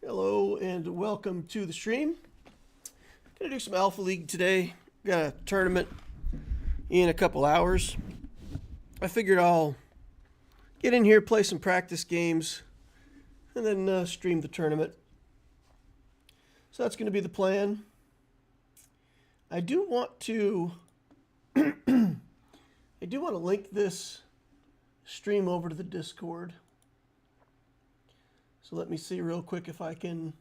Hello and welcome to the stream. Gonna do some Alpha League today. Got a tournament in a couple hours. I figured I'll get in here, play some practice games, and then stream the tournament. So that's gonna be the plan. I do want to link this stream over to the Discord. So let me see real quick if I can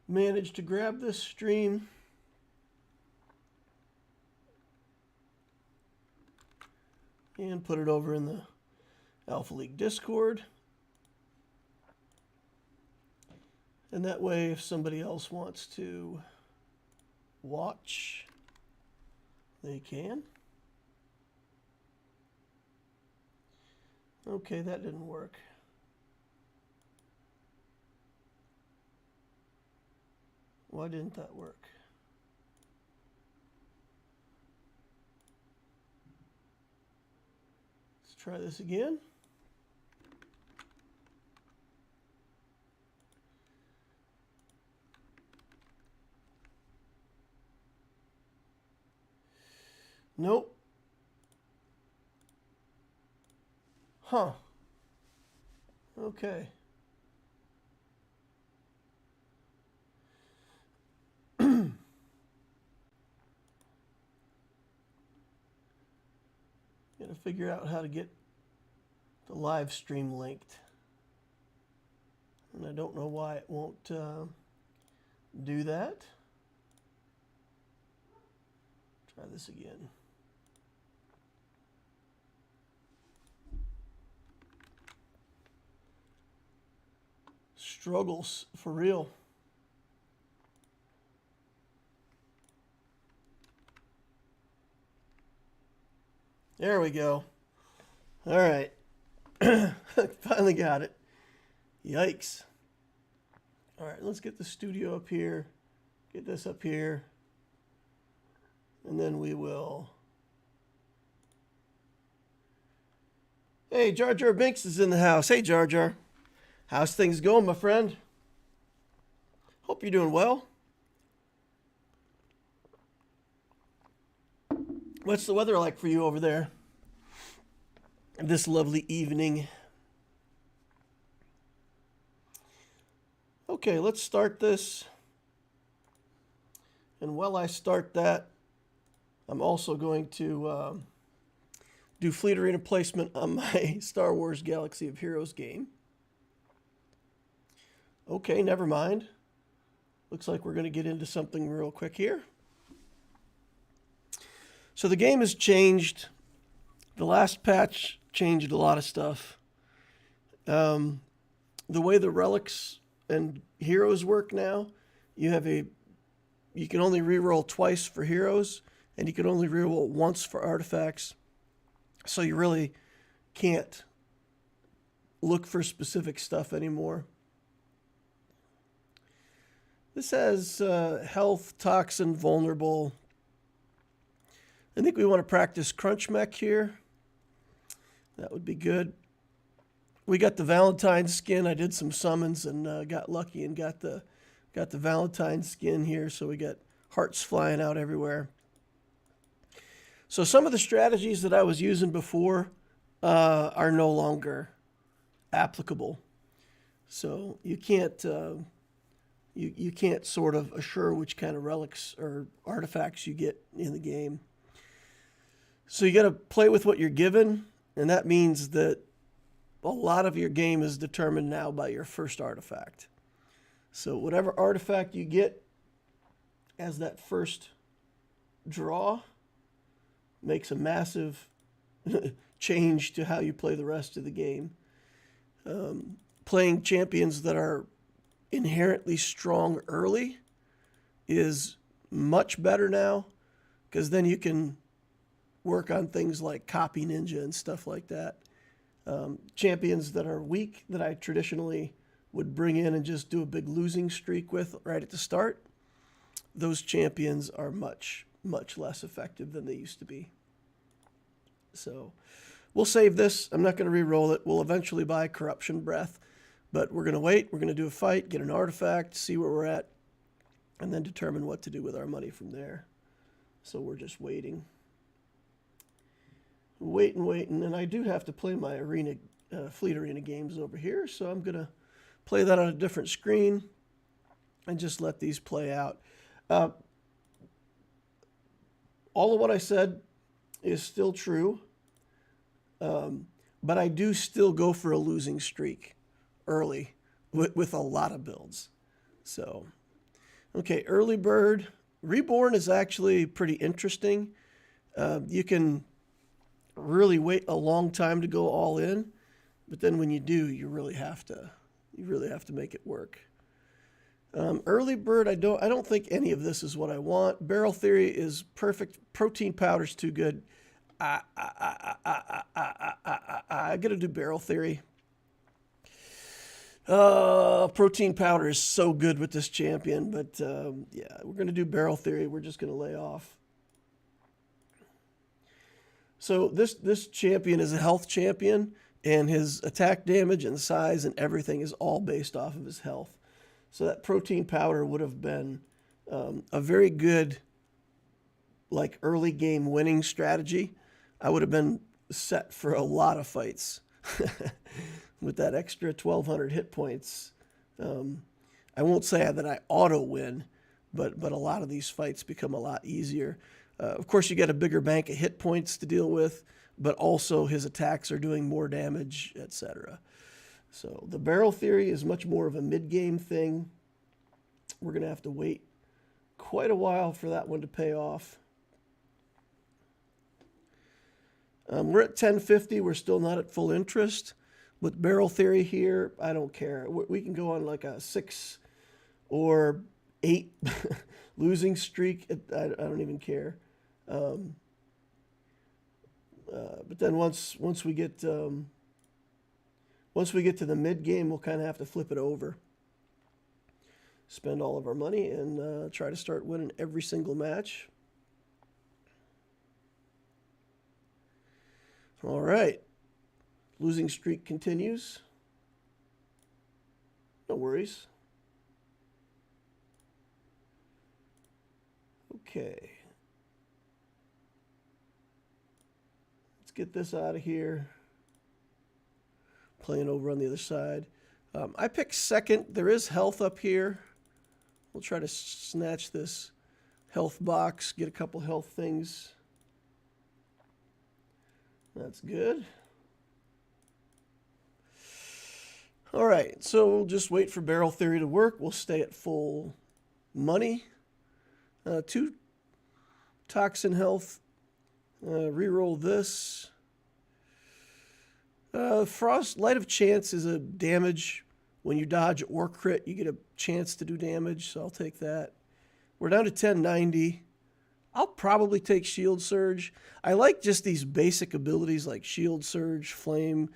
manage to grab this stream. And put it over in the Alpha League Discord. And that way, if somebody else wants to watch, they can. Okay, that didn't work. Why didn't that work? Let's try this again. Nope. Huh. Okay. Got to figure out how to get the live stream linked. And I don't know why it won't do that. Try this again. Struggles for real. There we go. All right. Finally got it. Yikes. All right, let's get the studio up here. Get this up here. And then we will... Hey, Jar Jar Binks is in the house. Hey, Jar Jar. How's things going, my friend? Hope you're doing well. What's the weather like for you over there this lovely evening? Okay, let's start this. And while I start that, I'm also going to do Fleet Arena placement on my Star Wars Galaxy of Heroes game. Okay, never mind. Looks like we're going to get into something real quick here. So the game has changed. The last patch changed a lot of stuff. The way the relics and heroes work now, you can only reroll twice for heroes, and you can only reroll once for artifacts. So you really can't look for specific stuff anymore. This has health, toxin, vulnerable. I think we want to practice Crunch Mech here. That would be good. We got the Valentine skin. I did some summons and got lucky and got the Valentine skin here. So we got hearts flying out everywhere. So some of the strategies that I was using before are no longer applicable. So you can't you can't sort of assure which kind of relics or artifacts you get in the game. So you got to play with what you're given, and that means that a lot of your game is determined now by your first artifact. So whatever artifact you get as that first draw makes a massive change to how you play the rest of the game. Playing champions that are inherently strong early is much better now, because then you can work on things like Copy Ninja and stuff like that. Champions that are weak that I traditionally would bring in and just do a big losing streak with right at the start, those champions are much, much less effective than they used to be. So we'll save this. I'm not going to re-roll it. We'll eventually buy Corruption Breath. But we're going to wait. We're going to do a fight, get an artifact, see where we're at, and then determine what to do with our money from there. So we're just waiting. Waiting. And I do have to play my Fleet Arena games over here. So I'm going to play that on a different screen and just let these play out. All of what I said is still true. But I do still go for a losing streak early with a lot of builds. So, okay, early bird. Reborn is actually pretty interesting. You can really wait a long time to go all in, but then when you do, you really have to make it work. Early bird, I don't think any of this is what I want. Barrel theory is perfect. Protein powder's too good. I gotta do barrel theory. Protein powder is so good with this champion, but yeah, we're gonna do barrel theory. We're just gonna lay off. So this champion is a health champion, and his attack damage and size and everything is all based off of his health. So that protein powder would have been a very good, like, early game winning strategy. I would have been set for a lot of fights with that extra 1,200 hit points. I won't say that I auto win, but a lot of these fights become a lot easier. Of course, you get a bigger bank of hit points to deal with, but also his attacks are doing more damage, etc. So the barrel theory is much more of a mid-game thing. We're going to have to wait quite a while for that one to pay off. We're at 1050. We're still not at full interest. With barrel theory here, I don't care. We can go on like a 6 or 8 losing streak. I don't even care. But then once we get to the mid game, we'll kind of have to flip it over, spend all of our money, and try to start winning every single match. All right, losing streak continues. No worries. Okay. Let's get this out of here. Playing over on the other side. I picked second. There is health up here. We'll try to snatch this health box, get a couple health things. That's good. All right, so we'll just wait for barrel theory to work. We'll stay at full money. 2 toxin health. Reroll this. Frost Light of Chance is a damage. When you dodge or crit, you get a chance to do damage, so I'll take that. We're down to 1090. I'll probably take Shield Surge. I like just these basic abilities like Shield Surge, Flame,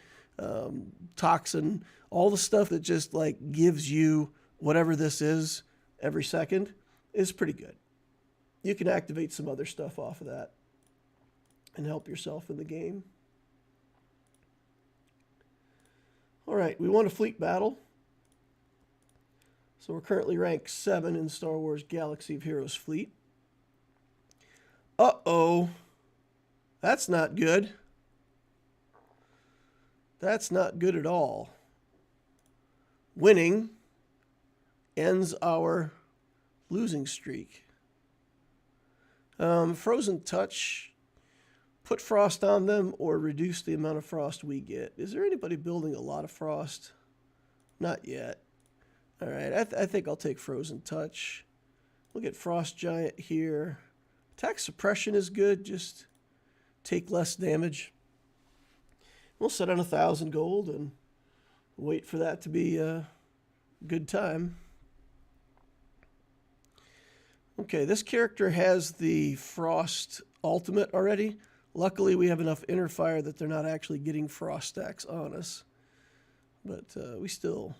Toxin, all the stuff that just like gives you whatever this is every second is pretty good. You can activate some other stuff off of that and help yourself in the game. All right, we won a fleet battle. So we're currently ranked 7 in Star Wars Galaxy of Heroes fleet. Uh-oh. That's not good. That's not good at all. Winning ends our losing streak. Frozen Touch. Put frost on them or reduce the amount of frost we get. Is there anybody building a lot of frost? Not yet. All right, I think I'll take Frozen Touch. We'll get Frost Giant here. Attack Suppression is good. Just take less damage. We'll set on 1,000 gold and wait for that to be a good time. Okay, this character has the Frost ultimate already. Luckily, we have enough inner fire that they're not actually getting frost stacks on us. But we still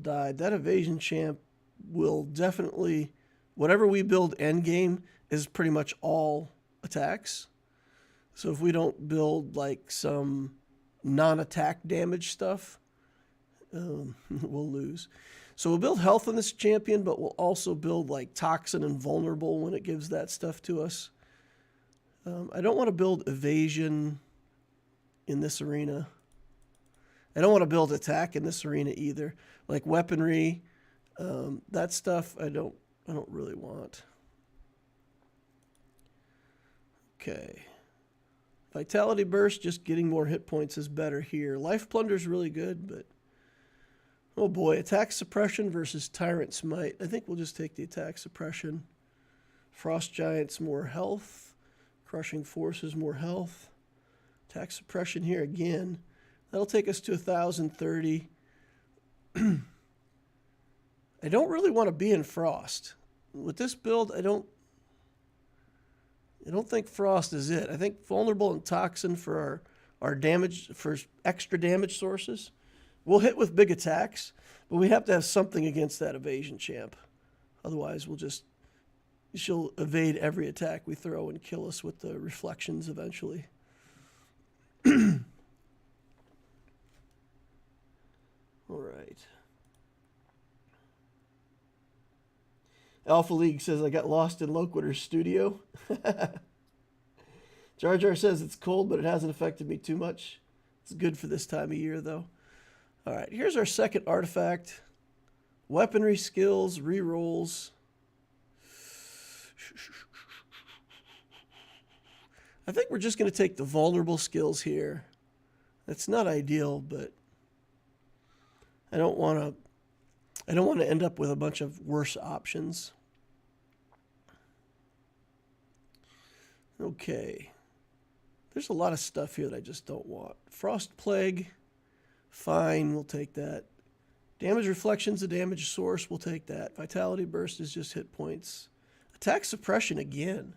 died. That evasion champ will definitely, whatever we build endgame is pretty much all attacks. So if we don't build like some non-attack damage stuff, we'll lose. So we'll build health on this champion, but we'll also build like toxin and vulnerable when it gives that stuff to us. I don't want to build evasion in this arena. I don't want to build attack in this arena either. Like weaponry, that stuff I don't really want. Okay. Vitality burst, just getting more hit points is better here. Life plunder is really good, but oh boy, attack suppression versus tyrant smite. I think we'll just take the attack suppression. Frost giants, more health. Crushing forces, more health. Attack suppression here again. That'll take us to 1,030. I don't really want to be in Frost. With this build, I don't think Frost is it. I think vulnerable and toxin for our damage, for extra damage sources. We'll hit with big attacks, but we have to have something against that evasion champ. Otherwise, she'll evade every attack we throw and kill us with the reflections eventually. All right. Alpha League says, I got lost in Loquitter's studio. Jar Jar says it's cold, but it hasn't affected me too much. It's good for this time of year, though. All right, here's our second artifact. Weaponry skills, rerolls. I think we're just going to take the vulnerable skills here. That's not ideal, but I don't want to end up with a bunch of worse options. Okay. There's a lot of stuff here that I just don't want. Frost Plague, fine, we'll take that. Damage Reflection's a damage source, we'll take that. Vitality Burst is just hit points. Attack Suppression again.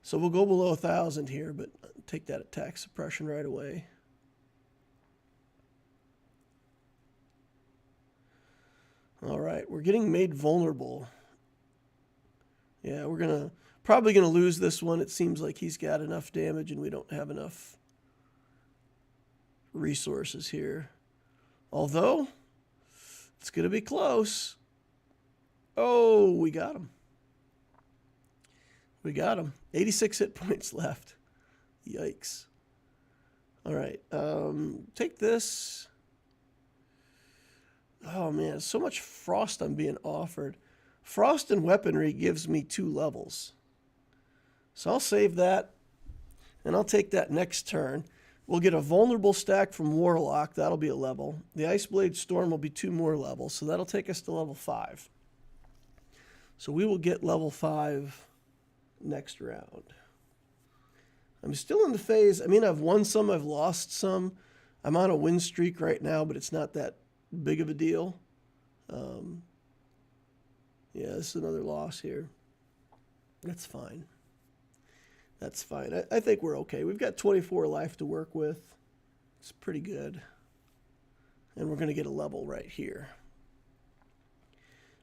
So we'll go below 1,000 here, but take that attack suppression right away. All right, we're getting made vulnerable. Yeah, we're probably gonna lose this one. It seems like he's got enough damage and we don't have enough resources here. Although, it's gonna be close. Oh, we got him. We got him. 86 hit points left. Yikes. All right, take this. Oh man, so much frost I'm being offered. Frost and weaponry gives me 2 levels. So I'll save that, and I'll take that next turn. We'll get a vulnerable stack from Warlock. That'll be a level. The Iceblade Storm will be 2 more levels, so that'll take us to level 5. So we will get level 5 next round. I'm still in the phase. I mean, I've won some, I've lost some. I'm on a win streak right now, but it's not that big of a deal. Yeah, this is another loss here. That's fine. That's fine. I think we're okay. We've got 24 life to work with. It's pretty good. And we're going to get a level right here.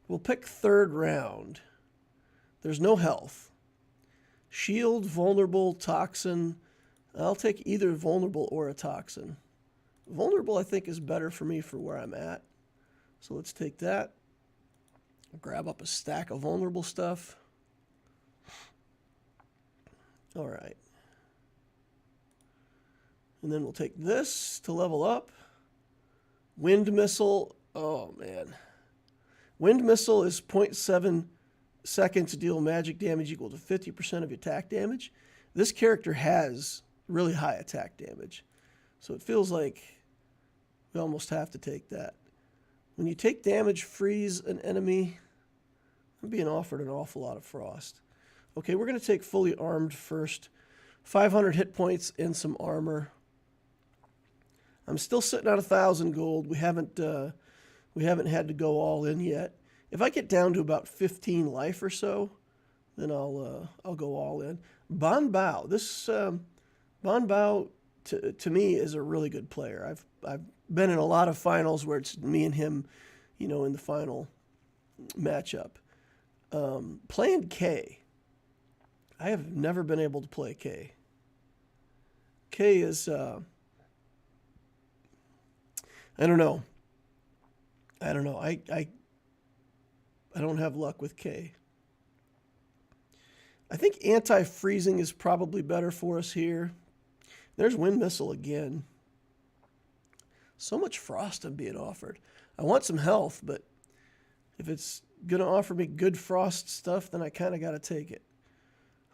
We'll pick third round. There's no health. Shield, vulnerable, toxin. I'll take either vulnerable or a toxin. Vulnerable, I think, is better for me for where I'm at. So let's take that. Grab up a stack of vulnerable stuff. All right. And then we'll take this to level up. Wind Missile. Oh, man. Wind Missile is 0.7 seconds to deal magic damage equal to 50% of your attack damage. This character has really high attack damage. So it feels like we almost have to take that. When you take damage, freeze an enemy. I'm being offered an awful lot of frost. Okay, we're going to take fully armed first. 500 hit points and some armor. I'm still sitting on 1,000 gold. We haven't had to go all in yet. If I get down to about 15 life or so, then I'll go all in. Ban Bao. This Ban Bao to me is a really good player. I've been in a lot of finals where it's me and him, you know, in the final matchup. Playing K. I have never been able to play K. K is, I don't know. I don't know. I don't have luck with K. I think anti-freezing is probably better for us here. There's wind missile again. So much frost I'm being offered. I want some health, but if it's going to offer me good frost stuff, then I kind of got to take it.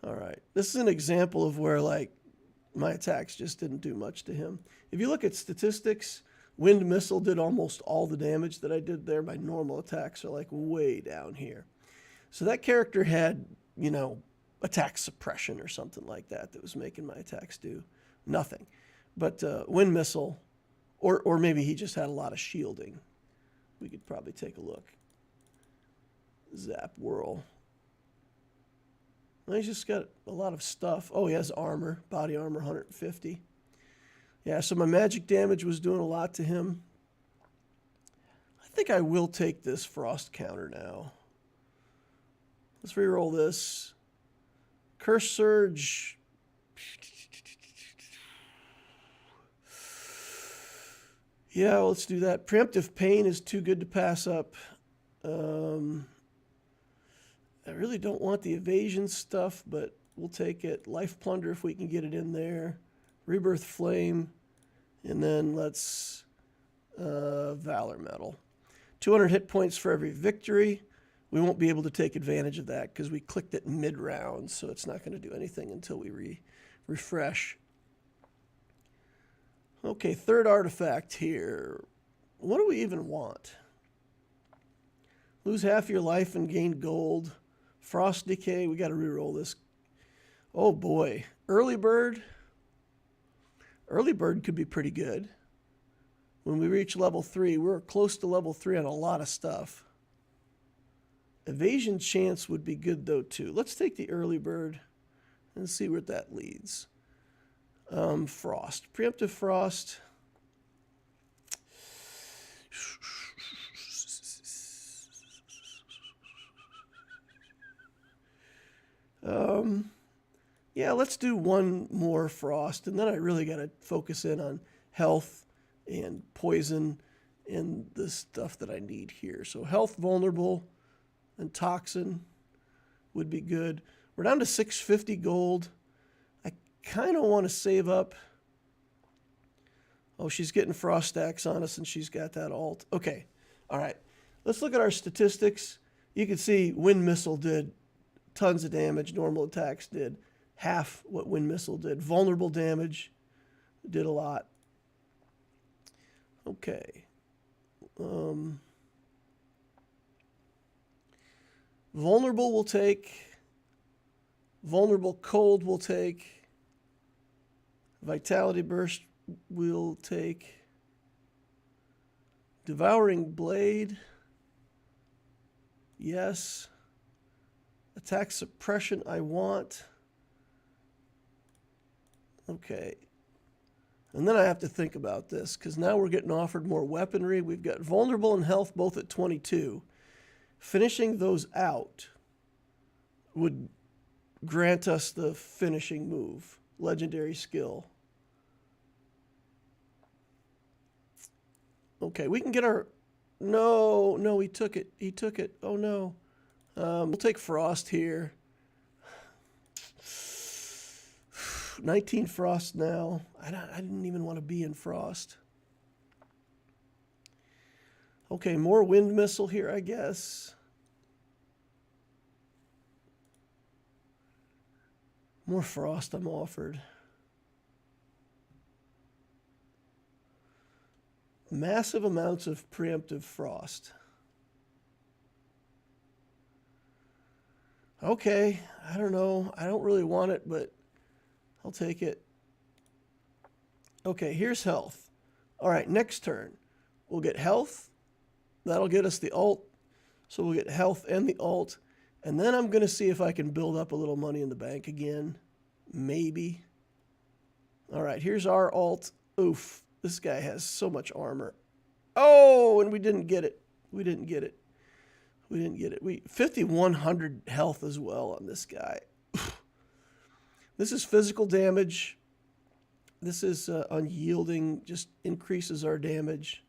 All right. This is an example of where, like, my attacks just didn't do much to him. If you look at statistics, wind missile did almost all the damage that I did there. My normal attacks are, like, way down here. So that character had, you know, attack suppression or something like that that was making my attacks do nothing. But wind missile, or maybe he just had a lot of shielding. We could probably take a look. Zap whirl. Well, he's just got a lot of stuff. Oh, he has armor, body armor 150. Yeah, so my magic damage was doing a lot to him. I think I will take this frost counter now. Let's reroll this. Curse Surge. Yeah, well, let's do that. Preemptive Pain is too good to pass up. I really don't want the evasion stuff, but we'll take it. Life Plunder if we can get it in there. Rebirth Flame. And then let's Valor Medal. 200 hit points for every victory. We won't be able to take advantage of that because we clicked it mid-round, so it's not going to do anything until we refresh. Okay, third artifact here. What do we even want? Lose half your life and gain gold. Frost Decay, we got to reroll this. Oh boy, Early Bird. Early Bird could be pretty good. When we reach level 3, we're close to level 3 on a lot of stuff. Evasion chance would be good though too. Let's take the Early Bird and see where that leads. Frost. Preemptive Frost. Yeah, let's do one more Frost, and then I really got to focus in on health and poison and the stuff that I need here. So health, vulnerable, and toxin would be good. We're down to 650 gold. I kind of want to save up. Oh, she's getting frost stacks on us, and she's got that alt. Okay, all right. Let's look at our statistics. You can see Wind Missile did tons of damage. Normal attacks did half what Wind Missile did. Vulnerable damage did a lot. Okay. Vulnerable will take. Vulnerable Cold will take. Vitality Burst will take. Devouring Blade. Yes. Attack Suppression I want. Okay. And then I have to think about this because now we're getting offered more weaponry. We've got Vulnerable and Health both at 22. Finishing those out would grant us the finishing move, legendary skill. Okay, we can get our... No, he took it. He took it. Oh, no. We'll take Frost here. 19 Frost now. I didn't even want to be in Frost. Okay, more Wind Missile here, I guess. More Frost I'm offered. Massive amounts of preemptive Frost. Okay, I don't know. I don't really want it, but I'll take it. Okay, here's health. All right, next turn. We'll get health. That'll get us the ult. So we'll get health and the ult. And then I'm going to see if I can build up a little money in the bank again. Maybe. All right, here's our ult. Oof, this guy has so much armor. Oh, and we didn't get it. We didn't get it. We didn't get it. 5,100 health as well on this guy. This is physical damage. This is unyielding, just increases our damage.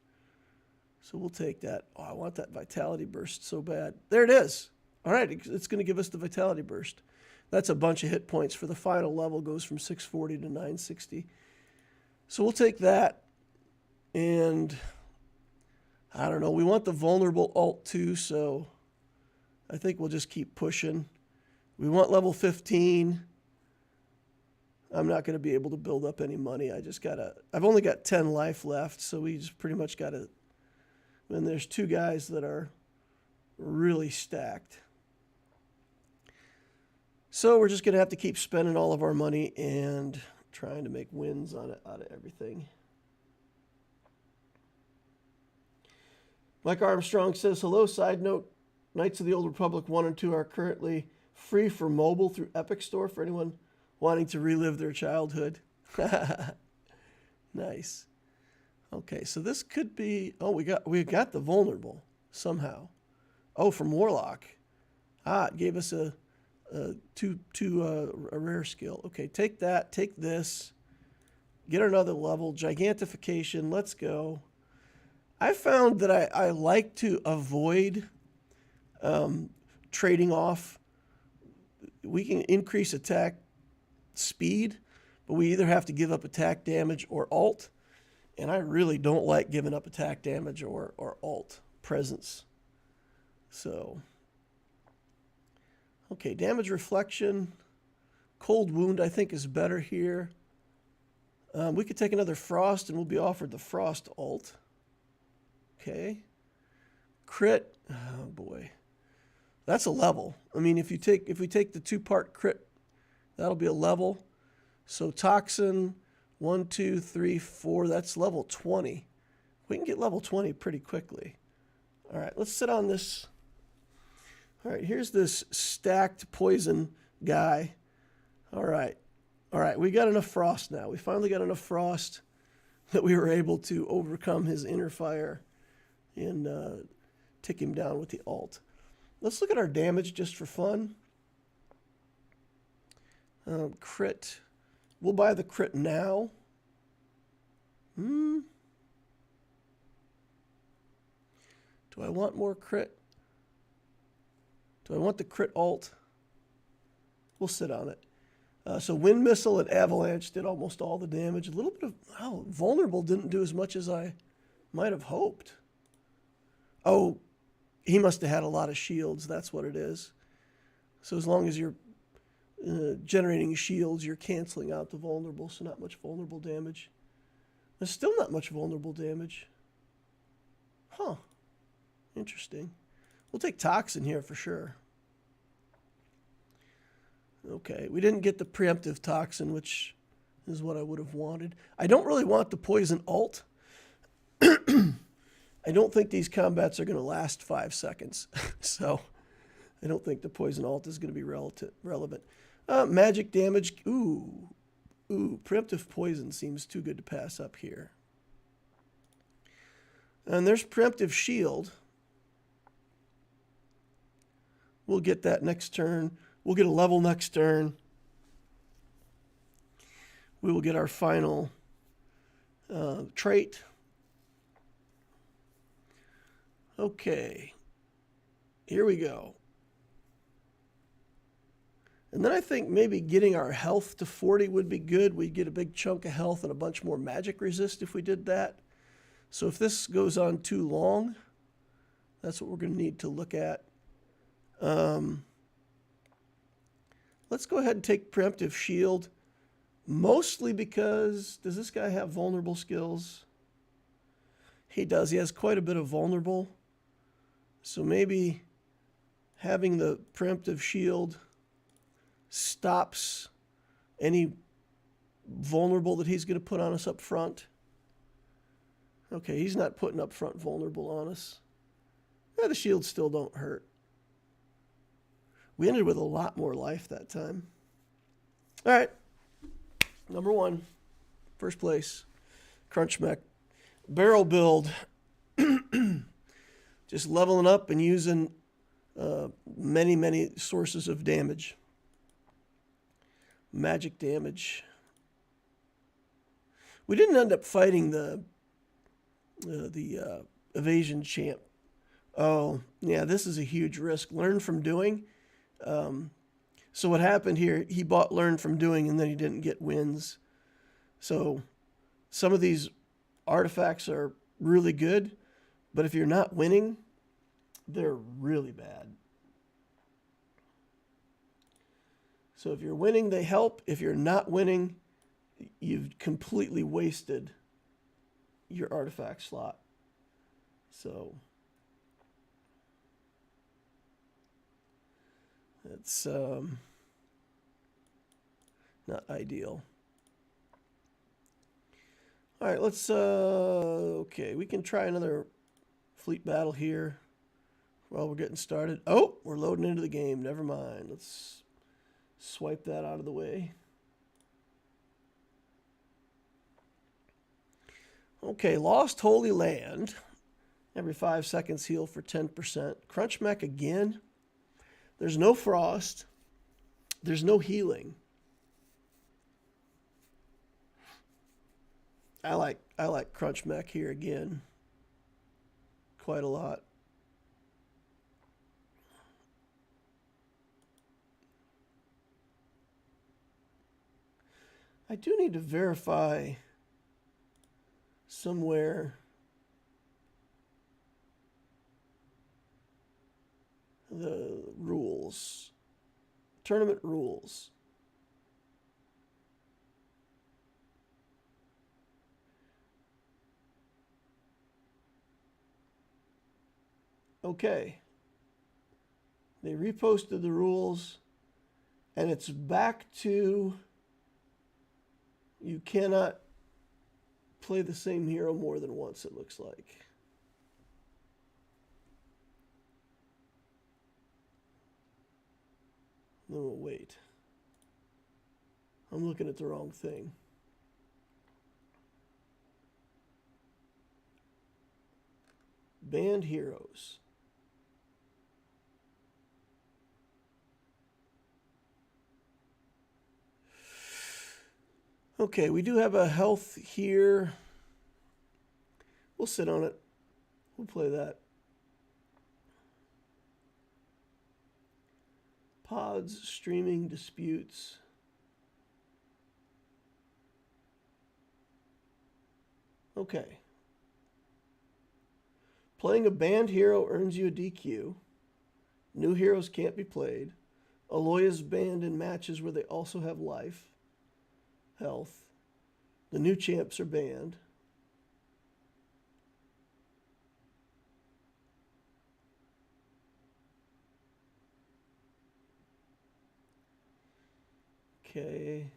So we'll take that. Oh, I want that vitality burst so bad. There it is. All right, it's going to give us the vitality burst. That's a bunch of hit points for the final level. Goes from 640 to 960. So we'll take that. And I don't know. We want the vulnerable alt too, so I think we'll just keep pushing. We want level 15. I'm not going to be able to build up any money. I've only got 10 life left, so we just pretty much got to. And there's two guys that are really stacked. So we're just going to have to keep spending all of our money and trying to make wins on it out of everything. Mike Armstrong says, hello, side note, Knights of the Old Republic 1 and 2 are currently free for mobile through Epic Store for anyone wanting to relive their childhood. Nice. Okay, so this could be, oh, we got the vulnerable somehow. Oh, from Warlock. It gave us a rare skill. Okay, take that, take this, get another level, gigantification, let's go. I found that I like to avoid trading off. We can increase attack speed, but we either have to give up attack damage or alt. And I really don't like giving up attack damage or alt presence. So, okay, damage reflection. Cold wound, I think, is better here. We could take another frost and we'll be offered the frost alt. Okay. Crit. Oh, boy. That's a level. I mean, if we take the 2-part crit, that'll be a level. So toxin, 1, 2, 3, 4, that's level 20. We can get level 20 pretty quickly. All right, let's sit on this. All right, here's this stacked poison guy. All right, we got enough frost now. We finally got enough frost that we were able to overcome his inner fire and tick him down with the alt. Let's look at our damage just for fun. Crit. We'll buy the crit now. Do I want more crit? Do I want the crit alt? We'll sit on it. So wind missile and avalanche did almost all the damage. A little bit of vulnerable didn't do as much as I might have hoped. Oh, he must have had a lot of shields. That's what it is. So as long as you're generating shields, you're canceling out the vulnerable, so not much vulnerable damage. There's still not much vulnerable damage. Huh. Interesting. We'll take toxin here for sure. Okay, we didn't get the preemptive toxin, which is what I would have wanted. I don't really want the poison alt. I don't think these combats are going to last 5 seconds, so I don't think the poison alt is going to be relevant. Magic damage. Ooh, preemptive poison seems too good to pass up here. And there's preemptive shield. We'll get that next turn. We'll get a level next turn. We will get our final trait. Okay, here we go. And then I think maybe getting our health to 40 would be good. We'd get a big chunk of health and a bunch more magic resist if we did that. So if this goes on too long, that's what we're going to need to look at. Let's go ahead and take preemptive shield, mostly because, does this guy have vulnerable skills? He does. He has quite a bit of vulnerable. So maybe having the preemptive shield stops any vulnerable that he's going to put on us up front. Okay, he's not putting up front vulnerable on us. Yeah, the shields still don't hurt. We ended with a lot more life that time. All right, number 1, first place, Crunch Mech. Barrel build. Just leveling up and using many sources of damage. Magic damage. We didn't end up fighting the evasion champ. Oh, yeah, this is a huge risk. Learn from doing. So what happened here, he bought learn from doing and then he didn't get wins. So some of these artifacts are really good, but if you're not winning, they're really bad. So if you're winning, they help. If you're not winning, you've completely wasted your artifact slot. So it's not ideal. All right, let's, okay, we can try another fleet battle here while we're getting started. Oh, we're loading into the game. Never mind. Let's swipe that out of the way. Okay, Lost Holy Land. Every 5 seconds heal for 10%. Crunch mech again. There's no frost. There's no healing. I like Crunch mech here again. Quite a lot. I do need to verify somewhere the rules. Tournament rules. Okay. They reposted the rules, and it's back to you cannot play the same hero more than once, it looks like. No, wait. I'm looking at the wrong thing. Banned heroes. Okay, we do have a health here. We'll sit on it. We'll play that. Pods, streaming, disputes. Okay. Playing a banned hero earns you a DQ. New heroes can't be played. Aloy is banned in matches where they also have life. Health. The new champs are banned. Okay.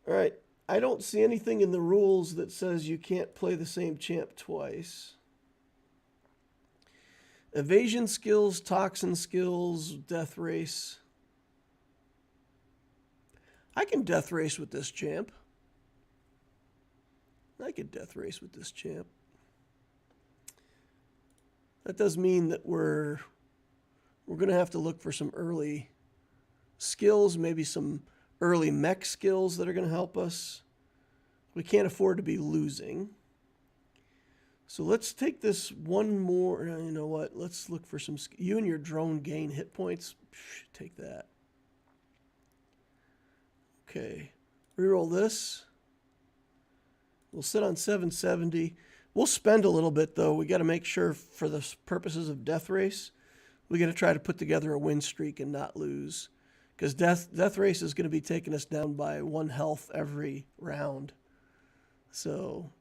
All right. I don't see anything in the rules that says you can't play the same champ twice. Evasion skills, toxin skills, death race. I can death race with this champ. I could death race with this champ. That does mean that we're going to have to look for some early skills, maybe some early mech skills that are going to help us. We can't afford to be losing. So let's take this one more. You know what? Let's look for some. You and your drone gain hit points. Take that. Okay. Reroll this. We'll sit on 770. We'll spend a little bit, though. We got to make sure for the purposes of death race, we got to try to put together a win streak and not lose. Because death race is going to be taking us down by 1 health every round. So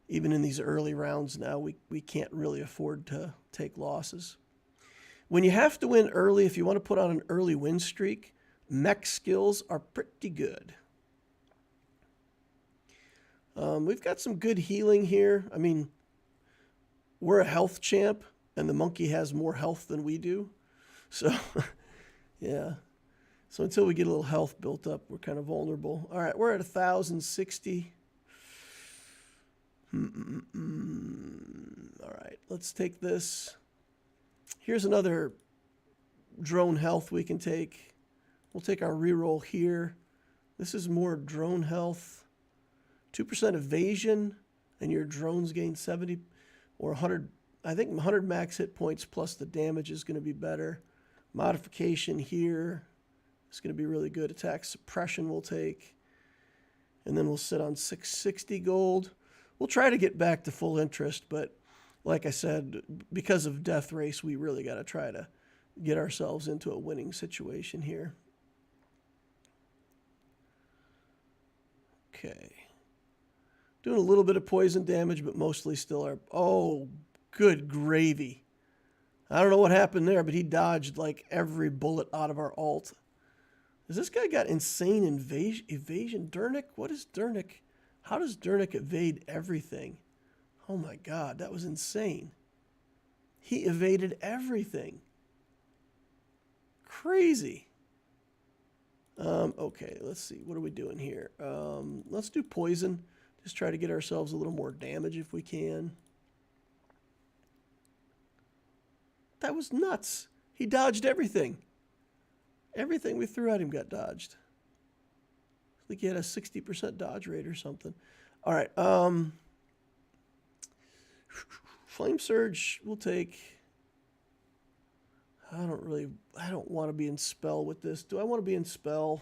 even in these early rounds now, we can't really afford to take losses. When you have to win early, if you want to put on an early win streak, mech skills are pretty good. We've got some good healing here. I mean, we're a health champ, and the monkey has more health than we do. So, yeah. So until we get a little health built up, we're kind of vulnerable. All right, we're at 1,060. All right, let's take this. Here's another drone health we can take. We'll take our reroll here. This is more drone health. 2% evasion. and your drones gain 70 or 100. I think 100 max hit points plus the damage is going to be better. Modification here is going to be really good. Attack suppression we'll take. And then we'll sit on 660 gold. We'll try to get back to full interest, but like I said, because of Death Race, we really got to try to get ourselves into a winning situation here. Okay. Doing a little bit of poison damage, but mostly still our... Oh, good gravy. I don't know what happened there, but he dodged like every bullet out of our ult. Has this guy got insane evasion? Dernick? What is Dernick? How does Dernick evade everything? Oh my god, that was insane. He evaded everything. Crazy. Okay, let's see. What are we doing here? Let's do poison. Just try to get ourselves a little more damage if we can. That was nuts. He dodged everything. Everything we threw at him got dodged. I think he had a 60% dodge rate or something. All right. Flame Surge we'll take. I don't want to be in Spell with this. Do I want to be in Spell?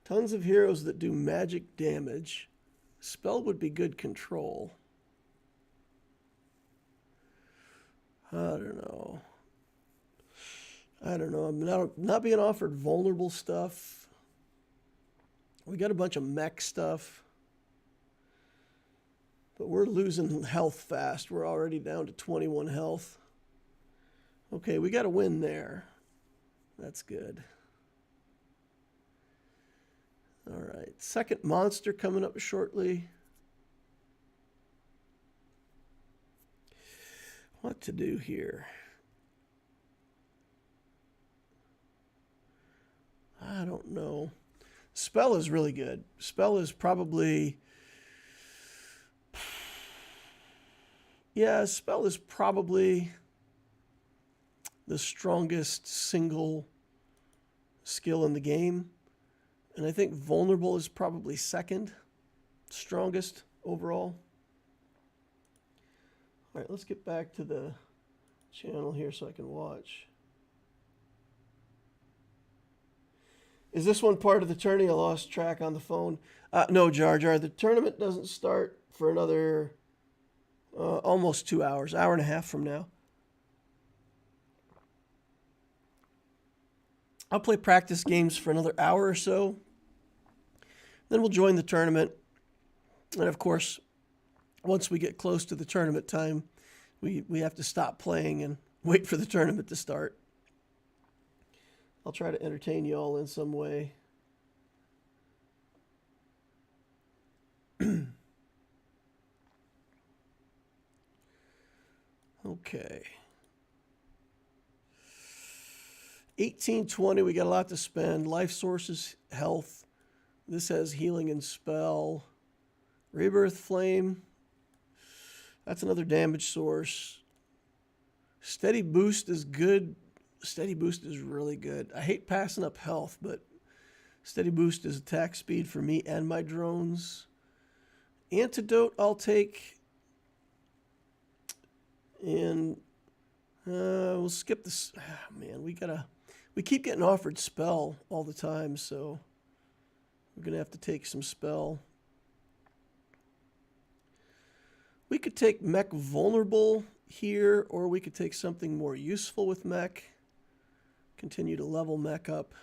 Tons of heroes that do magic damage. Spell would be good control. I don't know. I'm not being offered vulnerable stuff. We got a bunch of mech stuff. But we're losing health fast. We're already down to 21 health. Okay, we got to win there. That's good. All right, second monster coming up shortly. What to do here? I don't know. Spell is really good. Spell is probably... Yeah, Spell is probably the strongest single skill in the game. And I think Vulnerable is probably second strongest overall. All right, let's get back to the channel here so I can watch. Is this one part of the tourney? I lost track on the phone. No, Jar Jar. The tournament doesn't start for another almost 2 hours, hour and a half from now. I'll play practice games for another hour or so. Then we'll join the tournament. And of course, once we get close to the tournament time, we have to stop playing and wait for the tournament to start. I'll try to entertain you all in some way. Okay. 1820, we got a lot to spend. Life sources, health. This has healing and spell. Rebirth flame. That's another damage source. Steady boost is good. Steady boost is really good. I hate passing up health, but steady boost is attack speed for me and my drones. Antidote I'll take. And we'll skip this. Oh, man, we keep getting offered spell all the time, so we're going to have to take some spell. We could take mech vulnerable here, or we could take something more useful with mech. Continue to level mech up.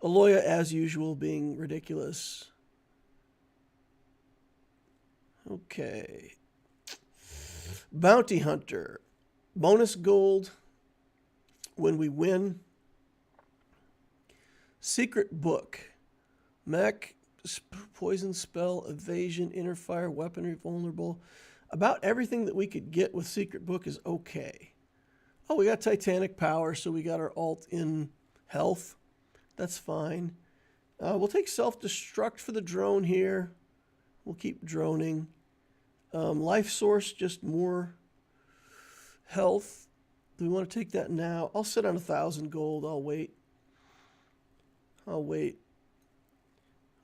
Aloya, as usual, being ridiculous. Okay. Bounty Hunter. Bonus gold when we win. Secret Book. Mech, poison spell, evasion, inner fire, weaponry, vulnerable. About everything that we could get with Secret Book is okay. Oh, we got Titanic Power, so we got our alt in health. That's fine. We'll take Self-Destruct for the drone here. We'll keep droning. Life source, just more health. Do we want to take that now? I'll sit on 1,000 gold. I'll wait. I'll wait.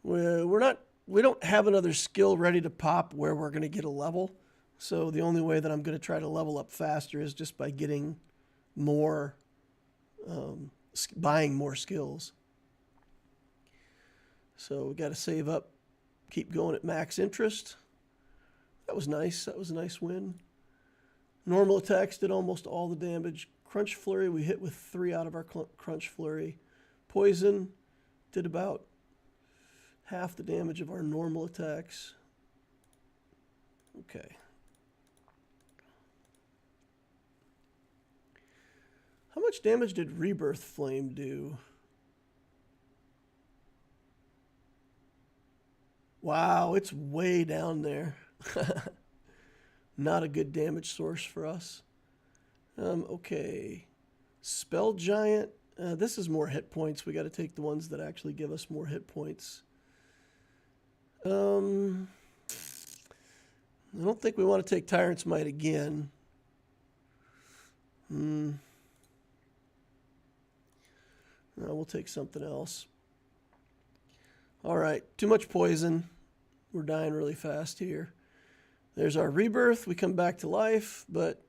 We don't have another skill ready to pop where we're going to get a level. So the only way that I'm going to try to level up faster is just by getting more, buying more skills. So we got to save up, keep going at max interest. That was nice. That was a nice win. Normal attacks did almost all the damage. Crunch Flurry, we hit with 3 out of our Crunch Flurry. Poison did about half the damage of our normal attacks. Okay. How much damage did Rebirth Flame do? Wow, it's way down there. Not a good damage source for us. Okay. Spell Giant. This is more hit points. We got to take the ones that actually give us more hit points. I don't think we want to take Tyrant's Might again. No, we'll take something else. All right, too much poison. We're dying really fast here. There's our Rebirth. We come back to life, but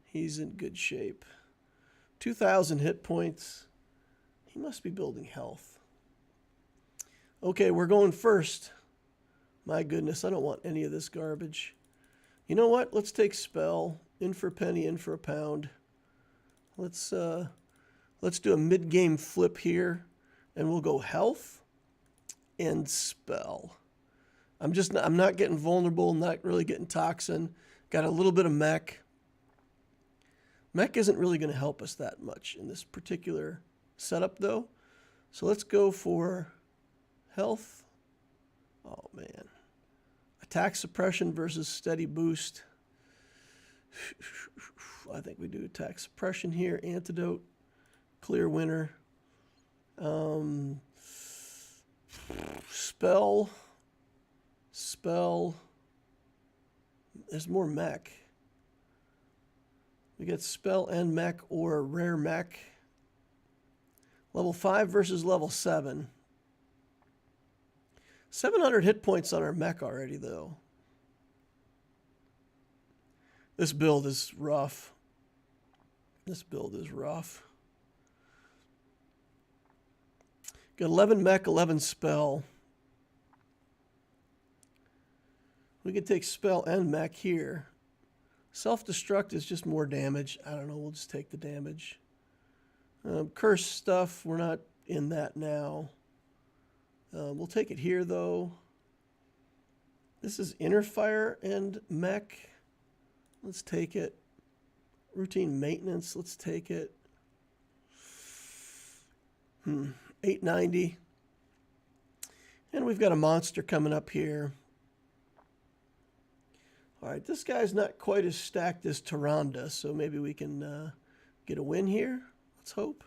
he's in good shape. 2,000 hit points. He must be building health. Okay, we're going first. My goodness, I don't want any of this garbage. You know what? Let's take Spell. In for a penny, in for a pound. Let's do a mid-game flip here, and we'll go health and Spell. I'm not getting vulnerable, not really getting toxin. Got a little bit of mech. Mech isn't really going to help us that much in this particular setup, though. So let's go for health. Oh, man. Attack suppression versus steady boost. I think we do attack suppression here. Antidote. Clear winner. Spell. There's more mech. We get spell and mech or rare mech. Level 5 versus level 7. 700 hit points on our mech already, though. This build is rough. Got 11 mech, 11 spell. We can take spell and mech here. Self-destruct is just more damage. I don't know, we'll just take the damage. Curse stuff, we're not in that now. We'll take it here, though. This is inner fire and mech. Let's take it. Routine maintenance, let's take it. 890. And we've got a monster coming up here. All right, this guy's not quite as stacked as Tyrande, so maybe we can get a win here. Let's hope.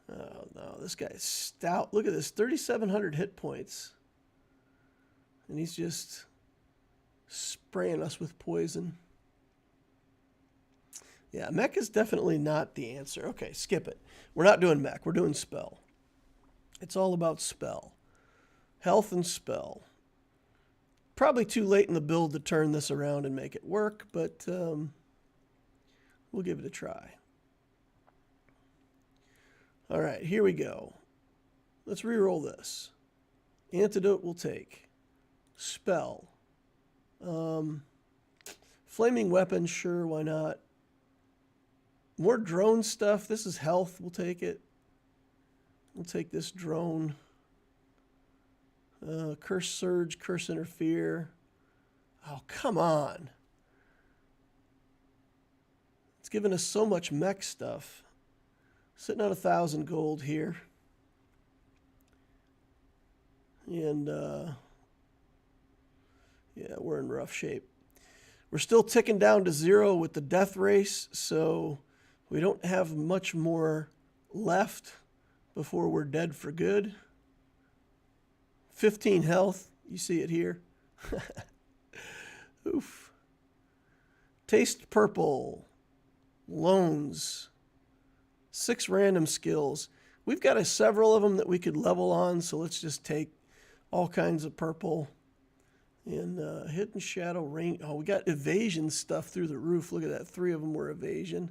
Oh, no, this guy's stout. Look at this, 3,700 hit points. And he's just spraying us with poison. Yeah, mech is definitely not the answer. Okay, skip it. We're not doing mech. We're doing spell. It's all about spell. Health and spell. Probably too late in the build to turn this around and make it work, but we'll give it a try. All right, here we go. Let's re-roll this. Antidote we'll take. Spell. Flaming weapon, sure, why not? More drone stuff. This is health. We'll take it. We'll take this drone. Curse surge, curse interfere. Oh, come on. It's giving us so much mech stuff. Sitting on 1,000 gold here. And, yeah, we're in rough shape. We're still ticking down to 0 with the death race, so we don't have much more left before we're dead for good. 15 health. You see it here. Oof. Taste purple. Loans. 6 random skills. We've got several of them that we could level on, so let's just take all kinds of purple. And hidden shadow rain. Oh, we got evasion stuff through the roof. Look at that. 3 of them were evasion.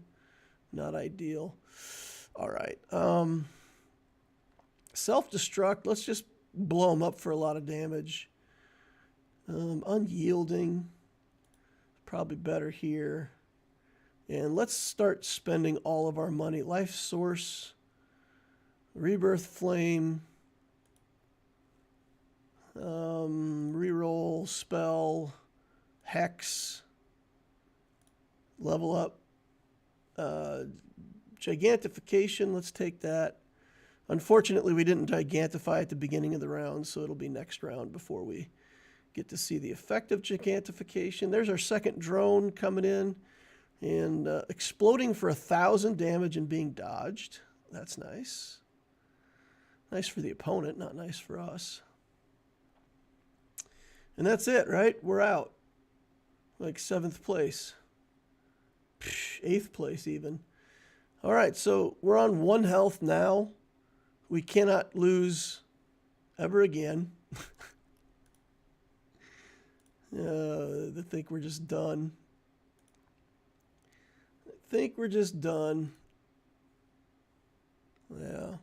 Not ideal. All right. Self-destruct. Let's just blow them up for a lot of damage. Unyielding. Probably better here. And let's start spending all of our money. Life source. Rebirth flame. Reroll, spell, hex, level up, gigantification, let's take that. Unfortunately, we didn't gigantify at the beginning of the round, so it'll be next round before we get to see the effect of gigantification. There's our second drone coming in and exploding for 1,000 damage and being dodged. That's nice. Nice for the opponent, not nice for us. And that's it, right? We're out. Like 7th place. 8th place even. All right, so we're on 1 health now. We cannot lose ever again. I think we're just done. I think we're just done. Yeah.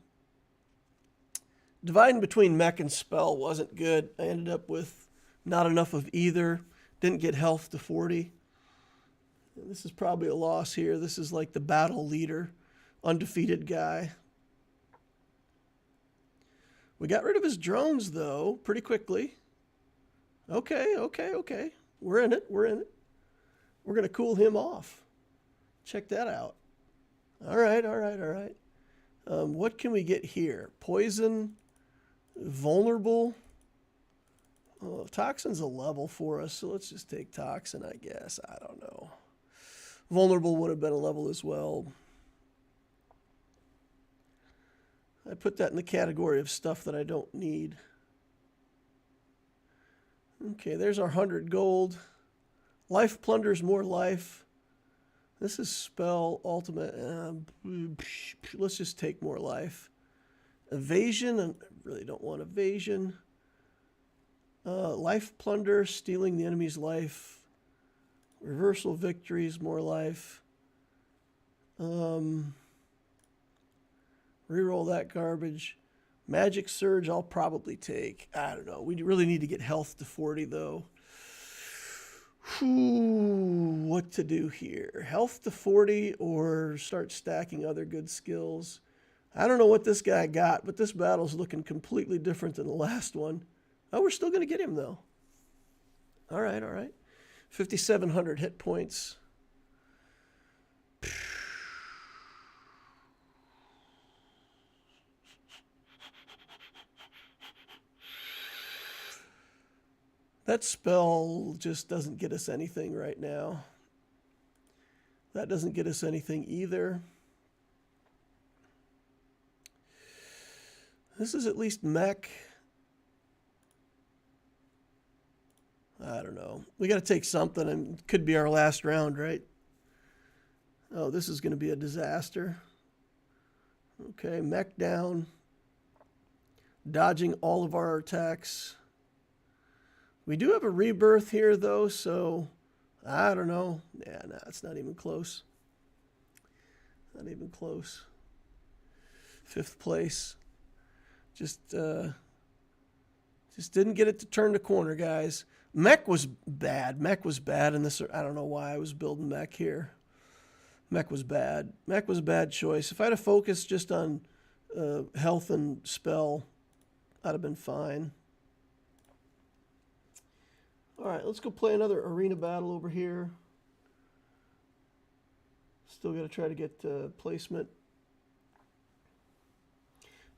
Dividing between mech and spell wasn't good. I ended up with not enough of either. Didn't get health to 40. This is probably a loss here. This is like the battle leader, undefeated guy. We got rid of his drones, though, pretty quickly. Okay. We're in it. We're going to cool him off. Check that out. All right. What can we get here? Poison, vulnerable. Oh, toxin's a level for us, so let's just take toxin, I guess. I don't know. Vulnerable would have been a level as well. I put that in the category of stuff that I don't need. Okay, there's our 100 gold. Life plunders more life. This is spell ultimate. Let's just take more life. Evasion, I really don't want evasion. Life plunder, stealing the enemy's life. Reversal victories, more life. Reroll that garbage. Magic surge, I'll probably take. I don't know. We really need to get health to 40, though. What to do here? Health to 40 or start stacking other good skills? I don't know what this guy got, but this battle's looking completely different than the last one. Oh, we're still going to get him, though. All right. 5,700 hit points. That spell just doesn't get us anything right now. That doesn't get us anything either. This is at least mech. I don't know. We got to take something, and it could be our last round, right? Oh, this is going to be a disaster. Okay, mech down. Dodging all of our attacks. We do have a rebirth here, though, so I don't know. Yeah, no, it's not even close. Not even close. 5th place. Just didn't get it to turn the corner, guys. Mech was bad. Mech was bad in this. I don't know why I was building mech here. Mech was bad. Mech was a bad choice. If I had focused just on health and spell, I'd have been fine. All right, let's go play another arena battle over here. Still got to try to get placement.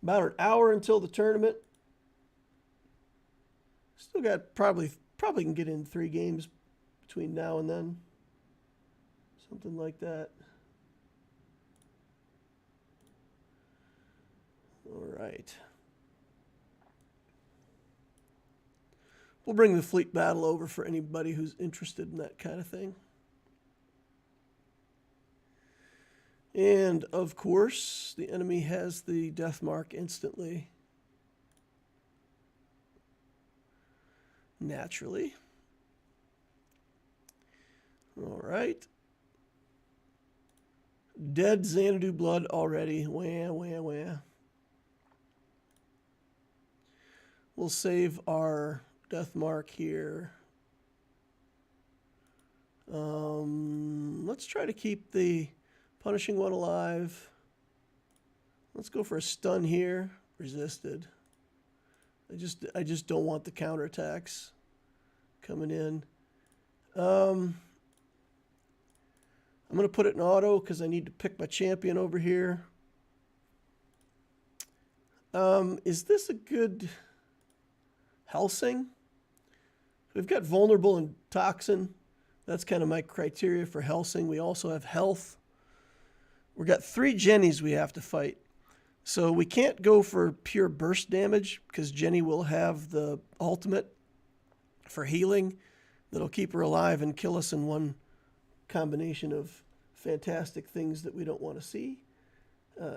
About an hour until the tournament. Still got probably can get in 3 games between now and then. Something like that. All right. We'll bring the fleet battle over for anybody who's interested in that kind of thing. And of course, the enemy has the death mark instantly. Naturally. All right. Dead Xanadu blood already. Wah, wah, wah. We'll save our death mark here. Let's try to keep the punishing one alive. Let's go for a stun here. Resisted. I just don't want the counterattacks coming in. I'm going to put it in auto because I need to pick my champion over here. Is this a good Helsing? We've got vulnerable and toxin. That's kind of my criteria for Helsing. We also have health. We've got 3 Jennies we have to fight. So we can't go for pure burst damage because Jenny will have the ultimate for healing that'll keep her alive and kill us in one combination of fantastic things that we don't want to see.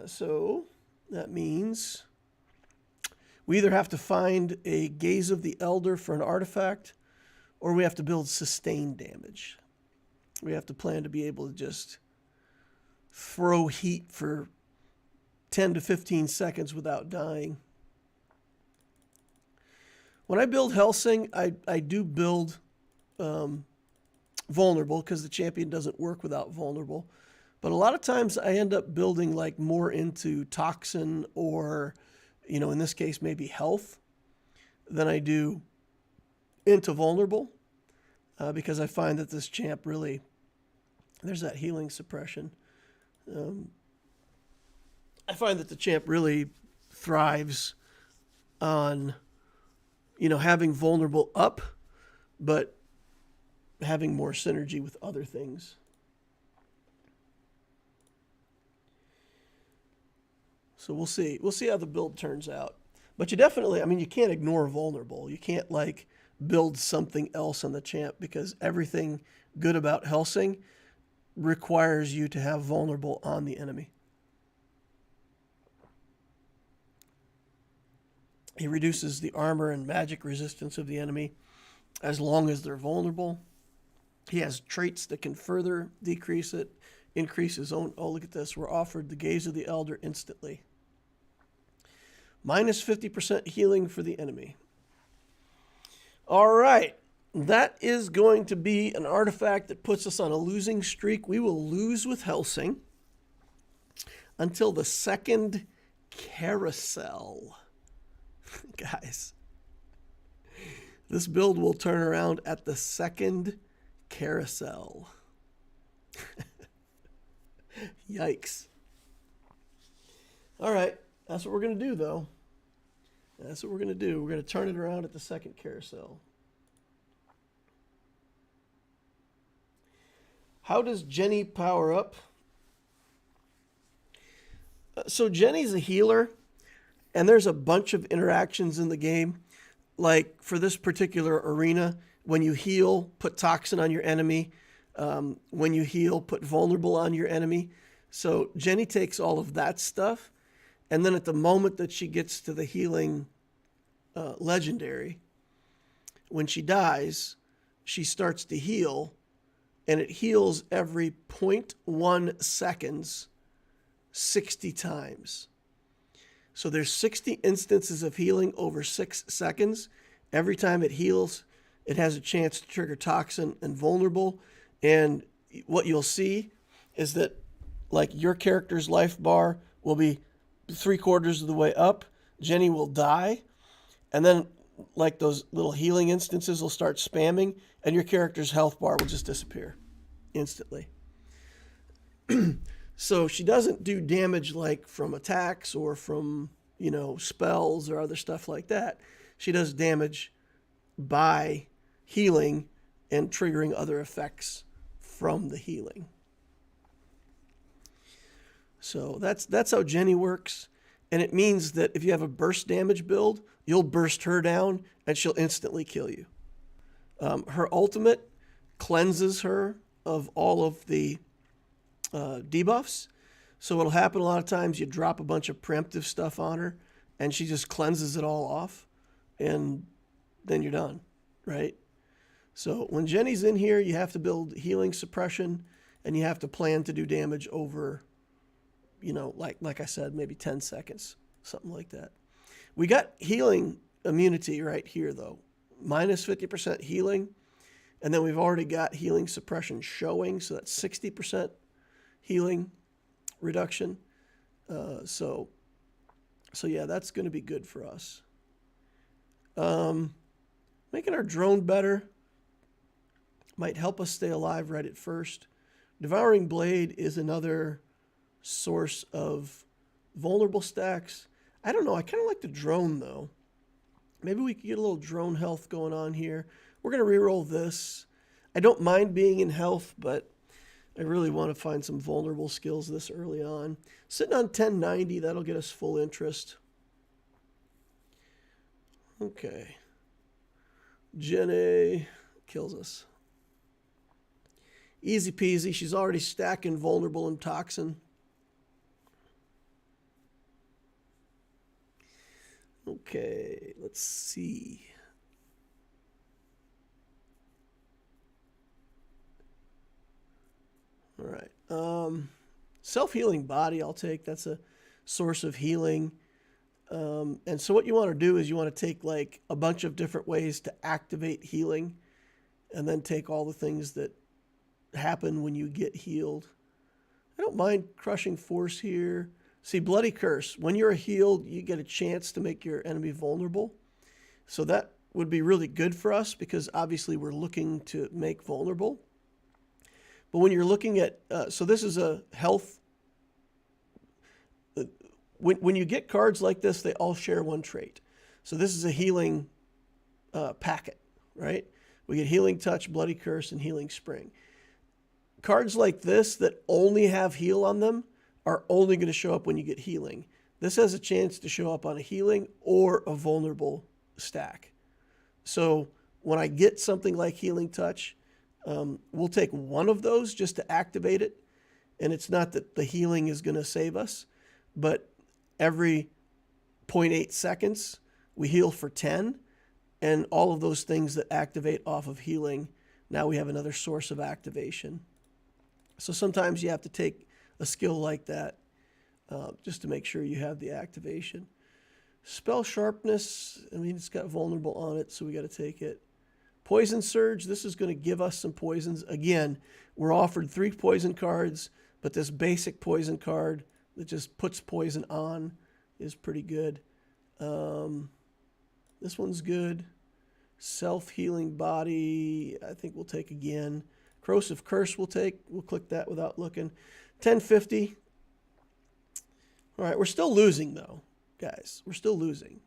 So that means we either have to find a Gaze of the Elder for an artifact, or we have to build sustained damage. We have to plan to be able to just throw heat for 10 to 15 seconds without dying. When I build Helsing, I do build vulnerable because the champion doesn't work without vulnerable. But a lot of times I end up building like more into toxin or, in this case, maybe health than I do into vulnerable because I find that this champ really, there's that healing suppression. I find that the champ really thrives on, having vulnerable up, but having more synergy with other things. So we'll see. We'll see how the build turns out. But you definitely, you can't ignore vulnerable. You can't build something else on the champ because everything good about Helsing requires you to have vulnerable on the enemy. He reduces the armor and magic resistance of the enemy as long as they're vulnerable. He has traits that can further decrease it, increase his own. Oh, look at this. We're offered the Gaze of the Elder instantly. Minus 50% healing for the enemy. All right. That is going to be an artifact that puts us on a losing streak. We will lose with Helsing until the second carousel. Guys, this build will turn around at the second carousel. Yikes. All right, that's what we're going to do, though. That's what we're going to do. We're going to turn it around at the second carousel. How does Jenny power up? So Jenny's a healer. And there's a bunch of interactions in the game. Like for this particular arena, when you heal, put toxin on your enemy. When you heal, put vulnerable on your enemy. So Jenny takes all of that stuff. And then at the moment that she gets to the healing legendary, when she dies, she starts to heal. And it heals every 0.1 seconds, 60 times. So there's 60 instances of healing over 6 seconds. Every time it heals, it has a chance to trigger toxin and vulnerable. And what you'll see is that your character's life bar will be 3/4 of the way up. Jenny will die. And then those little healing instances will start spamming and your character's health bar will just disappear instantly. So she doesn't do damage from attacks or from, spells or other stuff like that. She does damage by healing and triggering other effects from the healing. So that's how Jenny works. And it means that if you have a burst damage build, you'll burst her down and she'll instantly kill you. Her ultimate cleanses her of all of the debuffs. So what'll happen a lot of times, you drop a bunch of preemptive stuff on her, and she just cleanses it all off, and then you're done, right? So when Jenny's in here, you have to build healing suppression, and you have to plan to do damage over, like I said, maybe 10 seconds, something like that. We got healing immunity right here, though. Minus 50% healing, and then we've already got healing suppression showing, so that's 60% healing reduction. So yeah, that's going to be good for us. Making our drone better might help us stay alive right at first. Devouring Blade is another source of vulnerable stacks. I don't know. I kind of like the drone, though. Maybe we could get a little drone health going on here. We're going to reroll this. I don't mind being in health, but I really want to find some vulnerable skills this early on. Sitting on 1090, that'll get us full interest. Okay. Jenny kills us. Easy peasy. She's already stacking vulnerable and toxin. Okay, let's see. All right. Self-healing body I'll take. That's a source of healing. And so what you want to do is you want to take like a bunch of different ways to activate healing, and then take all the things that happen when you get healed. I don't mind crushing force here. See, Bloody Curse. When you're healed, you get a chance to make your enemy vulnerable. So that would be really good for us because obviously we're looking to make vulnerable. But when you're looking at, so this is a health. When you get cards like this, they all share one trait. So this is a healing packet, right? We get Healing Touch, Bloody Curse, and Healing Spring. Cards like this that only have heal on them are only going to show up when you get healing. This has a chance to show up on a healing or a vulnerable stack. So when I get something like Healing Touch, we'll take one of those just to activate it. And it's not that the healing is going to save us, but every 0.8 seconds, we heal for 10. And all of those things that activate off of healing, now we have another source of activation. So sometimes you have to take a skill like that just to make sure you have the activation. Spell Sharpness, I mean, it's got vulnerable on it, so we got to take it. Poison Surge, this is going to give us some poisons. Again, we're offered 3 poison cards, but this basic poison card that just puts poison on is pretty good. This one's good. Self-Healing Body, I think we'll take again. Corrosive Curse we'll take. We'll click that without looking. 1050. All right, we're still losing, though, guys. We're still losing.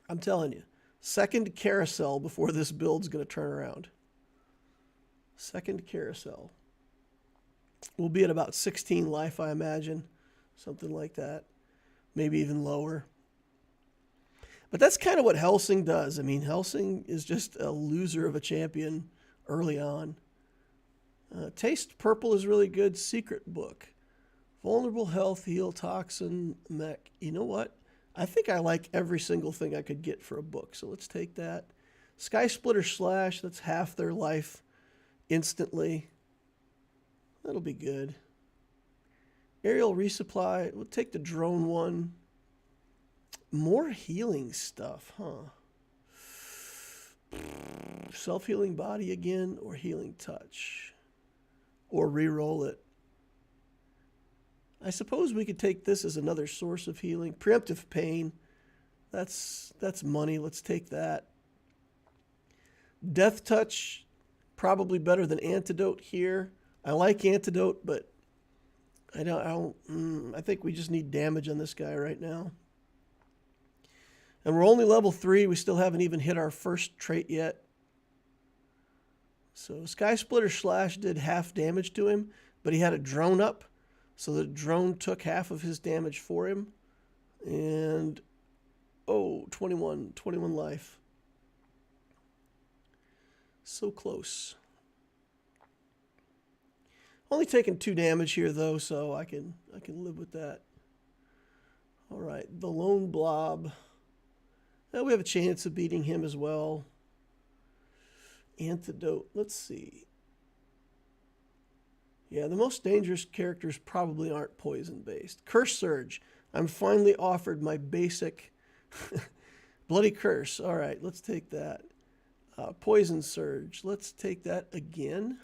I'm telling you. Second carousel before this build's going to turn around. Second carousel. We'll be at about 16 life, I imagine. Something like that. Maybe even lower. But that's kind of what Helsing does. I mean, Helsing is just a loser of a champion early on. Taste Purple is really good. Secret Book. Vulnerable Health, Heal, Toxin, Mech. You know what? I think I like every single thing I could get for a book. So let's take that. Sky Splitter Slash. That's half their life instantly. That'll be good. Aerial Resupply. We'll take the drone one. More healing stuff, huh? Self-Healing Body again, or Healing Touch. Or re-roll it. I suppose we could take this as another source of healing. Preemptive Pain. That's money. Let's take that. Death Touch. Probably better than Antidote here. I like Antidote, but I think we just need damage on this guy right now. And we're only level 3. We still haven't even hit our first trait yet. So Sky Splitter Slash did half damage to him, but he had a drone up. So the drone took half of his damage for him. And, 21 life. So close. Only taking 2 damage here though, so I can live with that. All right, the lone blob. Now we have a chance of beating him as well. Antidote. Let's see. Yeah, the most dangerous characters probably aren't poison-based. Curse Surge. I'm finally offered my basic Bloody Curse. All right, let's take that. Poison Surge. Let's take that again.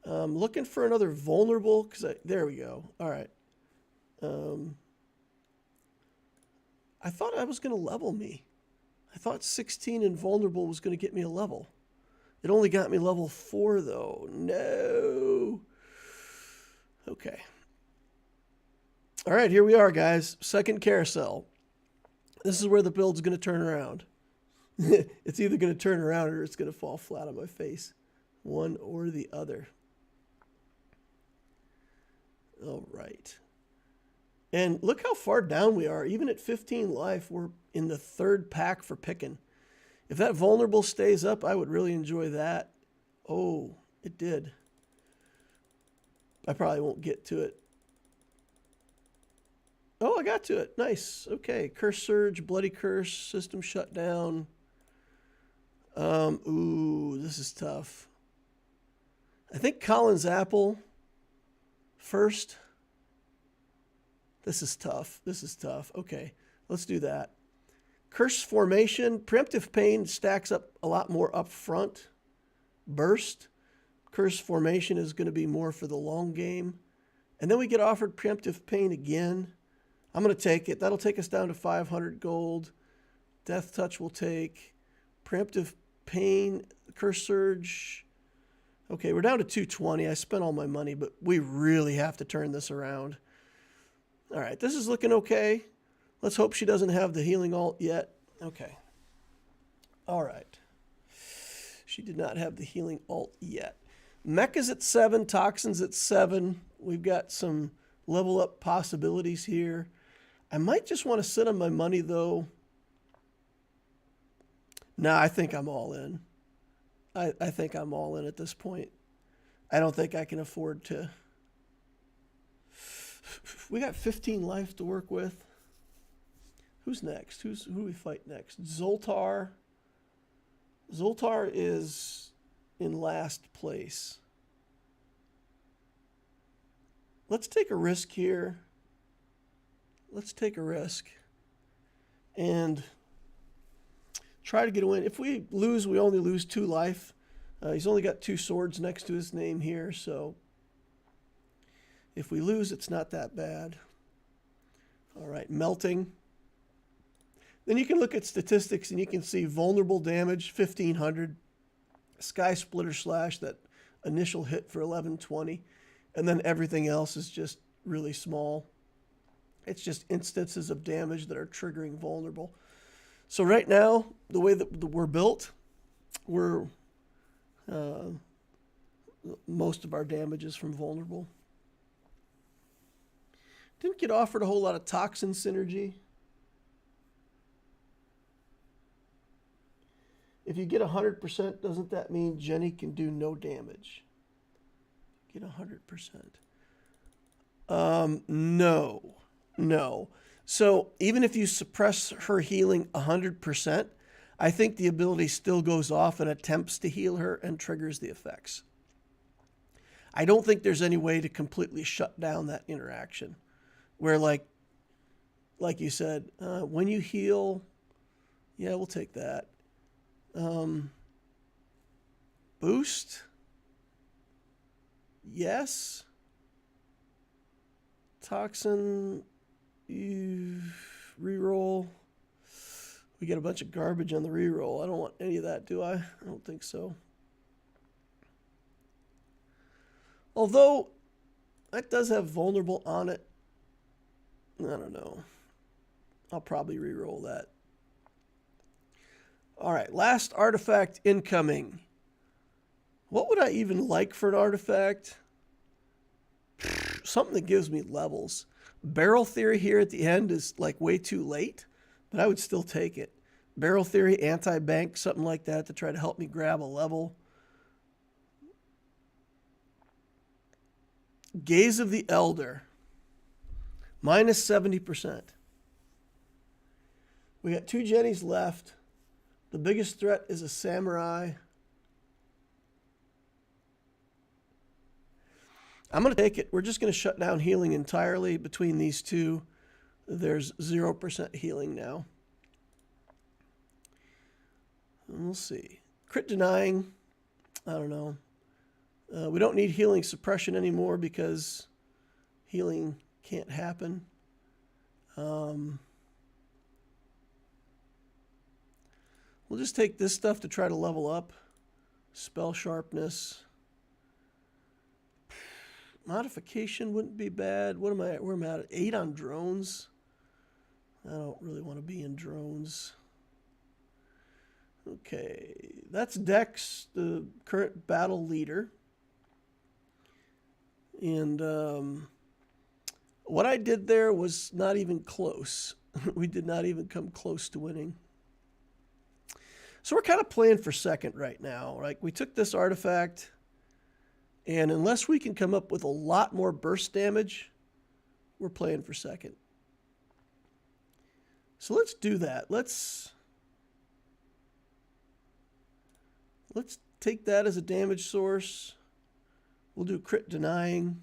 Looking for another vulnerable. There we go. All right. I thought I was going to level me. I thought 16 and vulnerable was going to get me a level. It only got me level 4, though. No. Okay. All right, here we are, guys. Second carousel. This is where the build's going to turn around. It's either going to turn around or it's going to fall flat on my face. One or the other. All right. And look how far down we are. Even at 15 life, we're in the 3rd pack for picking. If that vulnerable stays up, I would really enjoy that. Oh, it did. I probably won't get to it. Oh, I got to it. Nice. Okay. Curse Surge, Bloody Curse, system shut down. Ooh, this is tough. I think Colin's Apple first. This is tough. This is tough. Okay, let's do that. Curse Formation. Preemptive Pain stacks up a lot more up front. Burst. Curse Formation is going to be more for the long game. And then we get offered Preemptive Pain again. I'm going to take it. That'll take us down to 500 gold. Death Touch will take. Preemptive Pain. Curse Surge. Okay, we're down to 220. I spent all my money, but we really have to turn this around. All right, this is looking okay. Let's hope she doesn't have the healing alt yet. Okay. All right. She did not have the healing alt yet. Mecha's at 7, Toxin's at 7. We've got some level up possibilities here. I might just want to sit on my money, though. Nah, I think I'm all in. I think I'm all in at this point. I don't think I can afford to. We got 15 life to work with. Who's next? Who do we fight next? Zoltar. Zoltar is in last place. Let's take a risk here. Let's take a risk and try to get a win. If we lose, we only lose 2 life. He's only got 2 swords next to his name here, so if we lose, it's not that bad. All right, melting. Then you can look at statistics and you can see vulnerable damage, 1,500. Sky Splitter Slash, that initial hit for 1120. And then everything else is just really small. It's just instances of damage that are triggering vulnerable. So right now, the way that we're built, we're most of our damage is from vulnerable. Didn't get offered a whole lot of toxin synergy. If you get 100%, doesn't that mean Jenny can do no damage? Get 100%. No. So even if you suppress her healing 100%, I think the ability still goes off and attempts to heal her and triggers the effects. I don't think there's any way to completely shut down that interaction. Where like you said, when you heal, yeah, we'll take that. Boost? Yes. Toxin, reroll. We get a bunch of garbage on the reroll. I don't want any of that, do I? I don't think so. Although, that does have vulnerable on it. I don't know. I'll probably reroll that. All right, last artifact incoming. What would I even like for an artifact? Something that gives me levels. Barrel Theory here at the end is like way too late, but I would still take it. Barrel Theory, Anti-Bank, something like that to try to help me grab a level. Gaze of the Elder, minus 70%. We got 2 Jennies left. The biggest threat is a Samurai. I'm going to take it. We're just going to shut down healing entirely between these two. There's 0% healing now. And we'll see. Crit denying. I don't know. We don't need healing suppression anymore because healing can't happen. We'll just take this stuff to try to level up. Spell sharpness. Modification wouldn't be bad. What am I at? Where am I at? 8 on drones. I don't really want to be in drones. Okay, that's Dex, the current battle leader. And what I did there was not even close. We did not even come close to winning. So we're kind of playing for second right now. Like, we took this artifact, and unless we can come up with a lot more burst damage, we're playing for second. So let's do that. Let's take that as a damage source. We'll do crit denying.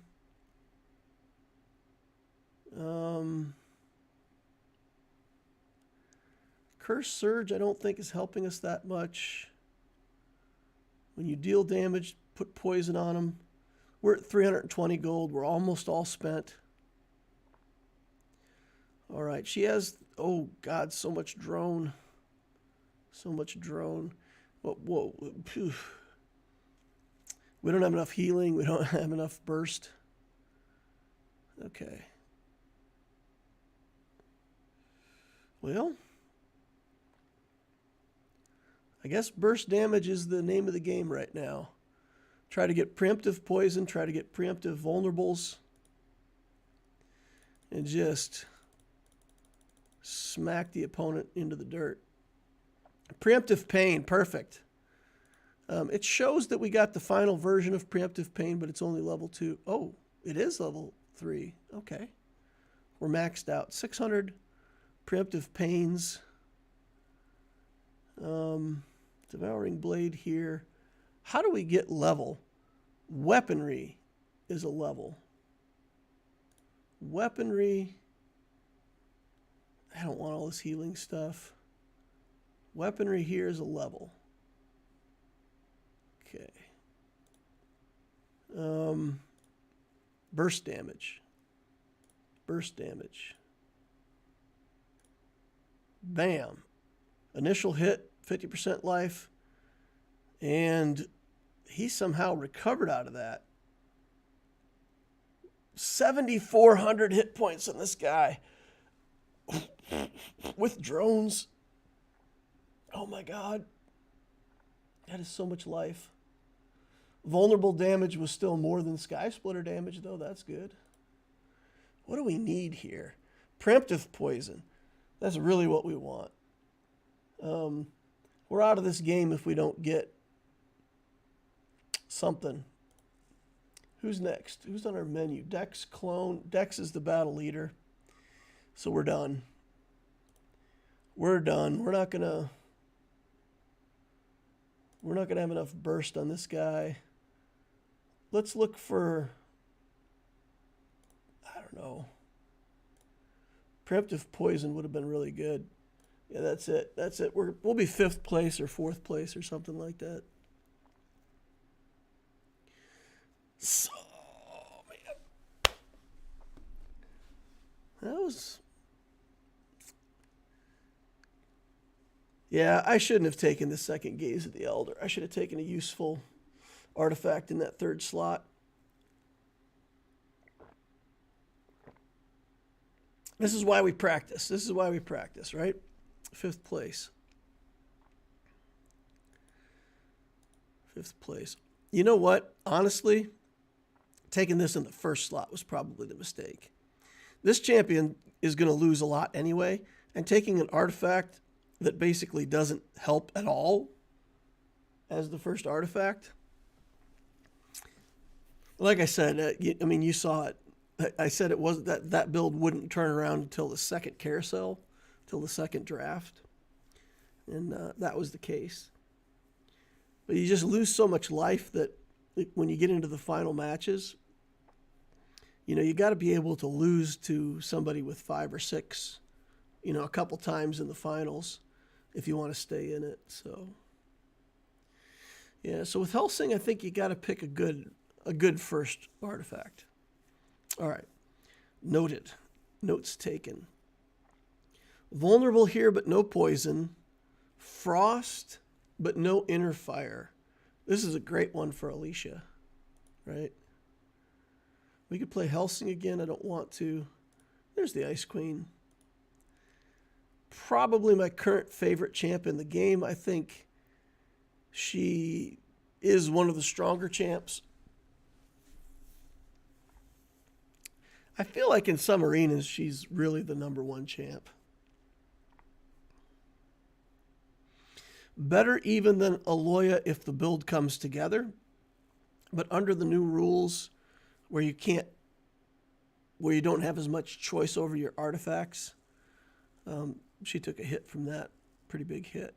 Curse Surge I don't think is helping us that much. When you deal damage, put poison on them. We're at 320 gold. We're almost all spent. All right, she has, oh God, so much drone. So much drone. Whoa. Phew. We don't have enough healing. We don't have enough burst. Okay. Well, I guess burst damage is the name of the game right now. Try to get preemptive poison, try to get preemptive vulnerables, and just smack the opponent into the dirt. Preemptive pain, perfect. It shows that we got the final version of preemptive pain, but it's only level 2. Oh, it is level 3. Okay. We're maxed out. 600 preemptive pains. Devouring blade here. How do we get level? Weaponry is a level. Weaponry. I don't want all this healing stuff. Weaponry here is a level. Okay. Burst damage. Burst damage. Bam. Initial hit, 50% life. And he somehow recovered out of that. 7,400 hit points on this guy. With drones. Oh my God. That is so much life. Vulnerable damage was still more than Sky Splitter damage, though. That's good. What do we need here? Preemptive poison. That's really what we want. We're out of this game if we don't get something. Who's next? Who's on our menu? Dex, clone. Dex is the battle leader. So we're done. We're done. We're not gonna have enough burst on this guy. Let's look for, I don't know. Preemptive poison would have been really good. Yeah, that's it. That's it. We'll be 5th place or 4th place or something like that. So, man. That was... Yeah, I shouldn't have taken the second Gaze of the Elder. I should have taken a useful artifact in that 3rd slot. This is why we practice. This is why we practice, right? 5th place. 5th place. You know what? Honestly, taking this in the 1st slot was probably the mistake. This champion is going to lose a lot anyway, and taking an artifact that basically doesn't help at all as the first artifact Like I said, I mean, you saw it. I said it wasn't that build wouldn't turn around until the second carousel, till the second draft, and that was the case. But you just lose so much life that when you get into the final matches, you got to be able to lose to somebody with 5 or 6, a couple times in the finals if you want to stay in it. So, yeah. So with Helsing, I think you got to pick a good first artifact. All right. Noted. Notes taken. Vulnerable here, but no poison. Frost, but no inner fire. This is a great one for Alicia, right? We could play Helsing again. I don't want to. There's the Ice Queen. Probably my current favorite champ in the game. I think she is one of the stronger champs. I feel like in some arenas, she's really the #1 champ. Better even than Aloya if the build comes together. But under the new rules where you don't have as much choice over your artifacts, she took a hit from that. Pretty big hit.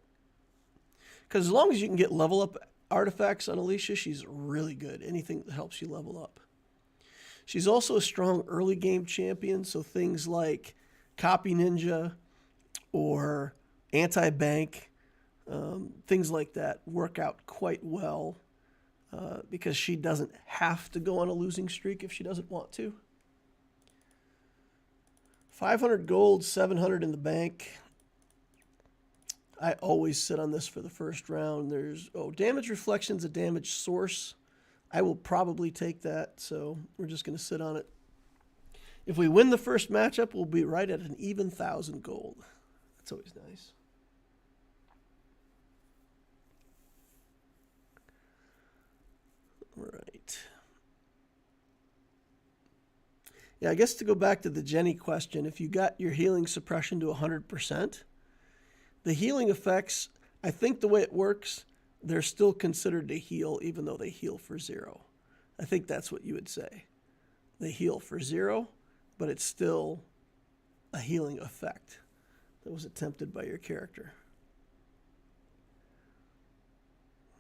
Because as long as you can get level up artifacts on Alicia, she's really good. Anything that helps you level up. She's also a strong early game champion, so things like Copy Ninja or Anti-Bank, things like that work out quite well because she doesn't have to go on a losing streak if she doesn't want to. 500 gold, 700 in the bank. I always sit on this for the first round. There's, damage reflection's a damage source. I will probably take that, so we're just going to sit on it. If we win the first matchup, we'll be right at an even 1,000 gold. That's always nice. All right. Yeah, I guess to go back to the Jenny question, if you got your healing suppression to 100%, the healing effects, I think the way it works, they're still considered to heal even though they heal for 0. I think that's what you would say. They heal for 0, but it's still a healing effect that was attempted by your character.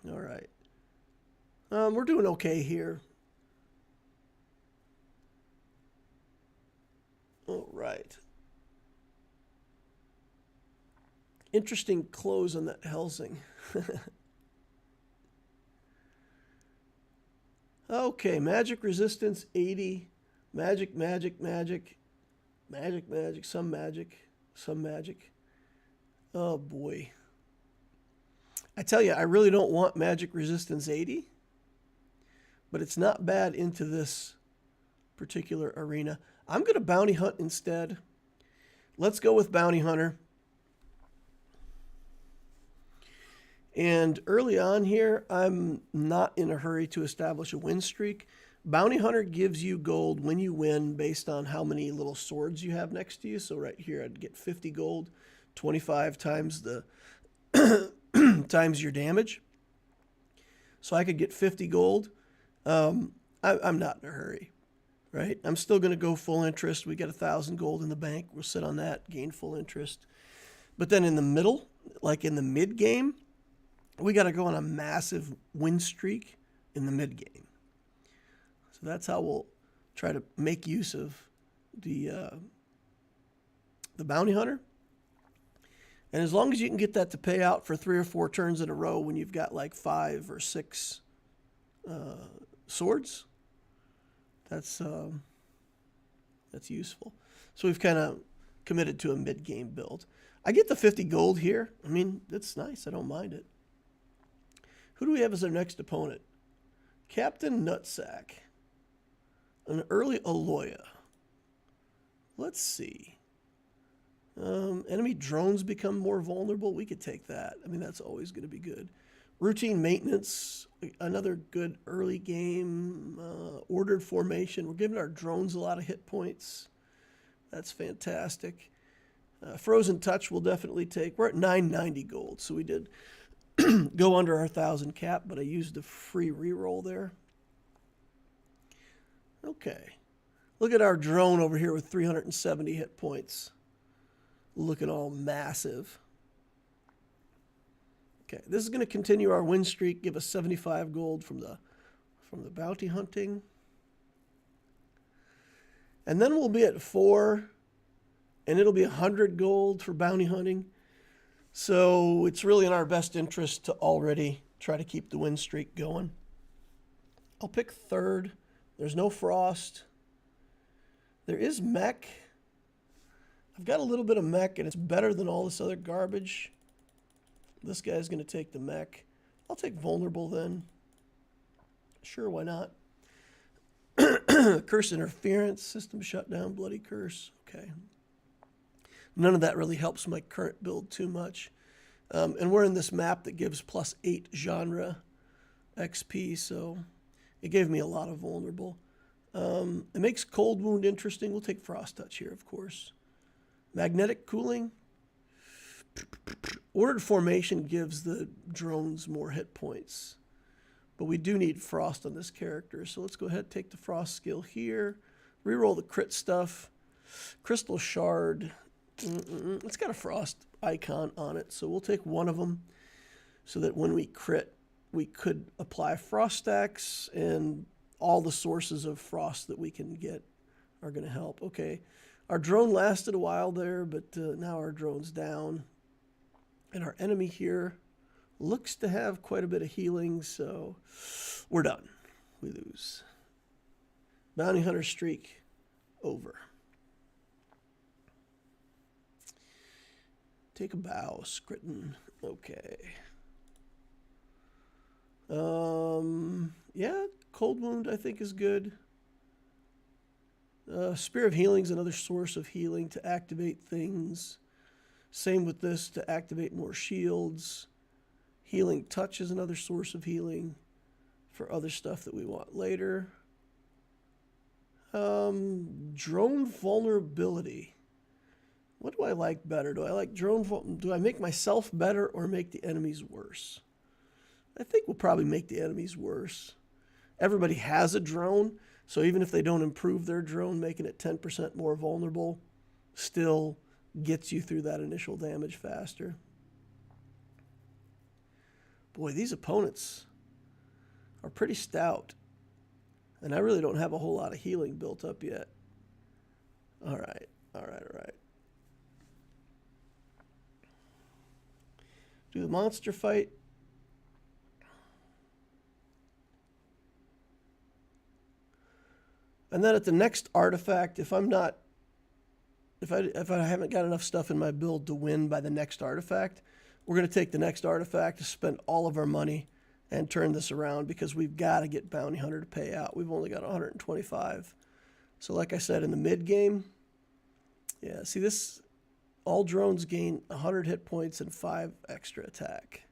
All right. We're doing okay here. All right. Interesting close on that Helsing. Okay, magic resistance 80, magic, some magic. Oh boy. I tell you, I really don't want magic resistance 80, but it's not bad into this particular arena. I'm going to bounty hunt instead. Let's go with bounty hunter. And early on here, I'm not in a hurry to establish a win streak. Bounty Hunter gives you gold when you win based on how many little swords you have next to you. So right here, I'd get 50 gold, 25 times the times your damage. So I could get 50 gold. I'm not in a hurry, right? I'm still going to go full interest. We get 1,000 gold in the bank. We'll sit on that, gain full interest. But then in the middle, like in the mid game, we got to go on a massive win streak in the mid game. So that's how we'll try to make use of the bounty hunter. And as long as you can get that to pay out for 3 or 4 turns in a row when you've got like 5 or 6 swords, that's useful. So we've kind of committed to a mid-game build. I get the 50 gold here. I mean, that's nice. I don't mind it. Who do we have as our next opponent? Captain Nutsack. An early Aloya. Let's see. Enemy drones become more vulnerable. We could take that. I mean, that's always going to be good. Routine maintenance. Another good early game. Ordered formation. We're giving our drones a lot of hit points. That's fantastic. Frozen touch we'll definitely take. We're at 990 gold, so we did go under our 1,000 cap, but I used a free reroll there. Okay. Look at our drone over here with 370 hit points. Looking all massive. Okay, this is going to continue our win streak, give us 75 gold from the bounty hunting. And then we'll be at 4, and it'll be 100 gold for bounty hunting. So it's really in our best interest to already try to keep the win streak going. I'll pick 3rd. There's no frost. There is mech. I've got a little bit of mech, and it's better than all this other garbage. This guy's going to take the mech. I'll take vulnerable then. Sure, why not? Curse interference, system shutdown, bloody curse. Okay. None of that really helps my current build too much. And we're in this map that gives +8 genre XP, so it gave me a lot of vulnerable. It makes cold wound interesting. We'll take frost touch here, of course. Magnetic cooling. Ordered formation gives the drones more hit points. But we do need frost on this character, so let's go ahead and take the frost skill here. Reroll the crit stuff. Crystal shard. It's got a frost icon on it, so we'll take one of them so that when we crit, we could apply frost stacks, and all the sources of frost that we can get are going to help. Okay, our drone lasted a while there, but now our drone's down. And our enemy here looks to have quite a bit of healing, so we're done. We lose. Bounty hunter streak over. Take a bow, Scritton. Okay. Yeah, cold wound I think is good. Spear of healing is another source of healing to activate things. Same with this to activate more shields. Healing touch is another source of healing for other stuff that we want later. Drone vulnerability. What do I like better? Do I like do I make myself better or make the enemies worse? I think we'll probably make the enemies worse. Everybody has a drone, so even if they don't improve their drone, making it 10% more vulnerable still gets you through that initial damage faster. Boy, these opponents are pretty stout. And I really don't have a whole lot of healing built up yet. All right. Do the monster fight. And then at the next artifact, if I haven't got enough stuff in my build to win by the next artifact, we're going to take the next artifact to spend all of our money and turn this around because we've got to get Bounty Hunter to pay out. We've only got 125. So like I said, in the mid game, yeah, see this, all drones gain 100 hit points and 5 extra attack,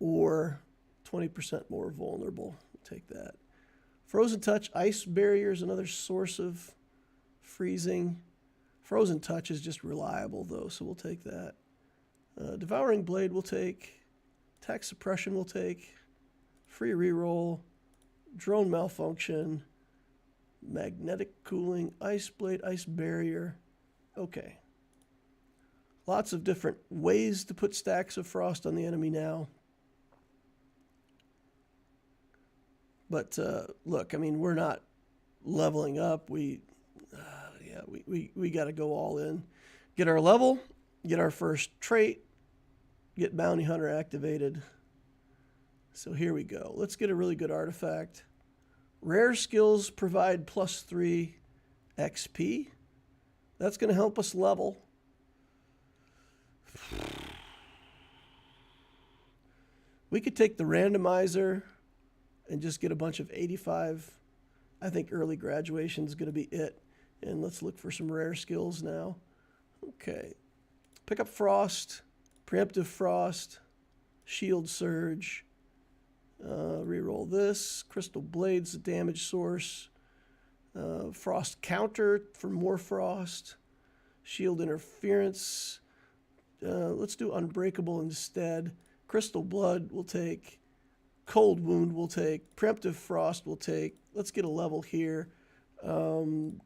or 20% more vulnerable. We'll take that. Frozen Touch, Ice Barrier is another source of freezing. Frozen Touch is just reliable, though, so we'll take that. Devouring Blade we'll take. Attack Suppression we'll take. Free Reroll. Drone Malfunction. Magnetic Cooling. Ice Blade, Ice Barrier. Okay. Lots of different ways to put stacks of frost on the enemy now. But look, I mean, we're not leveling up. We got to go all in. Get our level, get our first trait, get Bounty Hunter activated. So here we go. Let's get a really good artifact. Rare skills provide +3 XP. That's going to help us level. We could take the randomizer and just get a bunch of 85. I think early graduation is going to be it. And let's look for some rare skills now. Okay. Pick up Frost, Preemptive Frost, Shield Surge. Reroll this. Crystal Blade's a damage source. Frost Counter for more Frost. Shield Interference. Let's do Unbreakable instead. Crystal Blood we'll take. Cold Wound we'll take. Preemptive Frost we'll take. Let's get a level here.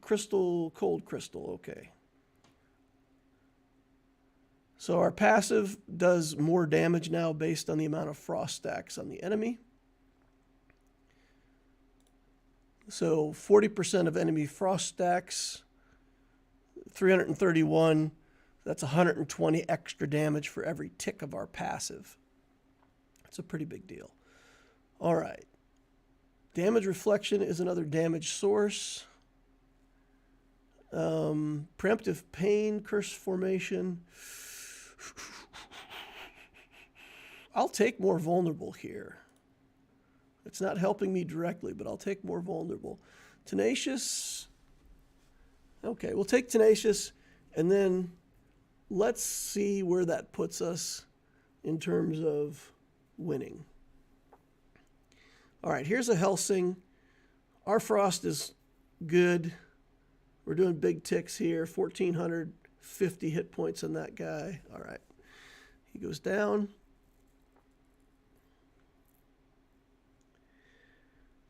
Crystal, cold crystal, okay. So our passive does more damage now based on the amount of frost stacks on the enemy. So 40% of enemy frost stacks, 331, that's 120 extra damage for every tick of our passive. That's a pretty big deal. All right. Damage reflection is another damage source. Preemptive pain, curse formation. I'll take more vulnerable here. It's not helping me directly, but I'll take more vulnerable. Tenacious. Okay, we'll take tenacious, and then let's see where that puts us in terms of winning. All right, here's a Helsing. Our frost is good. We're doing big ticks here. 1,450 hit points on that guy. All right, he goes down.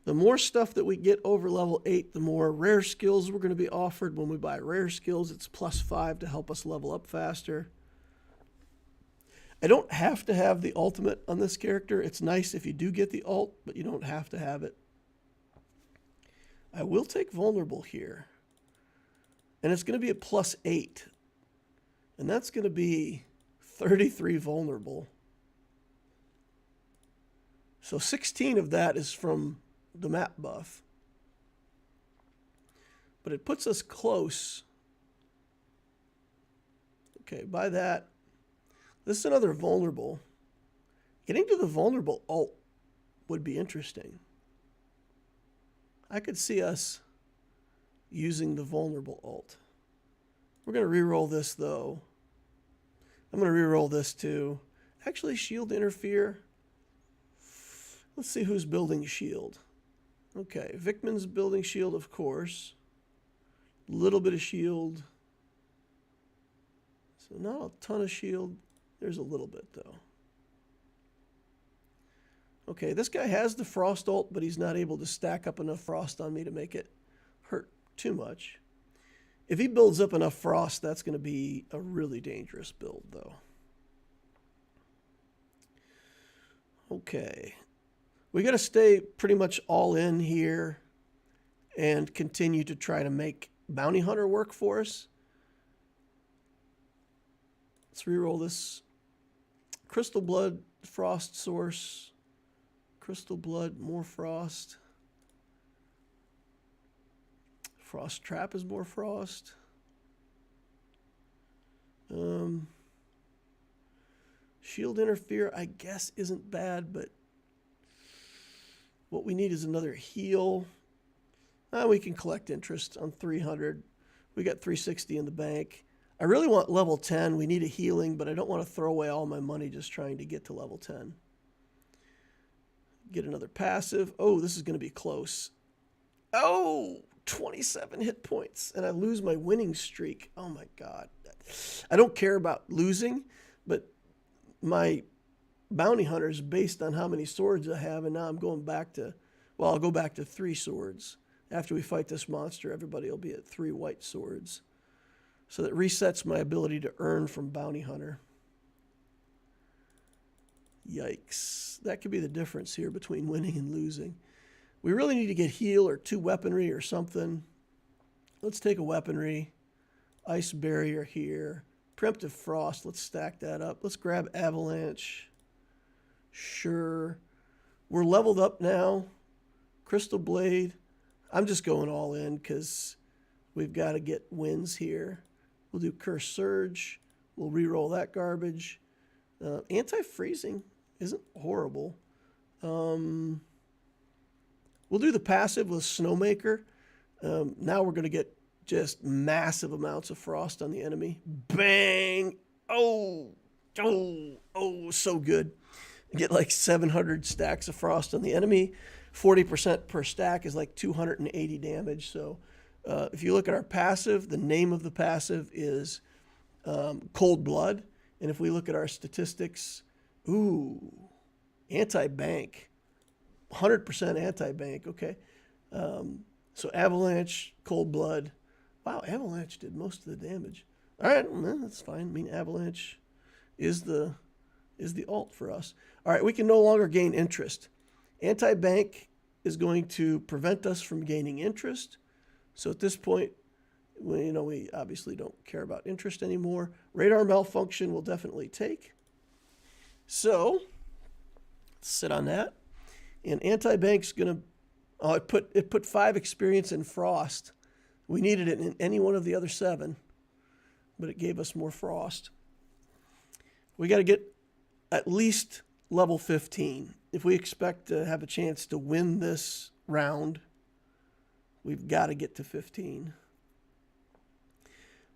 The more stuff that we get over level 8, the more rare skills we're going to be offered. When we buy rare skills, it's +5 to help us level up faster. I don't have to have the ultimate on this character. It's nice if you do get the ult, but you don't have to have it. I will take vulnerable here. And it's going to be a +8. And that's going to be 33 vulnerable. So 16 of that is from the map buff. But it puts us close. Okay, by that, this is another vulnerable. Getting to the vulnerable ult would be interesting. I could see us using the vulnerable ult. We're going to reroll this, though. I'm going to reroll this, too. Actually, shield interfere. Let's see who's building shield. Okay, Vickman's building shield, of course. A little bit of shield. So not a ton of shield. There's a little bit, though. Okay, this guy has the frost ult, but he's not able to stack up enough frost on me to make it hurt too much. If he builds up enough frost, that's going to be a really dangerous build, though. Okay. We got to stay pretty much all in here and continue to try to make Bounty Hunter work for us. Let's reroll this. Crystal Blood, Frost Source. Crystal Blood, more Frost. Frost Trap is more Frost. Shield Interfere, I guess, isn't bad, but what we need is another heal. We can collect interest on 300. We got 360 in the bank. I really want level 10. We need a healing, but I don't want to throw away all my money just trying to get to level 10. Get another passive. Oh, this is going to be close. Oh, 27 hit points, and I lose my winning streak. Oh, my God. I don't care about losing, but my bounty hunters based on how many swords I have, and now I'm going back to, well, I'll go back to 3 swords. After we fight this monster, everybody will be at 3 white swords. So that resets my ability to earn from bounty hunter. Yikes. That could be the difference here between winning and losing. We really need to get heal or 2 weaponry or something. Let's take a weaponry. Ice barrier here. Preemptive frost. Let's stack that up. Let's grab avalanche. Sure. We're leveled up now. Crystal blade. I'm just going all in because we've got to get wins here. We'll do curse surge. We'll re-roll that garbage. Anti-freezing isn't horrible. We'll do the passive with Snowmaker. Now we're going to get just massive amounts of frost on the enemy. Bang! Oh, so good. Get like 700 stacks of frost on the enemy. 40% per stack is like 280 damage. So if you look at our passive, the name of the passive is Cold Blood. And if we look at our statistics, anti-bank. 100% anti-bank, okay. So Avalanche, Cold Blood. Wow, Avalanche did most of the damage. All right, well, that's fine. I mean, Avalanche is the alt for us. All right, we can no longer gain interest. Anti-bank is going to prevent us from gaining interest. So at this point, we obviously don't care about interest anymore. Radar malfunction will definitely take. So let's sit on that. And anti-bank's going to, it put 5 experience in frost. We needed it in any one of the other 7, but it gave us more frost. We got to get at least level 15. If we expect to have a chance to win this round, we've got to get to 15.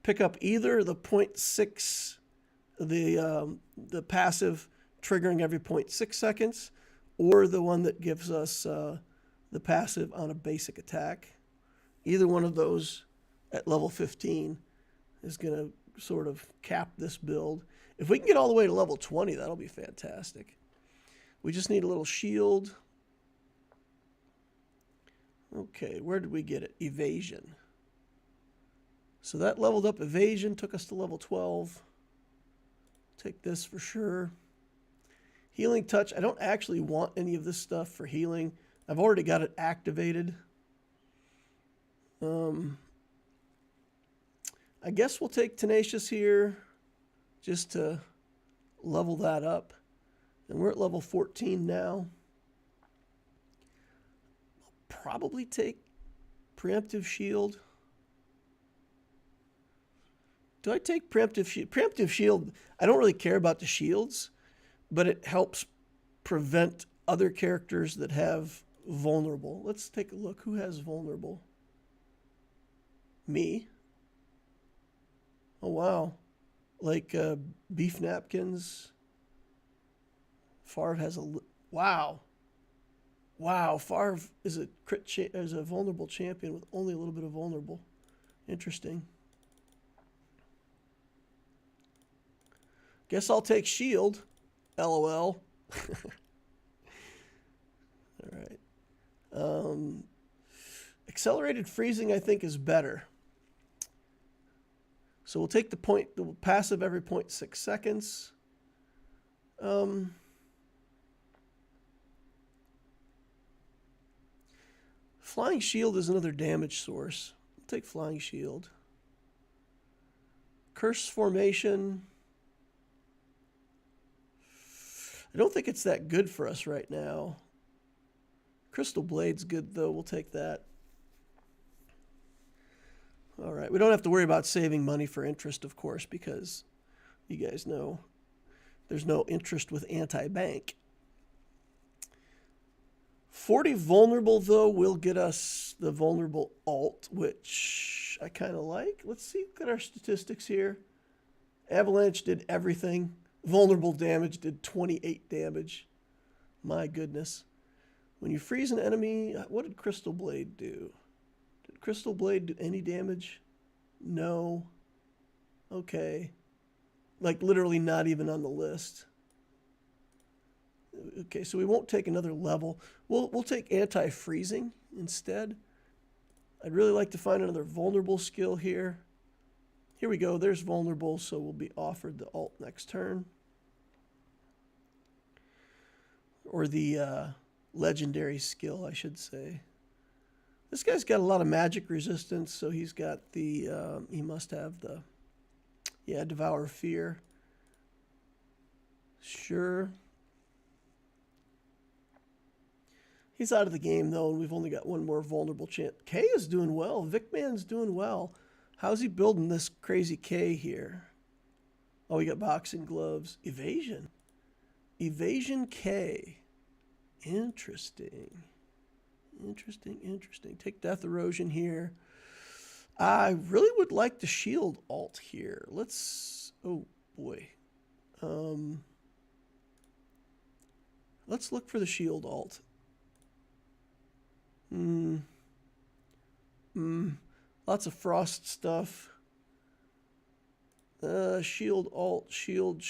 Pick up either the 0.6, the passive triggering every 0.6 seconds, or the one that gives us the passive on a basic attack. Either one of those at level 15 is going to sort of cap this build. If we can get all the way to level 20, that'll be fantastic. We just need a little shield. Okay, where did we get it? Evasion. So that leveled up evasion, took us to level 12. Take this for sure. Healing touch. I don't actually want any of this stuff for healing. I've already got it activated. I guess we'll take Tenacious here just to level that up. And we're at level 14 now. I'll probably take Preemptive Shield. Do I take Preemptive Shield? Preemptive Shield, I don't really care about the shields, but it helps prevent other characters that have vulnerable. Let's take a look. Who has vulnerable? Me. Oh, wow. Like beef napkins. Farv has a... Wow. Wow. Farv is a is a vulnerable champion with only a little bit of vulnerable. Interesting. Guess I'll take shield. LOL. All right. Accelerated freezing, I think, is better. So we'll take the passive every 0.6 seconds. Flying Shield is another damage source. We'll take Flying Shield. Curse Formation. I don't think it's that good for us right now. Crystal Blade's good, though. We'll take that. All right. We don't have to worry about saving money for interest, of course, because you guys know there's no interest with anti-bank. 40 vulnerable, though, will get us the vulnerable alt, which I kind of like. Let's see. Look at our statistics here. Avalanche did everything. Vulnerable damage did 28 damage. My goodness. When you freeze an enemy, what did Crystal Blade do? Did Crystal Blade do any damage? No. Okay. Like literally not even on the list. Okay, so we won't take another level. We'll take anti-freezing instead. I'd really like to find another vulnerable skill here. Here we go. There's vulnerable, so we'll be offered the alt next turn. Or the legendary skill, I should say. This guy's got a lot of magic resistance, so he's got the, he must have the, yeah, Devour Fear. Sure. He's out of the game, though, and we've only got one more vulnerable chance. K is doing well. Vicman's doing well. How's he building this crazy K here? Oh, we got boxing gloves. Evasion. Evasion K. Interesting. Interesting. Take Death Erosion here. I really would like the shield alt here. Let's... Oh, boy. Let's look for the shield alt. Lots of frost stuff. Shield alt, shield.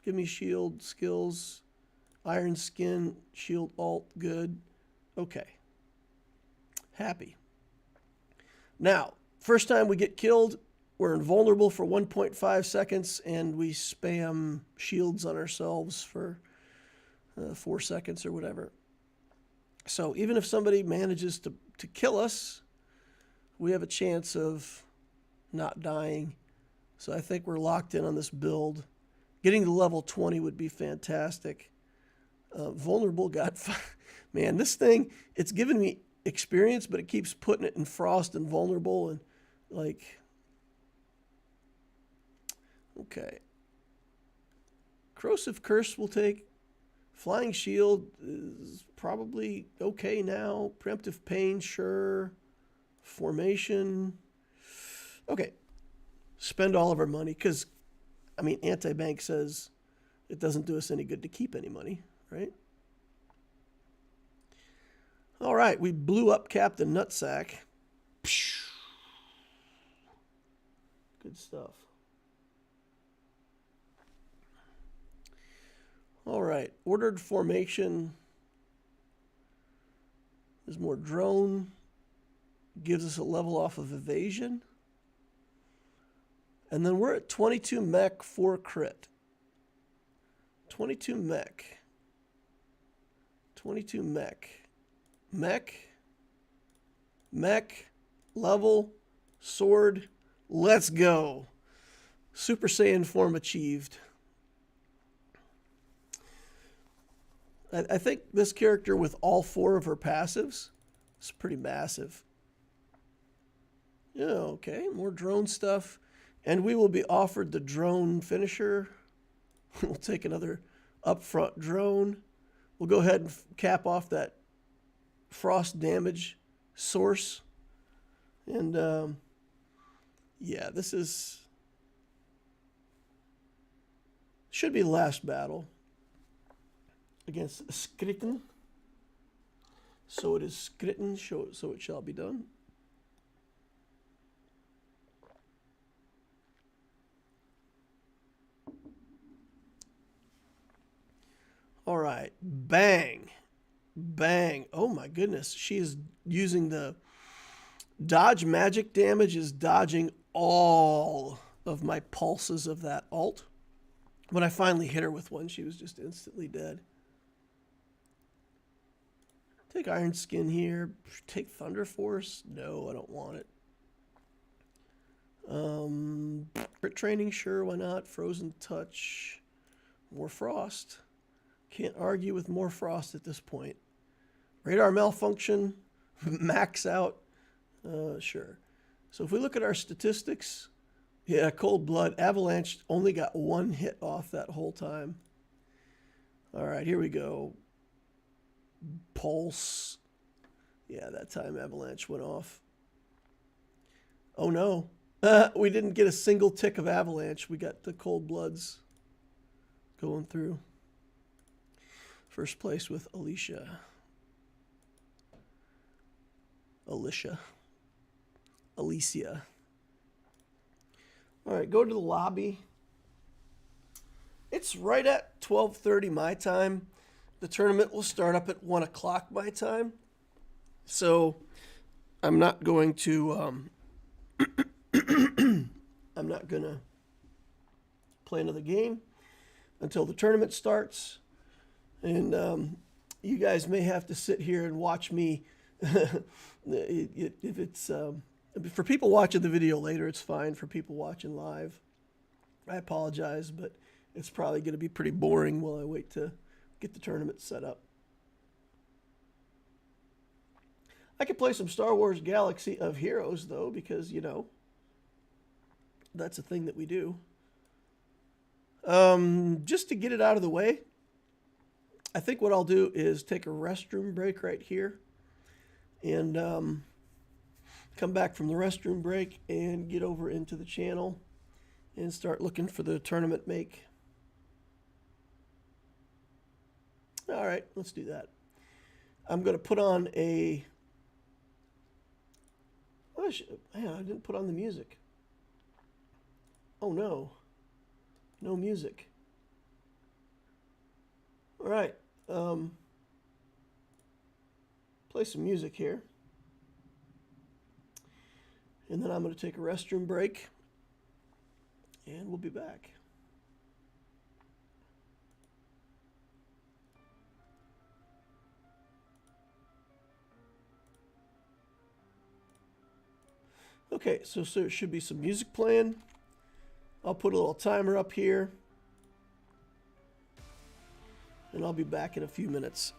Give me shield skills. Iron Skin, shield alt, good. Okay. Happy. Now, first time we get killed, we're invulnerable for 1.5 seconds, and we spam shields on ourselves for 4 seconds or whatever. So even if somebody manages to kill us, we have a chance of not dying. So I think we're locked in on this build. Getting to level 20 would be fantastic. Vulnerable got... Man, this thing, it's given me experience, but it keeps putting it in frost and vulnerable and like... Okay. Corrosive Curse will take. Flying Shield is probably okay now. Preemptive Pain, sure. Formation. Okay. Spend all of our money because, I mean, Anti-Bank says it doesn't do us any good to keep any money, right? All right. We blew up Captain Nutsack. Good stuff. All right, ordered formation. There's more drone. Gives us a level off of evasion. And then we're at 22 mech for crit. 22 mech. 22 mech. Mech. Mech. Level. Sword. Let's go. Super Saiyan form achieved. I think this character with all 4 of her passives is pretty massive. Yeah, okay, more drone stuff. And we will be offered the drone finisher. We'll take another upfront drone. We'll go ahead and cap off that frost damage source. And yeah, this should be the last battle against Skritten. So it is Skritten, so it shall be done. All right, bang, bang. Oh my goodness, she is using the dodge magic damage, is dodging all of my pulses of that ult. When I finally hit her with one, she was just instantly dead. Take Iron Skin here. Take Thunder Force. No, I don't want it. Crit training, sure, why not? Frozen Touch. More Frost. Can't argue with more Frost at this point. Radar malfunction. Max out. Sure. So if we look at our statistics, yeah, Cold Blood. Avalanche only got 1 hit off that whole time. All right, here we go. Pulse. Yeah, that time Avalanche went off. Oh no. We didn't get a single tick of Avalanche. We got the Cold Bloods going through. First place with Alicia. Alicia. All right, go to the lobby. It's right at 12:30 my time. The tournament will start up at 1 o'clock my time. So I'm not going to I'm not going to play another game until the tournament starts. And you guys may have to sit here and watch me. If it's for people watching the video later, it's fine. For people watching live, I apologize, but it's probably going to be pretty boring while I wait to get the tournament set up. I could play some Star Wars Galaxy of Heroes, though, because, you know, that's a thing that we do. Just to get it out of the way, I think what I'll do is take a restroom break right here and come back from the restroom break and get over into the channel and start looking for the tournament make. All right, let's do that. I'm going to put on a... Oh, man, I didn't put on the music. Oh, no. No music. All right. Play some music here. And then I'm going to take a restroom break, and we'll be back. Okay, so there should be some music playing. I'll put a little timer up here, and I'll be back in a few minutes.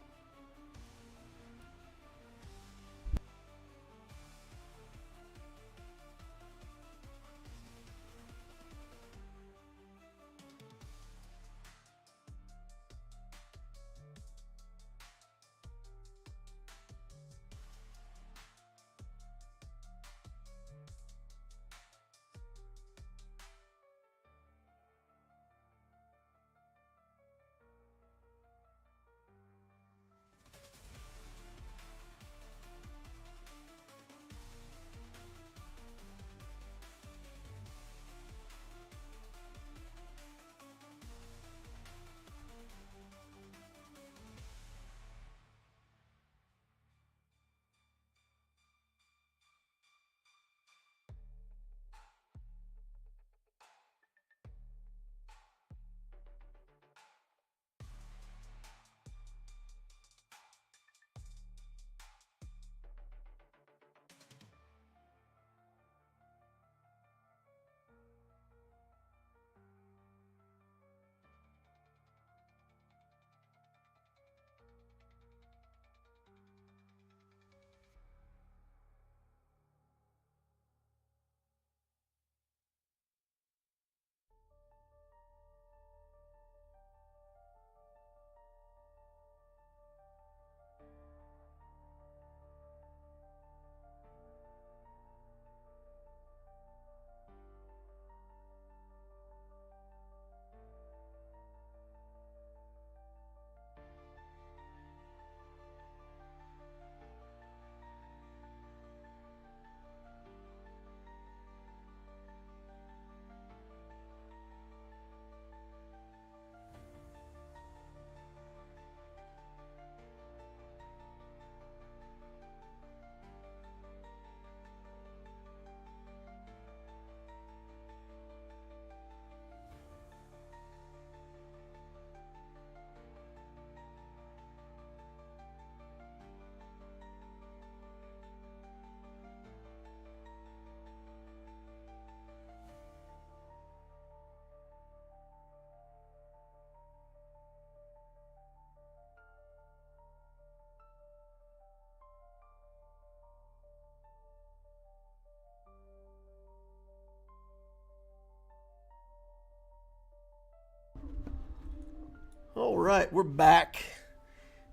All right, we're back.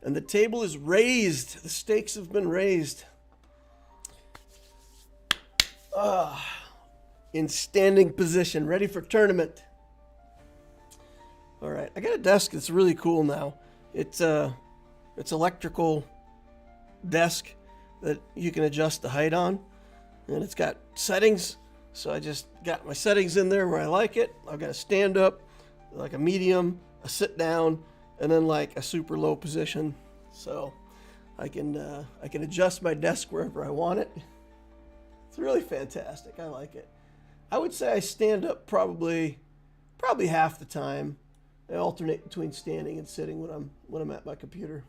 And the table is raised. The stakes have been raised. In standing position, ready for tournament. All right, I got a desk that's really cool now. It's electrical desk that you can adjust the height on, and it's got settings. So I just got my settings in there where I like it. I've got a stand up, like a medium, a sit down, and then like a super low position. So I can adjust my desk wherever I want it. It's really fantastic. I like it. I would say I stand up probably half the time. I alternate between standing and sitting when I'm at my computer.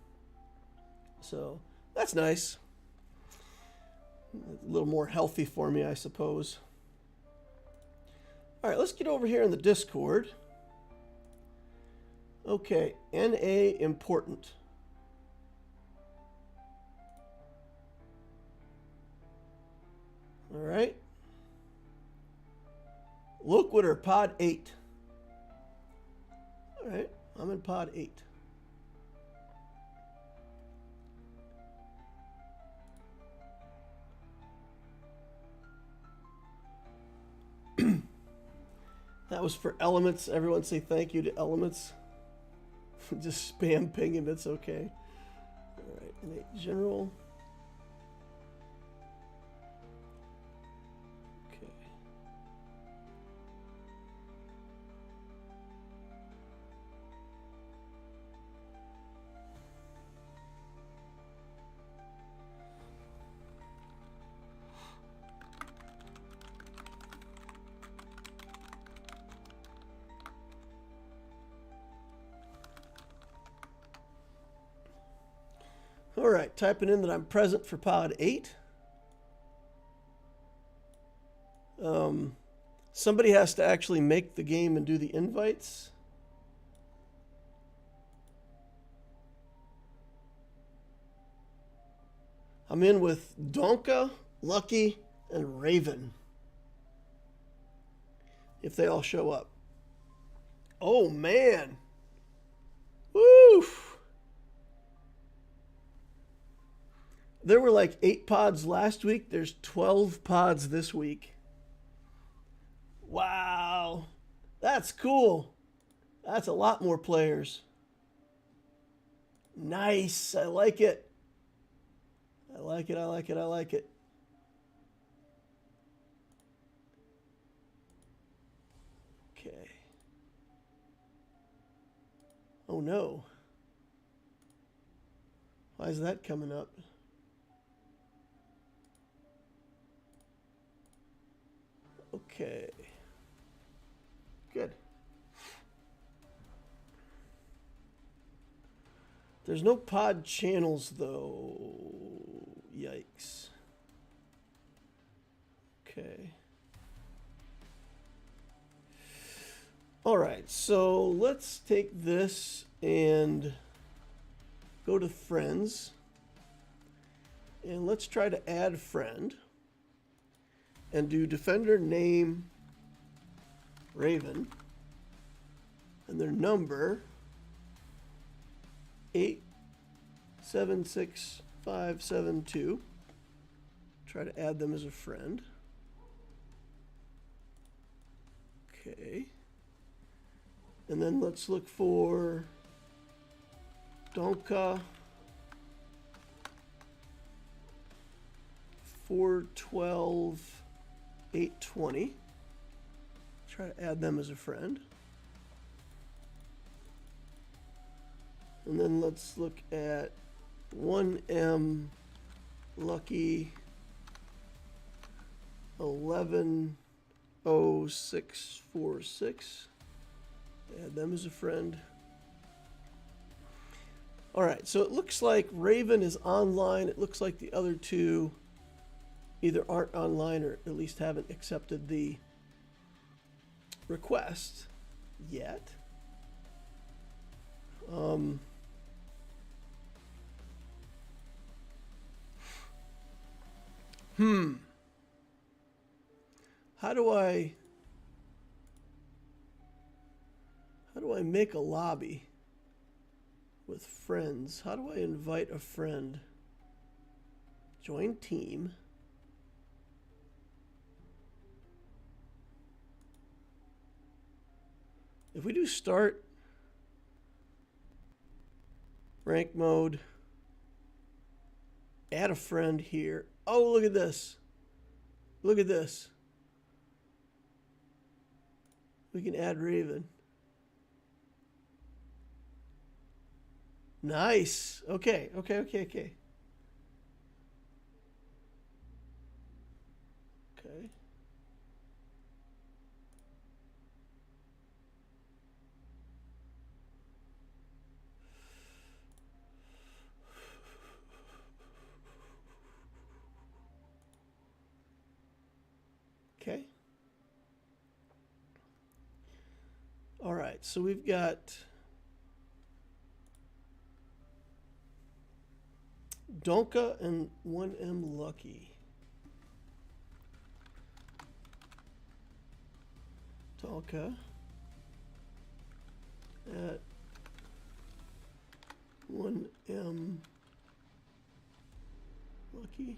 So that's nice. A little more healthy for me, I suppose. All right, let's get over here in the Discord. Okay, NA important. All right. Lookwater, pod 8. All right, I'm in pod 8. That was for Elements. Everyone say thank you to Elements. Just spam ping him, it's okay. All right, innate general. Okay. All right, typing in that I'm present for pod 8. Somebody has to actually make the game and do the invites. I'm in with Donka, Lucky, and Raven. If they all show up. Oh, man. Woo! There were like 8 pods last week. There's 12 pods this week. Wow. That's cool. That's a lot more players. Nice. I like it. I like it. I like it. I like it. Okay. Oh no. Why is that coming up? Okay. Good. There's no pod channels though. Yikes. Okay. All right, so let's take this and go to friends. And let's try to add friend. And do defender name Raven. And their number 876572. Try to add them as a friend. Okay. And then let's look for Donka 412 820. Try to add them as a friend. And then let's look at 1M Lucky 110646. Add them as a friend. All right, so it looks like Raven is online. It looks like the other two either aren't online or at least haven't accepted the request yet. How do I make a lobby with friends? How do I invite a friend? Join team. If we do start rank mode, add a friend here. Oh, look at this. Look at this. We can add Raven. Nice. Okay. Okay. Okay. All right, so we've got Donka and 1M Lucky. Donka at 1M Lucky.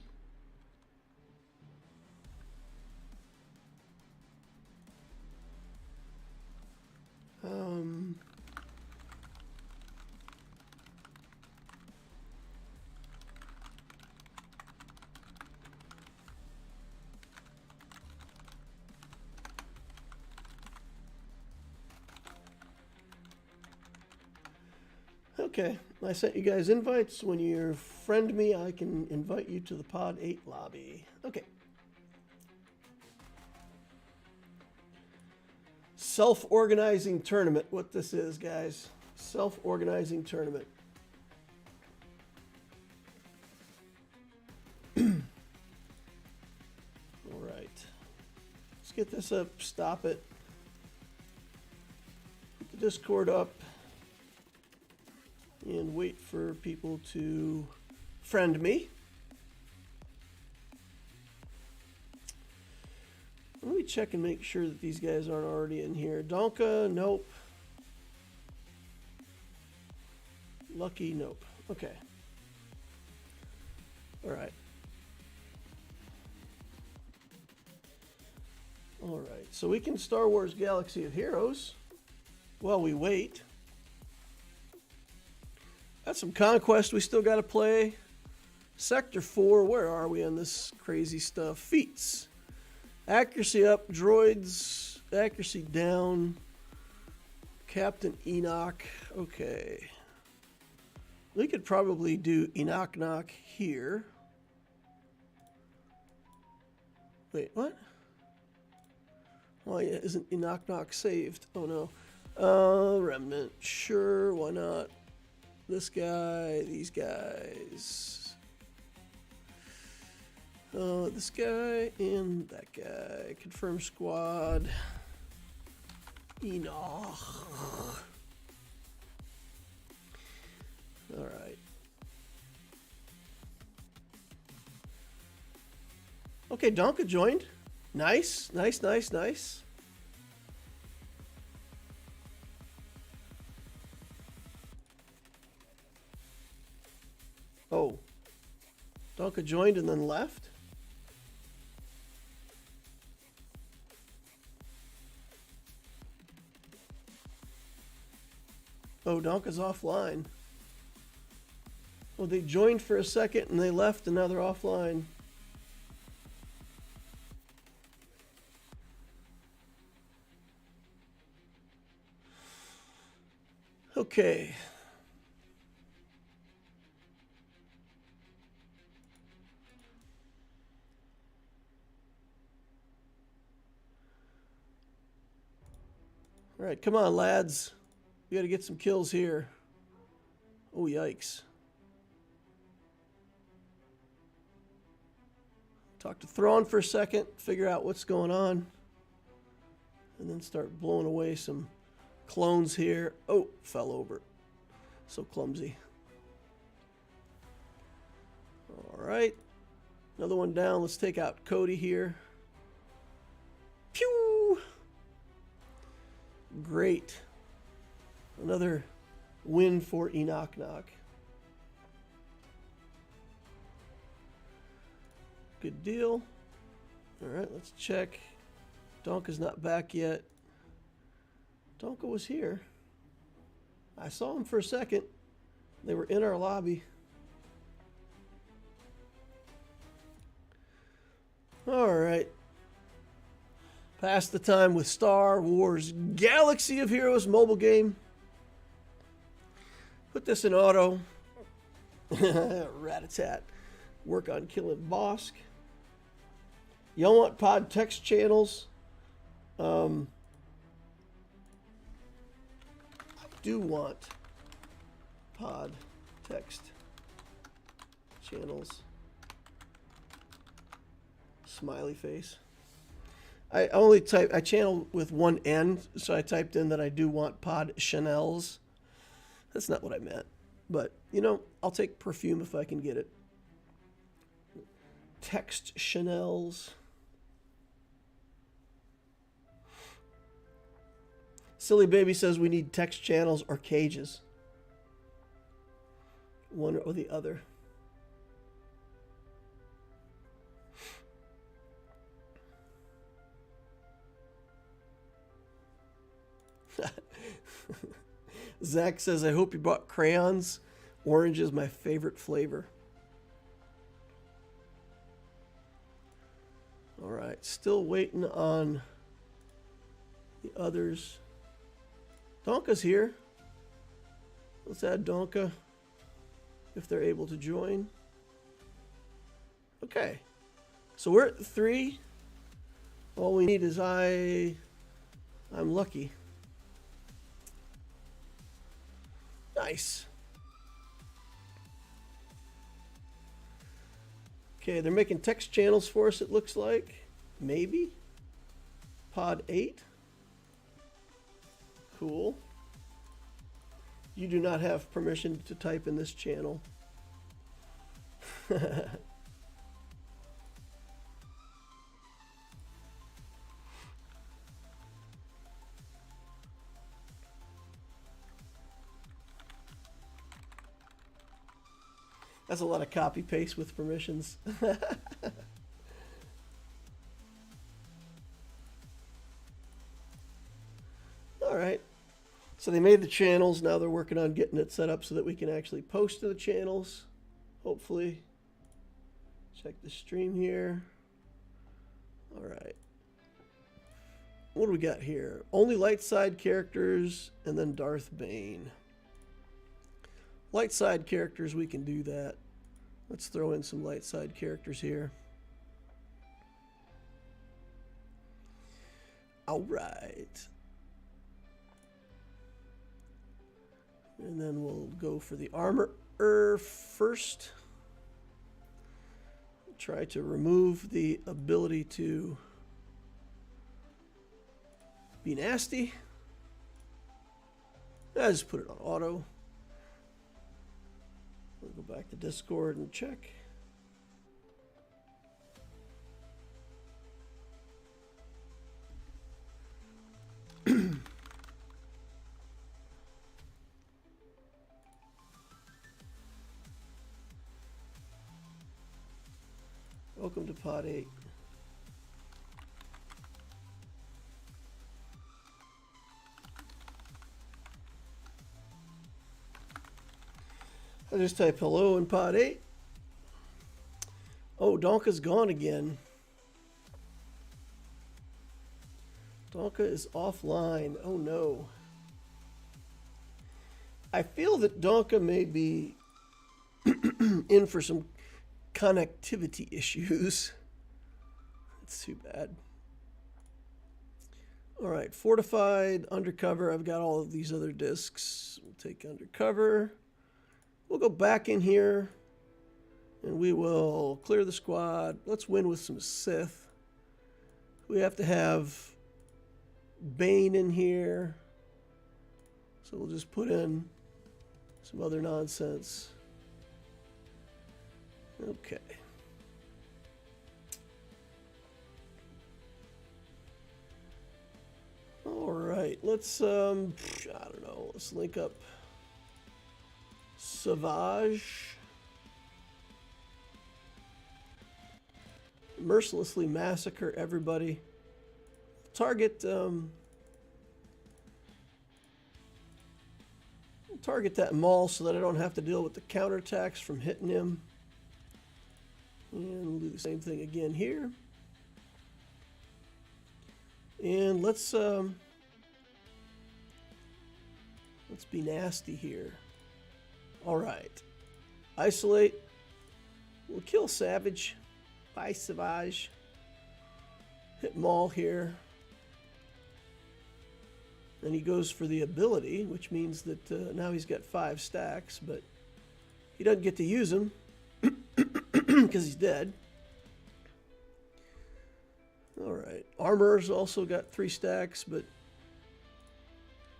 Okay, I sent you guys invites. When you friend me, I can invite you to the Pod 8 lobby. Okay. Self-organizing tournament. What this is, guys. Self-organizing tournament. get this up, stop it. Put the Discord up. And wait for people to friend me. Let me check and make sure that these guys aren't already in here. Donka, nope. Lucky, nope. Okay. All right. All right. So we can Star Wars Galaxy of Heroes while we wait. Got some Conquest we still got to play. Sector 4, where are we on this crazy stuff? Feats. Accuracy up, droids, accuracy down. Captain Enoch, okay. We could probably do Enoch Knock here. Wait, what? Why isn't Enoch Knock saved? Oh no. Remnant, sure, why not? This guy, these guys. This guy and that guy. Confirm squad. Enoch. All right. Okay, Donka joined. Nice, nice, nice, nice. Oh, Donka joined and then left? Oh, Donka's offline. Well, they joined for a second and they left and now they're offline. Okay. All right, come on, lads. We got to get some kills here. Oh, yikes. Talk to Thrawn for a second, figure out what's going on, and then start blowing away some clones here. Oh, fell over. So clumsy. All right. Another one down. Let's take out Cody here. Pew! Great. Another win for Enoch Knock. Good deal. All right, let's check. Donka's not back yet. Donka was here. I saw him for a second. They were in our lobby. All right. Pass the time with Star Wars Galaxy of Heroes mobile game. Put this in auto. Rat-a-tat. Work on killing Bosk. Y'all want pod text channels? I do want pod text channels. Smiley face. I channel with one N, so I typed in that I do want pod Chanels. That's not what I meant. But, you know, I'll take perfume if I can get it. Text Chanels. Silly Baby says we need text channels or cages. One or the other. Zach says, I hope you bought crayons. Orange is my favorite flavor. All right, still waiting on the others. Donka's here. Let's add Donka if they're able to join. Okay, so we're at 3. All we need is I'm lucky. Nice. Okay, they're making text channels for us, it looks like. Maybe. Pod 8. Cool. You do not have permission to type in this channel. That's a lot of copy paste with permissions. All right. So they made the channels. Now they're working on getting it set up so that we can actually post to the channels. Hopefully. Check the stream here. All right. What do we got here? Only light side characters and then Darth Bane. Light side characters, we can do that. Let's throw in some light side characters here. All right. And then we'll go for the armorer first. Try to remove the ability to be nasty. I just put it on auto. We'll go back to Discord and check. Welcome to Pod 8. I just type hello in Pod 8. Oh, Donka's gone again. Donka is offline. Oh no. I feel that Donka may be in for some connectivity issues. That's too bad. All right, fortified, undercover. I've got all of these other discs. We'll take undercover. We'll go back in here and we will clear the squad. Let's win with some Sith. We have to have Bane in here. So we'll just put in some other nonsense. Okay. All right, let's, I don't know, let's link up Savage. Mercilessly massacre everybody. Target, target that Maul so that I don't have to deal with the counterattacks from hitting him. And we'll do the same thing again here. And let's be nasty here. All right. Isolate. We'll kill Savage. Bye, Savage. Hit Maul here. And he goes for the ability, which means that now he's got 5 stacks, but he doesn't get to use them because he's dead. All right. Armor's also got 3 stacks, but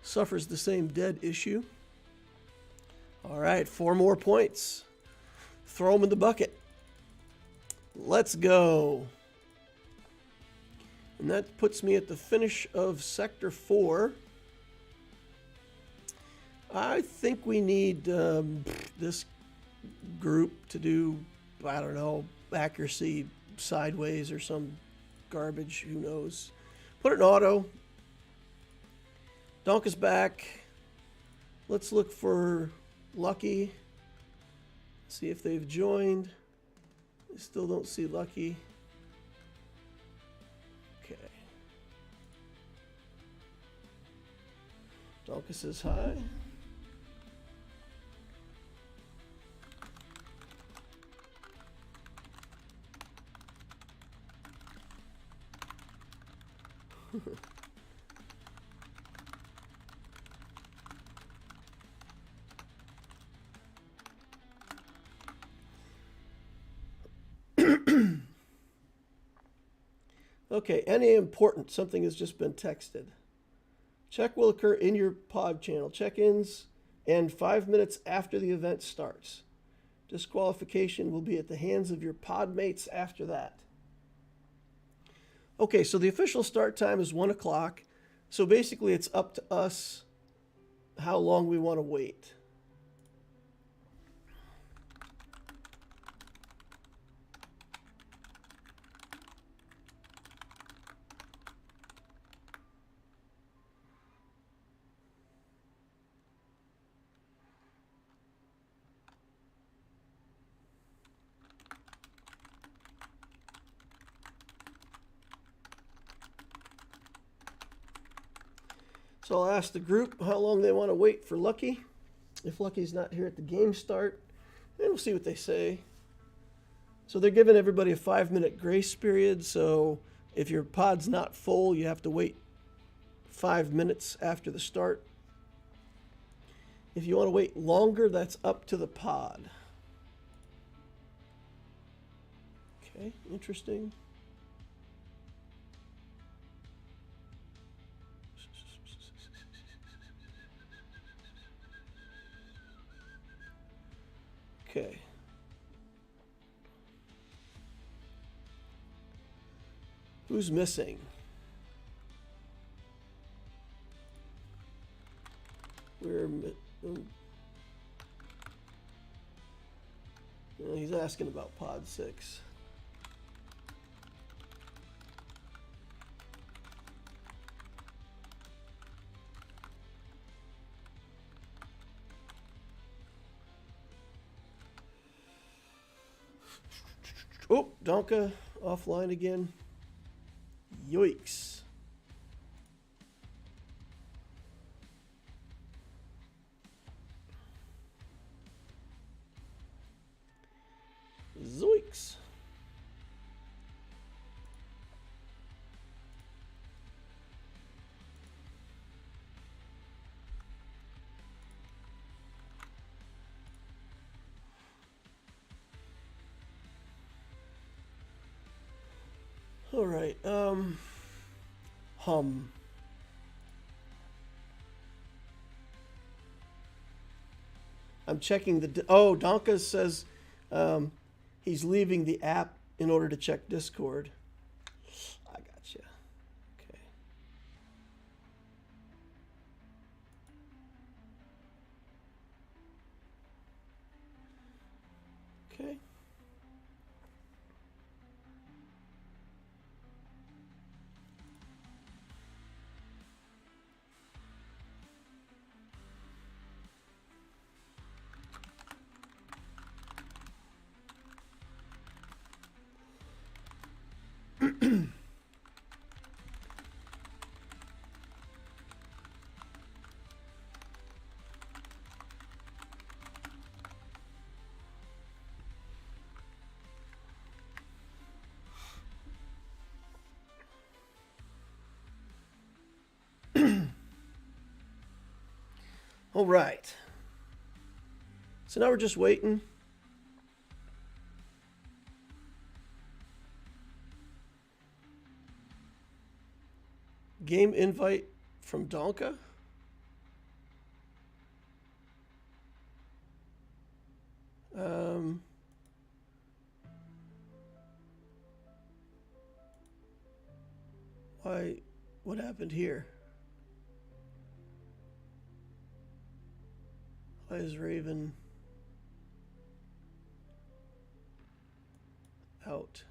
suffers the same dead issue. All right, 4 more points. Throw them in the bucket. Let's go. And that puts me at the finish of Sector 4. I think we need this group to do, I don't know, accuracy sideways or some garbage, who knows. Put it in auto. Donka's back. Let's look for Lucky. See if they've joined. I still don't see Lucky. Okay. Donka says hi. Okay, any important, something has just been texted. Check will occur in your pod channel. Check-ins and 5 minutes after the event starts. Disqualification will be at the hands of your pod mates after that. Okay, so the official start time is 1 o'clock. So basically it's up to us how long we want to wait. So I'll ask the group how long they want to wait for Lucky. If Lucky's not here at the game start, and we'll see what they say. So they're giving everybody a 5-minute grace period. So if your pod's not full, you have to wait 5 minutes after the start. If you want to wait longer, that's up to the pod. Okay, interesting. Okay. Who's missing? He's asking about pod 6. Oh, Donka offline again. Yoicks. Zoinks. All right. Hum. I'm checking the. Oh, Donka says he's leaving the app in order to check Discord. I gotcha. Okay. Okay. All right. So now we're just waiting. Game invite from Donka. Why? What happened here? Why is Raven out?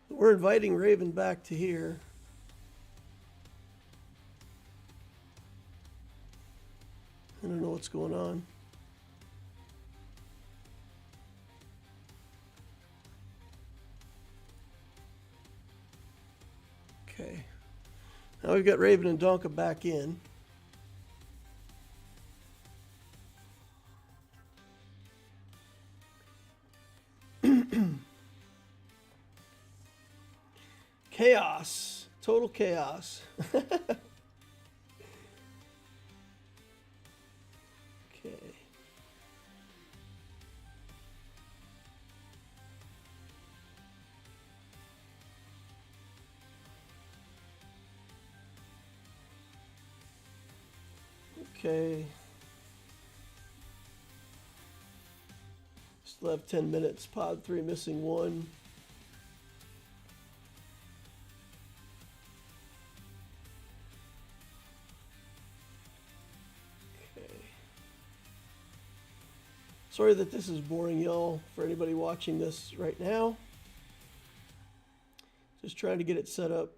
We're inviting Raven back to here. I don't know what's going on. Okay. Now we've got Raven and Donka back in. Total chaos. Okay. Okay. Still have 10 minutes. Pod 3 missing 1. Okay. Sorry that this is boring, y'all, for anybody watching this right now. Just trying to get it set up.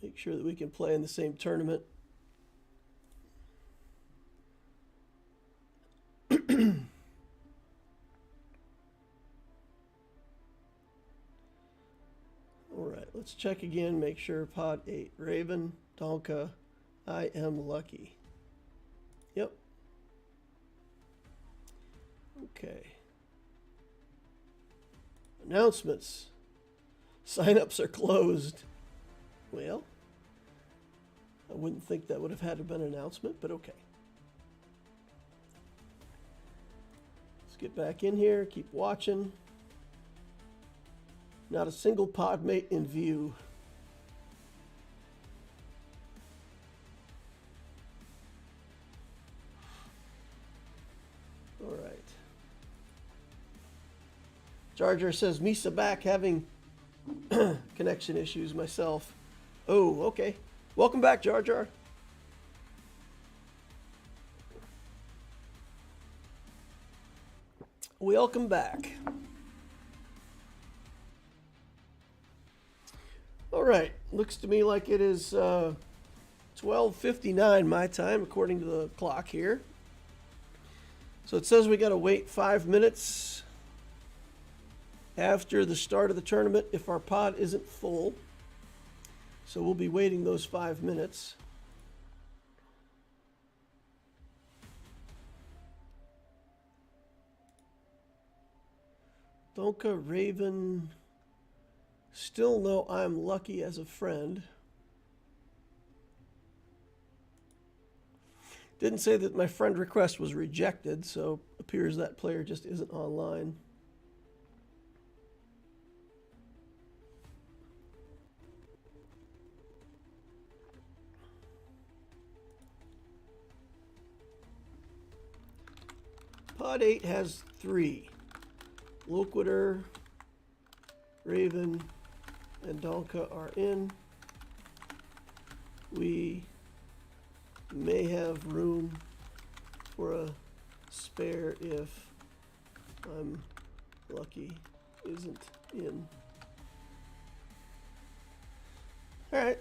Make sure that we can play in the same tournament. Alright, let's check again, make sure pod 8. Raven, Donka, I am lucky. Yep. Okay. Announcements. Sign-ups are closed. Well, I wouldn't think that would have had to been an announcement, but okay. Let's get back in here, keep watching. Not a single pod mate in view. All right. Jar Jar says, Misa back having connection issues myself. Oh, okay. Welcome back, Jar Jar. Welcome back. All right. Looks to me like it is 12:59 my time, according to the clock here. So it says we got to wait 5 minutes after the start of the tournament if our pod isn't full. So we'll be waiting those 5 minutes. Donka, Raven, still no I'm lucky as a friend. Didn't say that my friend request was rejected, so appears that player just isn't online. Pod 8 has 3. Loquitur, Raven, and Donka are in. We may have room for a spare if I'm lucky isn't in. All right.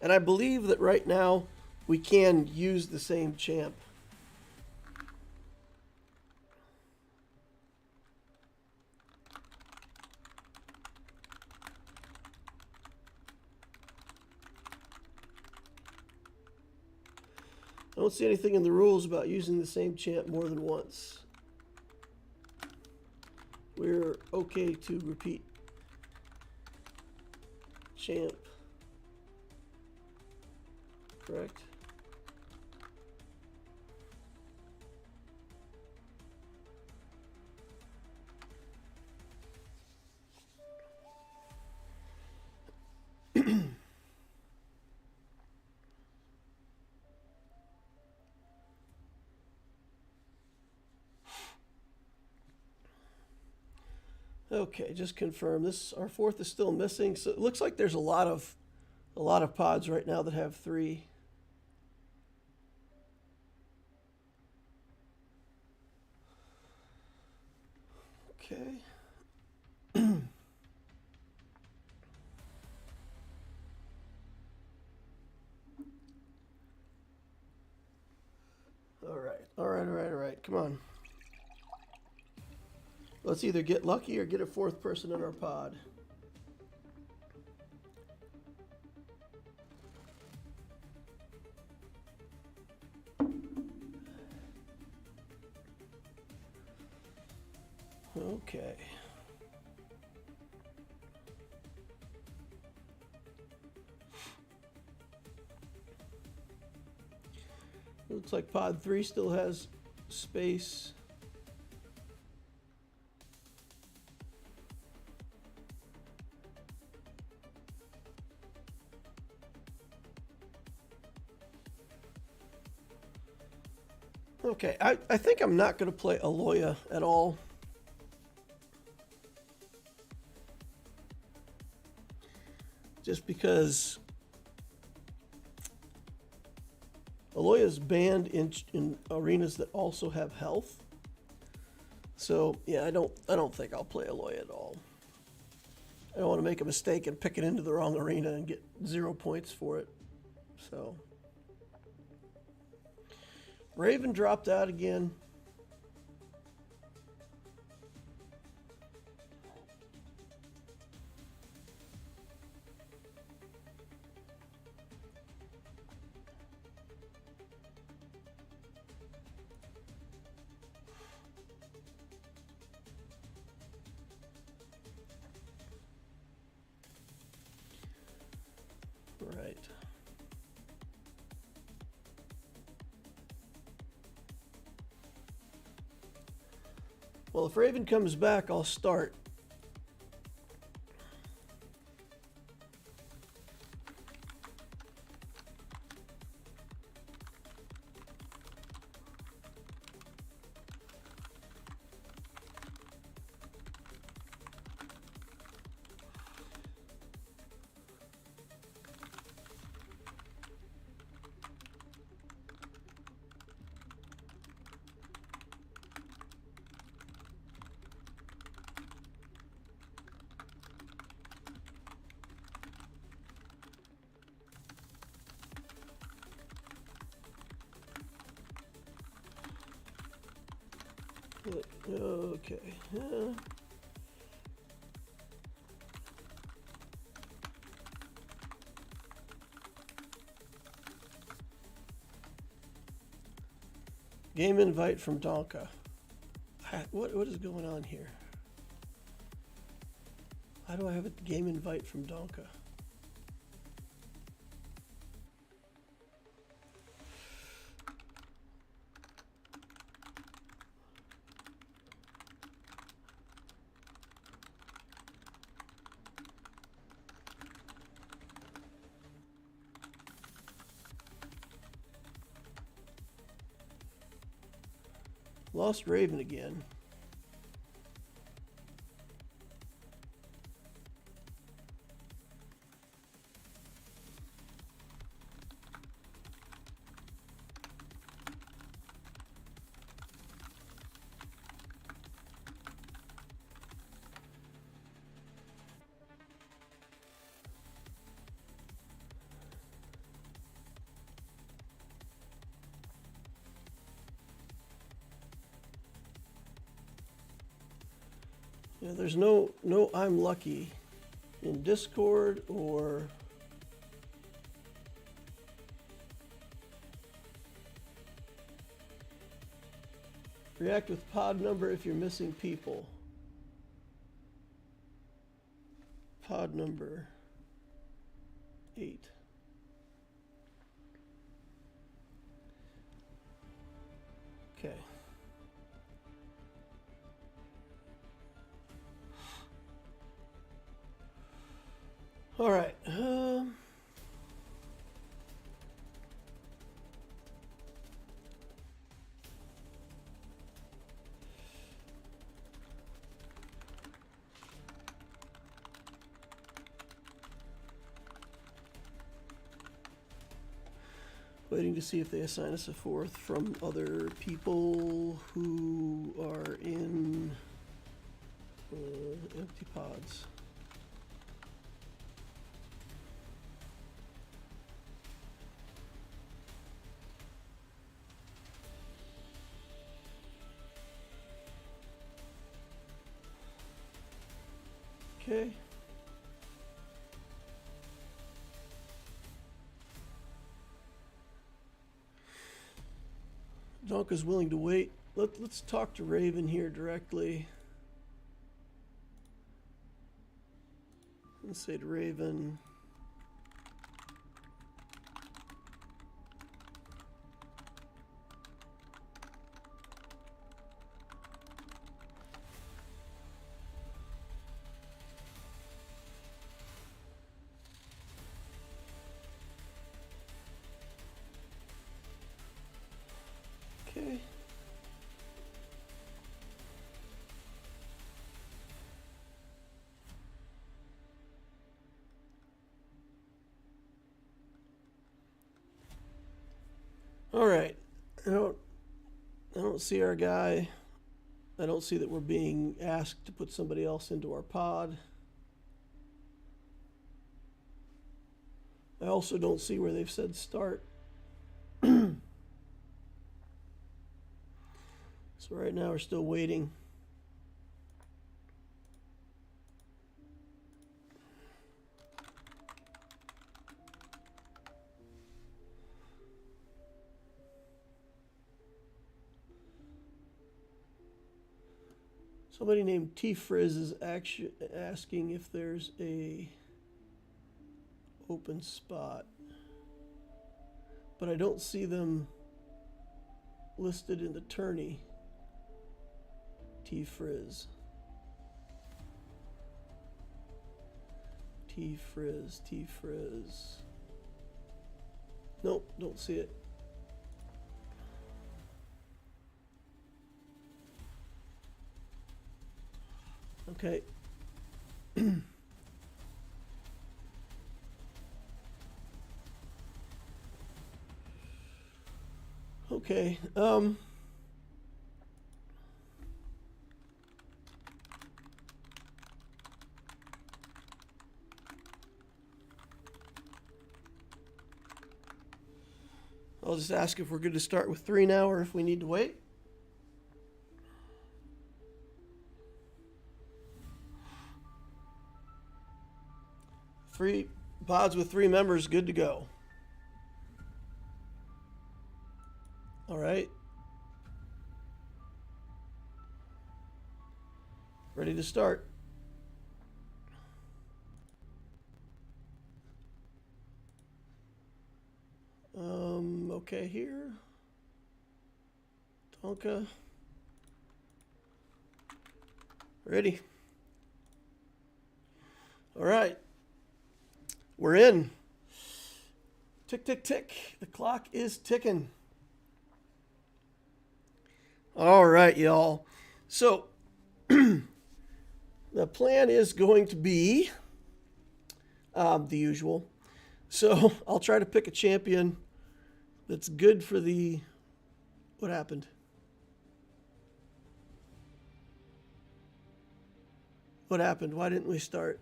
And I believe that right now we can use the same champ. I don't see anything in the rules about using the same champ more than once. We're okay to repeat champ. Correct? Okay, just confirm this. Our 4th is still missing, so it looks like there's a lot of pods right now that have 3. Okay. All right. Come on. Let's either get lucky or get a 4th person in our pod. Okay. Looks like pod 3 still has space. Okay, I think I'm not going to play Aloya at all. Just because Aloya is banned in arenas that also have health. So yeah, I don't think I'll play Aloy at all. I don't want to make a mistake and pick it into the wrong arena and get 0 points for it. So Raven dropped out again. Right. Well, if Raven comes back, I'll start. Okay. Game invite from Donka. What is going on here? How do I have a game invite from Donka? Lost Raven again. Yeah, there's no I'm lucky in Discord or react with pod number if you're missing people. Pod number 8. Okay. All right. Waiting to see if they assign us a 4th from other people who are in empty pods. Okay. Donka's willing to wait. Let's talk to Raven here directly. Let's say Raven. Okay. All right. I don't see our guy. I don't see that we're being asked to put somebody else into our pod. I also don't see where they've said start. So right now we're still waiting. Somebody named T-Frizz is actually asking if there's a open spot, but I don't see them listed in the tourney. T-Frizz. T-Frizz. T-Frizz. Nope, don't see it. Okay. Okay. I'll just ask if we're good to start with 3 now or if we need to wait. 3 pods with 3 members, good to go. All right. Ready to start. Okay, here. Tonka. Ready. All right. We're in. Tick, tick, tick. The clock is ticking. All right, y'all. So, the plan is going to be the usual. So, I'll try to pick a champion that's good for the... What happened? What happened? Why didn't we start?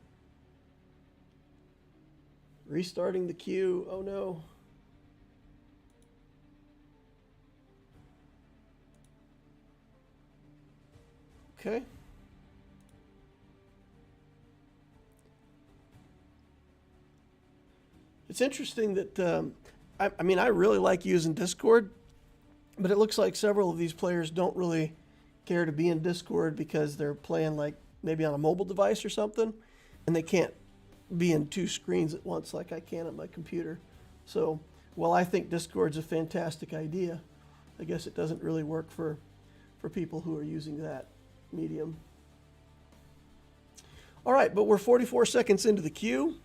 Restarting the queue. Oh no. Okay. It's interesting that, I mean, I really like using Discord, but it looks like several of these players don't really care to be in Discord because they're playing like maybe on a mobile device or something, and they can't be in 2 screens at once like I can on my computer. So, while I think Discord's a fantastic idea, I guess it doesn't really work for people who are using that medium. All right, but we're 44 seconds into the queue.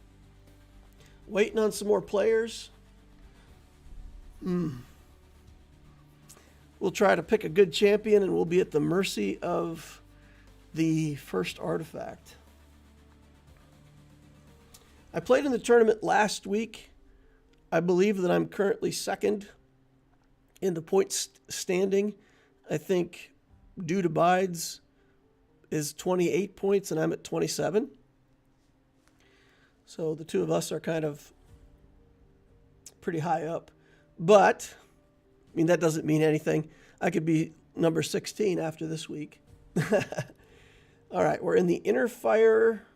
Waiting on some more players. We'll try to pick a good champion, and we'll be at the mercy of the first artifact. I played in the tournament last week. I believe that I'm currently second in the points standing. I think Dude Abides is 28 points, and I'm at 27. So the two of us are kind of pretty high up. But, I mean, that doesn't mean anything. I could be number 16 after this week. All right, we're in the Inner Fire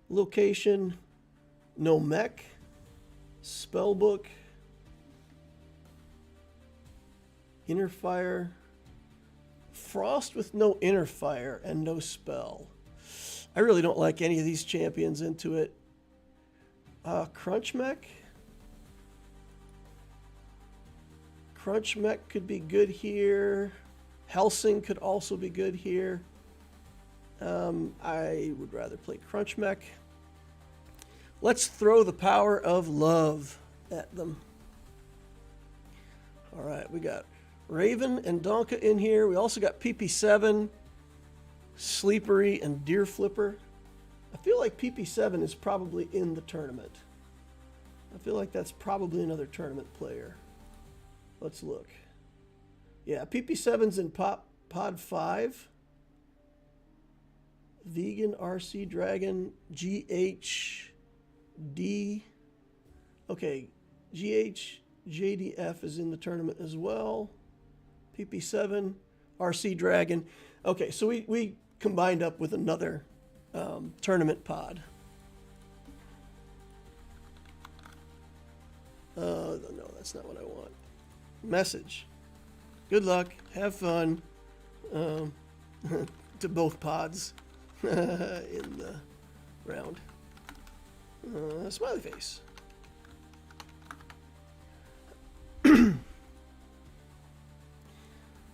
location. No mech. Spellbook. Inner Fire. Frost with no Inner Fire and no spell. I really don't like any of these champions into it. Crunch Mech. Crunch Mech could be good here. Helsing could also be good here. I would rather play Crunch Mech. Let's throw the power of love at them. All right, we got Raven and Donka in here. We also got PP7, Sleepery, and Deer Flipper. I feel like PP7 is probably in the tournament. I feel like that's probably another tournament player. Let's look. Yeah, PP7's in Pod 5. Vegan, RC Dragon, GHD. Okay, JDF is in the tournament as well. PP7, RC Dragon. Okay, so we combined up with another tournament pod. No, that's not what I want. Message. Good luck. Have fun. To both pods in the round. Smiley face.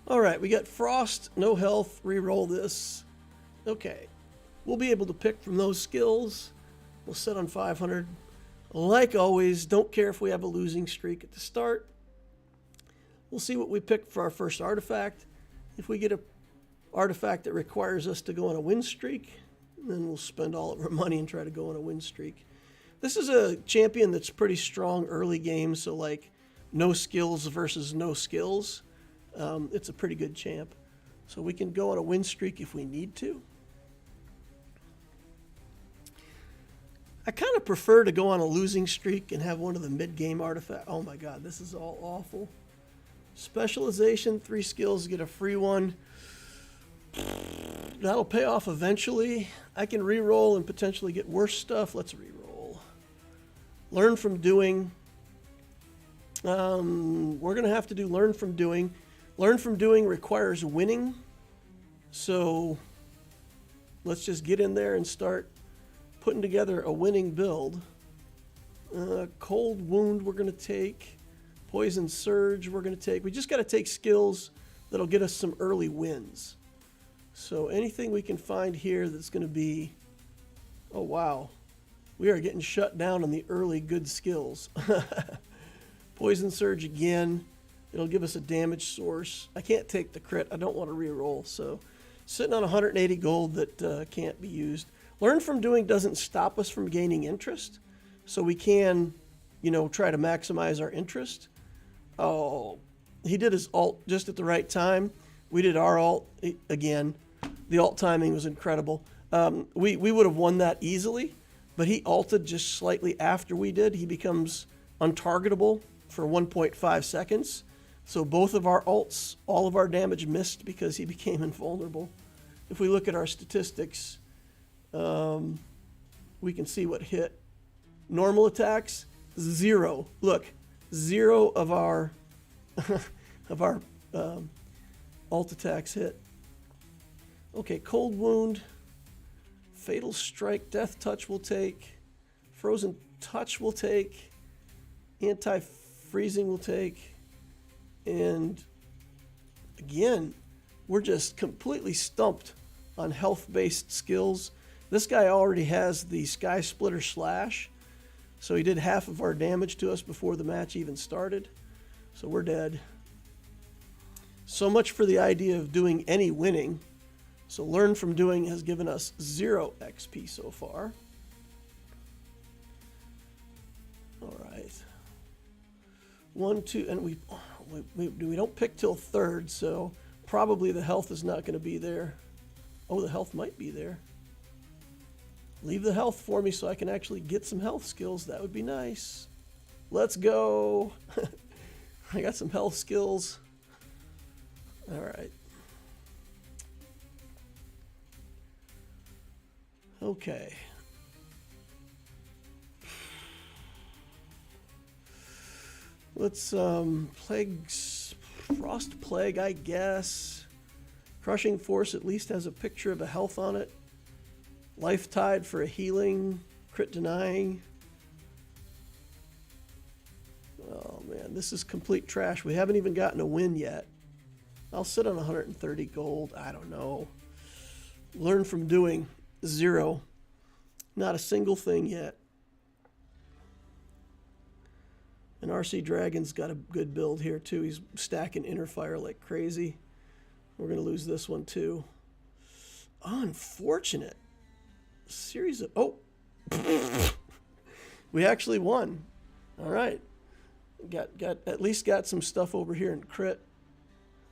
All right, we got Frost, no health, reroll this. Okay, we'll be able to pick from those skills. We'll set on 500. Like always, don't care if we have a losing streak at the start. We'll see what we pick for our first artifact. If we get an artifact that requires us to go on a win streak, then we'll spend all of our money and try to go on a win streak. This is a champion that's pretty strong early game, so like no skills versus no skills. It's a pretty good champ. So we can go on a win streak if we need to. I kind of prefer to go on a losing streak and have one of the mid-game artifacts. Oh my god, this is all awful. Specialization, 3 skills, get a free one. That'll pay off eventually. I can re-roll and potentially get worse stuff. Let's re-roll. Learn from doing. We're going to have to do learn from doing. Learn from doing requires winning. So let's just get in there and start putting together a winning build. Cold Wound we're going to take. Poison Surge we're going to take. We just got to take skills that'll get us some early wins. So anything we can find here that's going to be... Oh, wow. We are getting shut down on the early good skills. Poison Surge again. It'll give us a damage source. I can't take the crit. I don't want to re-roll. So sitting on 180 gold that can't be used. Learn from doing doesn't stop us from gaining interest. So we can, try to maximize our interest. Oh, he did his ult just at the right time. We did our ult again. The ult timing was incredible. We would have won that easily, but he ulted just slightly after we did. He becomes untargetable for 1.5 seconds. So both of our ults, all of our damage missed because he became invulnerable. If we look at our statistics, we can see what hit. Normal attacks, 0. Look, 0 of our ult attacks hit. Okay, Cold Wound, Fatal Strike, Death Touch will take, Frozen Touch will take, Anti-Freezing will take, and again, we're just completely stumped on health-based skills. This guy already has the Sky Splitter Slash, so he did half of our damage to us before the match even started. So we're dead. So much for the idea of doing any winning. So learn from doing has given us 0 XP so far. All right. 1, 2, and we don't pick till 3rd, so probably the health is not going to be there. Oh, the health might be there. Leave the health for me so I can actually get some health skills. That would be nice. Let's go. I got some health skills. All right. Okay. Let's Frost Plague, I guess. Crushing Force at least has a picture of a health on it. Life Tide for a healing. Crit denying. Oh man, this is complete trash. We haven't even gotten a win yet. I'll sit on 130 gold. I don't know. Learn from doing. 0. Not a single thing yet. And RC Dragon's got a good build here too. He's stacking inner fire like crazy. We're going to lose this one too. Unfortunate. Series of... Oh! We actually won. All right. Got at least got some stuff over here in crit.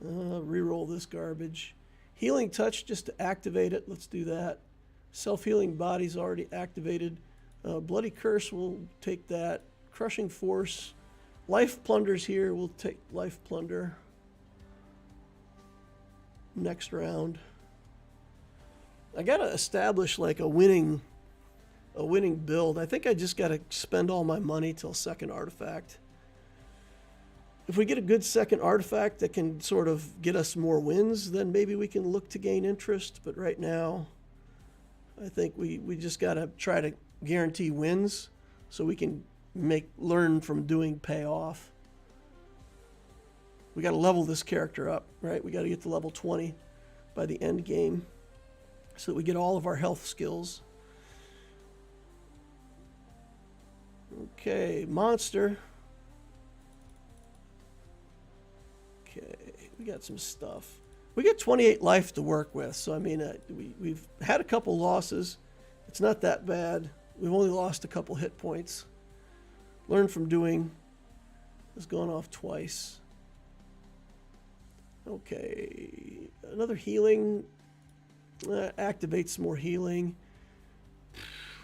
Reroll this garbage. Healing Touch just to activate it. Let's do that. Self-healing body's already activated. Bloody Curse, we'll take that. Crushing Force. Life Plunder's here. We'll take Life Plunder. Next round. I gotta establish like a winning build. I think I just gotta spend all my money till second artifact. If we get a good second artifact that can sort of get us more wins, then maybe we can look to gain interest. But right now, I think we just gotta try to guarantee wins so we can learn from doing payoff. We gotta level this character up, right? We gotta get to level 20 by the end game so that we get all of our health skills. Okay, monster. Okay, we got some stuff. We got 28 life to work with, so I mean, we've had a couple losses. It's not that bad. We've only lost a couple hit points. Learn from doing. Has gone off twice. Okay, another healing. Activates more healing.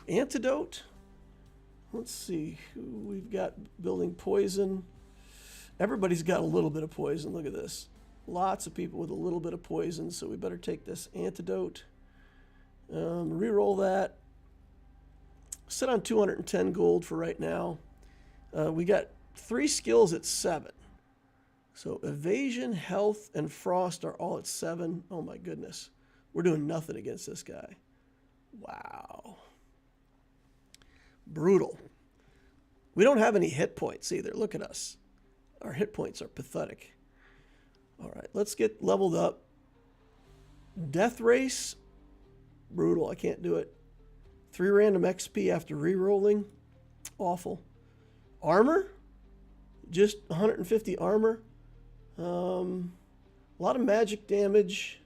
Antidote. Let's see who we've got building poison. Everybody's got a little bit of poison. Look at this. Lots of people with a little bit of poison, so we better take this antidote. Reroll that. Sit on 210 gold for right now. We got 3 skills at 7. So evasion, health, and frost are all at 7. Oh my goodness. We're doing nothing against this guy. Wow. Brutal. We don't have any hit points either. Look at us. Our hit points are pathetic. All right, let's get leveled up. Death Race. Brutal. I can't do it. 3 random XP after re-rolling. Awful. Armor. Just 150 armor. A lot of magic damage.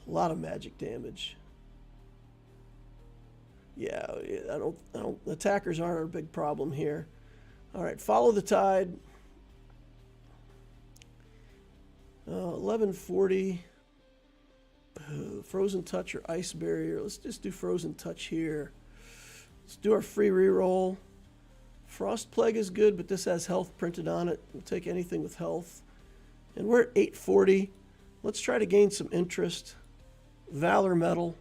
A lot of magic damage. Yeah, I don't. Attackers aren't our big problem here. All right, follow the tide. 1140. Frozen Touch or Ice Barrier. Let's just do Frozen Touch here. Let's do our free reroll. Frost Plague is good, but this has health printed on it. We'll take anything with health. And we're at 840. Let's try to gain some interest. Valor Medal.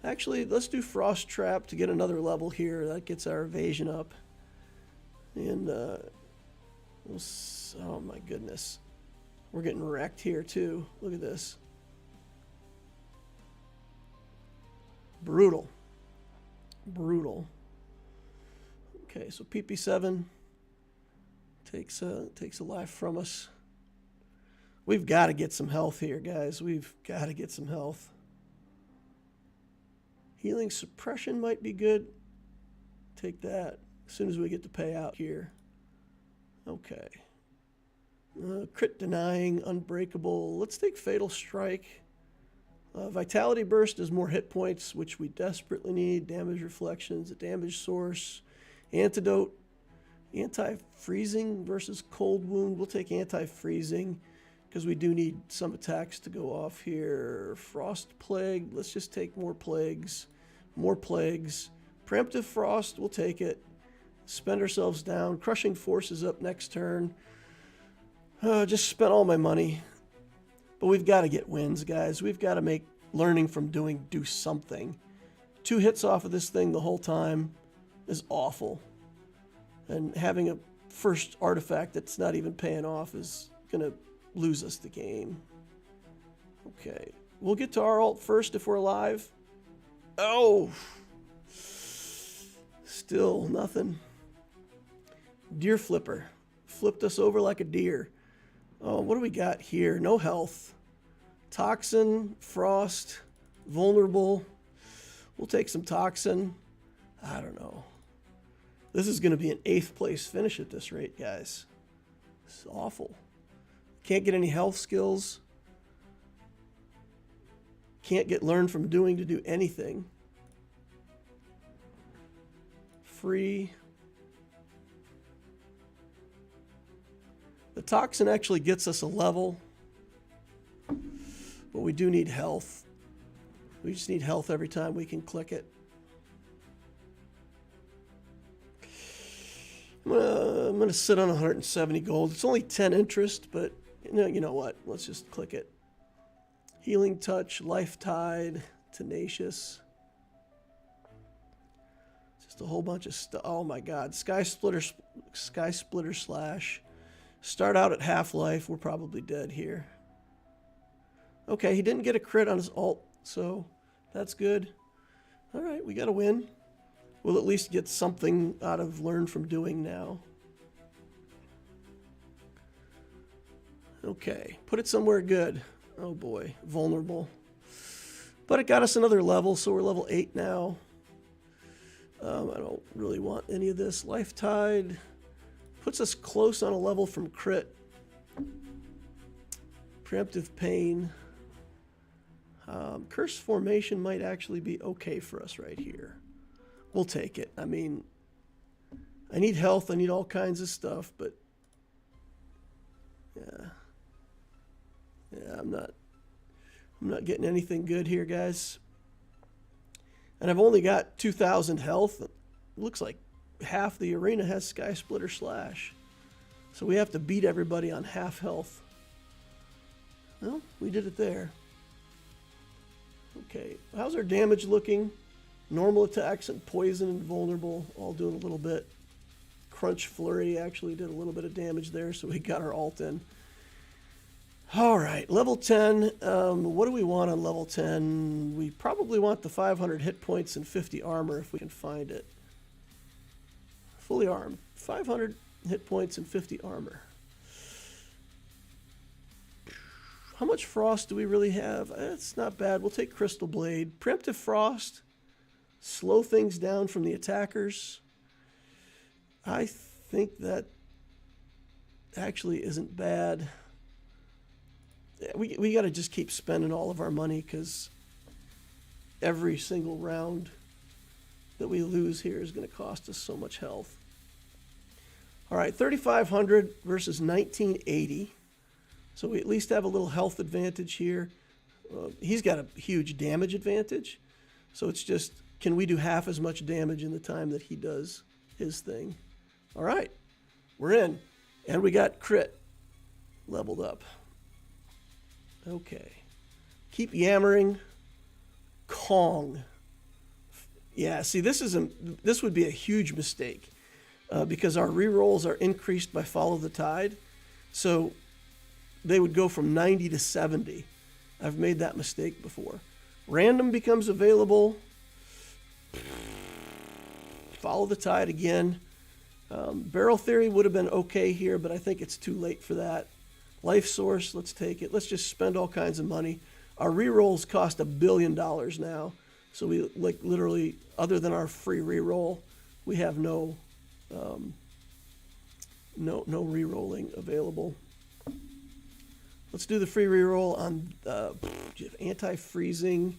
Actually, let's do Frost Trap to get another level here. That gets our evasion up. And, oh my goodness. We're getting wrecked here too. Look at this. Brutal. Brutal. Okay, so PP7 takes a life from us. We've got to get some health here, guys. We've got to get some health. Healing Suppression might be good. Take that as soon as we get to pay out here. Okay. Crit Denying, Unbreakable. Let's take Fatal Strike. Vitality Burst is more hit points, which we desperately need. Damage Reflections, a damage source. Antidote. Anti-freezing versus Cold Wound. We'll take anti-freezing because we do need some attacks to go off here. Frost Plague. Let's just take more plagues. More plagues. Preemptive Frost. We'll take it. Spend ourselves down. Crushing Force is up next turn. Just spent all my money. But we've got to get wins, guys. We've got to make learning from doing do something. 2 hits off of this thing the whole time is awful. And having a first artifact that's not even paying off is going to lose us the game. Okay. We'll get to our ult first if we're alive. Oh! Still nothing. Deer flipper. Flipped us over like a deer. Oh, what do we got here? No health. Toxin, frost, vulnerable. We'll take some toxin. I don't know. This is going to be an 8th place finish at this rate, guys. It's awful. Can't get any health skills. Can't get learn from doing to do anything. Free. The toxin actually gets us a level, but we do need health. We just need health every time we can click it. I'm gonna sit on 170 gold. It's only 10 interest, but you know what? Let's just click it. Healing touch, life tide, tenacious. Just a whole bunch of stuff. Oh my God! Sky splitter slash. Start out at half life. We're probably dead here. Okay, he didn't get a crit on his ult, so that's good. All right, we got a win. We'll at least get something out of learn from doing now. Okay, put it somewhere good. Oh boy, vulnerable. But it got us another level, so we're level 8 now. I don't really want any of this. Life tide puts us close on a level from crit. Preemptive pain. Curse formation might actually be okay for us right here. We'll take it. I mean, I need health. I need all kinds of stuff, but yeah, I'm not getting anything good here, guys. And I've only got 2,000 health. It looks like half the arena has Sky Splitter Slash, so we have to beat everybody on half health. Well, we did it there. Okay, how's our damage looking? Normal attacks and poison and vulnerable, all doing a little bit. Crunch Flurry actually did a little bit of damage there, so we got our ult in. All right, level 10. What do we want on level 10? We probably want the 500 hit points and 50 armor if we can find it. Fully armed. 500 hit points and 50 armor. How much frost do we really have? It's not bad. We'll take Crystal Blade. Preemptive Frost. Slow things down from the attackers. I think that actually isn't bad. We got to just keep spending all of our money because every single round that we lose here is going to cost us so much health. All right, 3,500 versus 1980. So we at least have a little health advantage here. He's got a huge damage advantage. So it's just, can we do half as much damage in the time that he does his thing? All right, we're in. And we got crit leveled up. Okay. Keep yammering. Kong. Yeah, see, this would be a huge mistake because our rerolls are increased by Follow the Tide. So they would go from 90 to 70. I've made that mistake before. Random becomes available. Follow the Tide again. Barrel Theory would have been okay here, but I think it's too late for that. Life Source, let's take it. Let's just spend all kinds of money. Our rerolls cost $1 billion now. So we, like, literally, other than our free reroll, we have no rerolling available. Let's do the free reroll on anti-freezing.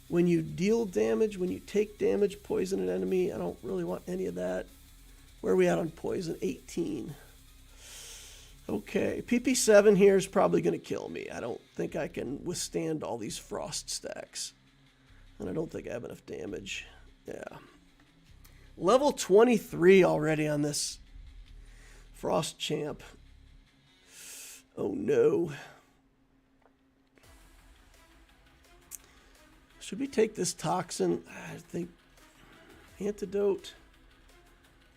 When you deal damage, when you take damage, poison an enemy. I don't really want any of that. Where are we at on poison? 18. Okay, PP7 here is probably going to kill me. I don't think I can withstand all these frost stacks. And I don't think I have enough damage. Yeah. Level 23 already on this Frost Champ. Oh no. Should we take this toxin? I think antidote,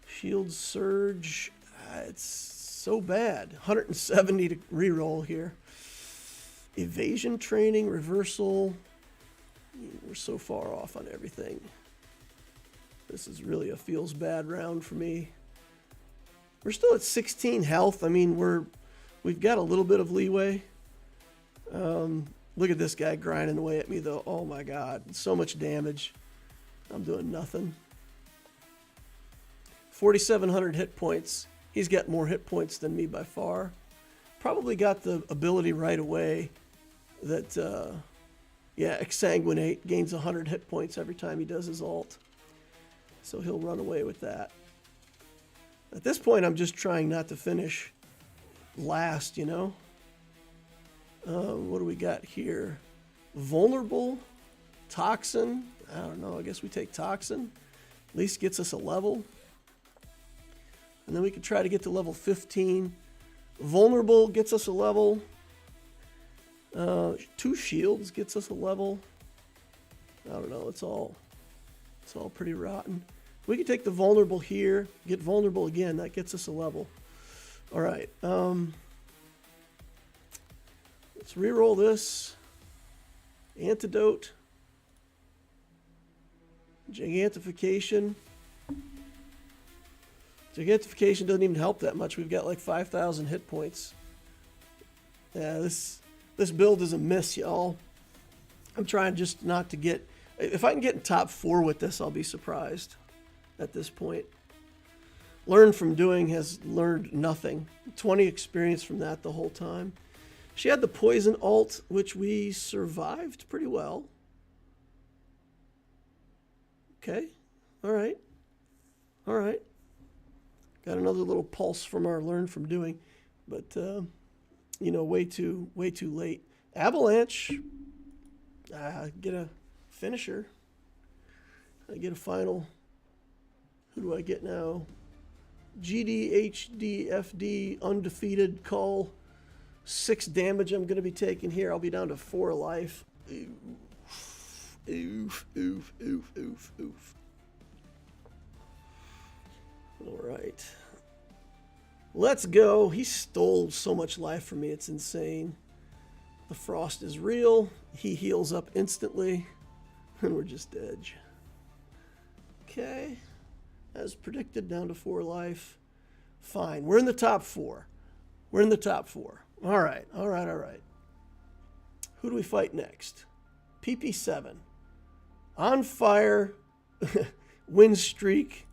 shield surge. It's so bad. 170 to reroll here. Evasion training, reversal. We're so far off on everything. This is really a feels bad round for me. We're still at 16 health. I mean, we've got a little bit of leeway. Look at this guy grinding away at me, though. Oh my God, so much damage. I'm doing nothing. 4,700 hit points. He's got more hit points than me by far. Probably got the ability right away that, yeah, Exsanguinate gains 100 hit points every time he does his ult. So he'll run away with that. At this point, I'm just trying not to finish last, you know? What do we got here? Vulnerable? Toxin? I don't know. I guess we take Toxin. At least gets us a level. And then we can try to get to level 15. Vulnerable gets us a level. 2 shields gets us a level. I don't know. It's all pretty rotten. We can take the vulnerable here, get vulnerable again. That gets us a level. All right. Let's reroll this. Antidote. Gigantification. Gigantification doesn't even help that much. We've got like 5,000 hit points. Yeah, this build is a miss, y'all. I'm trying just not to get... If I can get in top 4 with this, I'll be surprised at this point. Learn from doing has learned nothing. 20 experience from that the whole time. She had the poison ult, which we survived pretty well. Okay. All right. All right. Got another little pulse from our learn from doing, but you know, way too late. Avalanche. Get a finisher. I get a final. Who do I get now? GDHDFD undefeated call. 6 damage I'm going to be taking here. I'll be down to 4 life. Oof, oof, oof, oof, oof. All right. Let's go. He stole so much life from me. It's insane. The frost is real. He heals up instantly. And we're just dead. Okay. As predicted, down to 4 life. Fine. We're in the top 4. We're in the top 4. All right. All right. All right. Who do we fight next? PP7. On fire. Win streak.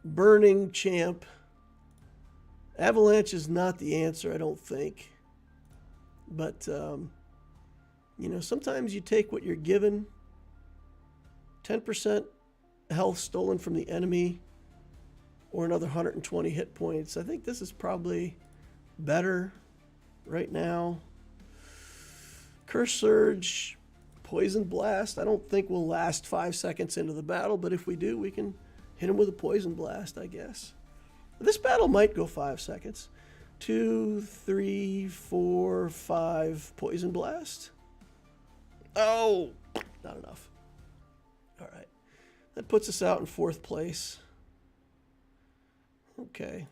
Burning champ. Avalanche is not the answer, I don't think. But, you know, sometimes you take what you're given. 10% health stolen from the enemy. Or another 120 hit points. I think this is probably better right now. Curse Surge. Poison Blast. I don't think we'll last 5 seconds into the battle. But if we do, we can hit him with a Poison Blast, I guess. This battle might go 5 seconds. 2, 3, 4, 5. Poison Blast. Oh, not enough. All right. That puts us out in 4th place. Okay.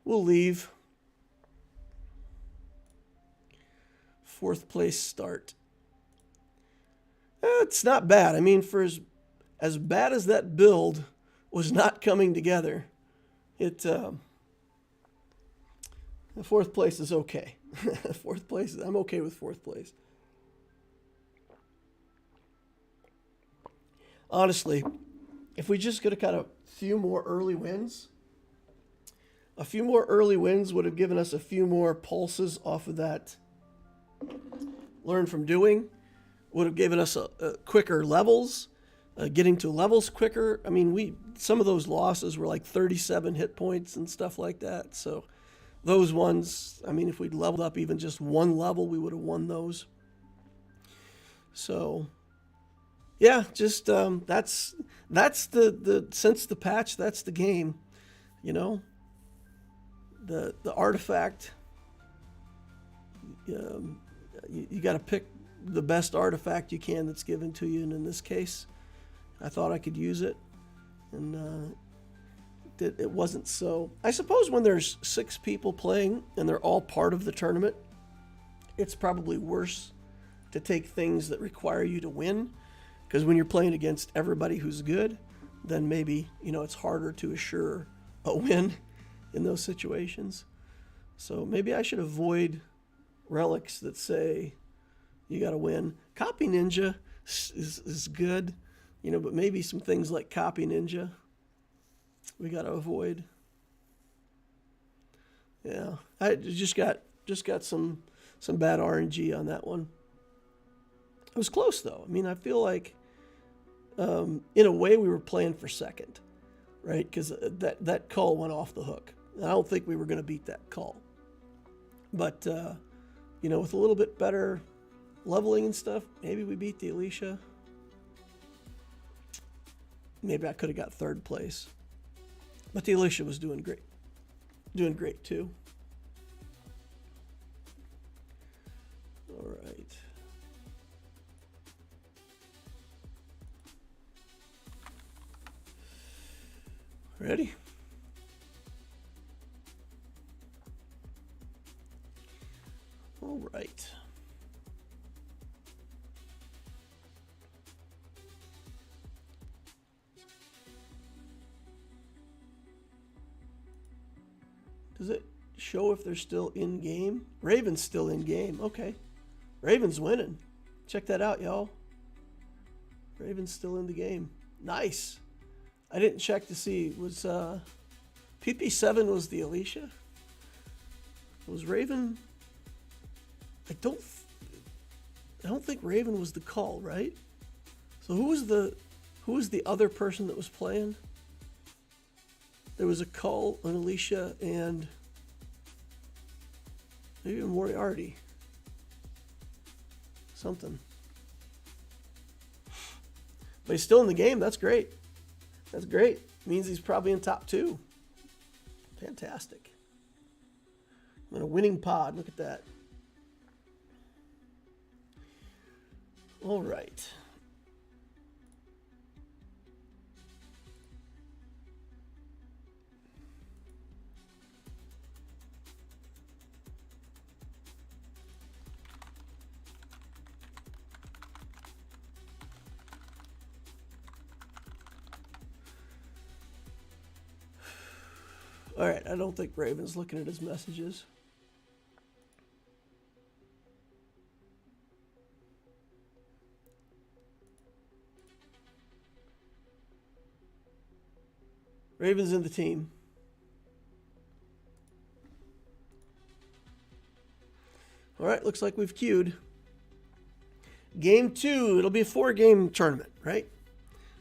We'll leave. 4th place start. It's not bad. I mean, for as bad as that build was not coming together, the 4th place is okay. 4th place, I'm okay with 4th place. Honestly, if we just could have got a few more early wins, would have given us a few more pulses off of that learn from doing, would have given us a quicker levels, getting to levels quicker. I mean, some of those losses were like 37 hit points and stuff like that. So those ones, I mean, if we'd leveled up even just 1 level, we would have won those. So yeah, just that's the since the patch, that's the game, you know. The artifact, you got to pick the best artifact you can that's given to you, and in this case, I thought I could use it, and it wasn't so. I suppose when there's 6 people playing and they're all part of the tournament, it's probably worse to take things that require you to win, because when you're playing against everybody who's good, then maybe, it's harder to assure a win in those situations. So maybe I should avoid relics that say you got to win. Copy Ninja is good, but maybe some things like Copy Ninja we got to avoid. Yeah, I just got some bad RNG on that one. It was close though. I mean, I feel like in a way we were playing for second, right? Because that call went off the hook. I don't think we were going to beat that call. But, with a little bit better leveling and stuff, maybe we beat the Alicia. Maybe I could have got third place. But the Alicia was doing great. Doing great, too. All right. Ready? All right. Does it show if they're still in game? Raven's still in game. Okay. Raven's winning. Check that out, y'all. Raven's still in the game. Nice. I didn't check to see. Was PP7 was the Alicia? Was Raven? I don't think Raven was the call, right? So who was the other person that was playing? There was a call, an Alicia, and maybe a Moriarty. Something. But he's still in the game. That's great. That's great. Means he's probably in top 2. Fantastic. I'm in a winning pod. Look at that. All right. All right, I don't think Raven's looking at his messages. Raven's in the team. All right, looks like we've queued. Game 2, it'll be a 4-game tournament, right?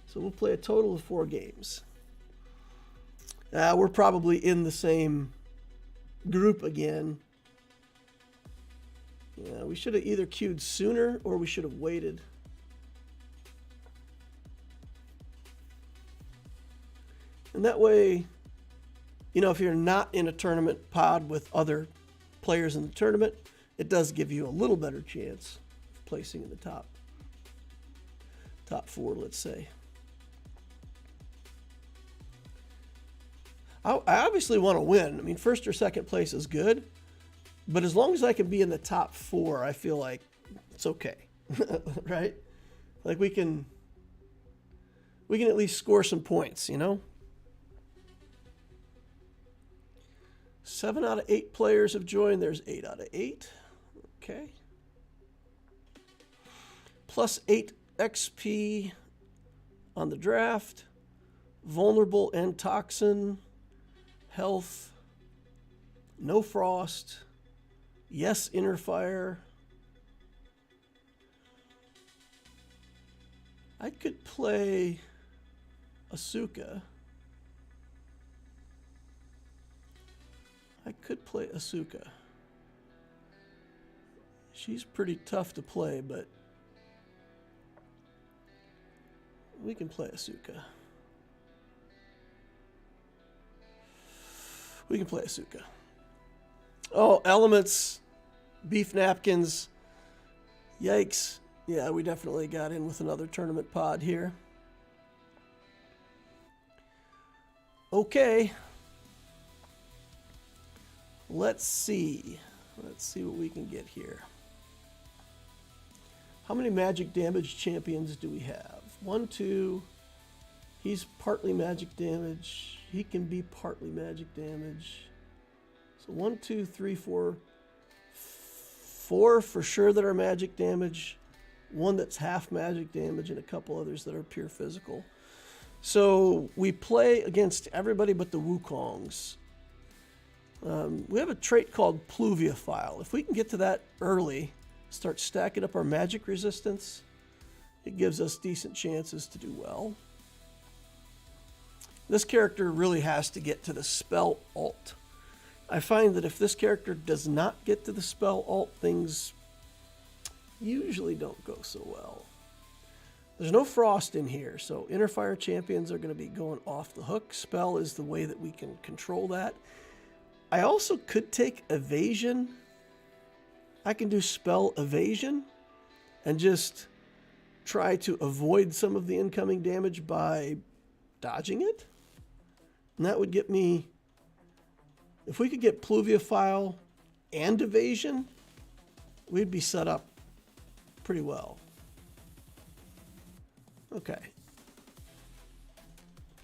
So we'll play a total of 4 games. We're probably in the same group again. Yeah, we should have either queued sooner or we should have waited. And that way, if you're not in a tournament pod with other players in the tournament, it does give you a little better chance of placing in the top 4, let's say. I obviously want to win. I mean, first or second place is good, but as long as I can be in the top 4, I feel like it's okay, right? Like we can at least score some points, 7 out of 8 players have joined. There's 8 out of 8. Okay. Plus 8 XP on the draft. Vulnerable and toxin. Health. No frost. Yes, inner fire. I could play Asuka. She's pretty tough to play, but we can play Asuka. Oh, elements, beef napkins. Yikes. Yeah, we definitely got in with another tournament pod here. Okay. Let's see what we can get here. How many magic damage champions do we have? 1, 2. He's partly magic damage. He can be partly magic damage. So 1, 2, 3, 4. 4 for sure that are magic damage. 1 that's half magic damage, and a couple others that are pure physical. So we play against everybody but the Wukongs. We have a trait called Pluviophile. If we can get to that early, start stacking up our magic resistance, it gives us decent chances to do well. This character really has to get to the spell alt. I find that if this character does not get to the spell alt, things usually don't go so well. There's no frost in here, so inner fire champions are going to be going off the hook. Spell is the way that we can control that. I also could take evasion. I can do spell evasion and just try to avoid some of the incoming damage by dodging it. And that would get me, if we could get Pluviophile and evasion, we'd be set up pretty well. Okay.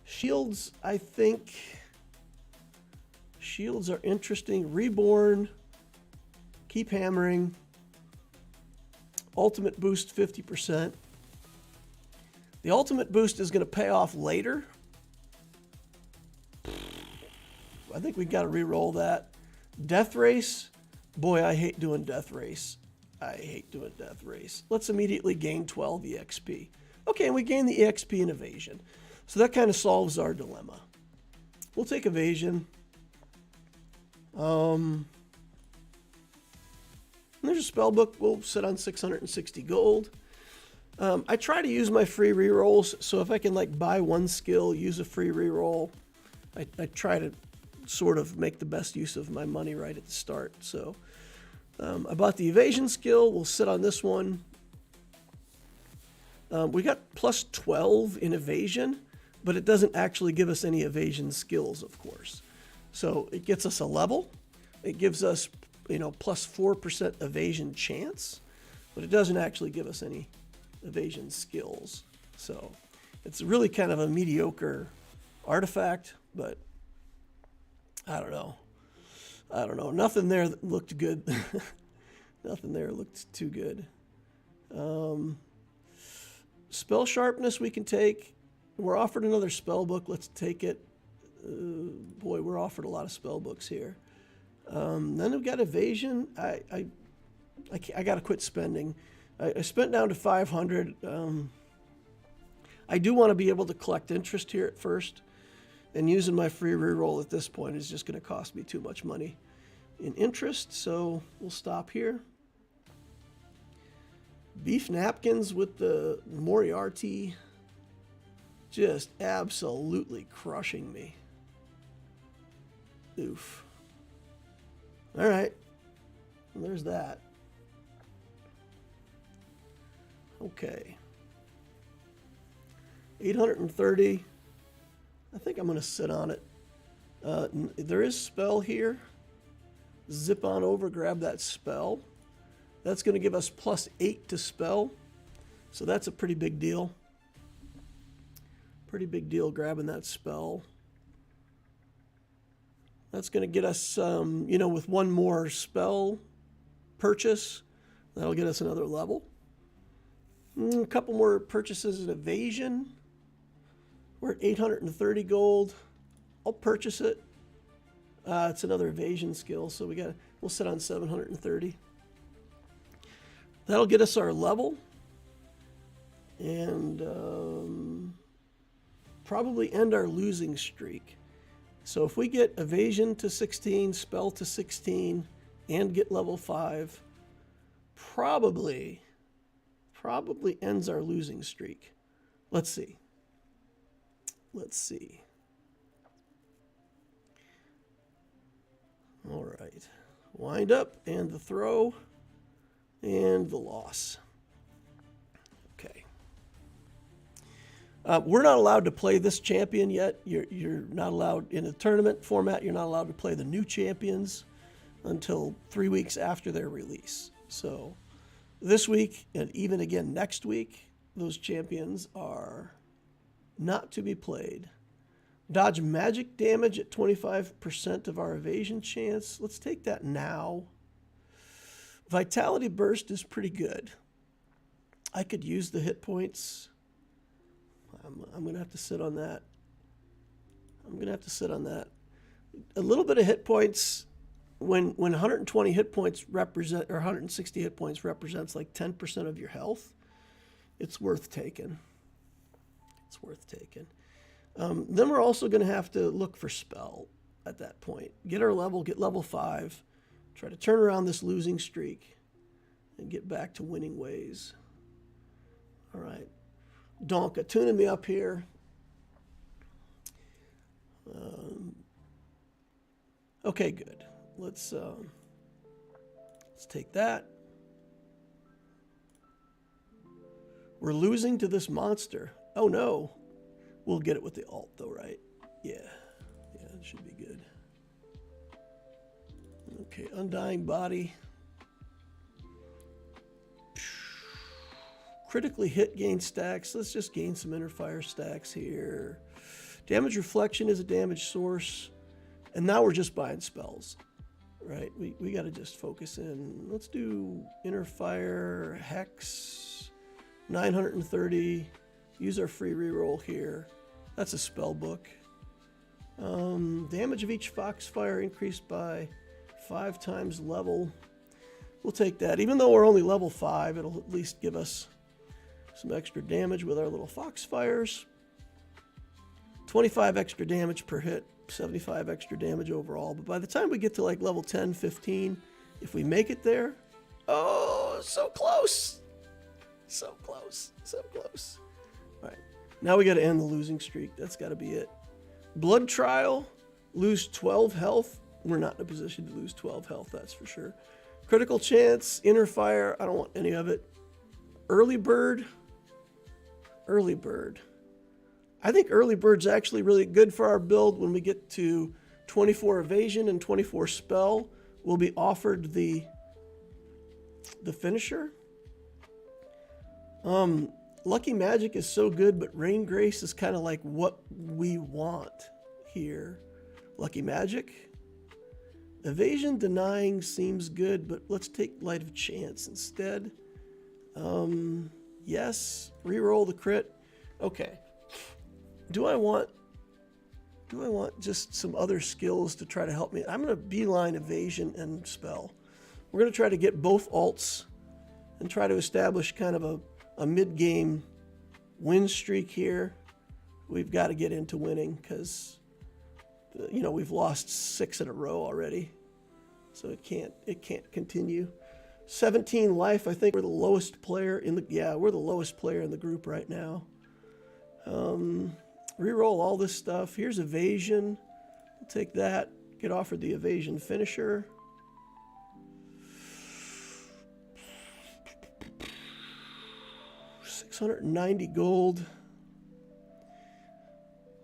Shields, I think. Shields are interesting. Reborn. Keep hammering. Ultimate boost 50%. The ultimate boost is going to pay off later. I think we got to re-roll that. Death Race. Boy, I hate doing Death Race. I hate doing Death Race. Let's immediately gain 12 EXP. Okay, and we gain the EXP in evasion. So that kind of solves our dilemma. We'll take evasion. There's a spell book. We'll sit on 660 gold. I try to use my free rerolls, so if I can like buy one skill, use a free reroll, I try to sort of make the best use of my money right at the start. So I bought the evasion skill. We'll sit on this one. We got plus 12 in evasion, but it doesn't actually give us any evasion skills, of course. So it gets us a level. It gives us, plus 4% evasion chance, but it doesn't actually give us any evasion skills. So it's really kind of a mediocre artifact, but I don't know. Nothing there that looked good. Nothing there looked too good. Spell sharpness we can take. We're offered another spell book. Let's take it. Boy, we're offered a lot of spell books here. Then we've got evasion. I got to quit spending. I spent down to 500. I do want to be able to collect interest here at first. And using my free reroll at this point is just going to cost me too much money in interest. So we'll stop here. Beef napkins with the Moriarty. Just absolutely crushing me. Oof. All right. Well, there's that. Okay. 830. I think I'm going to sit on it. There is spell here. Zip on over, grab that spell. That's going to give us plus 8 to spell. So that's a pretty big deal. Pretty big deal grabbing that spell. That's going to get us, with one more spell purchase, that'll get us another level. A couple more purchases in evasion. We're at 830 gold. I'll purchase it. It's another evasion skill, so we'll sit on 730. That'll get us our level. And probably end our losing streak. So if we get evasion to 16, spell to 16, and get level 5, probably ends our losing streak. Let's see. All right. Wind up and the throw and the loss. Okay. We're not allowed to play this champion yet. You're not allowed in a tournament format. You're not allowed to play the new champions until 3 weeks after their release. So This week, and even again next week, those champions are not to be played. Dodge magic damage at 25% of our evasion chance. Let's take that now. Vitality burst is pretty good. I could use the hit points. I'm going to have to sit on that. A little bit of hit points. When 120 hit points represent, or 160 hit points represents like 10% of your health, it's worth taking. Then we're also going to have to look for spell at that point. Get level 5, try to turn around this losing streak, and get back to winning ways. All right. Donka, tuning me up here. Okay, good. Let's take that. We're losing to this monster. Oh no. We'll get it with the alt though, right? Yeah, it should be good. Okay, Undying Body. Critically hit gain stacks. Let's just gain some inner fire stacks here. Damage reflection is a damage source. And now we're just buying spells, right? We got to just focus in. Let's do inner fire, hex, 930. Use our free reroll here. That's a spell book. Damage of each foxfire increased by 5 times level. We'll take that. Even though we're only level 5, it'll at least give us some extra damage with our little foxfires. 25 extra damage per hit, 75 extra damage overall. But by the time we get to like level 10, 15, if we make it there, oh, so close. So close. All right. Now we got to end the losing streak. That's got to be it. Blood Trial, lose 12 health. We're not in a position to lose 12 health, that's for sure. Critical Chance, Inner Fire, I don't want any of it. Early Bird. I think Early Bird's actually really good for our build. When we get to 24 evasion and 24 spell, we'll be offered the finisher. Lucky Magic is so good, but Rain Grace is kind of like what we want here. Lucky Magic. Evasion Denying seems good, but let's take Light of Chance instead. Yes, reroll the crit. Okay. Do I want just some other skills to try to help me? I'm going to beeline evasion and spell. We're going to try to get both alts and try to establish kind of a mid-game win streak here. We've got to get into winning because, we've lost 6 in a row already. So it can't continue. 17 life. I think we're the lowest player in the group right now. Reroll all this stuff. Here's evasion. We'll take that. Get offered the evasion finisher. $690 gold.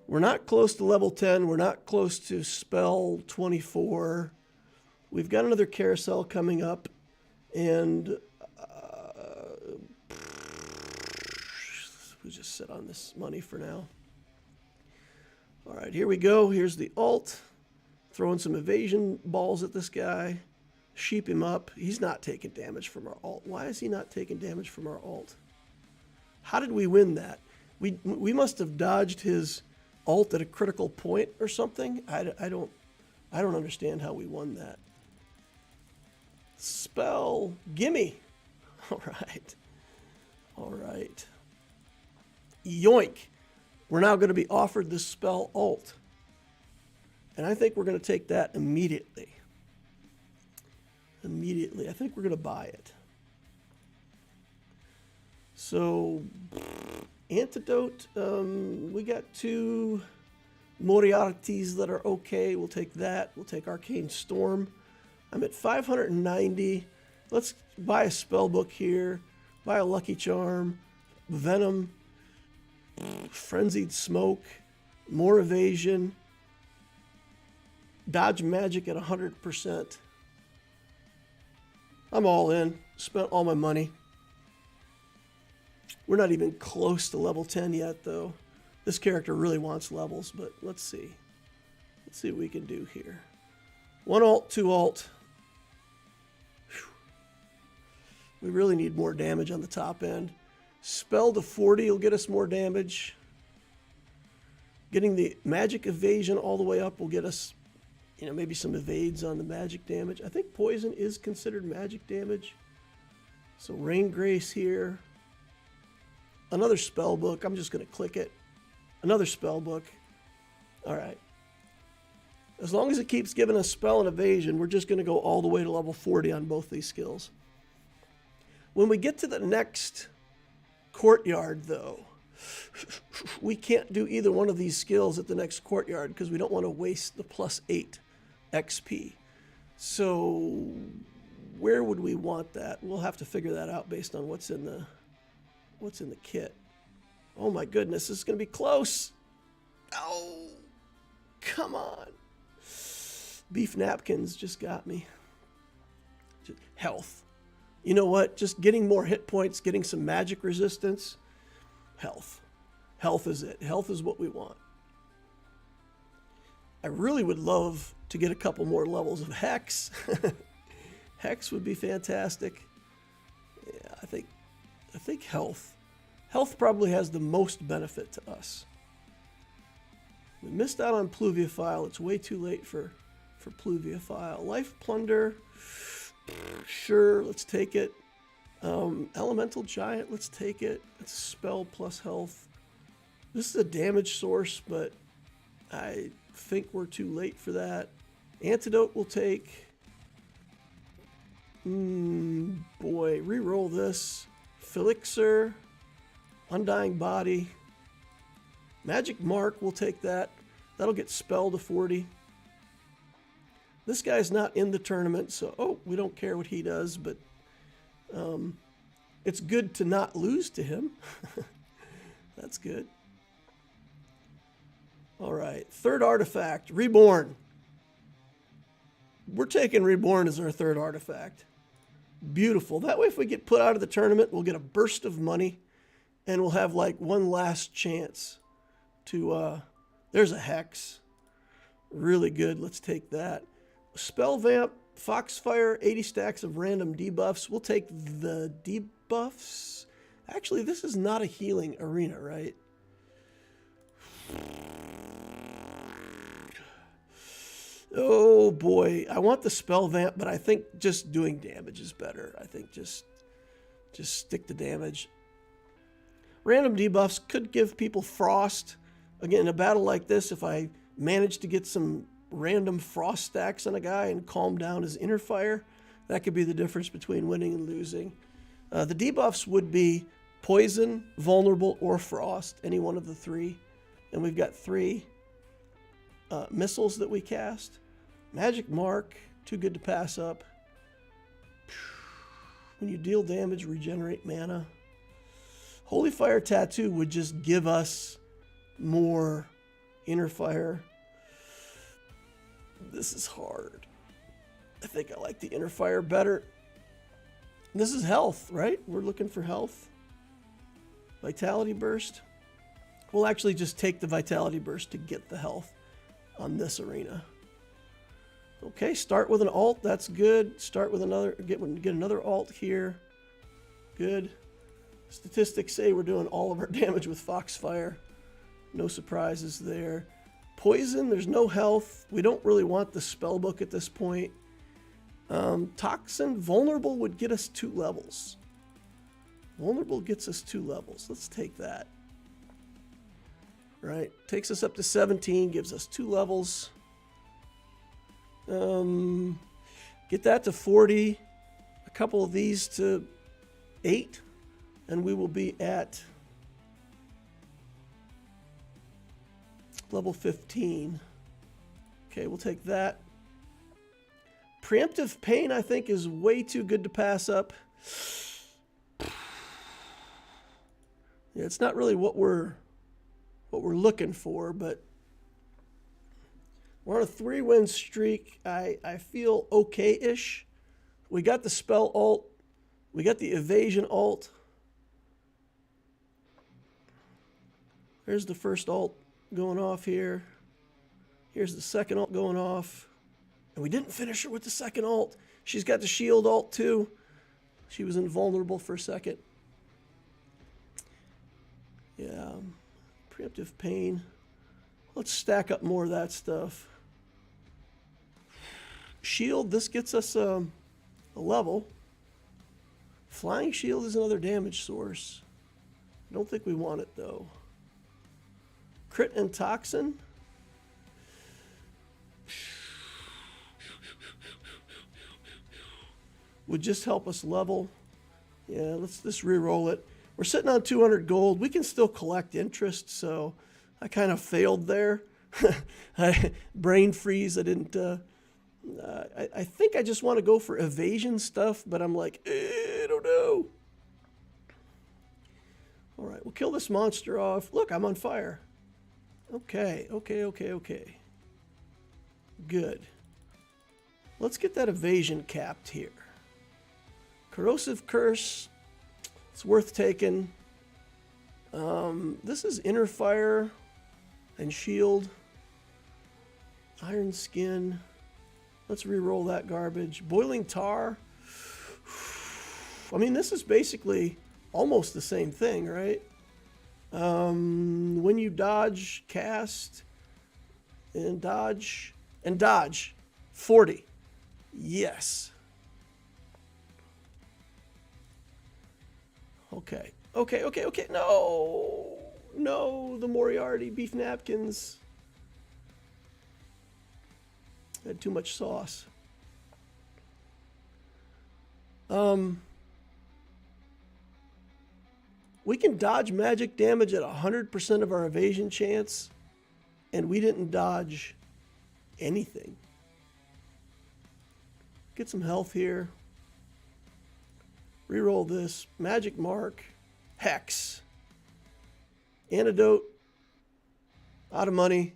We're not close to level 10. We're not close to spell 24. We've got another carousel coming up, and we'll just sit on this money for now. All right, here we go. Here's the alt. Throwing some evasion balls at this guy. Sheep him up. He's not taking damage from our alt. Why is he not taking damage from our alt? How did we win that? We must have dodged his alt at a critical point or something. I don't understand how we won that. Spell, gimme. All right. Yoink. We're now going to be offered this spell alt. And I think we're going to take that immediately. I think we're going to buy it. So, antidote. We got 2 Moriartys that are okay. We'll take that. We'll take Arcane Storm. I'm at 590. Let's buy a spell book here. Buy a Lucky Charm. Venom. Frenzied Smoke. More evasion. Dodge Magic at 100%. I'm all in. Spent all my money. We're not even close to level 10 yet, though. This character really wants levels, but let's see. Let's see what we can do here. 1 alt, 2 alt. Whew. We really need more damage on the top end. Spell to 40 will get us more damage. Getting the magic evasion all the way up will get us, you know, maybe some evades on the magic damage. I think poison is considered magic damage. So Rain Grace here. Another spell book. I'm just going to click it. Another spell book. All right. As long as it keeps giving us spell and evasion, we're just going to go all the way to level 40 on both these skills. When we get to the next courtyard, though, we can't do either one of these skills at the next courtyard because we don't want to waste the +8 XP. So where would we want that? We'll have to figure that out based on what's in the kit. Oh my goodness, this is going to be close. Oh, come on. Beef napkins just got me. Health. You know what? Just getting more hit points, getting some magic resistance. Health. Health is it. Health is what we want. I really would love to get a couple more levels of Hex. Hex would be fantastic. Yeah, I think health. Health probably has the most benefit to us. We missed out on Pluviophile. It's way too late for Pluviophile. Life Plunder. Sure, let's take it. Elemental Giant, let's take it. It's a spell plus health. This is a damage source, but I think we're too late for that. Antidote we'll take. Boy, reroll this. Felixer. Undying Body. Magic Mark, we'll take that. That'll get spell to 40. This guy's not in the tournament, so we don't care what he does, but it's good to not lose to him. That's good. All right, third artifact, Reborn. We're taking Reborn as our third artifact. Beautiful. That way if we get put out of the tournament, we'll get a burst of money, and we'll have like one last chance to... there's a Hex. Really good. Let's take that. Spell Vamp, Foxfire, 80 stacks of random debuffs. We'll take the debuffs. Actually, this is not a healing arena, right? Oh boy, I want the Spell Vamp, but I think just doing damage is better. I think just stick to damage. Random debuffs could give people Frost. Again, in a battle like this, if I manage to get some random frost stacks on a guy and calm down his inner fire, that could be the difference between winning and losing. The debuffs would be poison, vulnerable, or frost, any one of the three. And we've got 3 missiles that we cast. Magic Mark, too good to pass up. When you deal damage, regenerate mana. Holy Fire Tattoo would just give us more inner fire. This is hard. I think I like the inner fire better. This is health, right? We're looking for health. Vitality Burst. We'll actually just take the Vitality Burst to get the health on this arena. Okay, start with an alt. That's good. Start with another. Get another alt here. Good. Statistics say we're doing all of our damage with Foxfire. No surprises there. Poison, there's no health. We don't really want the spellbook at this point. Toxin, Vulnerable would get us 2 levels. Vulnerable gets us 2 levels. Let's take that. Right, takes us up to 17, gives us 2 levels. Get that to 40. A couple of these to 8. And we will be at level 15. Okay, we'll take that. Preemptive Pain, I think, is way too good to pass up. Yeah, it's not really what we're looking for, but we're on a 3-win streak. I feel okay-ish. We got the spell alt. We got the evasion alt. There's the first alt going off here. Here's the second alt going off. And we didn't finish her with the second alt. She's got the shield alt too. She was invulnerable for a second. Yeah. Preemptive pain. Let's stack up more of that stuff. Shield, this gets us a level. Flying shield is another damage source. I don't think we want it though. Crit and toxin. Would just help us level. Yeah, let's just re-roll it. We're sitting on 200 gold. We can still collect interest, so I kind of failed there. Brain freeze. I didn't. I think I just want to go for evasion stuff, but I'm like, I don't know. All right, we'll kill this monster off. Look, I'm on fire. Okay. Good. Let's get that evasion capped here. Corrosive curse. It's worth taking. This is inner fire and shield. Iron skin. Let's re-roll that garbage. Boiling tar. I mean, this is basically almost the same thing, right? When you dodge, cast, and dodge, 40. Yes. Okay. No, the Moriarty beef napkins. Had too much sauce. We can dodge magic damage at 100% of our evasion chance, and we didn't dodge anything. Get some health here. Reroll this. Magic mark. Hex. Antidote. Out of money.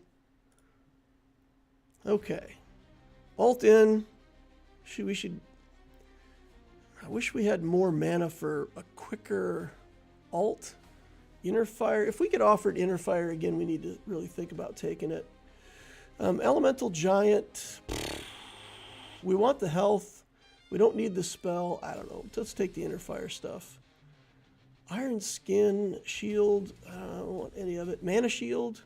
Okay. Alt in. I wish we had more mana for a quicker alt. Inner fire. If we get offered inner fire again, we need to really think about taking it. Elemental giant. We want the health. We don't need the spell. I don't know. Let's take the inner fire stuff. Iron skin, shield. I don't want any of it. Mana shield.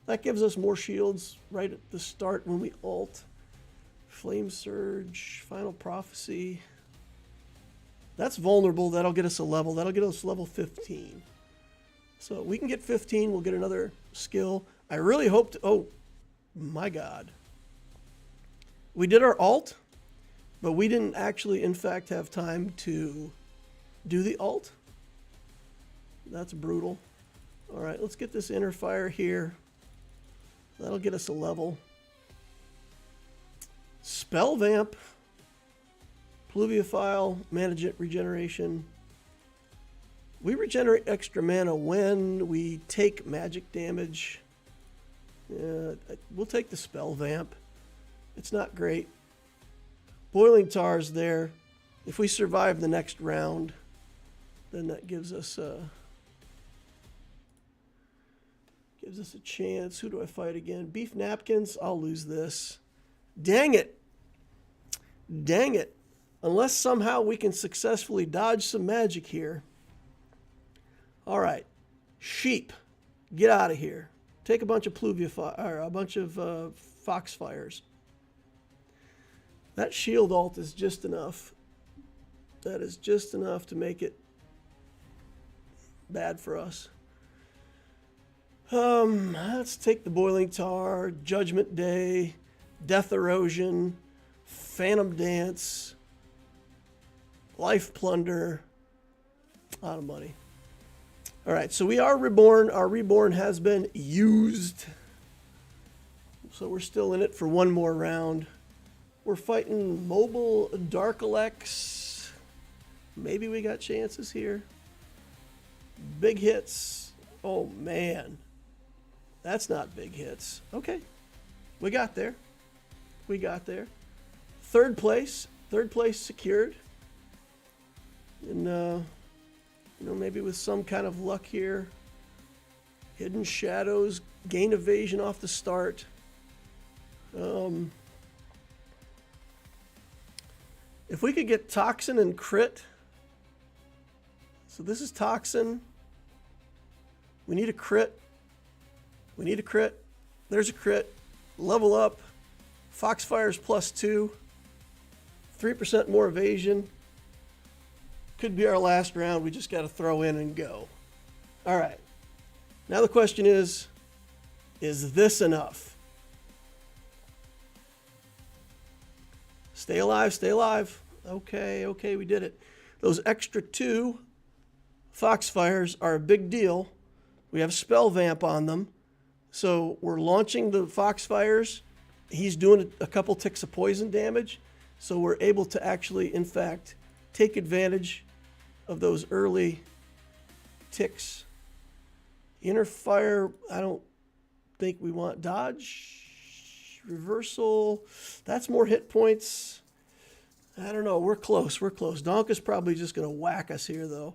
That gives us more shields right at the start when we alt. Flame surge. Final prophecy. That's vulnerable. That'll get us a level. That'll get us level 15. So we can get 15. We'll get another skill. I really hope to... Oh, my God. We did our alt, but we didn't actually, in fact, have time to do the alt. That's brutal. All right, let's get this inner fire here. That'll get us a level. Spell vamp. Pluviophile, mana regeneration. We regenerate extra mana when we take magic damage. We'll take the spell vamp. It's not great. Boiling tar's there. If we survive the next round, then that gives us a chance. Who do I fight again? Beef napkins. I'll lose this. Dang it. Dang it. Unless somehow we can successfully dodge some magic here. All right. Sheep. Get out of here. Take a bunch of or a bunch of foxfires. That shield alt is just enough. That is just enough to make it bad for us. Let's take the boiling tar, Judgment Day, Death Erosion, Phantom Dance, Life Plunder. Out of money. All right, so we are reborn. Our reborn has been used. So we're still in it for one more round. We're fighting Mobile Darkalex. Maybe we got chances here. Big hits. Oh, man. That's not big hits. Okay. We got there. We got there. Third place. Third place secured. And, maybe with some kind of luck here, Hidden Shadows, gain evasion off the start. If we could get Toxin and crit. So this is Toxin. We need a crit. We need a crit. There's a crit. Level up. Foxfire's +2. 3% more evasion. Could be our last round. We just got to throw in and go. All right. Now the question is this enough? Stay alive, stay alive. Okay, we did it. Those extra 2 Foxfires are a big deal. We have Spell Vamp on them. So we're launching the Foxfires. He's doing a couple ticks of poison damage. So we're able to actually, in fact, take advantage of those early ticks. Inner Fire, I don't think we want. Dodge, reversal, that's more hit points. I don't know, we're close. Donka's probably just going to whack us here, though.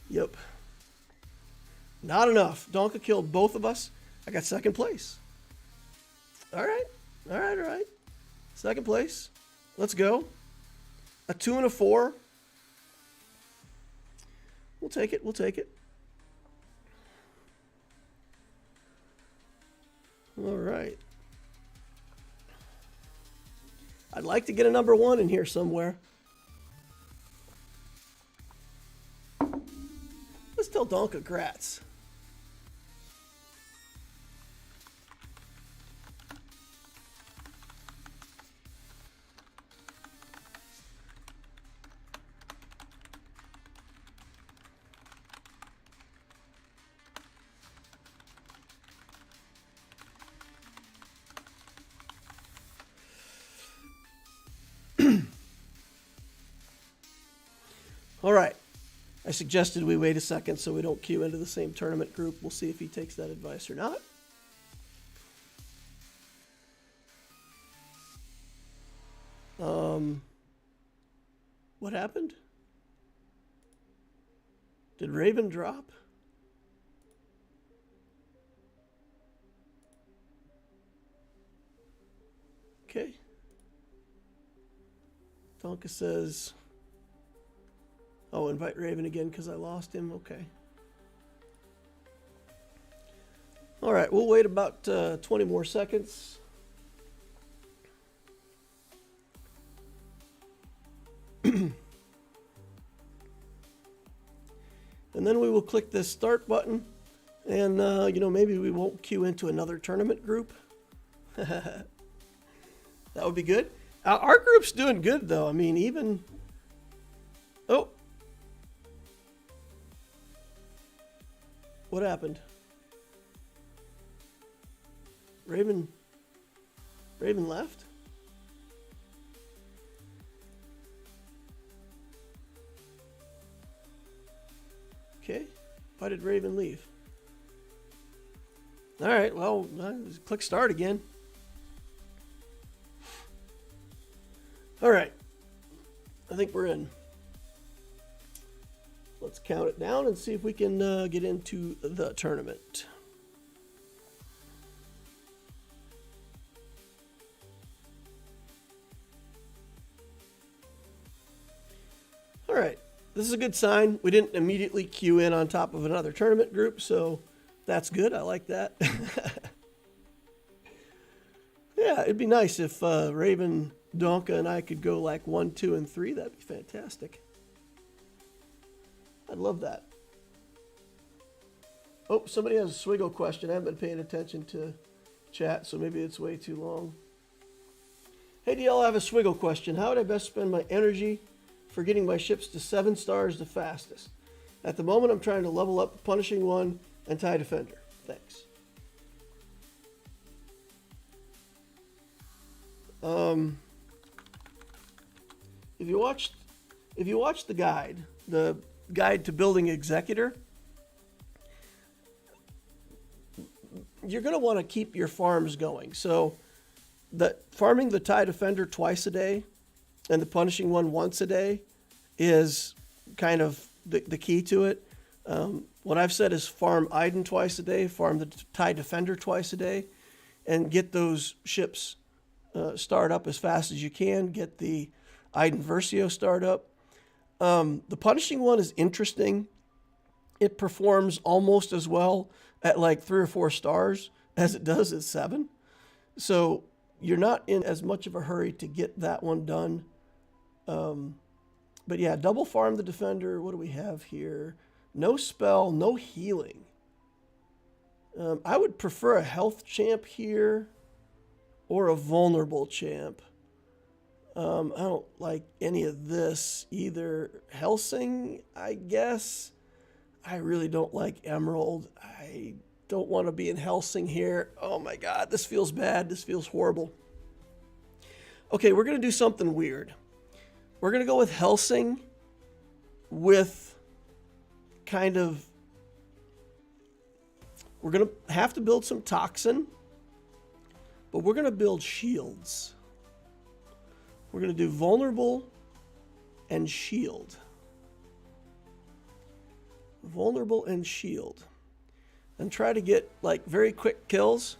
Yep. Not enough. Donka killed both of us. I got second place. All right. Second place. Let's go. A 2 and a 4. We'll take it. All right. I'd like to get a number 1 in here somewhere. Let's tell Donka grats. All right. I suggested we wait a second so we don't queue into the same tournament group. We'll see if he takes that advice or not. What happened? Did Raven drop? Okay. Donka says, oh, invite Raven again because I lost him. Okay. All right, we'll wait about 20 more seconds. And then we will click this start button, and maybe we won't queue into another tournament group. That would be good. Our group's doing good, though. I mean, even... Oh. What happened? Raven left? Okay. Why did Raven leave? All right, well, click start again. All right. I think we're in. Let's count it down and see if we can get into the tournament. All right. This is a good sign. We didn't immediately queue in on top of another tournament group, so that's good. I like that. Yeah, it'd be nice if Raven, Donka, and I could go like 1, 2, and 3. That'd be fantastic. I'd love that. Oh, somebody has a Swiggle question. I haven't been paying attention to chat, so maybe it's way too long. Hey, DL, I have a Swiggle question. How would I best spend my energy for getting my ships to 7 stars the fastest? At the moment, I'm trying to level up Punishing One and TIE Defender. Thanks. If you watched the guide to building Executor, you're going to want to keep your farms going. So farming the TIE Defender twice a day and the Punishing One once a day is kind of the key to it. What I've said is farm Iden twice a day, farm the TIE Defender twice a day, and get those ships start up as fast as you can. Get the Iden Versio start up. The punishing one is interesting. It performs almost as well at like 3 or 4 stars as it does at 7. So you're not in as much of a hurry to get that one done. But yeah, double farm the Defender. What do we have here? No spell, no healing. I would prefer a health champ here or a vulnerable champ. I don't like any of this either. Helsing, I guess. I really don't like Emerald. I don't want to be in Helsing here. Oh my God, this feels bad. This feels horrible. Okay, we're going to do something weird. We're going to go with Helsing with kind of... We're going to have to build some Toxin, but we're going to build shields. We're going to do Vulnerable and Shield. Vulnerable and Shield. And try to get like very quick kills.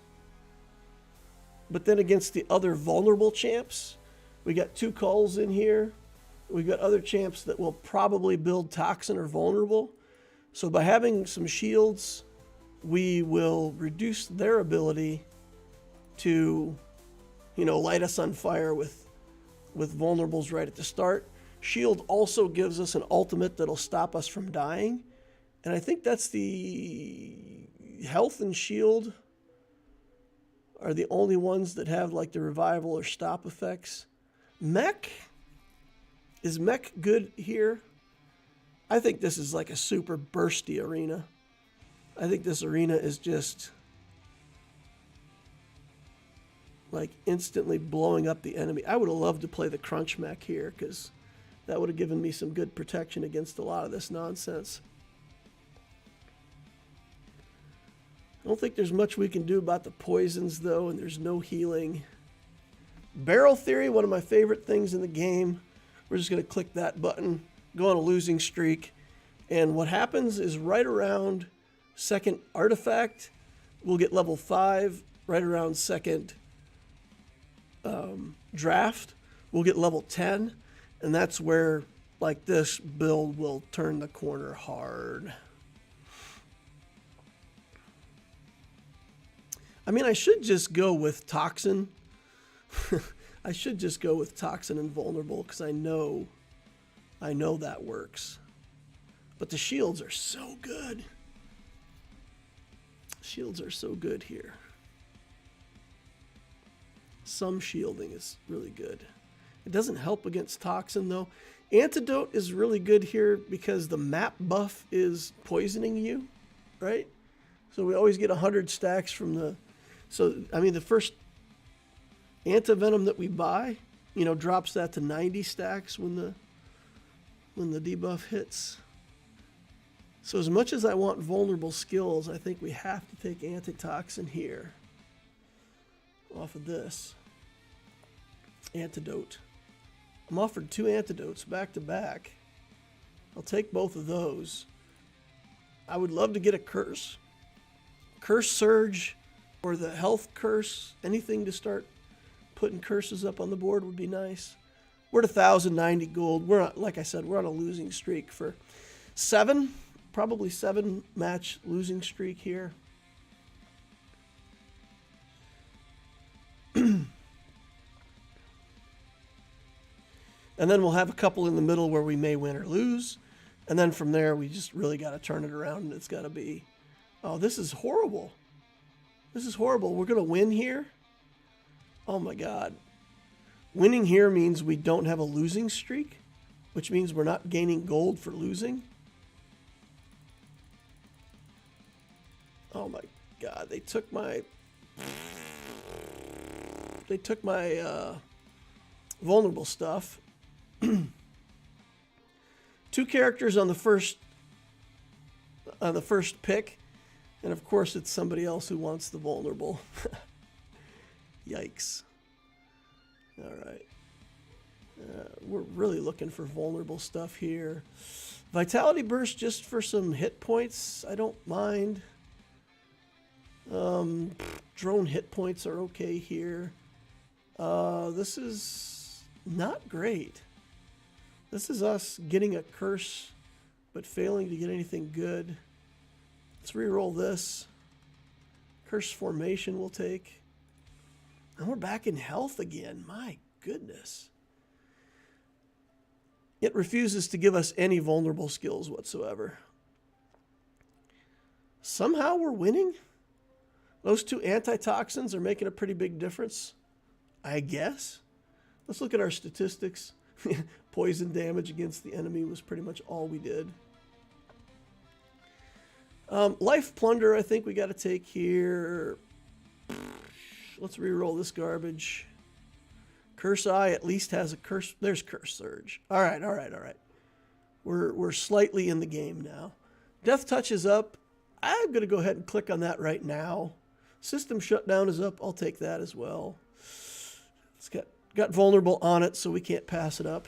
But then against the other vulnerable champs, we got 2 calls in here. We've got other champs that will probably build Toxin or Vulnerable. So by having some shields, we will reduce their ability to, light us on fire with vulnerables right at the start. Shield also gives us an ultimate that'll stop us from dying. And I think that's the health and shield are the only ones that have like the revival or stop effects. Mech? Is Mech good here? I think this is like a super bursty arena. I think this arena is just like instantly blowing up the enemy. I would have loved to play the Crunch Mech here because that would have given me some good protection against a lot of this nonsense. I don't think there's much we can do about the poisons, though, and there's no healing. Barrel Theory, one of my favorite things in the game. We're just going to click that button, go on a losing streak, and what happens is right around second artifact, we'll get level 5. Right around second draft, we'll get level 10, and that's where, like, this build will turn the corner hard. I mean, I should just go with Toxin. I should just go with Toxin and Vulnerable because I know that works. But the shields are so good. Shields are so good here. Some shielding is really good. It doesn't help against Toxin, though. Antidote is really good here because the map buff is poisoning you, right? So we always get 100 stacks from the... So, I mean, the first antivenom that we buy, drops that to 90 stacks when the debuff hits. So as much as I want vulnerable skills, I think we have to take antitoxin here. Off of this. Antidote. I'm offered 2 antidotes back to back. I'll take both of those. I would love to get a curse. Curse Surge or the health curse. Anything to start putting curses up on the board would be nice. We're at 1,090 gold. We're not, like I said, we're on a losing streak for 7. Probably 7 match losing streak here. And then we'll have a couple in the middle where we may win or lose. And then from there, we just really got to turn it around, and it's got to be, oh, this is horrible. This is horrible. We're going to win here? Oh, my God. Winning here means we don't have a losing streak, which means we're not gaining gold for losing. Oh, my God. They took my vulnerable stuff. 2 characters on the first pick, and of course it's somebody else who wants the vulnerable. Yikes. All right. We're really looking for vulnerable stuff here. Vitality Burst just for some hit points. I don't mind. Drone hit points are okay here. This is not great. This is us getting a curse, but failing to get anything good. Let's reroll this. Curse formation we'll take. And we're back in health again. My goodness. It refuses to give us any vulnerable skills whatsoever. Somehow we're winning. Those two antitoxins are making a pretty big difference, I guess. Let's look at our statistics. Poison damage against the enemy was pretty much all we did. Life Plunder, I think we got to take here. Let's reroll this garbage. Curse Eye at least has a curse. There's Curse Surge. All right. We're slightly in the game now. Death Touch is up. I'm going to go ahead and click on that right now. System Shutdown is up. I'll take that as well. It's got vulnerable on it, so we can't pass it up.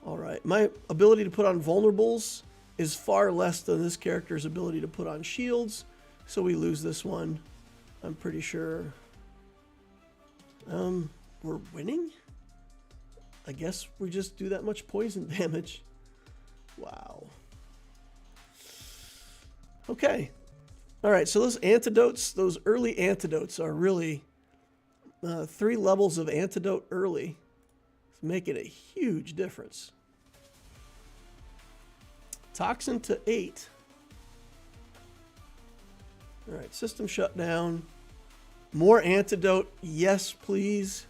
All right. My ability to put on vulnerables is far less than this character's ability to put on shields, so we lose this one, I'm pretty sure. We're winning? I guess we just do that much poison damage. Wow. Okay. All right, so those antidotes, those early antidotes are really 3 levels of antidote early. It's making a huge difference. Toxin to 8. All right, system shut down. More antidote, yes, please.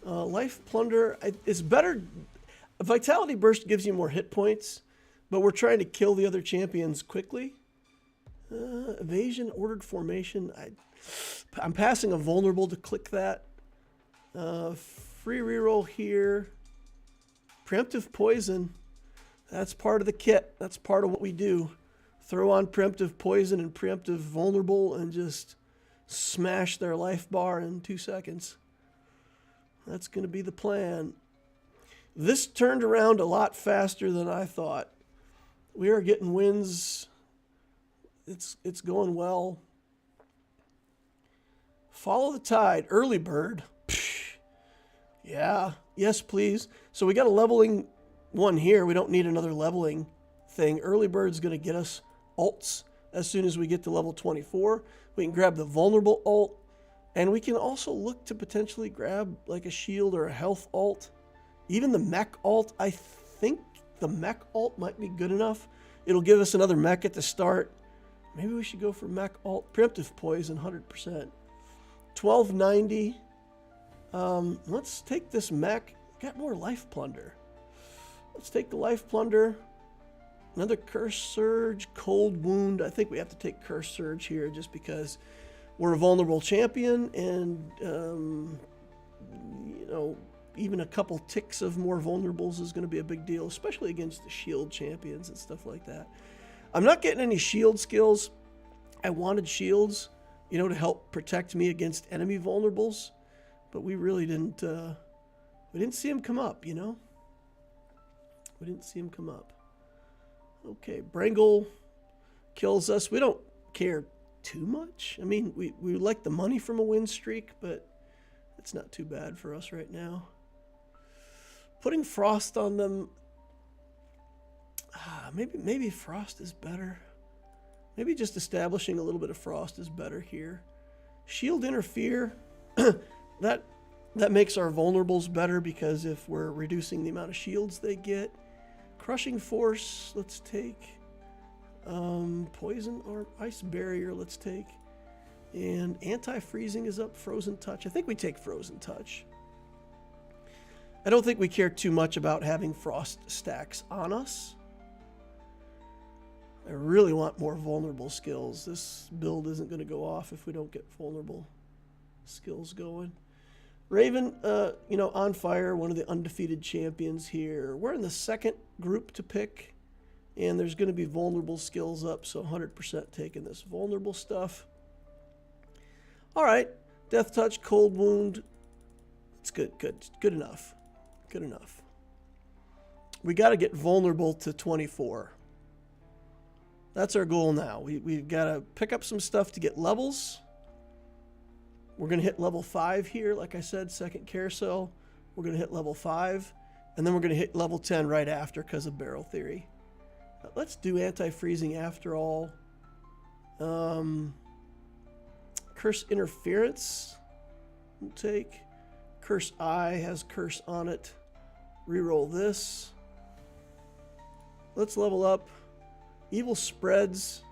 Life Plunder, it's better. Vitality Burst gives you more hit points, but we're trying to kill the other champions quickly. Evasion, Ordered Formation. I'm passing a vulnerable to click that. Free reroll here. Preemptive Poison. That's part of the kit. That's part of what we do. Throw on Preemptive Poison and Preemptive Vulnerable and just smash their life bar in 2 seconds. That's going to be the plan. This turned around a lot faster than I thought. We are getting wins. It's going well. Follow the Tide. Early Bird. Psh, yeah. Yes, please. So we got a leveling one here. We don't need another leveling thing. Early Bird's going to get us alts as soon as we get to level 24. We can grab the vulnerable alt, and we can also look to potentially grab like a shield or a health alt. Even the mech alt, I think the mech alt might be good enough. It'll give us another mech at the start. Maybe we should go for mech alt. Preemptive Poison, 100%. 1290. Let's take this mech. Got more Life Plunder. Let's take the Life Plunder. Another Curse Surge, Cold Wound. I think we have to take Curse Surge here just because we're a vulnerable champion, and you know, even a couple ticks of more vulnerables is going to be a big deal, especially against the shield champions and stuff like that. I'm not getting any shield skills. I wanted shields, you know, to help protect me against enemy vulnerables, but we really didn't. We didn't see him come up, you know. We didn't see him come up. Okay, Brangle kills us. We don't care too much. I mean, we like the money from a win streak, but it's not too bad for us right now. Putting Frost on them, maybe Frost is better. Maybe just establishing a little bit of Frost is better here. Shield Interfere, that makes our vulnerables better because if we're reducing the amount of shields they get. Crushing Force, let's take. Poison or Ice Barrier, let's take. And Anti-Freezing is up. Frozen Touch. I think we take Frozen Touch. I don't think we care too much about having Frost stacks on us. I really want more vulnerable skills. This build isn't going to go off if we don't get vulnerable skills going. Raven, you know, on fire, one of the undefeated champions here. We're in the second group to pick, and there's going to be vulnerable skills up, so 100% taking this vulnerable stuff. All right, Death Touch, Cold Wound. It's good enough. Good enough. we got to get vulnerable to 24. That's our goal now. We've got to pick up some stuff to get levels. We're going to hit level 5 here, like I said, second carousel. We're going to hit level 5, and then we're going to hit level 10 right after because of barrel theory. Let's do anti-freezing after all. Curse interference we'll take. Curse eye has curse on it. Reroll this. Let's level up. Evil spreads.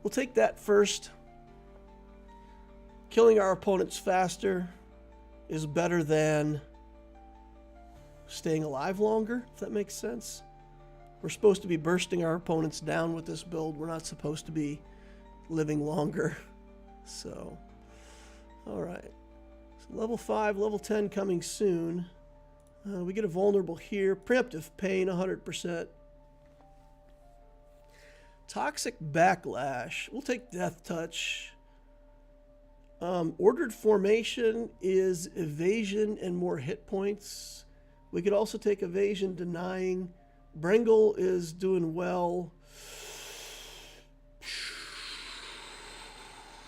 We'll take that first. Killing our opponents faster is better than staying alive longer, if that makes sense. We're supposed to be bursting our opponents down with this build. We're not supposed to be living longer. So, all right. So level 5, level 10 coming soon. We get a vulnerable here. Preemptive pain, 100%. Toxic backlash. We'll take death touch. Ordered formation is evasion and more hit points. We could also take evasion denying. Brengle is doing well.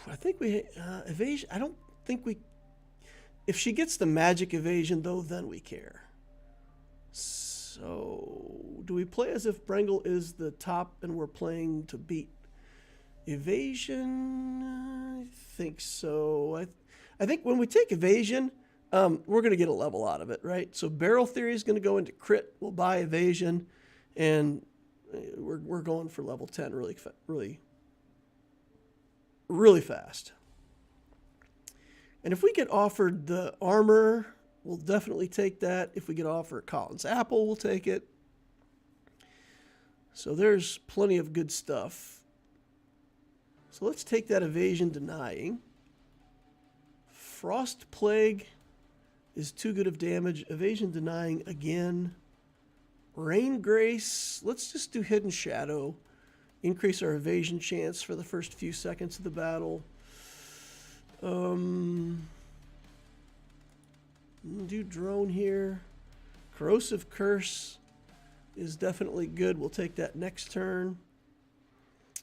I think we evasion. I don't think we. If she gets the magic evasion though, then we care. So do we play as if Brengle is the top and we're playing to beat evasion? I think so. I think when we take evasion, we're going to get a level out of it, right? So barrel theory is going to go into crit. We'll buy evasion, and we're going for level 10 really fast. And if we get offered the armor, we'll definitely take that. If we get offered Colin's apple, we'll take it. So there's plenty of good stuff. So let's take that evasion denying. Frost plague is too good of damage. Evasion denying again. Rain grace. Let's just do hidden shadow. Increase our evasion chance for the first few seconds of the battle. Do drone here. Corrosive curse is definitely good. We'll take that next turn.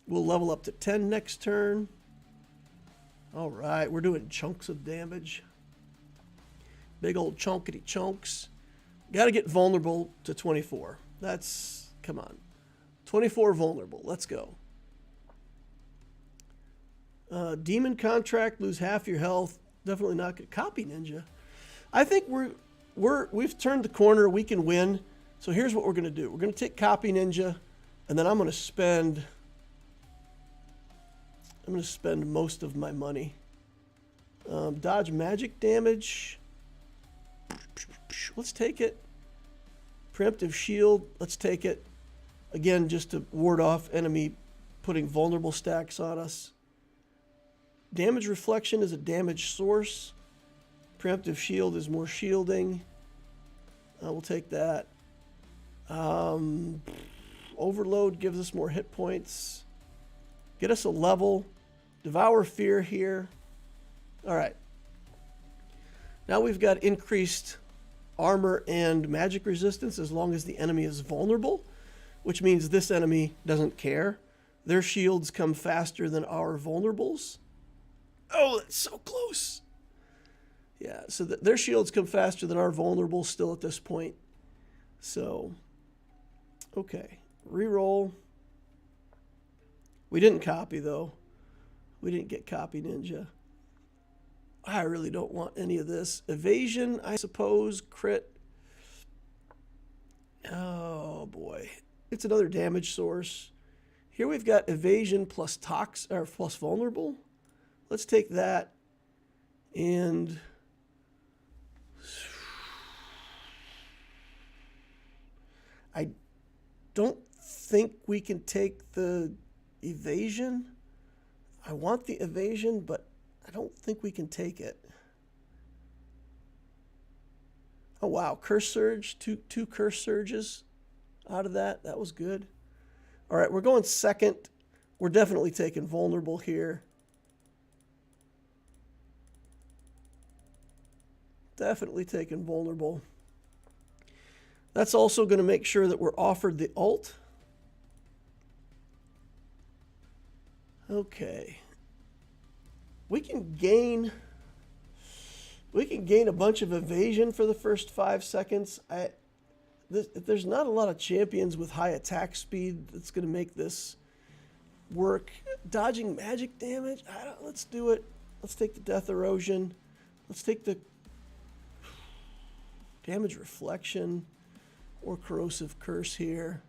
We'll level up to 10 next turn. All right, we're doing chunks of damage. Big old chunkity chunks. Got to get vulnerable to 24. That's, come on. 24 vulnerable. Let's go. Demon contract, lose half your health. Definitely not good. Copy ninja. I think we've turned the corner. We can win. So here's what we're going to do. We're going to take copy ninja, and then I'm going to spend most of my money. Dodge magic damage. Let's take it. Preemptive shield. Let's take it. Again, just to ward off enemy putting vulnerable stacks on us. Damage reflection is a damage source. Preemptive shield is more shielding. We'll take that. Overload gives us more hit points. Get us a level. Devour fear here. All right. Now we've got increased armor and magic resistance as long as the enemy is vulnerable, which means this enemy doesn't care. Their shields come faster than our vulnerables. Oh, that's so close. Yeah, so their shields come faster than our vulnerables still at this point. So, okay. Reroll. We didn't copy, though. We didn't get copy ninja. I really don't want any of this. Evasion, I suppose. Crit. Oh, boy. It's another damage source. Here we've got evasion plus plus vulnerable. Let's take that. And I don't think we can take the evasion. I want the evasion, but I don't think we can take it. Oh, wow. Curse surge. Two curse surges out of that. That was good. All right, we're going second. We're definitely taking vulnerable here. Definitely taking vulnerable. That's also going to make sure that we're offered the ult. Okay. We can gain a bunch of evasion for the first 5 seconds. There's not a lot of champions with high attack speed that's going to make this work. Dodging magic damage, let's do it. Let's take the death erosion. Let's take the damage reflection or corrosive curse here.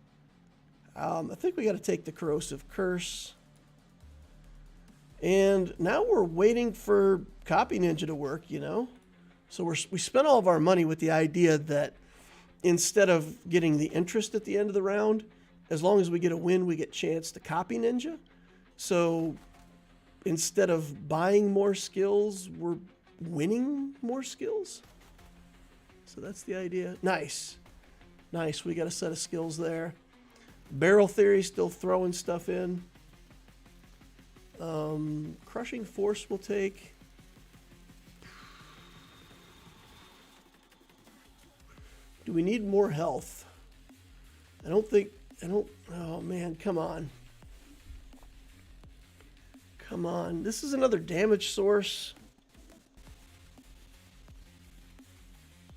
I think we got to take the corrosive curse. And now we're waiting for Copy Ninja to work, you know? So we spent all of our money with the idea that instead of getting the interest at the end of the round, as long as we get a win, we get a chance to Copy Ninja. So instead of buying more skills, we're winning more skills. So that's the idea. Nice. Nice. We got a set of skills there. Barrel Theory still throwing stuff in. Crushing Force will take. Do we need more health? Oh man, come on. Come on. This is another damage source.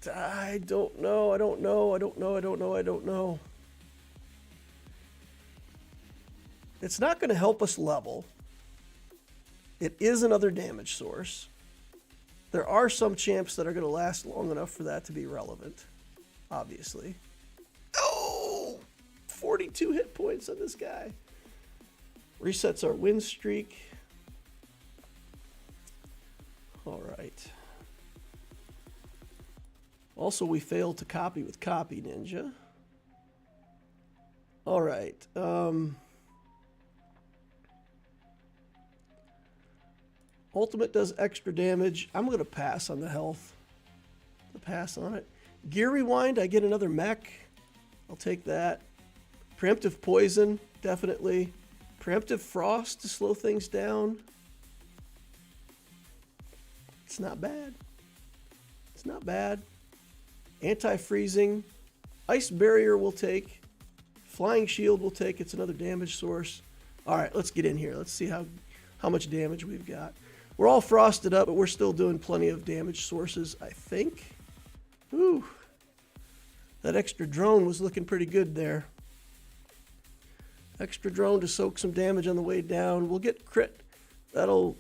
I don't know. It's not going to help us level. It is another damage source. There are some champs that are going to last long enough for that to be relevant, obviously. Oh! 42 hit points on this guy. Resets our win streak. All right. Also, we failed to copy with Copy Ninja. All right. Ultimate does extra damage. I'm going to pass on the health. Pass on it. Gear Rewind, I get another mech. I'll take that. Preemptive Poison, definitely. Preemptive Frost to slow things down. It's not bad. It's not bad. Anti-freezing. Ice Barrier will take. Flying Shield will take. It's another damage source. All right, let's get in here. Let's see how much damage we've got. We're all frosted up, but we're still doing plenty of damage sources, I think. Ooh. That extra drone was looking pretty good there. Extra drone to soak some damage on the way down. We'll get crit. That'll...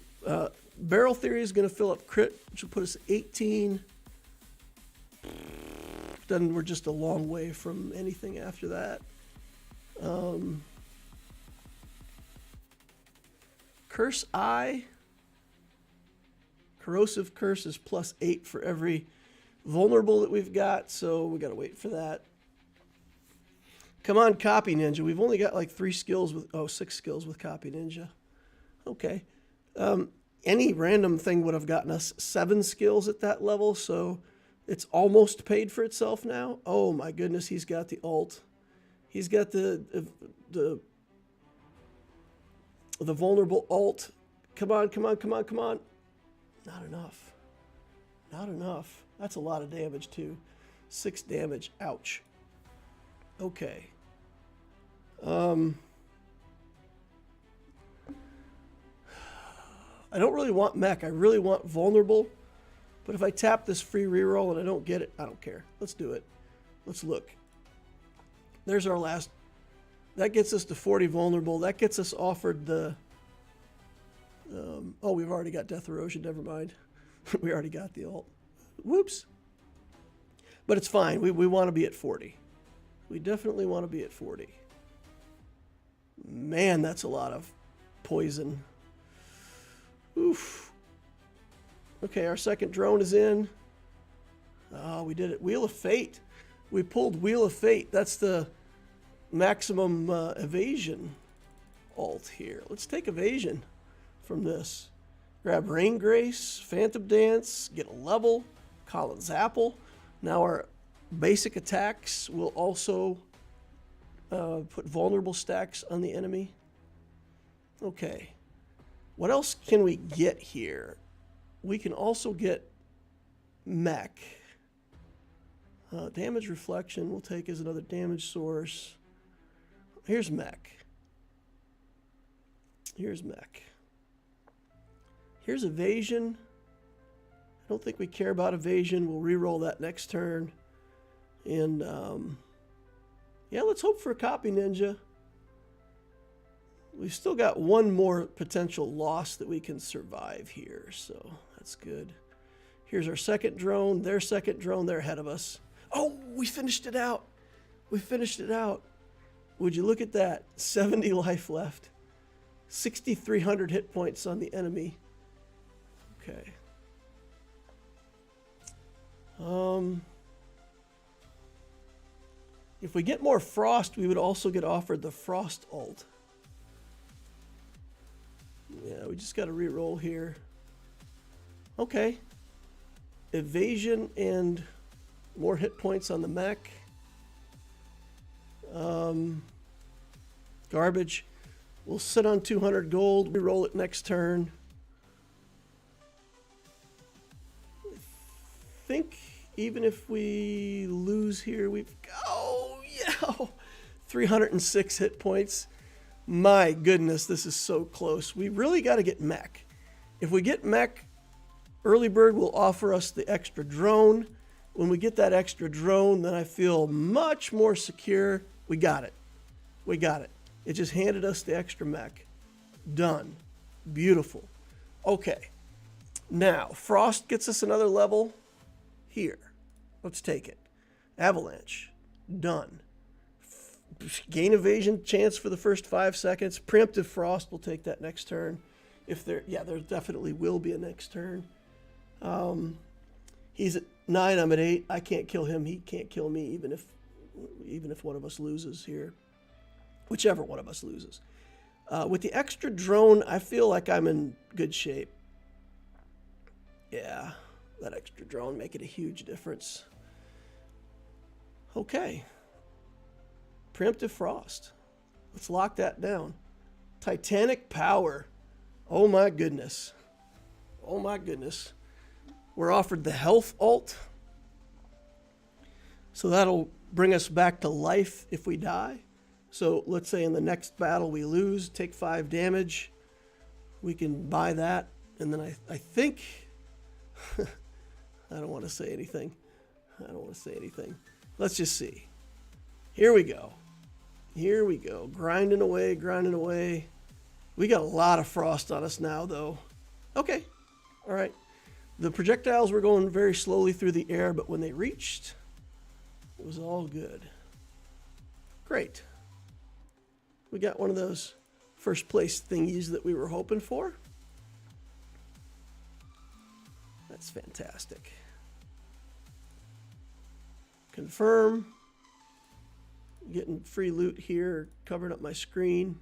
Barrel Theory is going to fill up crit, which will put us at 18. Then we're just a long way from anything after that. Curse Eye. Corrosive Curse is +8 for every vulnerable that we've got, so we got to wait for that. Come on, Copy Ninja. We've only got like 6 skills with Copy Ninja. Okay. Any random thing would have gotten us 7 skills at that level, so it's almost paid for itself now. Oh my goodness, he's got the ult. He's got the vulnerable ult. Come on. Not enough. Not enough. That's a lot of damage too. 6 damage. Ouch. Okay. I don't really want mech. I really want vulnerable. But if I tap this free reroll and I don't get it, I don't care. Let's do it. Let's look. There's our last. That gets us to 40 vulnerable. That gets us offered the... oh, we've already got Death Erosion. Never mind. We already got the ult. Whoops. But it's fine. We want to be at 40. We definitely want to be at 40. Man, that's a lot of poison. Oof. Okay, our second drone is in. Oh, we did it. Wheel of Fate. We pulled Wheel of Fate. That's the maximum evasion ult here. Let's take evasion from this. Grab Rain Grace, Phantom Dance, get a level, Colin's Apple. Now our basic attacks will also put vulnerable stacks on the enemy. Okay. What else can we get here? We can also get mech. Damage reflection we'll take as another damage source. Here's mech. Here's mech. Here's evasion. I don't think we care about evasion. We'll re-roll that next turn. And yeah, let's hope for a copy ninja. We've still got one more potential loss that we can survive here, so that's good. Here's our second drone, their second drone, they're ahead of us. Oh, we finished it out. We finished it out. Would you look at that? 70 life left. 6,300 hit points on the enemy. Okay. If we get more frost, we would also get offered the frost ult. Yeah, we just got to re-roll here. Okay. Evasion and more hit points on the mech. Garbage. We'll sit on 200 gold. Re-roll it next turn. I think even if we lose here, we've... Oh, yeah! 306 hit points. My goodness, this is so close. We really got to get mech. If we get mech, Early Bird will offer us the extra drone. When we get that extra drone, then I feel much more secure. We got it. We got it. It just handed us the extra mech. Done. Beautiful. Okay. Now, Frost gets us another level here. Let's take it. Avalanche. Done. Gain evasion chance for the first 5 seconds. Preemptive Frost will take that next turn. If there, yeah, there definitely will be a next turn. He's at 9, I'm at 8. I can't kill him. He can't kill me, even if one of us loses here. Whichever one of us loses. With the extra drone, I feel like I'm in good shape. Yeah, that extra drone making a huge difference. Okay. Preemptive Frost. Let's lock that down. Titanic Power. Oh my goodness. Oh my goodness. We're offered the health ult. So that'll bring us back to life if we die. So let's say in the next battle we lose, take 5 damage. We can buy that. And then I think... I don't want to say anything. I don't want to say anything. Let's just see. Here we go. Here we go. Grinding away, grinding away. We got a lot of frost on us now, though. Okay. All right. The projectiles were going very slowly through the air, but when they reached, it was all good. Great. We got one of those first place thingies that we were hoping for. That's fantastic. Confirm. Getting free loot here, covering up my screen.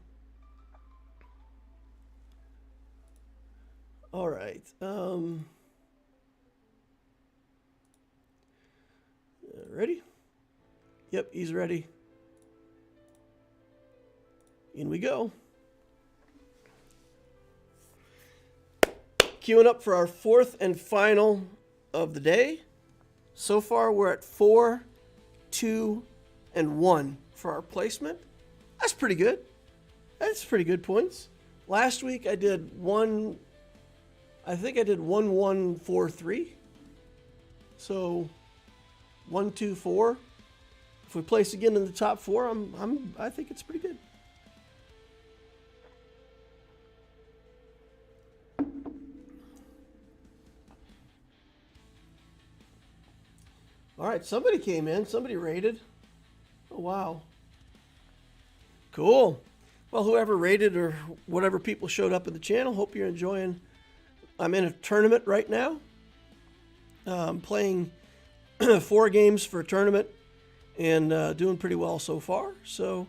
All right. Ready? Yep, he's ready. In we go. Queuing up for our 4th and final of the day. So far, we're at 4, 2, and 1 for our placement. That's pretty good. That's pretty good points. Last week I did 1, I think I did 1, 1, 4, 3. So 1, 2, 4. If we place again in the top 4, I think it's pretty good. All right, somebody came in. Somebody rated. Oh, wow. Cool. Well, whoever rated or whatever people showed up in the channel, hope you're enjoying. I'm in a tournament right now. I'm playing 4 games for a tournament and doing pretty well so far. So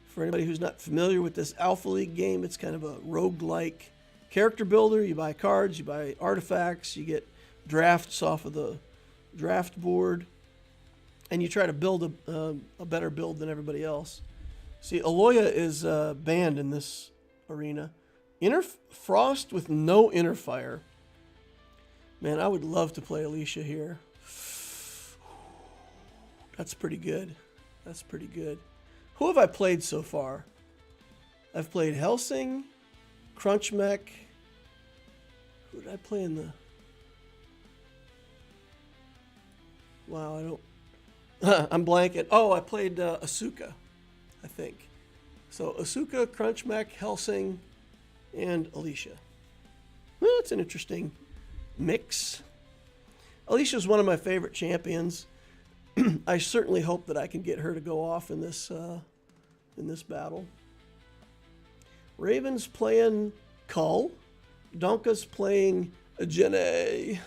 for anybody who's not familiar with this Alpha League game, it's kind of a roguelike character builder. You buy cards, you buy artifacts, you get drafts off of the draft board, and you try to build a better build than everybody else. See, Aloya is banned in this arena. Frost with no inner fire. Man, I would love to play Alicia here. That's pretty good. That's pretty good. Who have I played so far? I've played Helsing, Crunch Mech. Who did I play in the... Wow, I don't... I'm blanking. Oh, I played Asuka, I think. So Asuka, Crunch Mech, Helsing, and Alicia. Well, that's an interesting mix. Alicia's one of my favorite champions. I certainly hope that I can get her to go off in this battle. Raven's playing Cull. Donka's playing Jenny.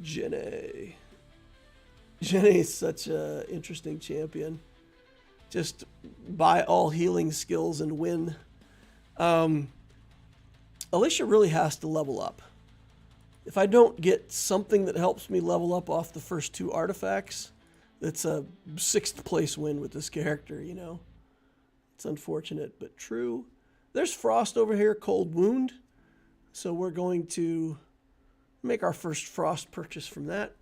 Jenny is such an interesting champion. Just buy all healing skills and win. Alicia really has to level up. If I don't get something that helps me level up off the first 2 artifacts, that's a 6th place win with this character, you know. It's unfortunate, but true. There's Frost over here, Cold Wound. So we're going to make our first Frost purchase from that.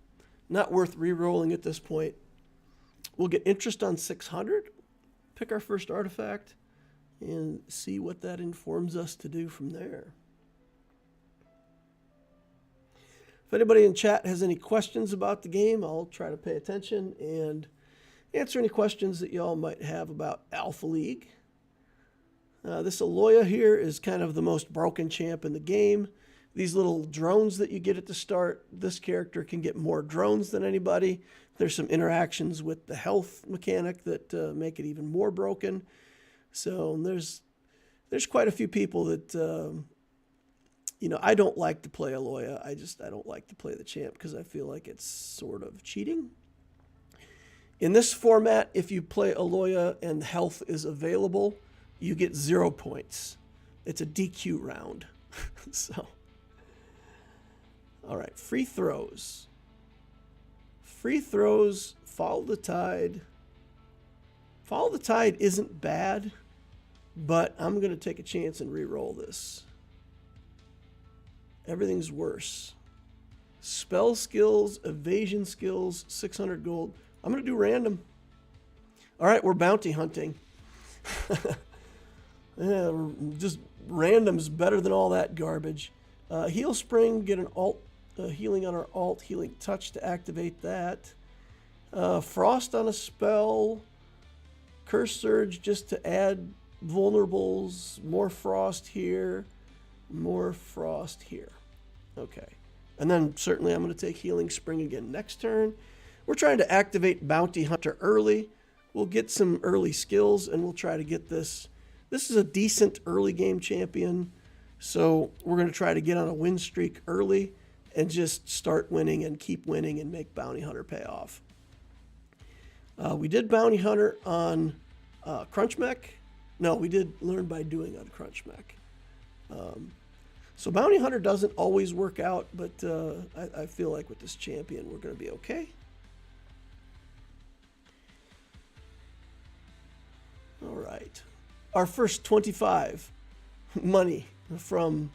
Not worth re-rolling at this point. We'll get interest on 600, pick our first artifact, and see what that informs us to do from there. If anybody in chat has any questions about the game, I'll try to pay attention and answer any questions that y'all might have about Alpha League. This Aloya here is kind of the most broken champ in the game. These little drones that you get at the start, this character can get more drones than anybody. There's some interactions with the health mechanic that make it even more broken. So there's quite a few people that, you know, I don't like to play Aloya. I don't like to play the champ because I feel like it's sort of cheating. In this format, if you play Aloya and health is available, you get 0 points. It's a DQ round. So, all right, free throws. Free throws, Follow the Tide. Follow the Tide isn't bad, but I'm going to take a chance and re-roll this. Everything's worse. Spell skills, evasion skills, 600 gold. I'm going to do random. All right, we're bounty hunting. Yeah, just random's better than all that garbage. Heal Spring, get an alt healing on our alt, healing touch to activate that. Frost on a spell. Curse Surge just to add vulnerables. More frost here. More frost here. Okay. And then certainly I'm going to take Healing Spring again next turn. We're trying to activate Bounty Hunter early. We'll get some early skills and we'll try to get this. This is a decent early game champion. So we're going to try to get on a win streak early and just start winning and keep winning and make Bounty Hunter pay off. We did Bounty Hunter on Crunch Mech. No, we did Learn by Doing on Crunch Mech. So Bounty Hunter doesn't always work out, but I feel like with this champion, we're going to be okay. All right. Our first 25 money from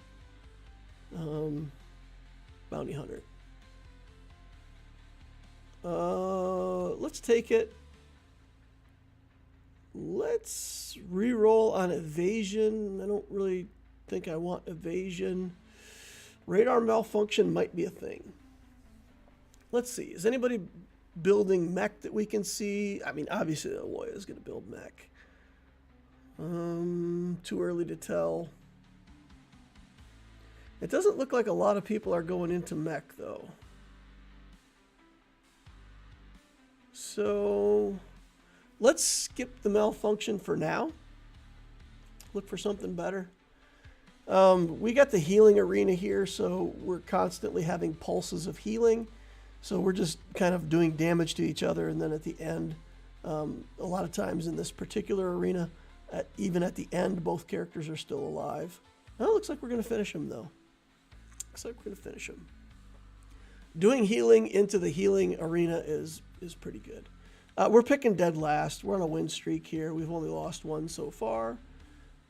Bounty Hunter. Let's take it. Let's re-roll on evasion. I don't really think I want evasion. Radar malfunction might be a thing. Let's see. Is anybody building mech that we can see? I mean, obviously Aloya is going to build mech. Too early to tell. It doesn't look like a lot of people are going into mech, though. So let's skip the malfunction for now. Look for something better. We got the healing arena here, so we're constantly having pulses of healing. So we're just kind of doing damage to each other, and then at the end, a lot of times in this particular arena, even at the end, both characters are still alive. Well, it looks like we're going to finish him, though. Looks like we're going to finish him. Doing healing into the healing arena is pretty good. We're picking dead last. We're on a win streak here. We've only lost one so far.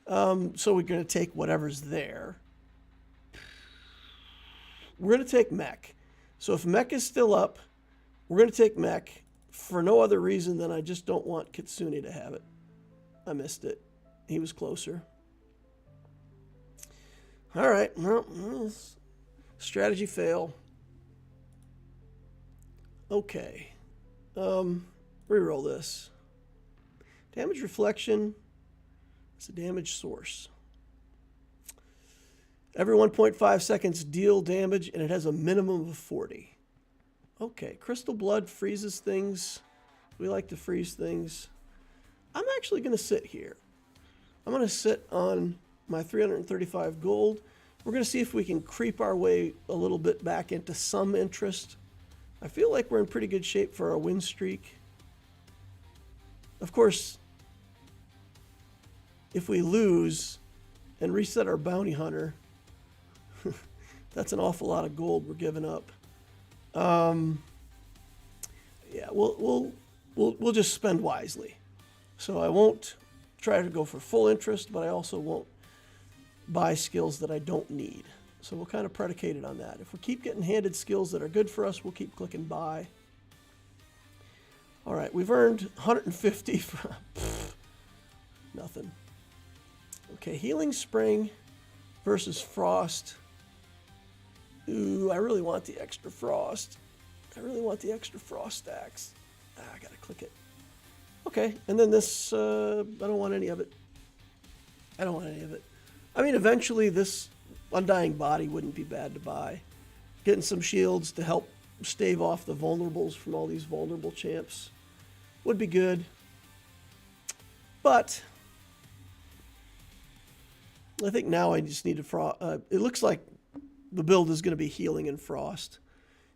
So we're going to take whatever's there. We're going to take mech. So if mech is still up, we're going to take mech. for no other reason than I just don't want Kitsune to have it. I missed it. He was closer. All right. Well, strategy fail. Okay. Reroll this. Damage reflection. It's a damage source. Every 1.5 seconds deal damage, and it has a minimum of 40. Okay, crystal blood freezes things. We like to freeze things. I'm actually going to sit here. I'm going to sit on my 335 gold. We're going to see if we can creep our way a little bit back into some interest. I feel like we're in pretty good shape for our win streak. Of course, if we lose and reset our bounty hunter, that's an awful lot of gold we're giving up. Yeah, we'll just spend wisely. So I won't try to go for full interest, but I also won't buy skills that I don't need. So we'll kind of predicate it on that. If we keep getting handed skills that are good for us, we'll keep clicking buy. All right, we've earned 150 from nothing. Okay, Healing Spring versus Frost. Ooh, I really want the extra Frost. I really want the extra Frost stacks. I gotta click it. Okay, and then this, I don't want any of it. I don't want any of it. I mean, eventually this Undying Body wouldn't be bad to buy. Getting some shields to help stave off the vulnerables from all these vulnerable champs would be good. But I think now I just need to it looks like the build is going to be healing and frost.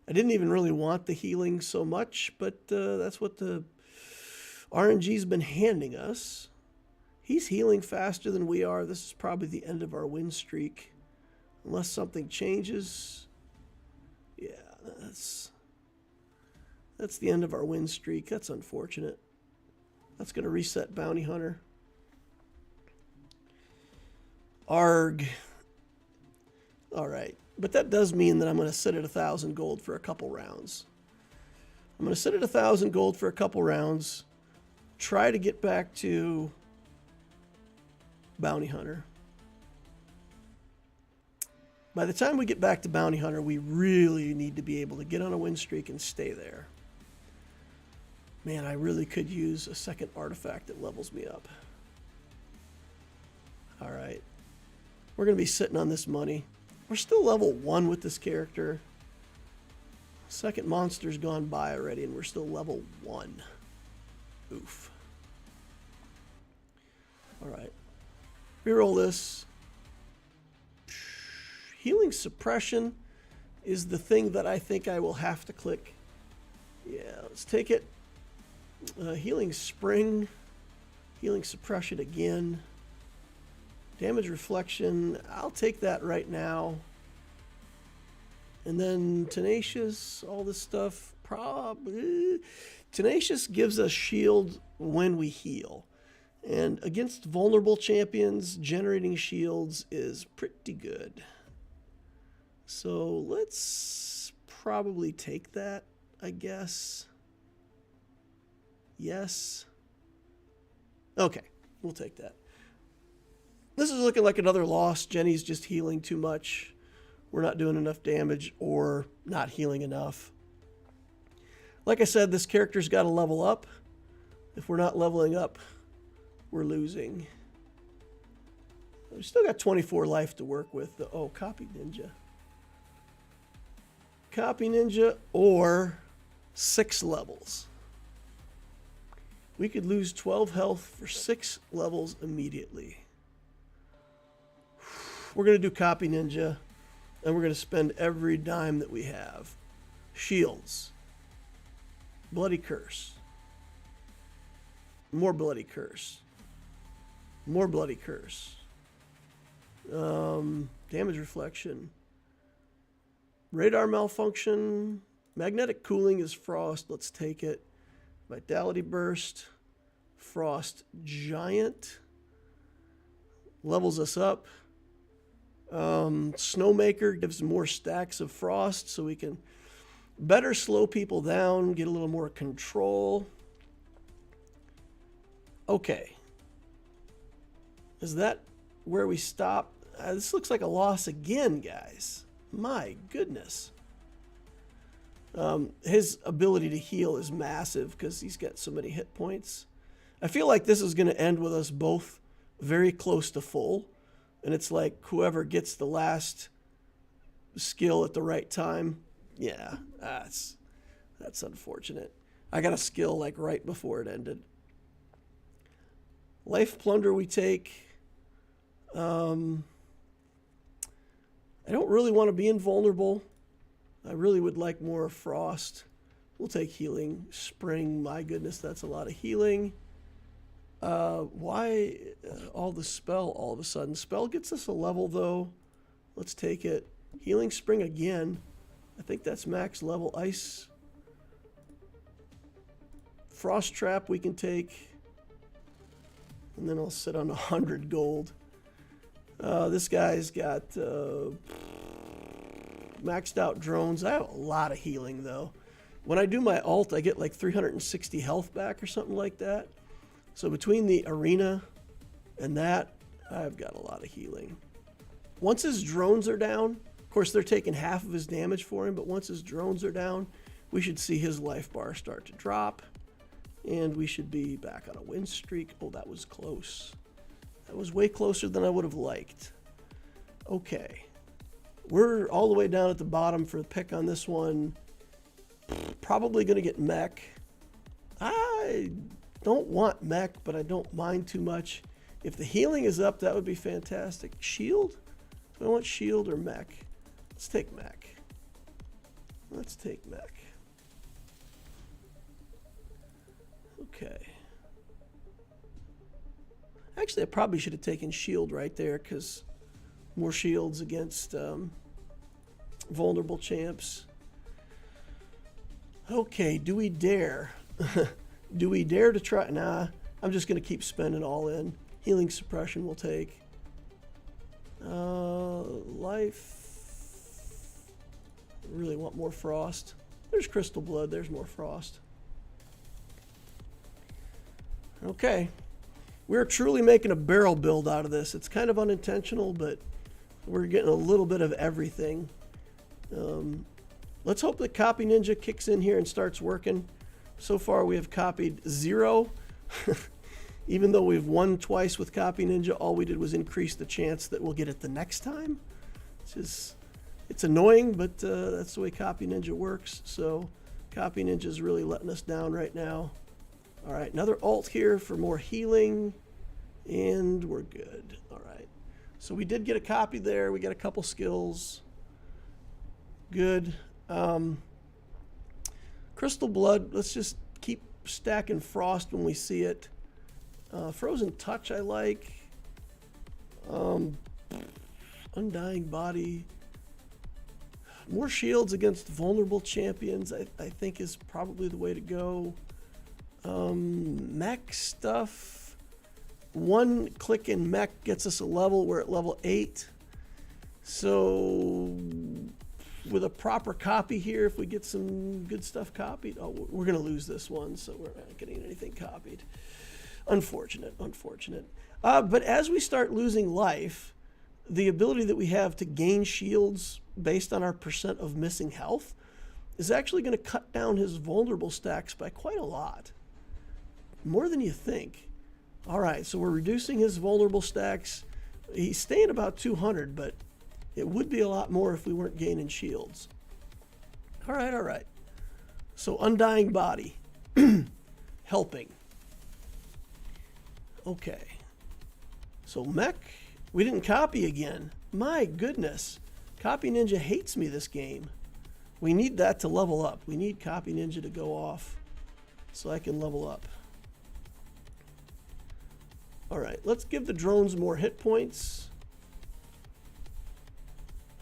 I didn't even really want the healing so much, but that's what the RNG's been handing us. He's healing faster than we are. This is probably the end of our win streak. Unless something changes. Yeah, that's the end of our win streak. That's unfortunate. That's going to reset Bounty Hunter. Arg. All right. But that does mean that I'm going to sit at 1,000 gold for a couple rounds. I'm going to sit at 1,000 gold for a couple rounds. Try to get back to Bounty Hunter. By the time we get back to Bounty Hunter, we really need to be able to get on a win streak and stay there. Man, I really could use a second artifact that levels me up. All right. We're going to be sitting on this money. We're still level 1 with this character. Second monster's gone by already, and we're still level 1. Oof. All right. Reroll this. Healing Suppression is the thing that I think I will have to click. Yeah, let's take it. Healing Spring. Healing Suppression again. Damage Reflection. I'll take that right now. And then Tenacious, all this stuff. Probably. Tenacious gives us shield when we heal. And against vulnerable champions, generating shields is pretty good. So let's probably take that, I guess. Yes. Okay, we'll take that. This is looking like another loss. Jenny's just healing too much. We're not doing enough damage or not healing enough. Like I said, this character's got to level up. If we're not leveling up, we're losing. We've still got 24 life to work with. Oh, Copy Ninja. Copy Ninja or 6 levels. We could lose 12 health for 6 levels immediately. We're going to do Copy Ninja, and we're going to spend every dime that we have. Shields. Bloody Curse. More Bloody Curse. More Bloody Curse. Damage Reflection. Radar Malfunction. Magnetic Cooling is Frost. Let's take it. Vitality Burst. Frost Giant. Levels us up. Snowmaker gives more stacks of frost, so we can Better slow people down, get a little more control. Okay. Is that where we stop? This looks like a loss again, guys. My goodness. His ability to heal is massive because he's got so many hit points. I feel like this is going to end with us both very close to full. And it's like whoever gets the last skill at the right time. Yeah, that's unfortunate. I got a skill like right before it ended. Life plunder we take. I don't really want to be invulnerable. I really would like more frost. We'll take healing. Spring, my goodness, that's a lot of healing. Why all the spell all of a sudden? Spell gets us a level though. Let's take it. Healing spring again. I think that's max level. Ice. Frost trap we can take. And then I'll sit on 100 gold. This guy's got maxed out drones. I have a lot of healing though. When I do my ult, I get like 360 health back or something like that. So between the arena and that, I've got a lot of healing. Once his drones are down, of course they're taking half of his damage for him, but once his drones are down, we should see his life bar start to drop. And we should be back on a win streak. Oh, that was close. That was way closer than I would have liked. Okay. We're all the way down at the bottom for the pick on this one. Probably going to get mech. I don't want mech, but I don't mind too much. If the healing is up, that would be fantastic. Shield? Do I want shield or mech? Let's take mech. Let's take mech. Okay. Actually, I probably should have taken shield right there because more shields against vulnerable champs. Okay, do we dare? Do we dare to try? Nah, I'm just going to keep spending all in. Healing suppression we'll take. Life. Really want more frost. There's crystal blood. There's more frost. Okay. We're truly making a barrel build out of this. It's kind of unintentional, but we're getting a little bit of everything. Let's hope that Copy Ninja kicks in here and starts working. So far we have copied 0. Even though we've won twice with Copy Ninja, all we did was increase the chance that we'll get it the next time. It's annoying, but that's the way Copy Ninja works. So Copy Ninja is really letting us down right now. All right, another ult here for more healing, and we're good. All right, so we did get a copy there. We got a couple skills. Good. Crystal blood, let's just keep stacking frost when we see it. Frozen touch I like. Undying body. More shields against vulnerable champions I think is probably the way to go. Mech stuff. One click in mech gets us a level. We're at level 8. So with a proper copy here, if we get some good stuff copied, oh, we're going to lose this one, so we're not getting anything copied. Unfortunate, unfortunate. But as we start losing life, the ability that we have to gain shields based on our percent of missing health is actually going to cut down his vulnerable stacks by quite a lot. More than you think. All right, so we're reducing his vulnerable stacks. He's staying about 200, but it would be a lot more if we weren't gaining shields. All right, all right. So undying body. Helping. Okay. So mech, we didn't copy again. My goodness. Copy Ninja hates me this game. We need that to level up. We need Copy Ninja to go off so I can level up. All right, let's give the drones more hit points.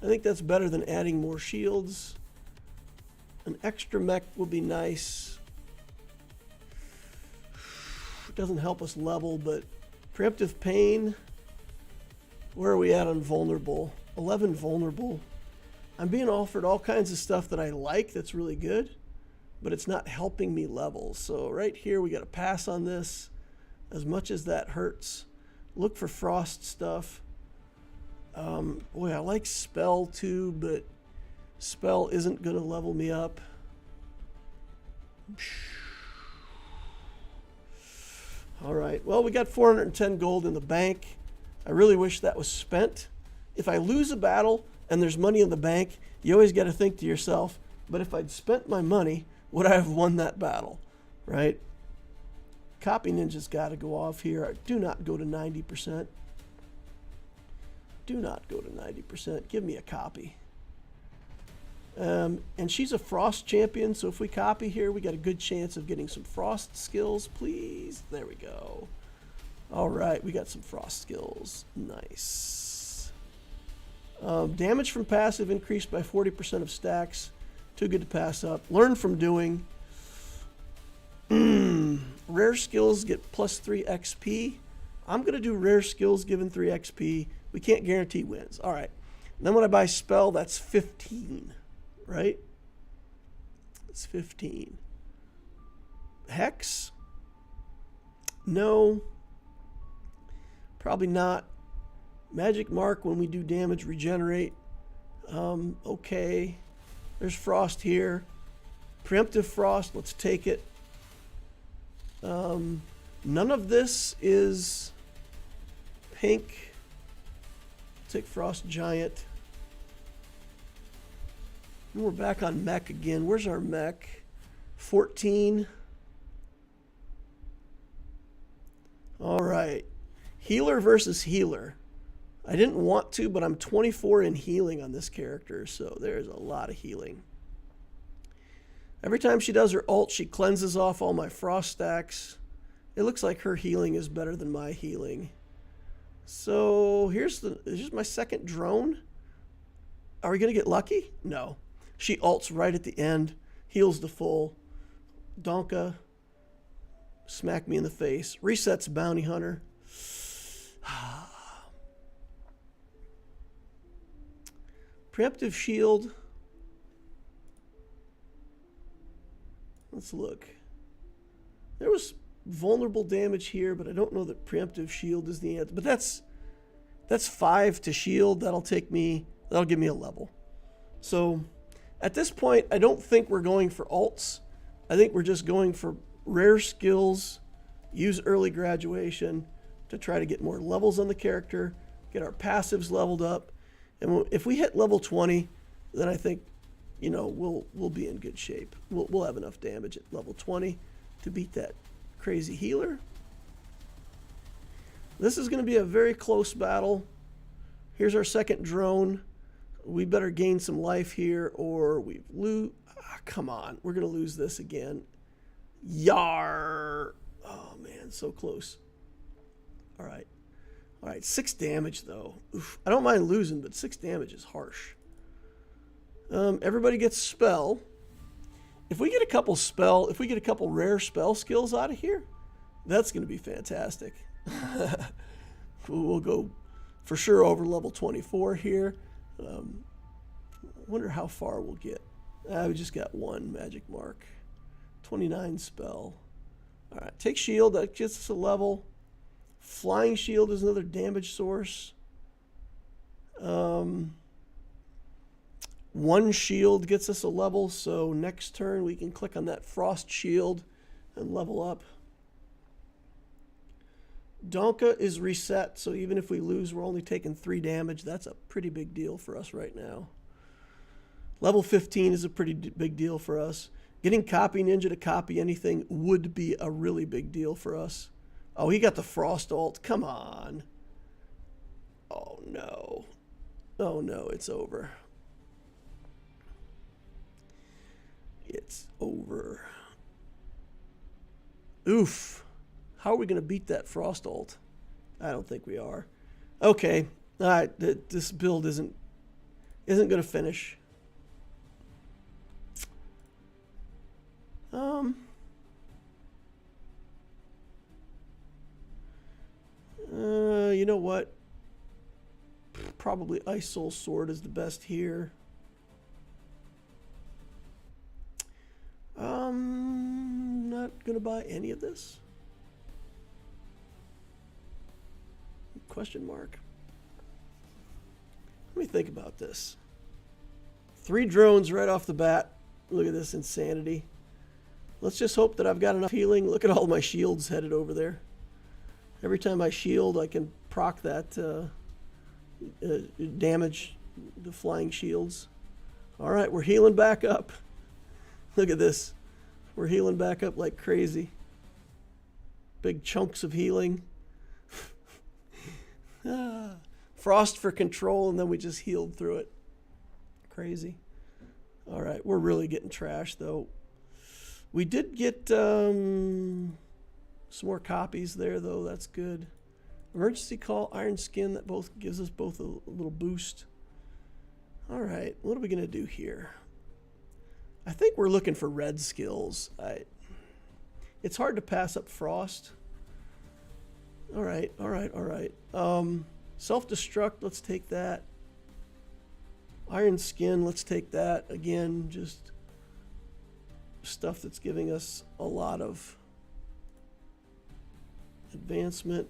I think that's better than adding more shields. An extra mech will be nice. It doesn't help us level, but preemptive pain. Where are we at on vulnerable? 11 vulnerable. I'm being offered all kinds of stuff that I like that's really good, but it's not helping me level. So right here, we got to pass on this. As much as that hurts, look for frost stuff. Boy, I like spell too, but spell isn't going to level me up. All right, well, we got 410 gold in the bank. I really wish that was spent. If I lose a battle and there's money in the bank, you always got to think to yourself, but if I'd spent my money, would I have won that battle, right? Copy Ninja's got to go off here. Do not go to 90%. Do not go to 90%. Give me a copy. And she's a frost champion, so if we copy here, we got a good chance of getting some frost skills, please. There we go. All right, we got some frost skills. Nice. Damage from passive increased by 40% of stacks. Too good to pass up. Learn from doing. Rare skills get plus 3 XP. I'm going to do rare skills given 3 XP. We can't guarantee wins. All right. And then when I buy spell, that's 15, right? It's 15. Hex? No. Probably not. Magic Mark when we do damage regenerate. Okay. There's frost here. Preemptive frost, let's take it. None of this is pink. Take Frost Giant. And we're back on mech again. Where's our mech? 14. All right. Healer versus healer. I didn't want to, but I'm 24 in healing on this character, so there's a lot of healing. Every time she does her ult, she cleanses off all my frost stacks. It looks like her healing is better than my healing. So here's my second drone. Are we going to get lucky? No. She ults right at the end, heals the full. Donka, smack me in the face. Resets Bounty Hunter. Preemptive shield. Let's look. There was vulnerable damage here, but I don't know that preemptive shield is the answer. But that's 5 to shield. That'll give me a level. So at this point, I don't think we're going for ults. I think we're just going for rare skills, use early graduation to try to get more levels on the character, get our passives leveled up. And if we hit level 20, then I think, you know, we'll be in good shape. We'll have enough damage at level 20 to beat that crazy healer. This is going to be a very close battle. Here's our second drone. We better gain some life here or we lose. Come on, we're going to lose this again. Yar! Oh man, so close. All right. All right, 6 damage though. Oof. I don't mind losing, but 6 damage is harsh. Everybody gets spell. If we get a couple rare spell skills out of here, that's going to be fantastic. We'll go for sure over level 24 here. I wonder how far we'll get. We just got 1 magic mark. 29 spell. All right, take shield. That gets us a level. Flying shield is another damage source. 1 shield gets us a level, so next turn we can click on that frost shield and level up. Donka is reset, so even if we lose, we're only taking 3 damage. That's a pretty big deal for us right now. Level 15 is a pretty big deal for us. Getting Copy Ninja to copy anything would be a really big deal for us. Oh, he got the frost ult. Come on. Oh, no. Oh, no, it's over. It's over. Oof. How are we going to beat that frost ult? I don't think we are. Okay. All right. This build isn't going to finish. You know what? Probably Ice Soul Sword is the best here. going to buy any of this? Question mark. Let me think about this. 3 drones right off the bat. Look at this insanity. Let's just hope that I've got enough healing. Look at all my shields headed over there. Every time I shield, I can proc that damage the flying shields. All right, we're healing back up. Look at this. We're healing back up like crazy. Big chunks of healing. Frost for control, and then we just healed through it. Crazy. All right, we're really getting trashed, though. We did get some more copies there, though. That's good. Emergency call, iron skin. That both gives us both a little boost. All right, what are we going to do here? I think we're looking for red skills. It's hard to pass up frost. All right. Self-destruct, let's take that. Iron skin, let's take that. Again, just stuff that's giving us a lot of advancement.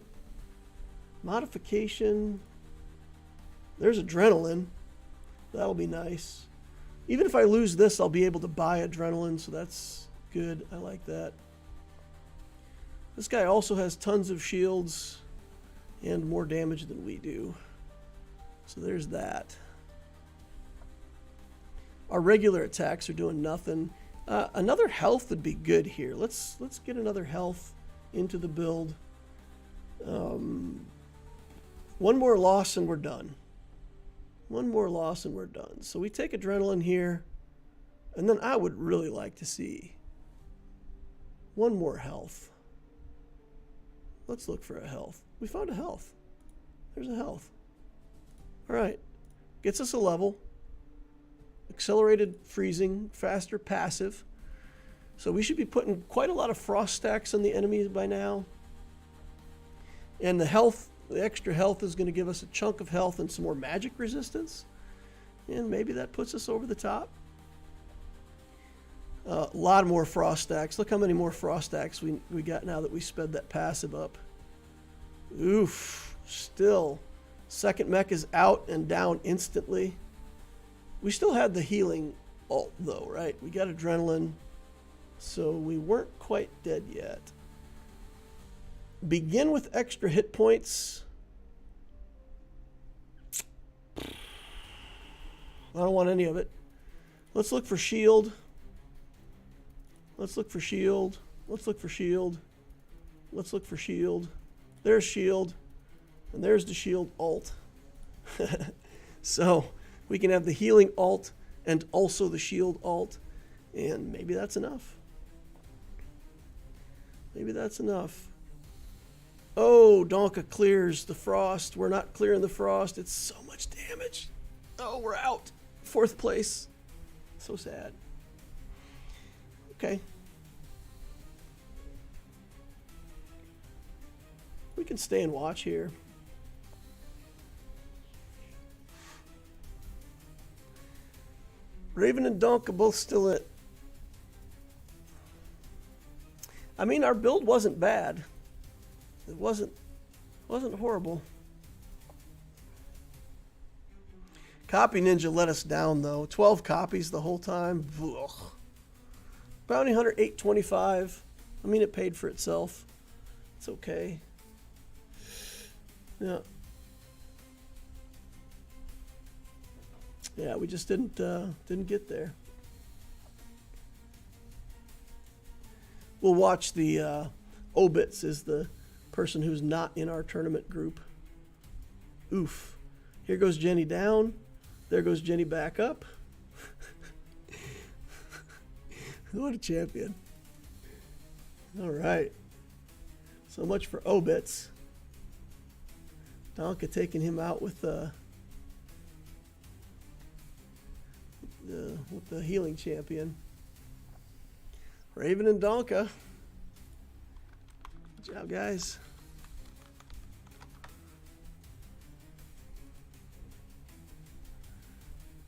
Modification. There's adrenaline. That'll be nice. Even if I lose this, I'll be able to buy adrenaline, so that's good. I like that. This guy also has tons of shields and more damage than we do. So there's that. Our regular attacks are doing nothing. Another health would be good here. Let's get another health into the build. One more loss and we're done. One more loss and we're done. So we take adrenaline here. And then I would really like to see one more health. Let's look for a health. We found a health. There's a health. All right. Gets us a level. Accelerated freezing, faster passive. So we should be putting quite a lot of frost stacks on the enemies by now. And the health, the extra health is going to give us a chunk of health and some more magic resistance. And maybe that puts us over the top. A lot more frost stacks. Look how many more frost stacks we got now that we sped that passive up. Oof. Still. Second mech is out and down instantly. We still had the healing ult though, right? We got adrenaline. So we weren't quite dead yet. Begin with extra hit points. I don't want any of it. Let's look for shield. Let's look for shield. Let's look for shield. Let's look for shield. There's shield. And there's the shield ult. So we can have the healing ult and also the shield ult. And maybe that's enough. Maybe that's enough. Oh, Donka clears the frost. We're not clearing the frost. It's so much damage. Oh, we're out. 4th place. So sad. Okay. We can stay and watch here. Raven and Donk are both still in. I mean, our build wasn't bad. It wasn't horrible. Copy Ninja let us down though. 12 copies the whole time. Ugh. Bounty Hunter 825. I mean, it paid for itself. It's okay. Yeah. Yeah, we just didn't get there. We'll watch the Obits is the person who's not in our tournament group. Oof. Here goes Jenny down. There goes Jenny back up. What a champion. All right. So much for Obits. Donka taking him out with the healing champion. Raven and Donka. Good job, guys.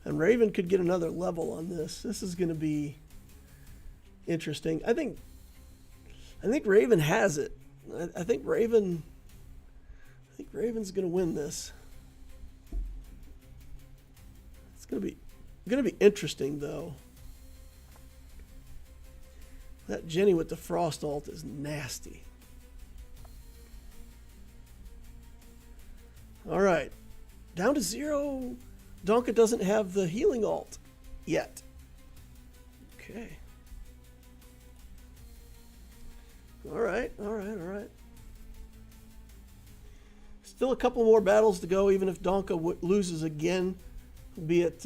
And Raven could get another level on this. This is going to be interesting. I think I think Raven has it. I think Raven's gonna win this. It's gonna be interesting though. That Jenny with the frost alt is nasty. All right, down to 0. Donka doesn't have the healing alt yet. Okay. All right. Still a couple more battles to go, even if Donka loses again. Be it...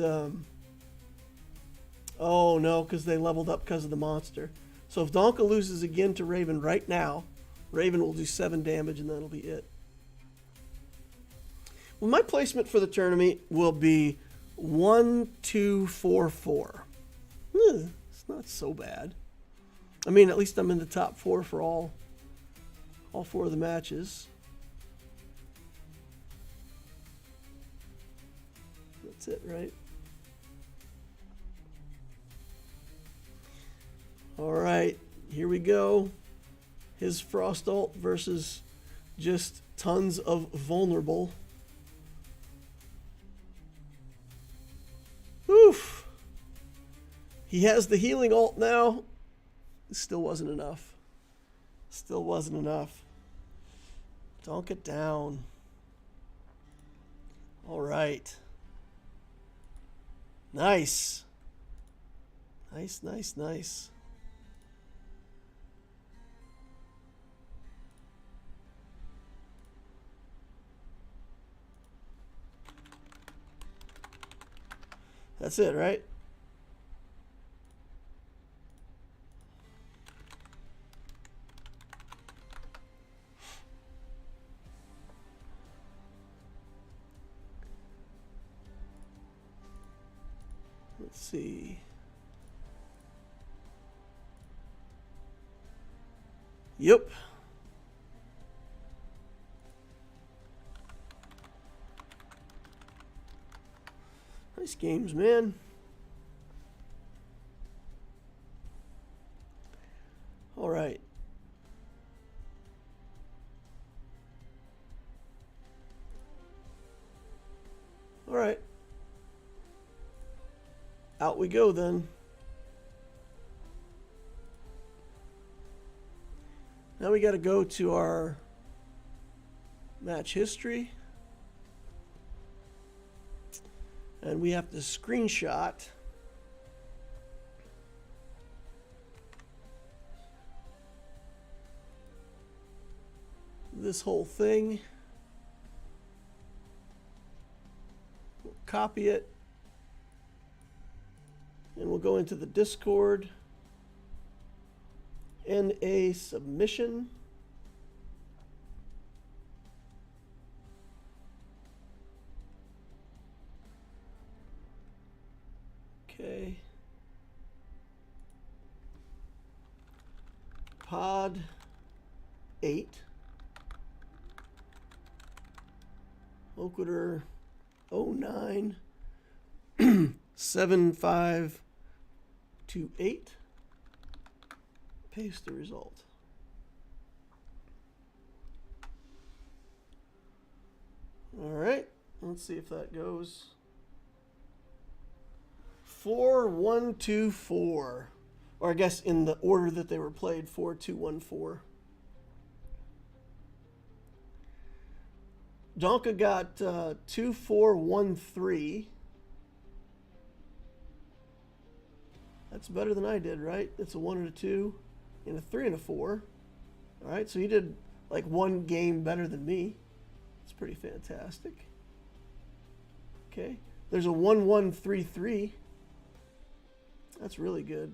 oh, no, because they leveled up because of the monster. So if Donka loses again to Raven right now, Raven will do 7 damage, and that'll be it. Well, my placement for the tournament will be 1, 2, 4, 4. It's not so bad. I mean, at least I'm in the top 4 for all 4 of the matches. That's it, right? All right, here we go. His frost alt versus just tons of vulnerable. Oof. He has the healing alt now. It still wasn't enough. Still wasn't enough. Donk it down. All right. Nice. Nice. That's it, right? Let's see. Yep. Nice games, man. All right. All right. Out we go then. Now we got to go to our match history. And we have to screenshot this whole thing. We'll copy it. And we'll go into the Discord. NA submission. Okay. Pod 8. Oakuter 09 7528. Paste the result. All right, let's see if that goes. 4124, or I guess in the order that they were played, 4214. Donka got 2413. That's better than I did, right? It's a 1 and a 2 and a 3 and a 4. All right, so he did like 1 game better than me. It's pretty fantastic. Okay, there's a 1133. That's really good.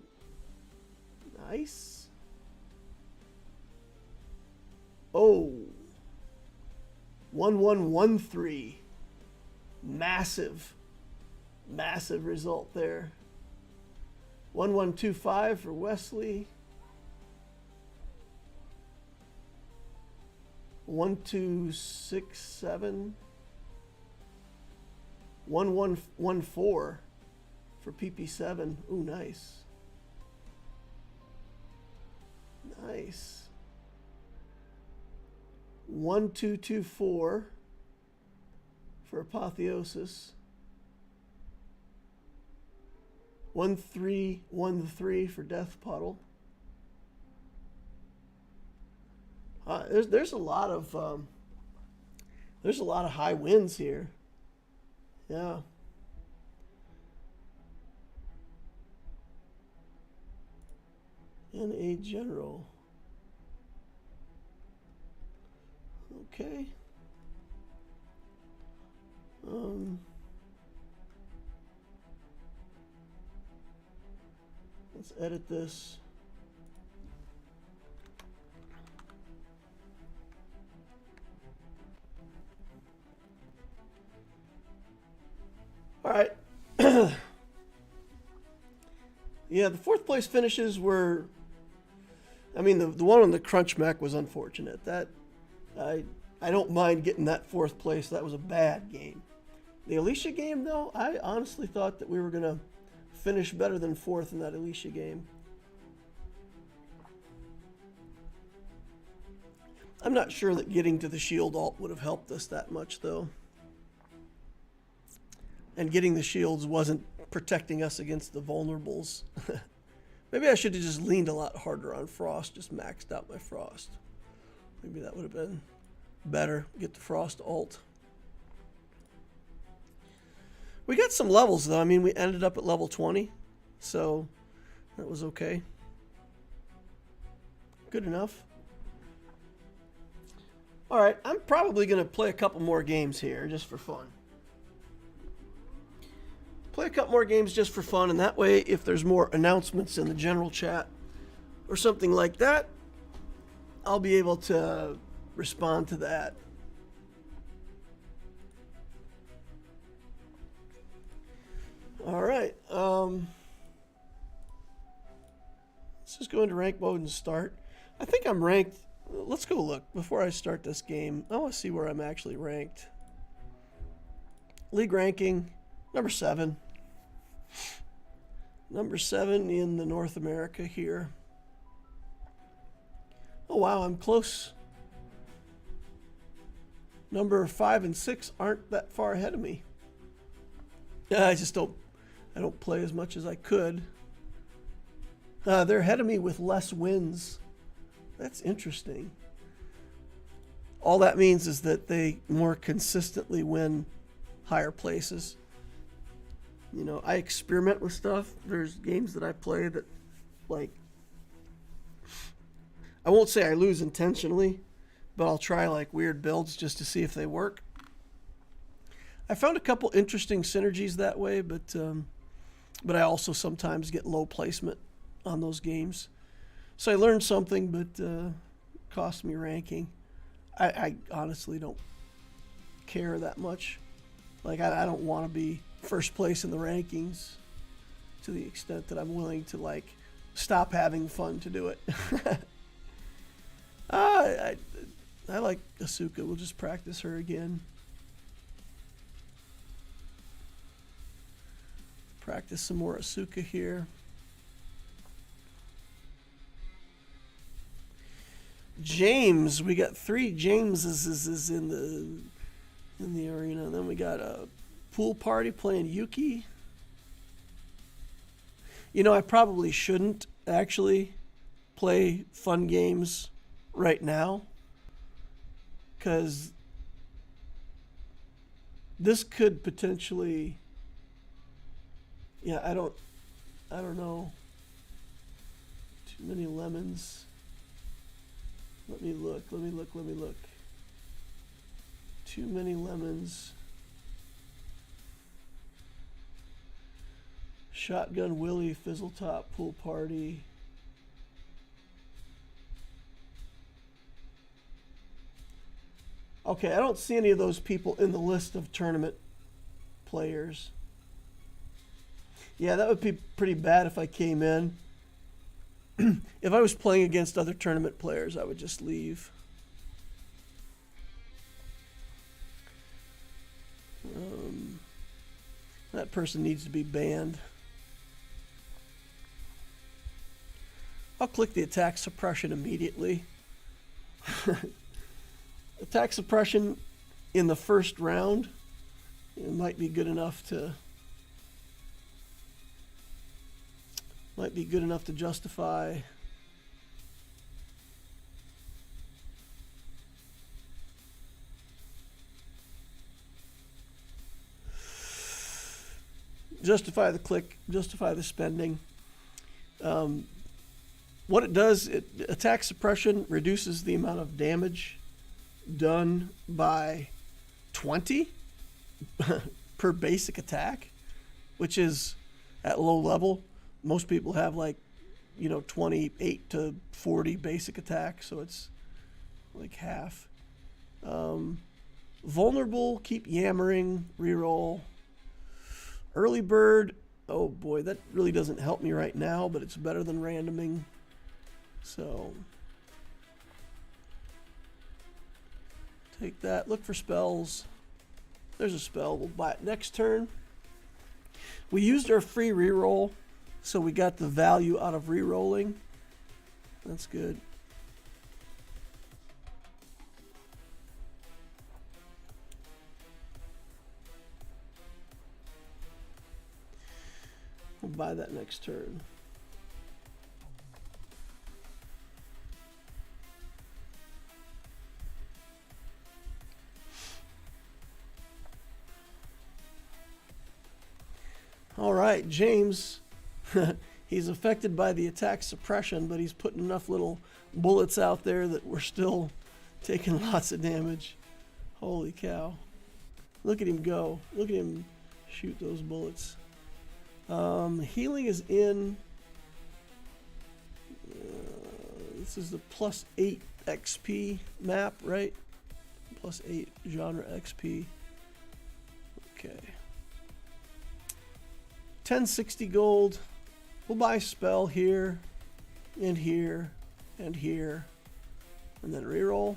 Nice. Oh. 1113. Massive result there. 1125 for Wesley. 1267. 1114 for PP7. Ooh, nice. Nice. 1224 for Apotheosis. 1313 for Death Puddle. There's a lot of high winds here. Yeah. And a general. Okay. Let's edit this. All right. Yeah, the fourth place finishes were, I mean, the one on the Crunch Mech was unfortunate. That I don't mind getting that fourth place. That was a bad game. The Alicia game, though, I honestly thought that we were going to finish better than fourth in that Alicia game. I'm not sure that getting to the shield alt would have helped us that much, though. And getting the shields wasn't protecting us against the vulnerables. Maybe I should have just leaned a lot harder on Frost, just maxed out my Frost. Maybe that would have been better. Get the Frost alt. We got some levels, though. I mean, we ended up at level 20, so that was okay. Good enough. All right, I'm probably going to play a couple more games here just for fun. Play a couple more games just for fun, and that way, if there's more announcements in the general chat or something like that, I'll be able to respond to that. All right. Let's just go into rank mode and start. I think I'm ranked. Let's go look before I start this game. I want to see where I'm actually ranked. League ranking, number 7. Number 7 in the North America here. Oh, wow, I'm close. Number 5 and 6 aren't that far ahead of me. Yeah, I don't play as much as I could. They're ahead of me with less wins. That's interesting. All that means is that they more consistently win higher places. You know, I experiment with stuff. There's games that I play that, like, I won't say I lose intentionally, but I'll try, like, weird builds just to see if they work. I found a couple interesting synergies that way, but I also sometimes get low placement on those games. So I learned something, but cost me ranking. I honestly don't care that much. Like, I don't want to be first place in the rankings to the extent that I'm willing to, like, stop having fun to do it. I like Asuka. We'll just practice her again. Practice some more Asuka here. James, we got 3 Jameses in the arena. And then we got a pool party playing Yuki. You know, I probably shouldn't actually play fun games right now, because this could potentially, yeah, I don't know. Too many lemons. Let me look. Too many lemons. Shotgun Willie, Fizzletop, pool party. Okay, I don't see any of those people in the list of tournament players. Yeah, that would be pretty bad if I came in. If I was playing against other tournament players, I would just leave. That person needs to be banned. I'll click the attack suppression immediately. Attack suppression in the first round, it might be good enough to justify. Justify the click, justify the spending. What it does, attack suppression reduces the amount of damage done by 20 per basic attack, which is at low level. Most people have like, 28 to 40 basic attack, so it's like half. Vulnerable, keep yammering, reroll. Early bird, oh boy, that really doesn't help me right now, but it's better than randoming. So take that, look for spells. There's a spell, we'll buy it next turn. We used our free reroll, so we got the value out of rerolling. That's good. We'll buy that next turn. All right, James, he's affected by the attack suppression, but he's putting enough little bullets out there that we're still taking lots of damage. Holy cow. Look at him go. Look at him shoot those bullets. Healing is in. This is the +8 XP map, right? +8 genre XP. Okay. 1060 gold. We'll buy spell here, and here, and here, and then reroll.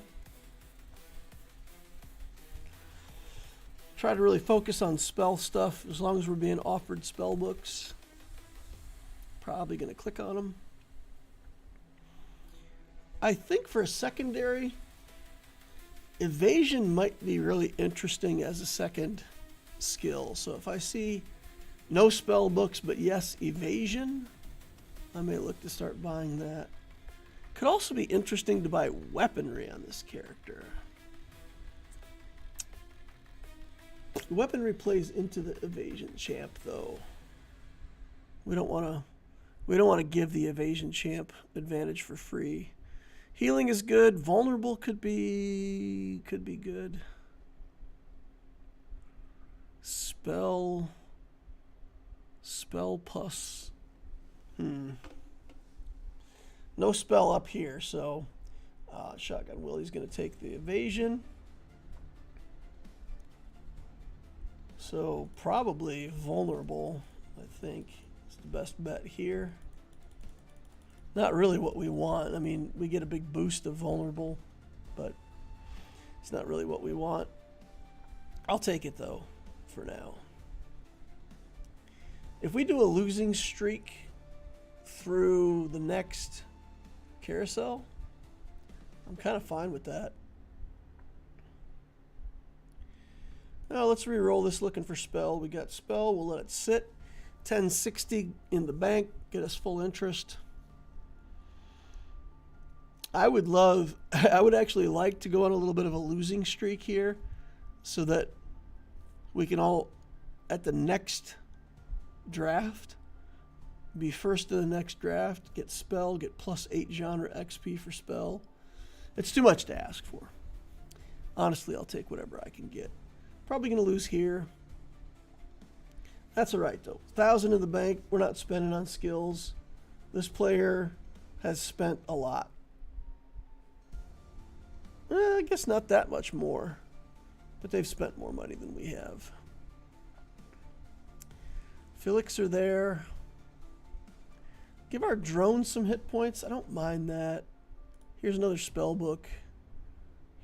Try to really focus on spell stuff as long as we're being offered spell books. Probably going to click on them. I think for a secondary, evasion might be really interesting as a second skill. So if I see no spell books, but yes, evasion, I may look to start buying that. Could also be interesting to buy weaponry on this character. Weaponry plays into the evasion champ, though. We don't want to give the evasion champ advantage for free. Healing is good. Vulnerable could be good. Spell plus. No spell up here, so Shotgun Willie's going to take the evasion. So probably vulnerable, I think, is the best bet here. Not really what we want. I mean, we get a big boost of vulnerable, but it's not really what we want. I'll take it, though, for now. If we do a losing streak through the next carousel, I'm kind of fine with that. Now let's re-roll this looking for spell. We got spell, we'll let it sit. 1060 in the bank, get us full interest. I would actually like to go on a little bit of a losing streak here so that we can all, at the next draft, be first in the next draft, get spell, get +8 genre XP for spell. It's too much to ask for. Honestly, I'll take whatever I can get. Probably going to lose here. That's all right, though. 1,000 in the bank. We're not spending on skills. This player has spent a lot. I guess not that much more, but they've spent more money than we have. Felix are there. Give our drones some hit points. I don't mind that. Here's another spell book.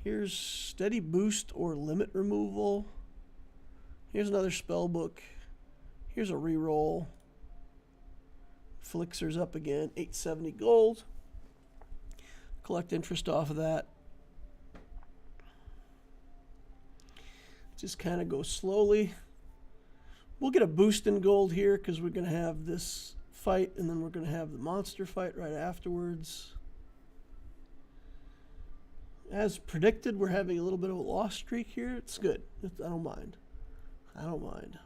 Here's steady boost or limit removal. Here's another spell book. Here's a reroll. Felixer's up again. 870 gold. Collect interest off of that. Just kind of go slowly. We'll get a boost in gold here because we're going to have this fight, and then we're going to have the monster fight right afterwards. As predicted, we're having a little bit of a loss streak here. It's good. I don't mind. I don't mind.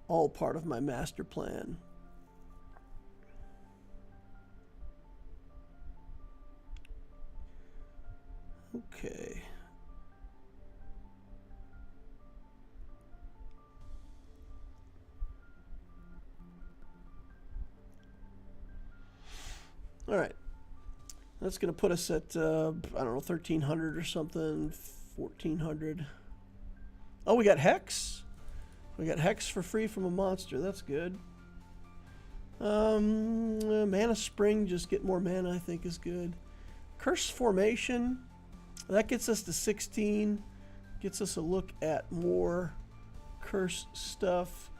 All part of my master plan. Okay. All right. That's going to put us at, I don't know, 1,300 or something, 1,400. Oh, we got Hex. We got Hex for free from a monster. That's good. Mana Spring, just get more mana, I think is good. Curse Formation, that gets us to 16. Gets us a look at more curse stuff.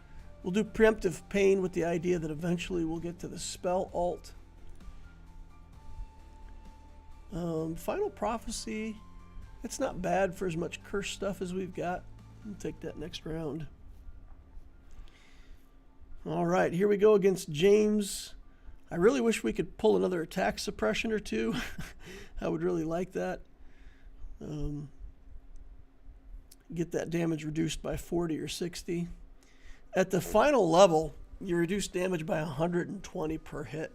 We'll do Preemptive Pain with the idea that eventually we'll get to the spell alt. Final Prophecy, it's not bad for as much curse stuff as we've got. We'll take that next round. All right, here we go against James. I really wish we could pull another attack suppression or two. I would really like that. Get that damage reduced by 40 or 60. At the final level, you reduce damage by 120 per hit.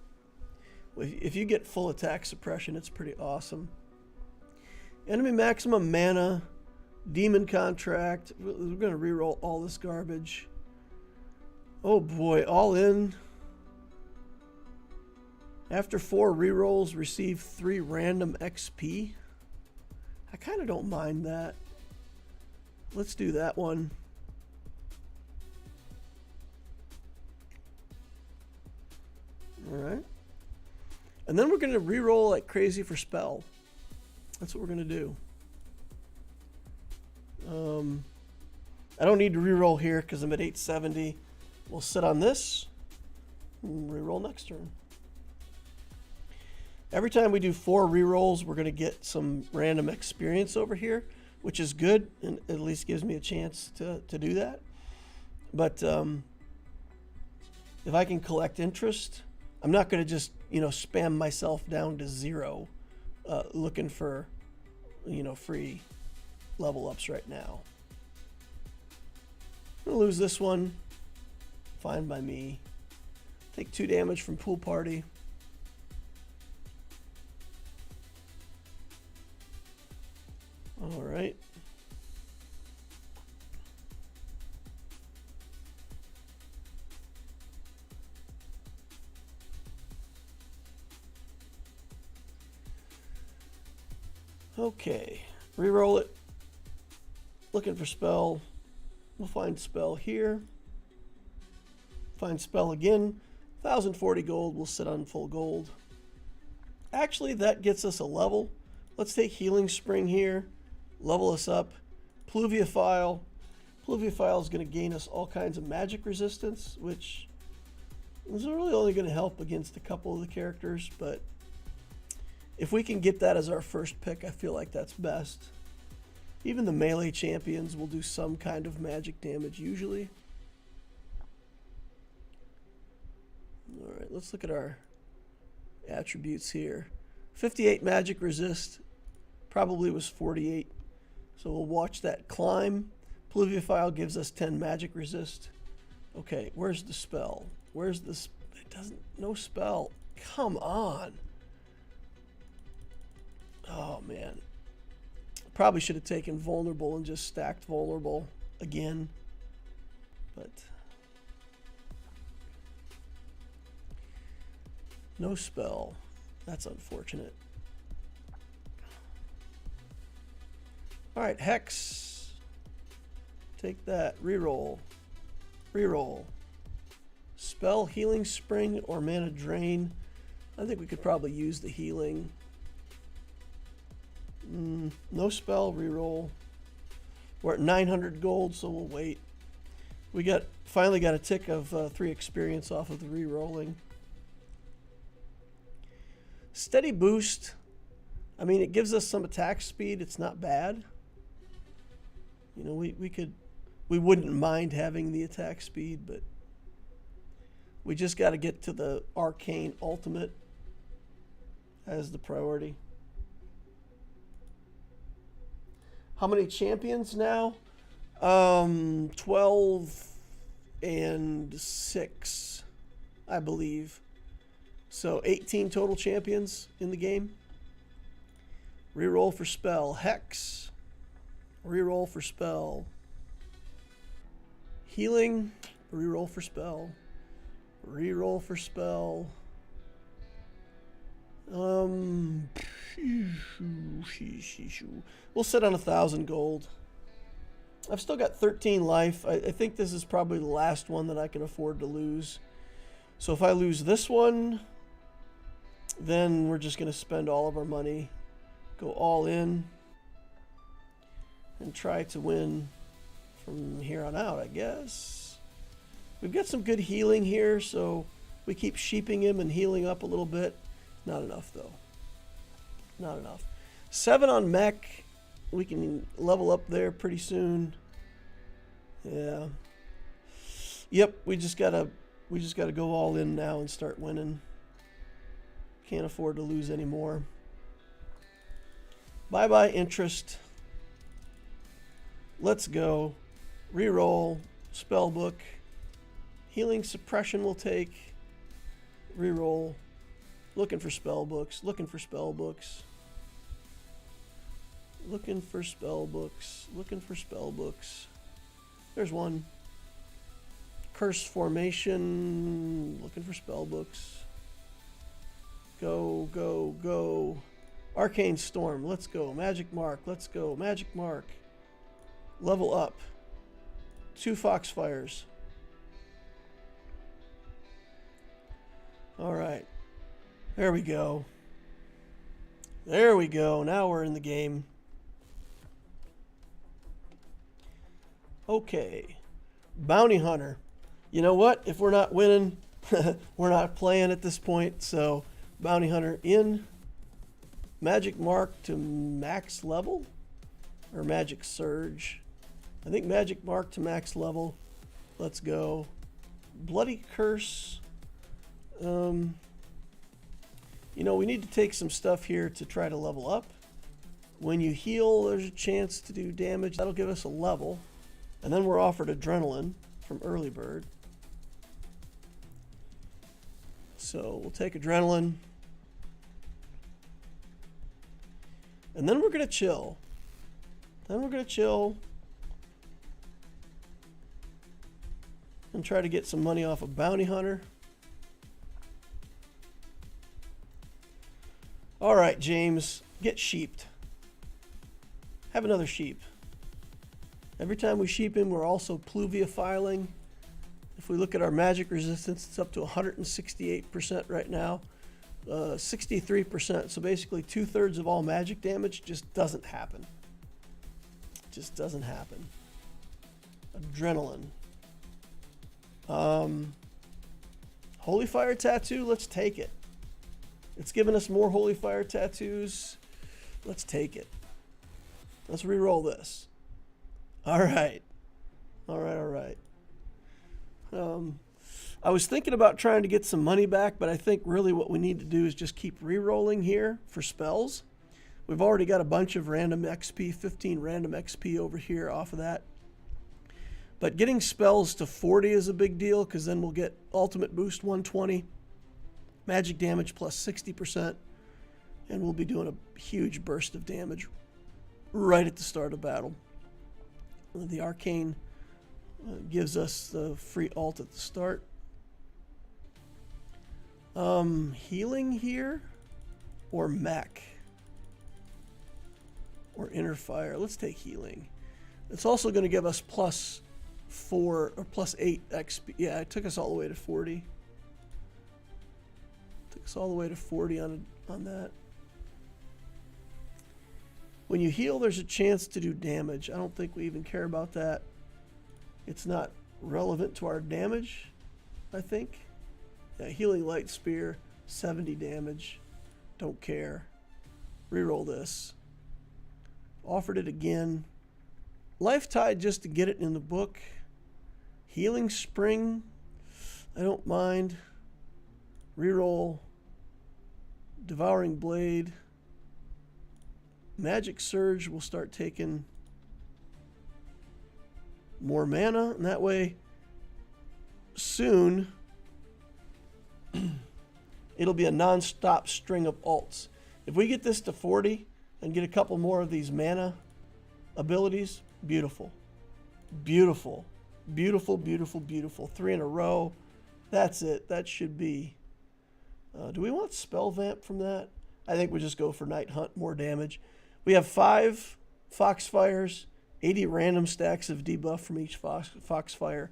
If you get full attack suppression, it's pretty awesome. Enemy maximum mana, demon contract. We're going to reroll all this garbage. Oh boy, all in. After 4 rerolls, receive 3 random XP. I kind of don't mind that. Let's do that one. All right. And then we're going to reroll like crazy for spell. That's what we're going to do. I don't need to reroll here because I'm at 870. We'll sit on this and reroll next turn. Every time we do 4 rerolls, we're going to get some random experience over here, which is good, and at least gives me a chance to do that. But if I can collect interest, I'm not going to just, spam myself down to 0 looking for, free level ups right now. I'm going to lose this one. Fine by me. Take 2 damage from Pool Party. All right. Okay, reroll it. Looking for spell. We'll find spell here. Find spell again. 1,040 gold. We'll sit on full gold. Actually, that gets us a level. Let's take Healing Spring here. Level us up. Pluviophile. Pluviophile is going to gain us all kinds of magic resistance, which is really only going to help against a couple of the characters, but if we can get that as our first pick, I feel like that's best. Even the melee champions will do some kind of magic damage usually. All right, let's look at our attributes here. 58 magic resist, probably was 48. So we'll watch that climb. Pluviophile gives us 10 magic resist. Okay, where's the spell? Where's this? It doesn't, no spell. Come on. Oh man. Probably should have taken vulnerable and just stacked vulnerable again. But no spell. That's unfortunate. All right, Hex. Take that. Reroll. Reroll. Spell, Healing Spring, or Mana Drain. I think we could probably use the healing. No spell, reroll. We're at 900 gold, so we'll wait. We finally got a tick of 3 experience off of the rerolling. Steady boost. I mean, it gives us some attack speed. It's not bad. You know, we wouldn't mind having the attack speed, but we just got to get to the arcane ultimate as the priority. How many champions now? 12 and 6, I believe. So 18 total champions in the game. Reroll for spell. Hex. Reroll for spell. Healing. Reroll for spell. Reroll for spell. We'll sit on 1,000 gold. I've still got 13 life. I think this is probably the last one that I can afford to lose. So if I lose this one, then we're just going to spend all of our money, go all in, and try to win from here on out, I guess. We've got some good healing here, so we keep sheeping him and healing up a little bit. Not enough, though. Not enough. 7 on mech. We can level up there pretty soon. Yeah. Yep, we just gotta go all in now and start winning. Can't afford to lose anymore. Bye-bye interest. Let's go. Reroll. Spellbook. Healing suppression will take. Reroll. Looking for spell books. Looking for spell books. Looking for spell books. Looking for spell books. There's one. Curse formation. Looking for spell books. Go, go, go. Arcane storm. Let's go. Magic mark. Let's go. Magic mark. Level up. 2 foxfires. All right. There we go. There we go. Now we're in the game. Okay. Bounty hunter. You know what? If we're not winning, we're not playing at this point. So, bounty hunter in. Magic mark to max level? Or magic surge? I think magic mark to max level. Let's go. Bloody curse. You know, we need to take some stuff here to try to level up. When you heal, there's a chance to do damage. That'll give us a level. And then we're offered adrenaline from early bird. So we'll take adrenaline. And then we're going to chill. Then we're going to chill. And try to get some money off of bounty hunter. All right, James, get sheeped. Have another sheep. Every time we sheep him, we're also pluvia-filing. If we look at our magic resistance, it's up to 168% right now. 63%, so basically 2/3 of all magic damage just doesn't happen. Just doesn't happen. Adrenaline. Holy Fire Tattoo, let's take it. It's given us more Holy Fire tattoos. Let's take it. Let's re-roll this. All right. All right, all right. I was thinking about trying to get some money back, but I think really what we need to do is just keep re-rolling here for spells. We've already got a bunch of random XP, 15 random XP over here off of that. But getting spells to 40 is a big deal because then we'll get ultimate boost 120. Magic damage plus 60%, and we'll be doing a huge burst of damage right at the start of battle. The arcane gives us the free ult at the start. Healing here, or mech, or inner fire. Let's take healing. It's also going to give us +4 or +8 XP. Yeah, it took us all the way to 40. Took us all the way to 40 on that. When you heal, there's a chance to do damage. I don't think we even care about that. It's not relevant to our damage, I think. Yeah, healing light spear, 70 damage. Don't care. Reroll this. Offered it again. Life Tide just to get it in the book. Healing Spring, I don't mind. Reroll. Devouring Blade. Magic Surge will start taking more mana, and that way soon it'll be a non-stop string of alts. If we get this to 40 and get a couple more of these mana abilities, beautiful. Beautiful. Beautiful, beautiful, beautiful. 3 in a row. That's it. That should be... do we want Spell Vamp from that? I think we just go for Night Hunt, more damage. We have 5 Foxfires, 80 random stacks of debuff from each Foxfire.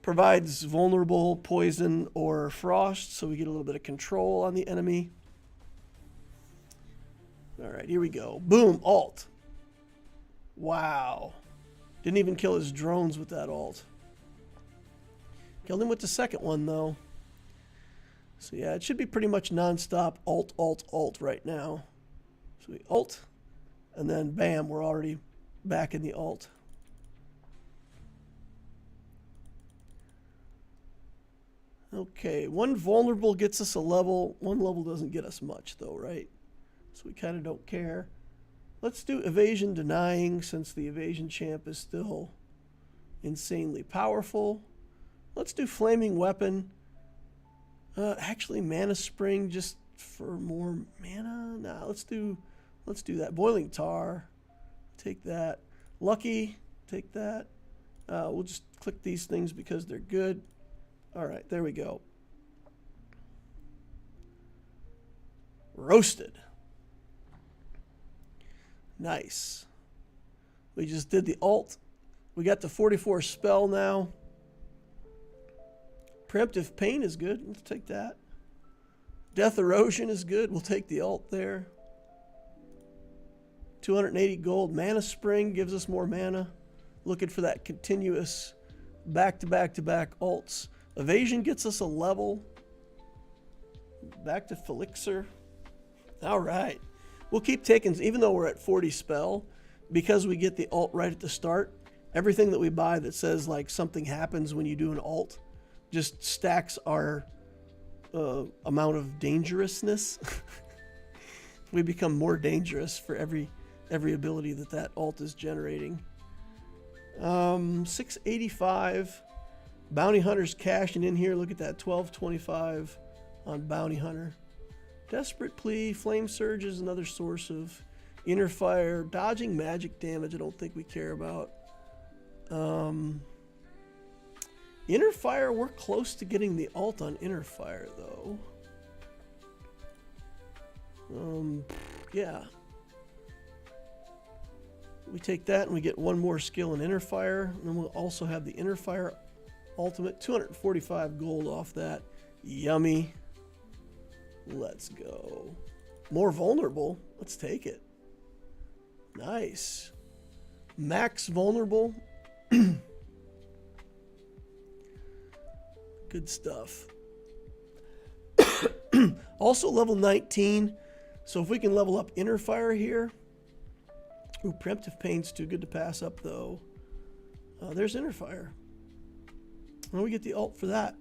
Provides vulnerable, poison, or frost, so we get a little bit of control on the enemy. Alright, here we go. Boom, alt. Wow. Didn't even kill his drones with that alt. Killed him with the second one, though. So yeah, it should be pretty much non-stop alt, alt, alt right now. So we alt, and then bam, we're already back in the alt. Okay, one vulnerable gets us a level. One level doesn't get us much, though, right? So we kind of don't care. Let's do Evasion Denying, since the Evasion Champ is still insanely powerful. Let's do Flaming Weapon. Actually, Mana Spring just for more mana. Nah, let's do that. Boiling Tar, take that. Lucky, take that. We'll just click these things because they're good. All right, there we go. Roasted. Nice. We just did the alt. We got the 44 spell now. Preemptive Pain is good. Let's take that. Death Erosion is good. We'll take the alt there. 280 gold. Mana Spring gives us more mana. Looking for that continuous back-to-back-to-back alts. Evasion gets us a level. Back to Felixer. All right. We'll keep taking, even though we're at 40 spell, because we get the alt right at the start, everything that we buy that says like something happens when you do an alt just stacks our amount of dangerousness. We become more dangerous for every ability that alt is generating. 685. Bounty Hunter's cashing in here. Look at that, 1225 on Bounty Hunter. Desperate Plea, Flame Surge is another source of Inner Fire. Dodging magic damage, I don't think we care about. Inner Fire, we're close to getting the alt on Inner Fire, though. Yeah. We take that and we get one more skill in Inner Fire. And then we'll also have the Inner Fire ultimate. 245 gold off that. Yummy. Let's go. More vulnerable. Let's take it. Nice. Max vulnerable. Good stuff. Also level 19. So if we can level up Inner Fire here. Ooh, Preemptive Pain's too good to pass up, though. There's Inner Fire. Well, we get the alt for that.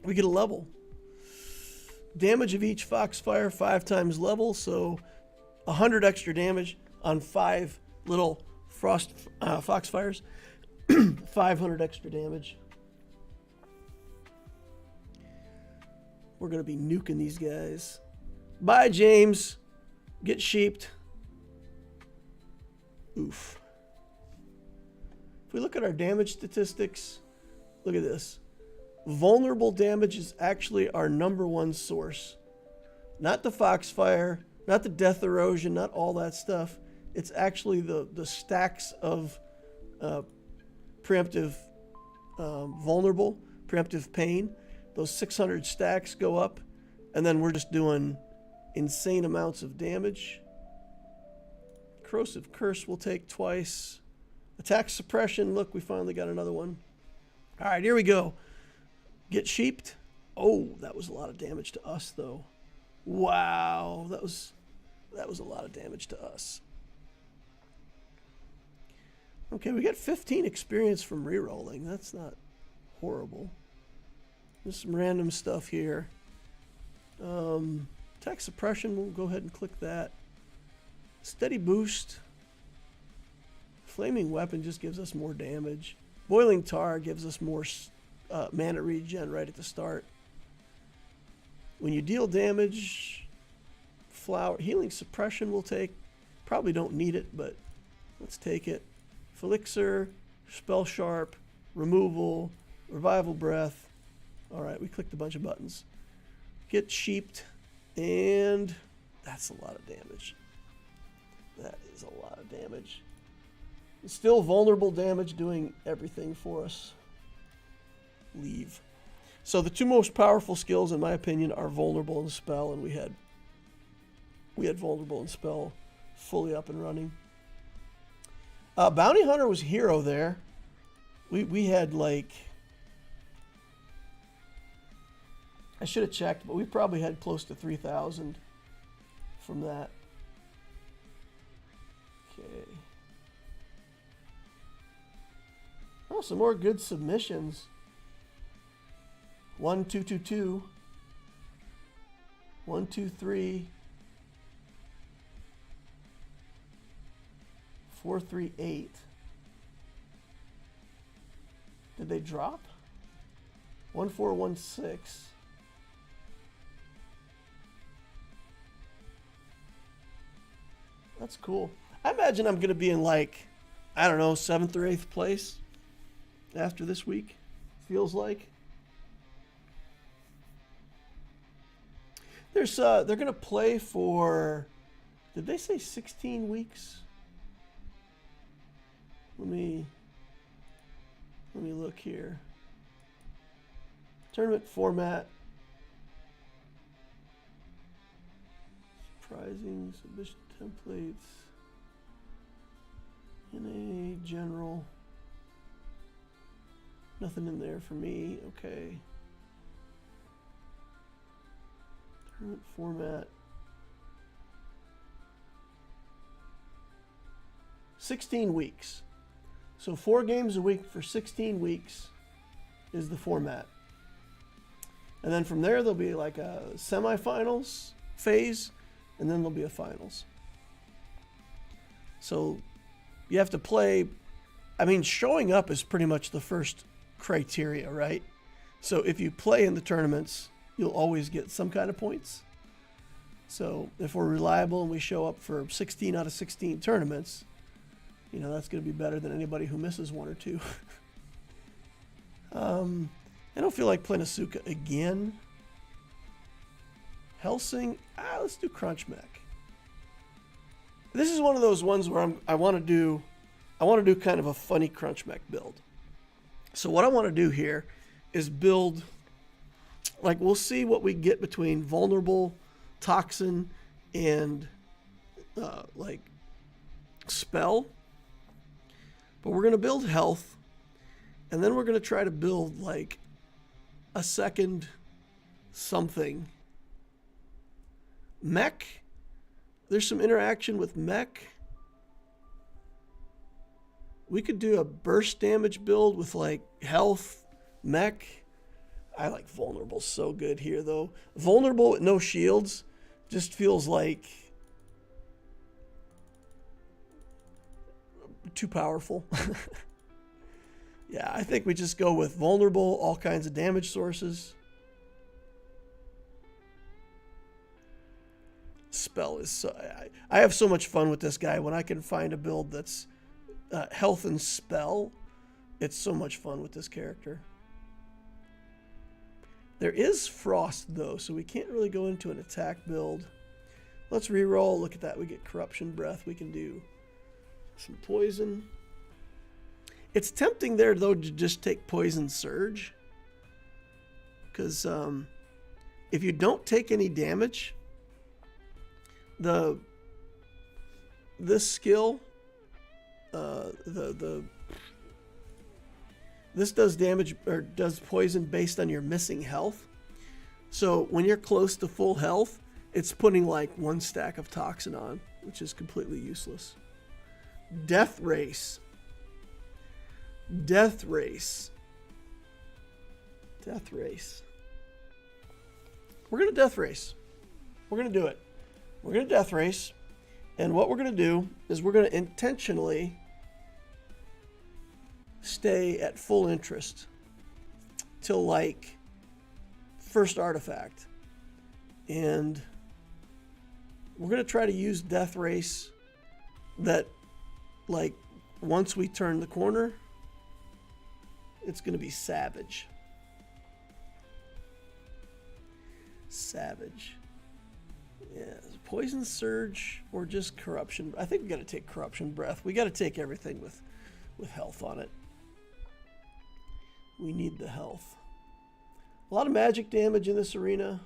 We get a level. Damage of each Foxfire 5 times level, so 100 extra damage on 5 little Foxfires. 500 extra damage. We're going to be nuking these guys. Bye, James. Get sheeped. Oof. If we look at our damage statistics, look at this. Vulnerable damage is actually our #1 source. Not the Foxfire, not the Death Erosion, not all that stuff. It's actually the stacks of preemptive vulnerable, preemptive pain. Those 600 stacks go up, and then we're just doing insane amounts of damage. Corrosive Curse we'll take twice. Attack Suppression, look, we finally got another one. All right, here we go. Get sheeped. Oh, that was a lot of damage to us, though. Wow, that was a lot of damage to us. Okay, we got 15 experience from rerolling. That's not horrible. There's some random stuff here. Attack suppression, we'll go ahead and click that. Steady boost. Flaming weapon just gives us more damage. Boiling tar gives us more mana regen right at the start. When you deal damage, flower healing suppression we'll take. Probably don't need it, but let's take it. Felixer, spell sharp, removal, revival breath. All right, we clicked a bunch of buttons. Get sheeped, and that's a lot of damage. That is a lot of damage. Still vulnerable damage doing everything for us. Leave. So the two most powerful skills, in my opinion, are vulnerable and spell, and we had vulnerable and spell fully up and running. Bounty Hunter was hero there. We had like, I should have checked, but we probably had close to 3,000 from that. Okay. Oh, some more good submissions. 1, 2, 2, 2. 1, 2, 3. 4, 3, 8. Did they drop? 1, 4, 1, 6. That's cool. I imagine I'm going to be in like, I don't know, 7th or 8th place after this week. Feels like. They're going to play for, did they say 16 weeks? Let me look here. Tournament format. Surprising submission templates. In a general. Nothing in there for me. Okay. Tournament format. 16 weeks. So 4 games a week for 16 weeks is the format. And then from there, there'll be like a semifinals phase, and then there'll be a finals. So you have to play. I mean, showing up is pretty much the first criteria, right? So if you play in the tournaments, you'll always get some kind of points. So if we're reliable and we show up for 16 out of 16 tournaments, you know, that's going to be better than anybody who misses 1 or 2. I don't feel like playing Asuka again. Helsing, let's do Crunch Mech. This is one of those ones where I want to do kind of a funny Crunch Mech build. So what I want to do here is build, like, we'll see what we get between vulnerable, toxin, and like spell. But we're going to build health, and then we're going to try to build like a second something. Mech. There's some interaction with mech. We could do a burst damage build with like health, mech. I like vulnerable so good here though. Vulnerable with no shields just feels like too powerful. Yeah, I think we just go with vulnerable, all kinds of damage sources. Spell is so, I have so much fun with this guy when I can find a build that's health and spell. It's so much fun with this character. There is frost though, so we can't really go into an attack build. Let's reroll. Look at that. We get corruption breath. We can do some poison. It's tempting there though to just take poison surge, because if you don't take any damage, this skill, this does damage or does poison based on your missing health. So when you're close to full health, it's putting like 1 stack of toxin on, which is completely useless. Death Race. Death Race. Death Race. We're going to Death Race. We're going to do it. We're going to Death Race. And what we're going to do is we're going to intentionally stay at full interest till like first artifact. And we're going to try to use Death Race that, like, once we turn the corner, it's going to be savage. Savage. Yeah, Poison Surge or just Corruption. I think we got to take Corruption Breath. We got to take everything with health on it. We need the health. A lot of magic damage in this arena.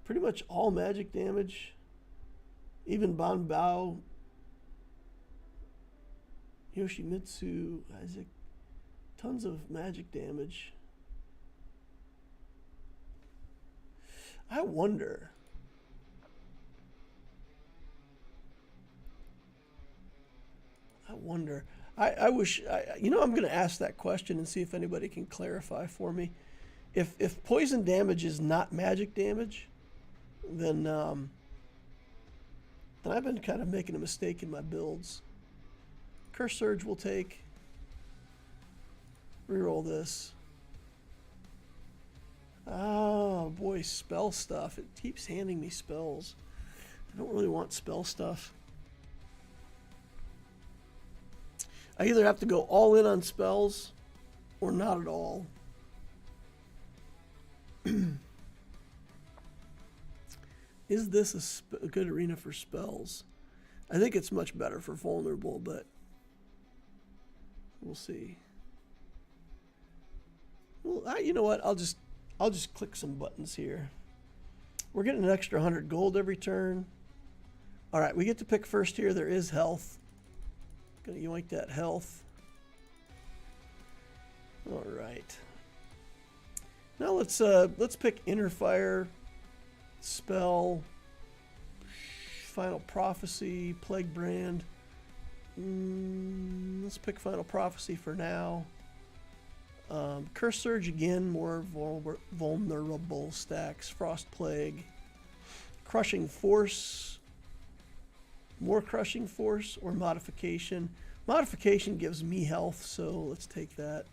Pretty much all magic damage. Even Banbao, Yoshimitsu, Isaac. Tons of magic damage. I wonder. I wish, I'm going to ask that question and see if anybody can clarify for me. If poison damage is not magic damage, then I've been kind of making a mistake in my builds. Curse Surge will take. Reroll this. Oh boy, spell stuff. It keeps handing me spells. I don't really want spell stuff. I either have to go all in on spells or not at all. Is this a good arena for spells? I think it's much better for vulnerable, but we'll see. Well, you know what? I'll just click some buttons here. We're getting an extra 100 gold every turn. All right, we get to pick first here. There is health. Gonna yoink that health. All right. Now let's pick Inner Fire, Spell, Final Prophecy, Plague Brand. Let's pick Final Prophecy for now. Curse Surge again, more vulnerable stacks. Frost Plague. Crushing Force. More Crushing Force or Modification. Modification gives me health, so let's take that.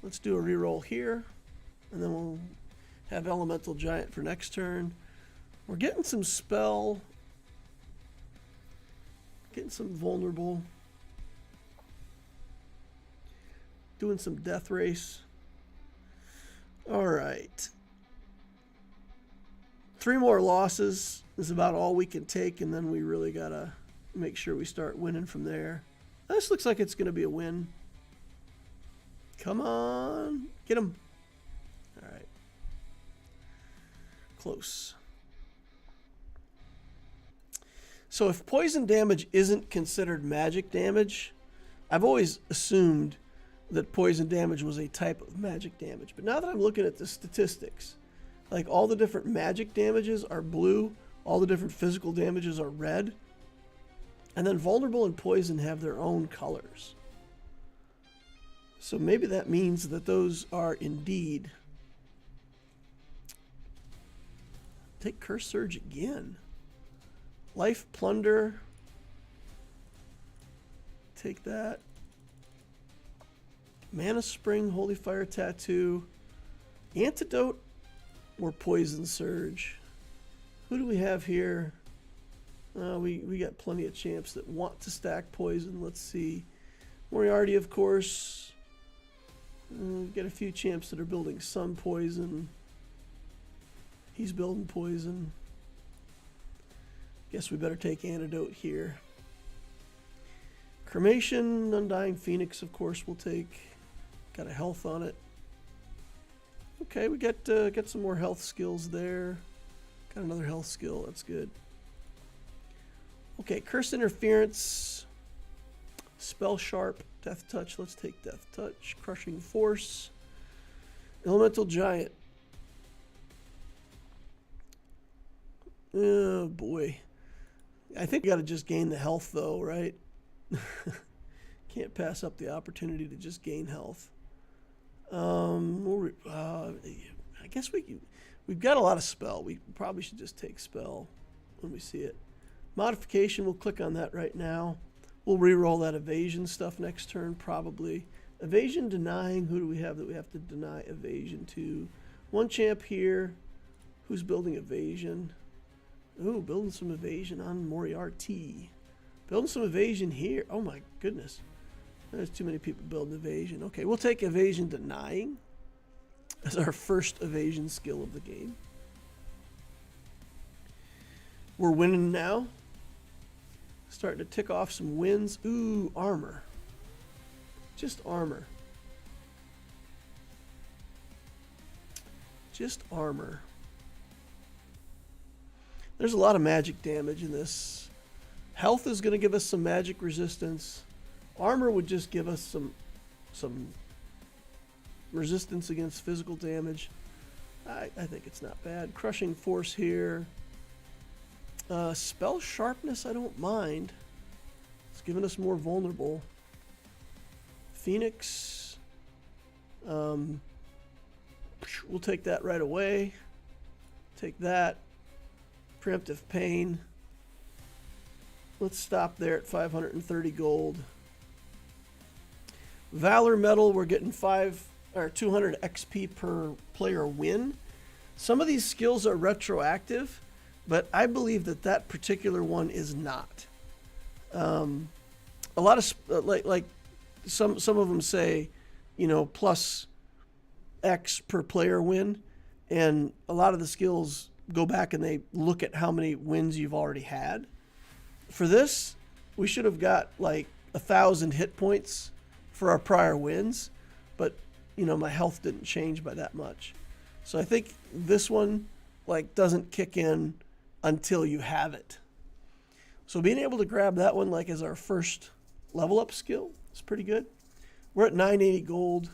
Let's do a reroll here, and then we'll have Elemental Giant for next turn. We're getting some spell. Getting some vulnerable. Doing some Death Race. All right. 3 more losses is about all we can take, and then we really got to make sure we start winning from there. This looks like it's going to be a win. Come on. Get him. All right. Close. So if poison damage isn't considered magic damage, I've always assumed that poison damage was a type of magic damage. But now that I'm looking at the statistics, like all the different magic damages are blue, all the different physical damages are red, and then vulnerable and poison have their own colors. So maybe that means that those are indeed. Take Curse Surge again. Life Plunder. Take that. Mana Spring, Holy Fire Tattoo. Antidote or Poison Surge. Who do we have here? We got plenty of champs that want to stack poison. Let's see. Moriarty, of course. We've got a few champs that are building some poison. He's building poison. Guess we better take Antidote here. Cremation, Undying Phoenix, of course, we'll take. Got a health on it. Okay, we get some more health skills there. Got another health skill. That's good. Okay, Curse Interference. Spell Sharp. Death Touch. Let's take Death Touch. Crushing Force. Elemental Giant. Oh, boy. I think we got to just gain the health, though, right? Can't pass up the opportunity to just gain health. I guess we've got a lot of spell. We probably should just take spell when we see it. Modification, we'll click on that right now. We'll re-roll that evasion stuff next turn, probably. Evasion denying, who do we have that we have to deny evasion to? One champ here. Who's building evasion? Ooh, building some evasion on Moriarty. Building some evasion here. Oh my goodness. There's too many people building evasion. Okay, we'll take evasion denying as our first evasion skill of the game. We're winning now. Starting to tick off some wins. Ooh, armor. Just armor. Just armor. There's a lot of magic damage in this. Health is going to give us some magic resistance. Armor would just give us some resistance against physical damage. I think it's not bad. Crushing force here. Spell sharpness, I don't mind. It's giving us more vulnerable. Phoenix. We'll take that right away. Take that. Preemptive pain. Let's stop there at 530 gold. Valor medal, we're getting 200 XP per player win. Some of these skills are retroactive, but I believe that particular one is not. A lot of like some of them say, you know, plus X per player win, and a lot of the skills go back and they look at how many wins you've already had. For this, we should have got like 1,000 hit points for our prior wins, but you know, my health didn't change by that much. So I think this one like doesn't kick in until you have it. So being able to grab that one like as our first level up skill is pretty good. We're at 980 gold.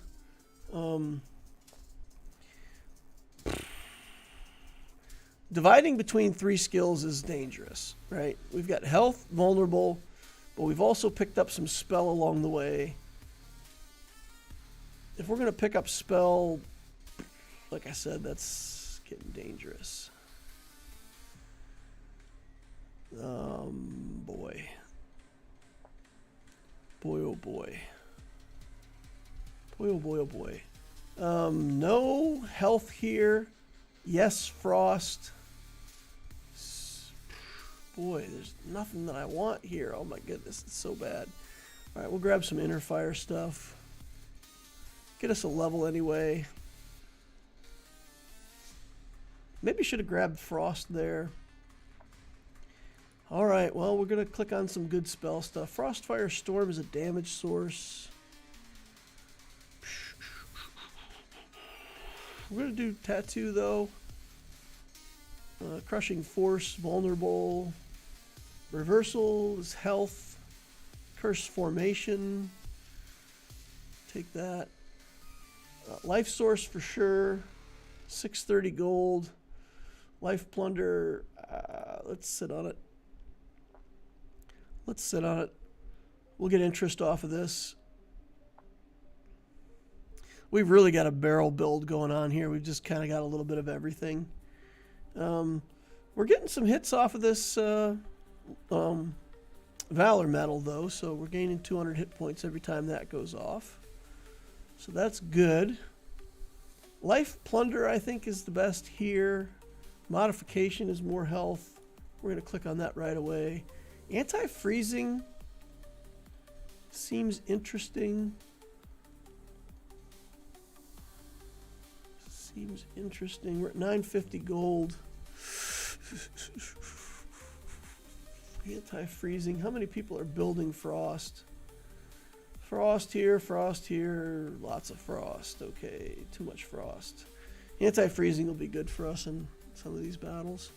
Dividing between 3 skills is dangerous, right? We've got health, vulnerable, but we've also picked up some spell along the way. If we're going to pick up spell, like I said, that's getting dangerous. Boy. Boy, oh boy. Boy, oh boy, oh boy. No health here. Yes, frost. Boy, there's nothing that I want here. Oh my goodness, it's so bad. All right, we'll grab some inner fire stuff. Get us a level anyway. Maybe should have grabbed frost there. All right, well, we're going to click on some good spell stuff. Frostfire Storm is a damage source. We're going to do Tattoo, though. Crushing Force, Vulnerable. Reversal is Health. Curse Formation. Take that. Life Source for sure. 630 gold. Life Plunder. Let's sit on it. Let's sit on it. We'll get interest off of this. We've really got a barrel build going on here. We've just kind of got a little bit of everything. We're getting some hits off of this Valor Medal, though, so we're gaining 200 hit points every time that goes off. So that's good. Life Plunder, I think, is the best here. Modification is more health. We're going to click on that right away. Anti-freezing seems interesting. Seems interesting. We're at 950 gold. Anti-freezing. How many people are building frost? Frost here, lots of frost. Okay, too much frost. Anti-freezing will be good for us in some of these battles.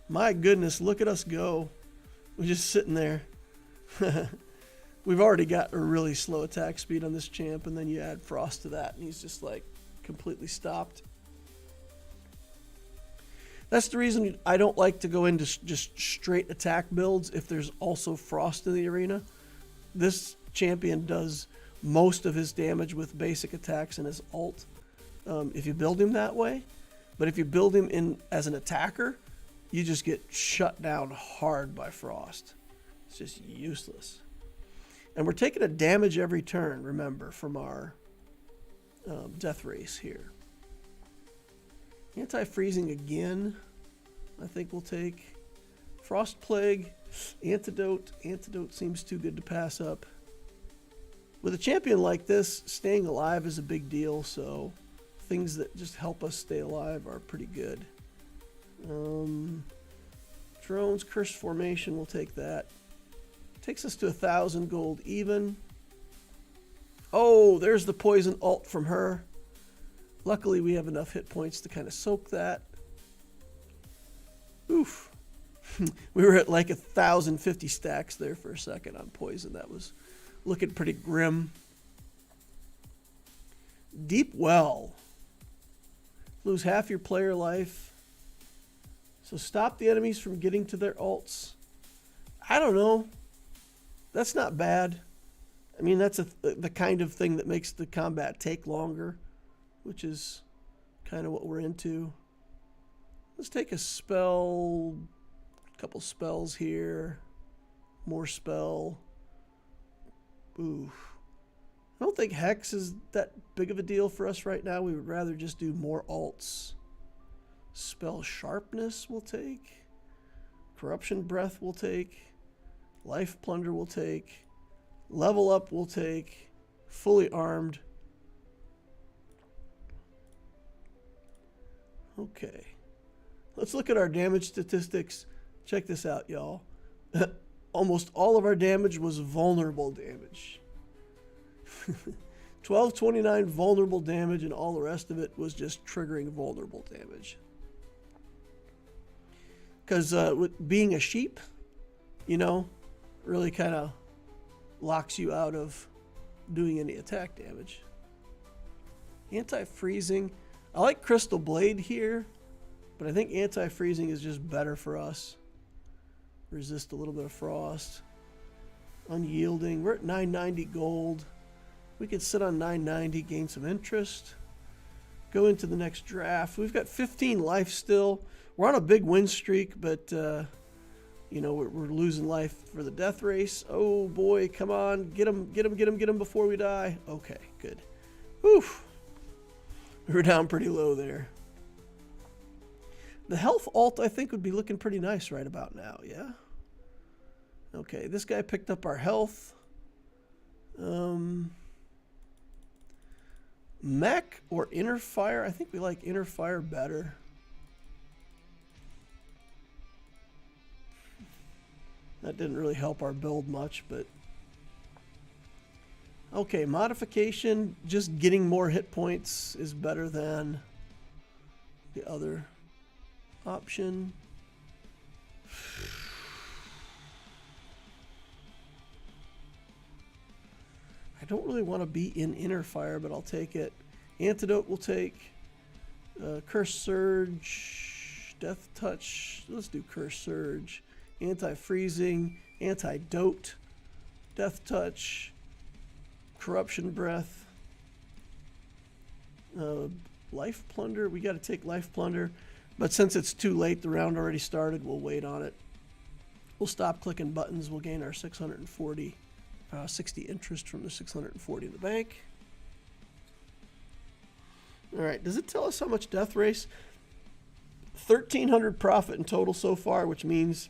My goodness, look at us go. We're just sitting there. We've already got a really slow attack speed on this champ, and then you add frost to that, and he's just like completely stopped. That's the reason I don't like to go into just straight attack builds if there's also frost in the arena. this champion does most of his damage with basic attacks and his ult, if you build him that way. But if you build him in as an attacker, you just get shut down hard by Frost. It's just useless. And we're taking a damage every turn, remember, from our death race here. Anti-freezing again, I think we'll take. Frost Plague, Antidote. Antidote seems too good to pass up. With a champion like this, staying alive is a big deal, so things that just help us stay alive are pretty good. Drones, Curse Formation, we'll take that. Takes us to 1,000 gold even. Oh, there's the poison ult from her. Luckily, we have enough hit points to kind of soak that. Oof. We were at like 1,050 stacks there for a second on poison. That was looking pretty grim. Deep Well. Lose half your player life. So stop the enemies from getting to their ults. I don't know. That's not bad. I mean, that's the kind of thing that makes the combat take longer, which is kind of what we're into. Let's take a spell, a couple spells here, more spell. Ooh. I don't think Hex is that big of a deal for us right now. We would rather just do more ults. Spell Sharpness we'll take. Corruption Breath we'll take. Life Plunder we'll take. Level Up we'll take. Fully Armed. Okay. Let's look at our damage statistics. Check this out, y'all. Almost all of our damage was vulnerable damage. 1229 vulnerable damage, and all the rest of it was just triggering vulnerable damage. Because with being a sheep, you know, really kind of locks you out of doing any attack damage. Anti-freezing. I like Crystal Blade here, but I think anti-freezing is just better for us. Resist a little bit of frost. Unyielding. We're at 990 gold. We could sit on 990, gain some interest. Go into the next draft. We've got 15 life still. We're on a big win streak, but you know, we're losing life for the death race. Oh boy, come on, get him before we die. Okay, good. Whew. We're down pretty low there. The health ult, I think, would be looking pretty nice right about now, yeah? Okay, this guy picked up our health. Mech or Inner Fire? I think we like Inner Fire better. That didn't really help our build much, but... Okay, modification, just getting more hit points is better than the other option. I don't really want to be in Inner Fire, but I'll take it. Antidote we'll take. Curse Surge, Death Touch. Let's do Curse Surge. Anti-freezing, Antidote, Death Touch, Corruption Breath, Life Plunder. We got to take Life Plunder, but since it's too late, the round already started, we'll wait on it. We'll stop clicking buttons. We'll gain our 640, 60 interest from the 640 in the bank. All right, does it tell us how much death race? 1,300 profit in total so far, which means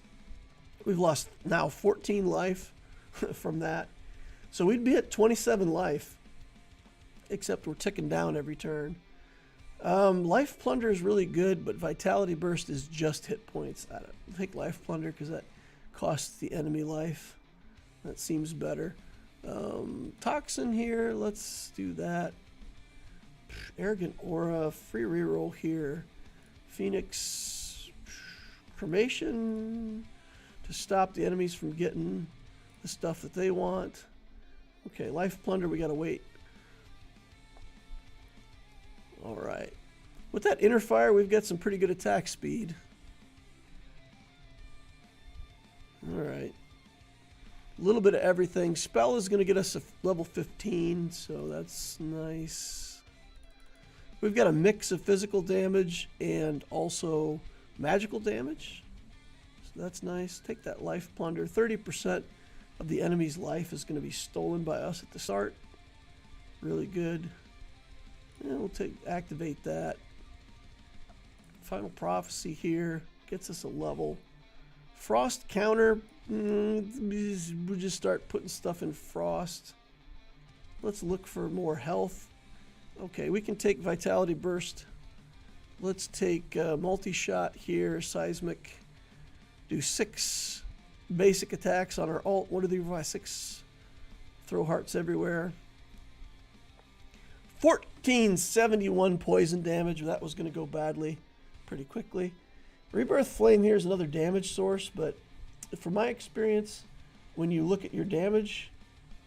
we've lost now 14 life from that. So we'd be at 27 life, except we're ticking down every turn. Life Plunder is really good, but Vitality Burst is just hit points. I don't take Life Plunder because that costs the enemy life. That seems better. Toxin here, let's do that. Arrogant Aura, free reroll here. Phoenix, Cremation to stop the enemies from getting the stuff that they want. Okay, Life Plunder, we gotta wait. All right. With that Inner Fire, we've got some pretty good attack speed. All right. A little bit of everything. Spell is going to get us a level 15, so that's nice. We've got a mix of physical damage and also magical damage. So that's nice. Take that life plunder. 30% of the enemy's life is going to be stolen by us at the start. Really good. And we'll activate that. Final prophecy here gets us a level. Frost counter. We'll just start putting stuff in frost. Let's look for more health. Okay, we can take vitality burst. Let's take multi-shot here, seismic. Do 6 basic attacks on our alt. 1, 2, 3, 4, 5, 6. Throw hearts everywhere. 1471 poison damage. That was going to go badly pretty quickly. Rebirth Flame here is another damage source, but from my experience, when you look at your damage,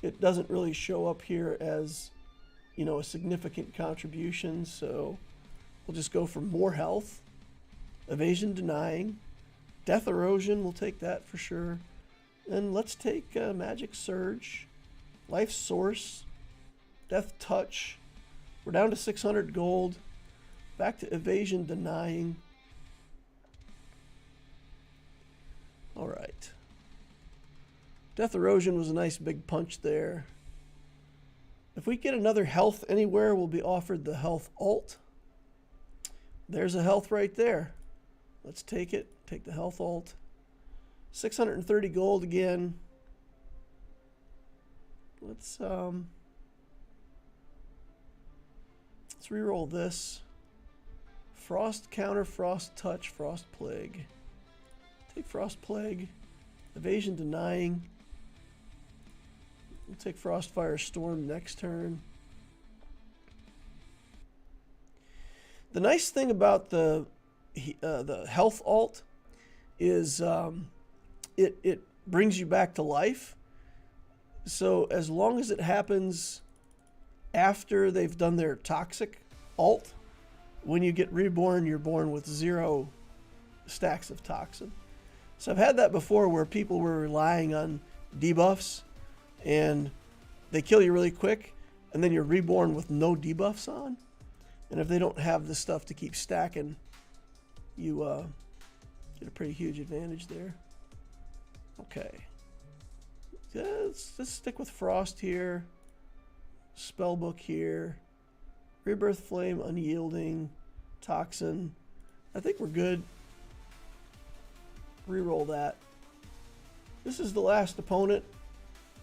it doesn't really show up here as, you know, a significant contribution. So we'll just go for more health, evasion denying, death erosion. We'll take that for sure. And let's take magic surge, life source, death touch. We're down to 600 gold. Back to evasion denying. All right. Death erosion was a nice big punch there. If we get another health anywhere, we'll be offered the health alt. There's a health right there. Let's take it. Take the health alt. 630 gold again. Let's reroll this. Frost counter, frost touch, frost plague. Take frost plague. Evasion denying. We'll take Frostfire Storm next turn. The nice thing about the health alt is it brings you back to life. So as long as it happens after they've done their toxic alt, when you get reborn, you're born with 0 stacks of toxin. So I've had that before where people were relying on debuffs and they kill you really quick and then you're reborn with no debuffs on. And if they don't have the stuff to keep stacking, you get a pretty huge advantage there. Okay. Yeah, let's stick with Frost here. Spellbook here. Rebirth Flame, Unyielding, Toxin. I think we're good. Reroll that. This is the last opponent.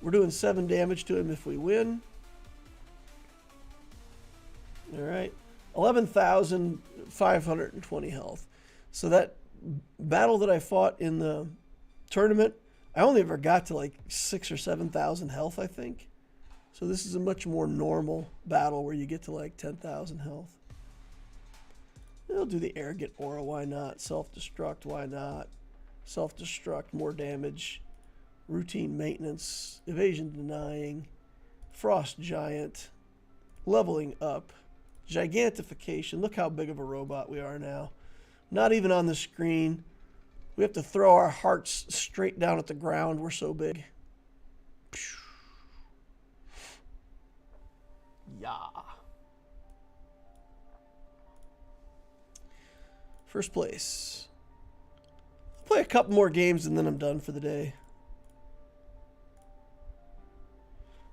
We're doing 7 damage to him if we win. Alright. 11,520 health. So that battle that I fought in the tournament, I only ever got to like 6,000 or 7,000 health, I think. So this is a much more normal battle where you get to like 10,000 health. I'll do the Arrogant Aura, why not? Self-destruct, why not? Self-destruct, more damage. Routine maintenance, evasion denying, Frost Giant, leveling up, gigantification. Look how big of a robot we are now. Not even on the screen. We have to throw our hearts straight down at the ground. We're so big. Yeah. First place. I'll play a couple more games and then I'm done for the day.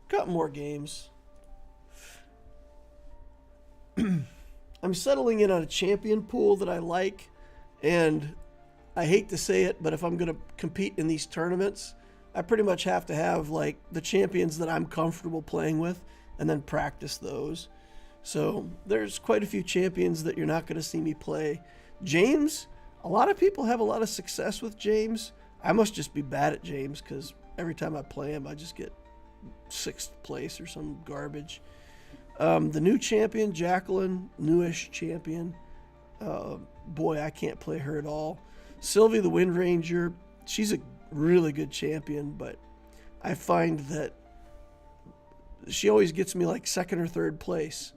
Couple more games. I'm settling in on a champion pool that I like, and I hate to say it, but if I'm going to compete in these tournaments, I pretty much have to have like the champions that I'm comfortable playing with and then practice those. So there's quite a few champions that you're not going to see me play. James, a lot of people have a lot of success with James. I must just be bad at James because every time I play him, I just get 6th place or some garbage. The new champion, Jacqueline, newish champion. Boy, I can't play her at all. Sylvie the Wind Ranger, she's a really good champion, but I find that she always gets me like 2nd or 3rd place.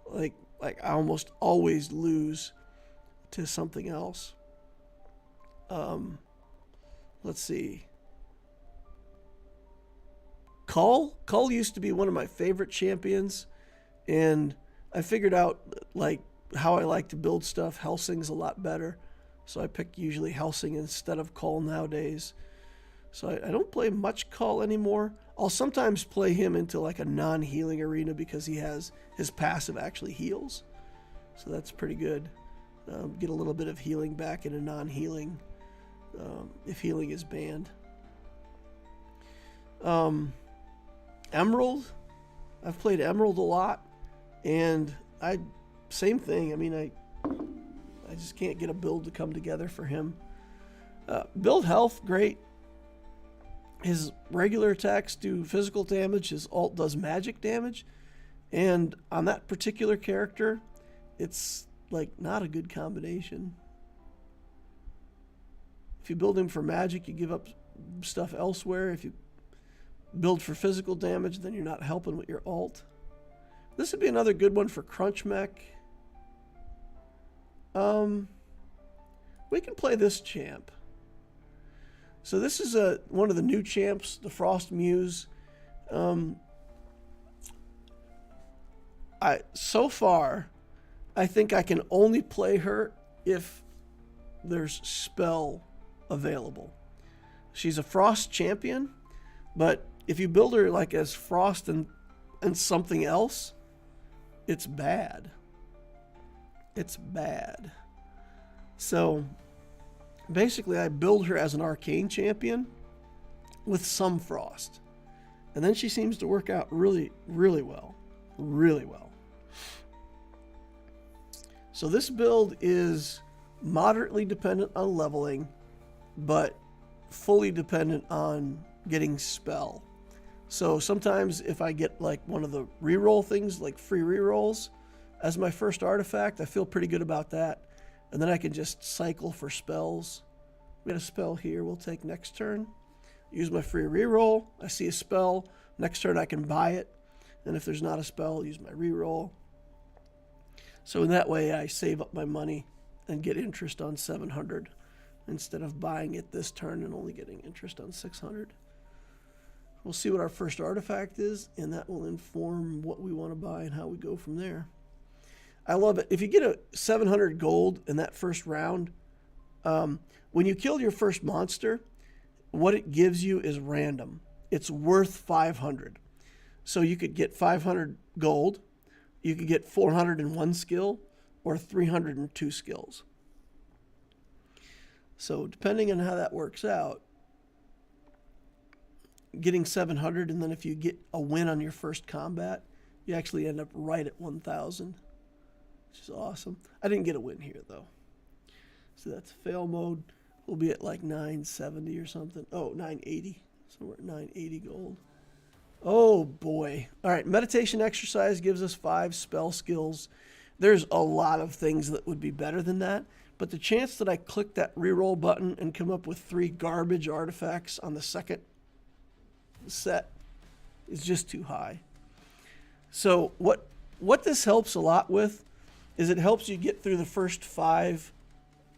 Like I almost always lose to something else. Let's see. Cull used to be one of my favorite champions, and I figured out like how I like to build stuff. Helsing's a lot better, so I pick usually Helsing instead of Cull nowadays. So I don't play much Cull anymore. I'll sometimes play him into like a non-healing arena because he has his passive actually heals, so that's pretty good. Get a little bit of healing back in a non-healing if healing is banned. Emerald, I've played Emerald a lot, and same thing. I mean, I just can't get a build to come together for him. Build health, great. His regular attacks do physical damage. His ult does magic damage, and on that particular character, it's like not a good combination. If you build him for magic, you give up stuff elsewhere. If you build for physical damage, then you're not helping with your ult. This would be another good one for Crunch Mech. We can play this champ. So this is one of the new champs, the Frost Muse. So far, I think I can only play her if there's spell available. She's a Frost champion, but if you build her like as Frost and something else, it's bad. It's bad. So basically I build her as an arcane champion with some Frost. And then she seems to work out really, really well. Really well. So this build is moderately dependent on leveling, but fully dependent on getting spell. So sometimes if I get like one of the reroll things, like free rerolls, as my first artifact, I feel pretty good about that. And then I can just cycle for spells. We got a spell here we'll take next turn. Use my free reroll. I see a spell. Next turn I can buy it. And if there's not a spell, I'll use my reroll. So in that way I save up my money and get interest on 700 instead of buying it this turn and only getting interest on 600. We'll see what our first artifact is, and that will inform what we want to buy and how we go from there. I love it. If you get a 700 gold in that first round, when you kill your first monster, what it gives you is random. It's worth 500. So you could get 500 gold, you could get 401 skill, or 302 skills. So depending on how that works out, getting 700, and then if you get a win on your first combat, you actually end up right at 1,000, which is awesome. I didn't get a win here, though. So that's fail mode. We'll be at like 970 or something. Oh, 980. So we're at 980 gold. Oh, boy. All right, meditation exercise gives us 5 spell skills. There's a lot of things that would be better than that, but the chance that I click that reroll button and come up with 3 garbage artifacts on the second set is just too high. So what this helps a lot with is it helps you get through the first 5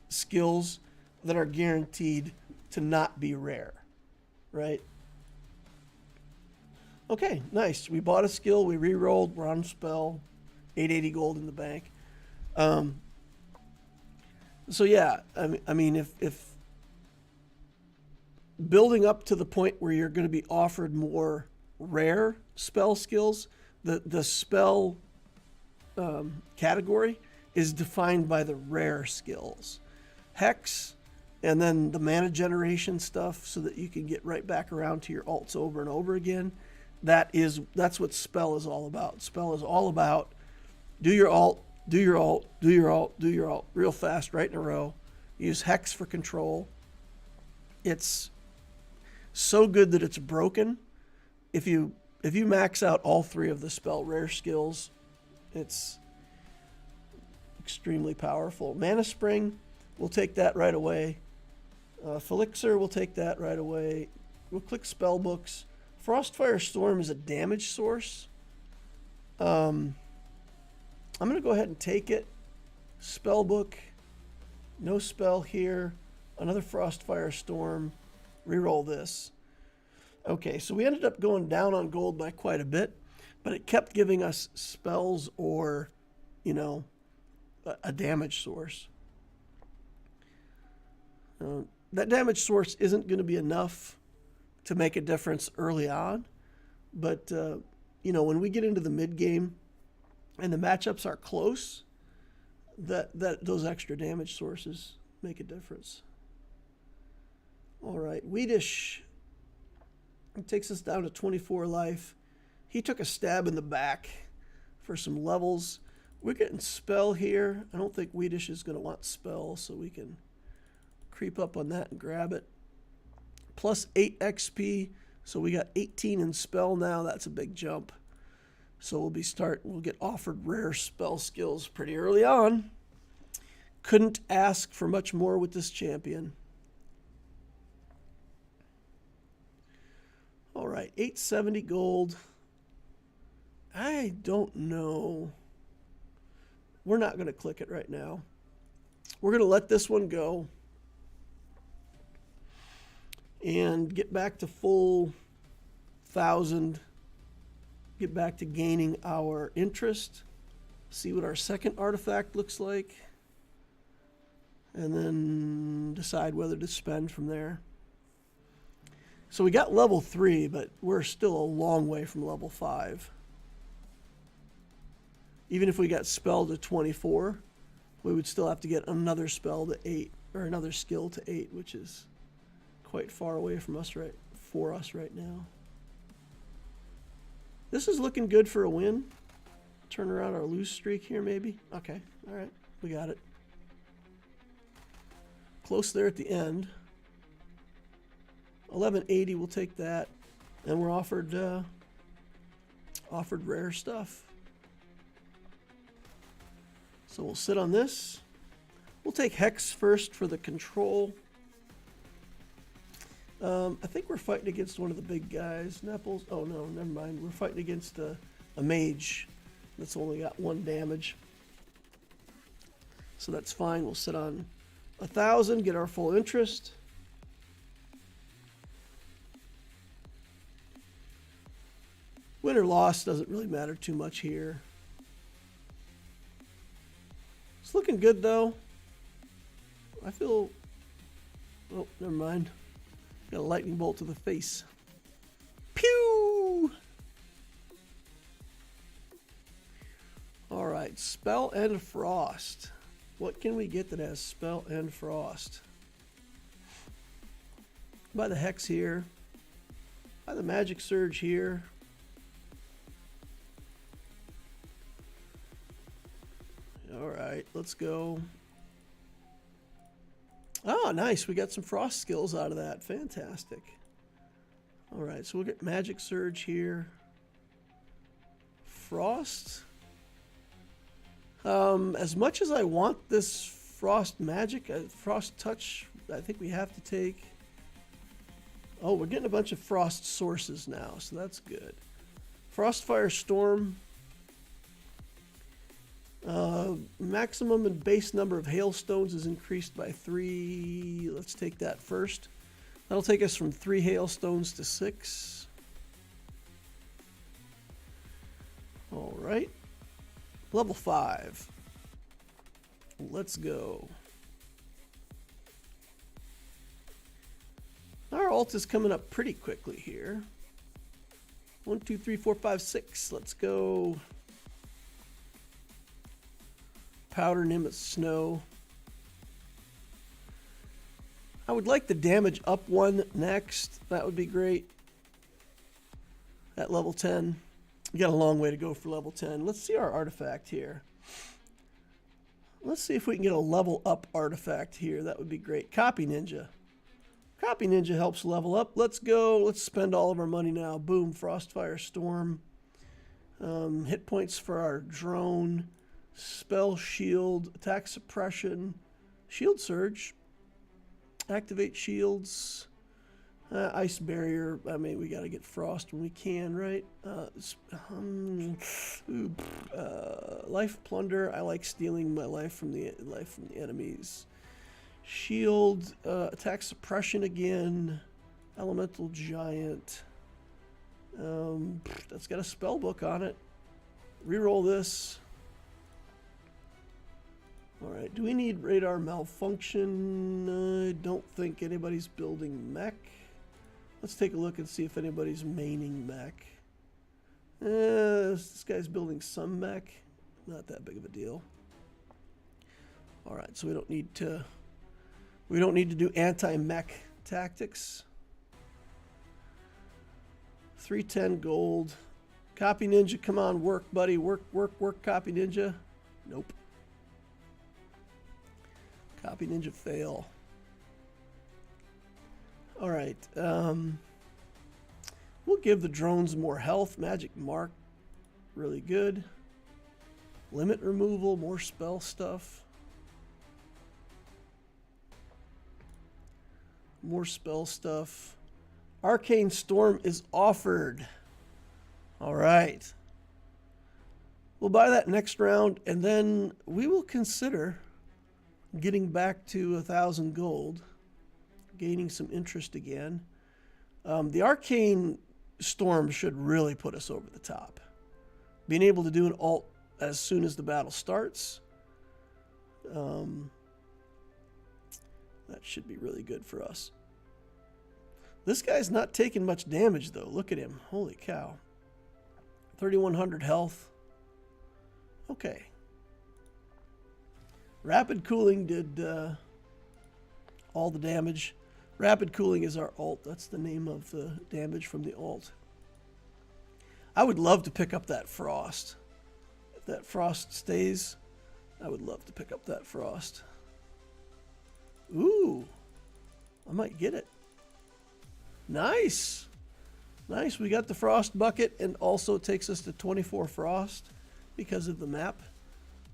skills that are guaranteed to not be rare, right? Okay, nice. We bought a skill, we re-rolled, we're on spell, 880 gold in the bank. So yeah, I mean, if building up to the point where you're going to be offered more rare spell skills, the spell category is defined by the rare skills. Hex, and then the mana generation stuff so that you can get right back around to your ults over and over again. That's what spell is all about. Spell is all about do your ult, do your ult, do your ult, do your ult real fast, right in a row. Use Hex for control. It's so good that it's broken. If you max out all 3 of the spell rare skills, it's extremely powerful. Mana Spring, we'll take that right away. Felixir, we'll take that right away. We'll click spell books. Frostfire Storm is a damage source. I'm going to go ahead and take it. Spellbook. No spell here. Another Frostfire Storm. Reroll this. Okay, so we ended up going down on gold by quite a bit, but it kept giving us spells or, you know, a damage source. That damage source isn't going to be enough to make a difference early on, but, you know, when we get into the mid game and the matchups are close, that those extra damage sources make a difference. All right, Wheatish. It takes us down to 24 life. He took a stab in the back for some levels. We're getting spell here. I don't think Wheatish is going to want spell, so we can creep up on that and grab it. Plus 8 XP, so we got 18 in spell now. That's a big jump. So we'll get offered rare spell skills pretty early on. Couldn't ask for much more with this champion. All right, 870 gold. I don't know. We're not going to click it right now. We're going to let this one go and get back to full 1,000. Get back to gaining our interest. See what our second artifact looks like. And then decide whether to spend from there. So we got level 3, but we're still a long way from level 5. Even if we got spell to 24, we would still have to get another spell to 8, or another skill to 8, which is quite far away from us right now. This is looking good for a win. Turn around our lose streak here, maybe. Okay, all right, we got it. Close there at the end. 1180, we'll take that, and we're offered rare stuff. So we'll sit on this. We'll take Hex first for the control. I think we're fighting against one of the big guys. Nepples. Oh no, never mind. We're fighting against a mage that's only got 1 damage. So that's fine. We'll sit on 1,000, get our full interest. Win or loss doesn't really matter too much here. It's looking good though. I feel... Oh, never mind. Got a lightning bolt to the face. Pew! Alright, Spell and Frost. What can we get that has Spell and Frost? Buy the Hex here. Buy the Magic Surge here. Alright, let's go. Oh, nice. We got some Frost skills out of that. Fantastic. Alright, so we'll get Magic Surge here. Frost. As much as I want this Frost Magic, Frost Touch, I think we have to take... Oh, we're getting a bunch of Frost sources now, so that's good. Frostfire Storm. Maximum and base number of hailstones is increased by 3. Let's take that first. That'll take us from 3 hailstones to 6. All right. Level 5. Let's go. Our ult is coming up pretty quickly here. 1, 2, 3, 4, 5, 6. Let's go. Powder Nimbus Snow. I would like the damage up one next. That would be great. At level 10. We got a long way to go for level 10. Let's see our artifact here. Let's see if we can get a level up artifact here. That would be great. Copy Ninja. Copy Ninja helps level up. Let's go. Let's spend all of our money now. Boom. Frostfire Storm. Hit points for our drone. Spell Shield, Attack Suppression, Shield Surge, Activate Shields, Ice Barrier. I mean, we got to get Frost when we can, right? Life Plunder. I like stealing my life from the enemies. Shield, Attack Suppression again, Elemental Giant. That's got a spell book on it. Reroll this. All right, do we need radar malfunction? I don't think anybody's building mech. Let's take a look and see if anybody's maining mech. This guy's building some mech. Not that big of a deal. All right, so we don't need to do anti-mech tactics. 310 gold. Copy Ninja, come on, work, buddy. Work, Copy Ninja. Nope. Copy Ninja fail. All right. We'll give the drones more health. Magic Mark, really good. Limit removal, more spell stuff. More spell stuff. Arcane Storm is offered. All right. We'll buy that next round, and then we will consider getting back to 1,000 gold, gaining some interest again. The Arcane Storm should really put us over the top. Being able to do an alt as soon as the battle starts, that should be really good for us. This guy's not taking much damage, though. Look at him. Holy cow. 3,100 health. Okay. Rapid Cooling did all the damage. Rapid Cooling is our alt. That's the name of the damage from the alt. I would love to pick up that Frost. If that Frost stays, I would love to pick up that Frost. Ooh. I might get it. Nice. Nice. We got the Frost bucket, and also it takes us to 24 Frost because of the map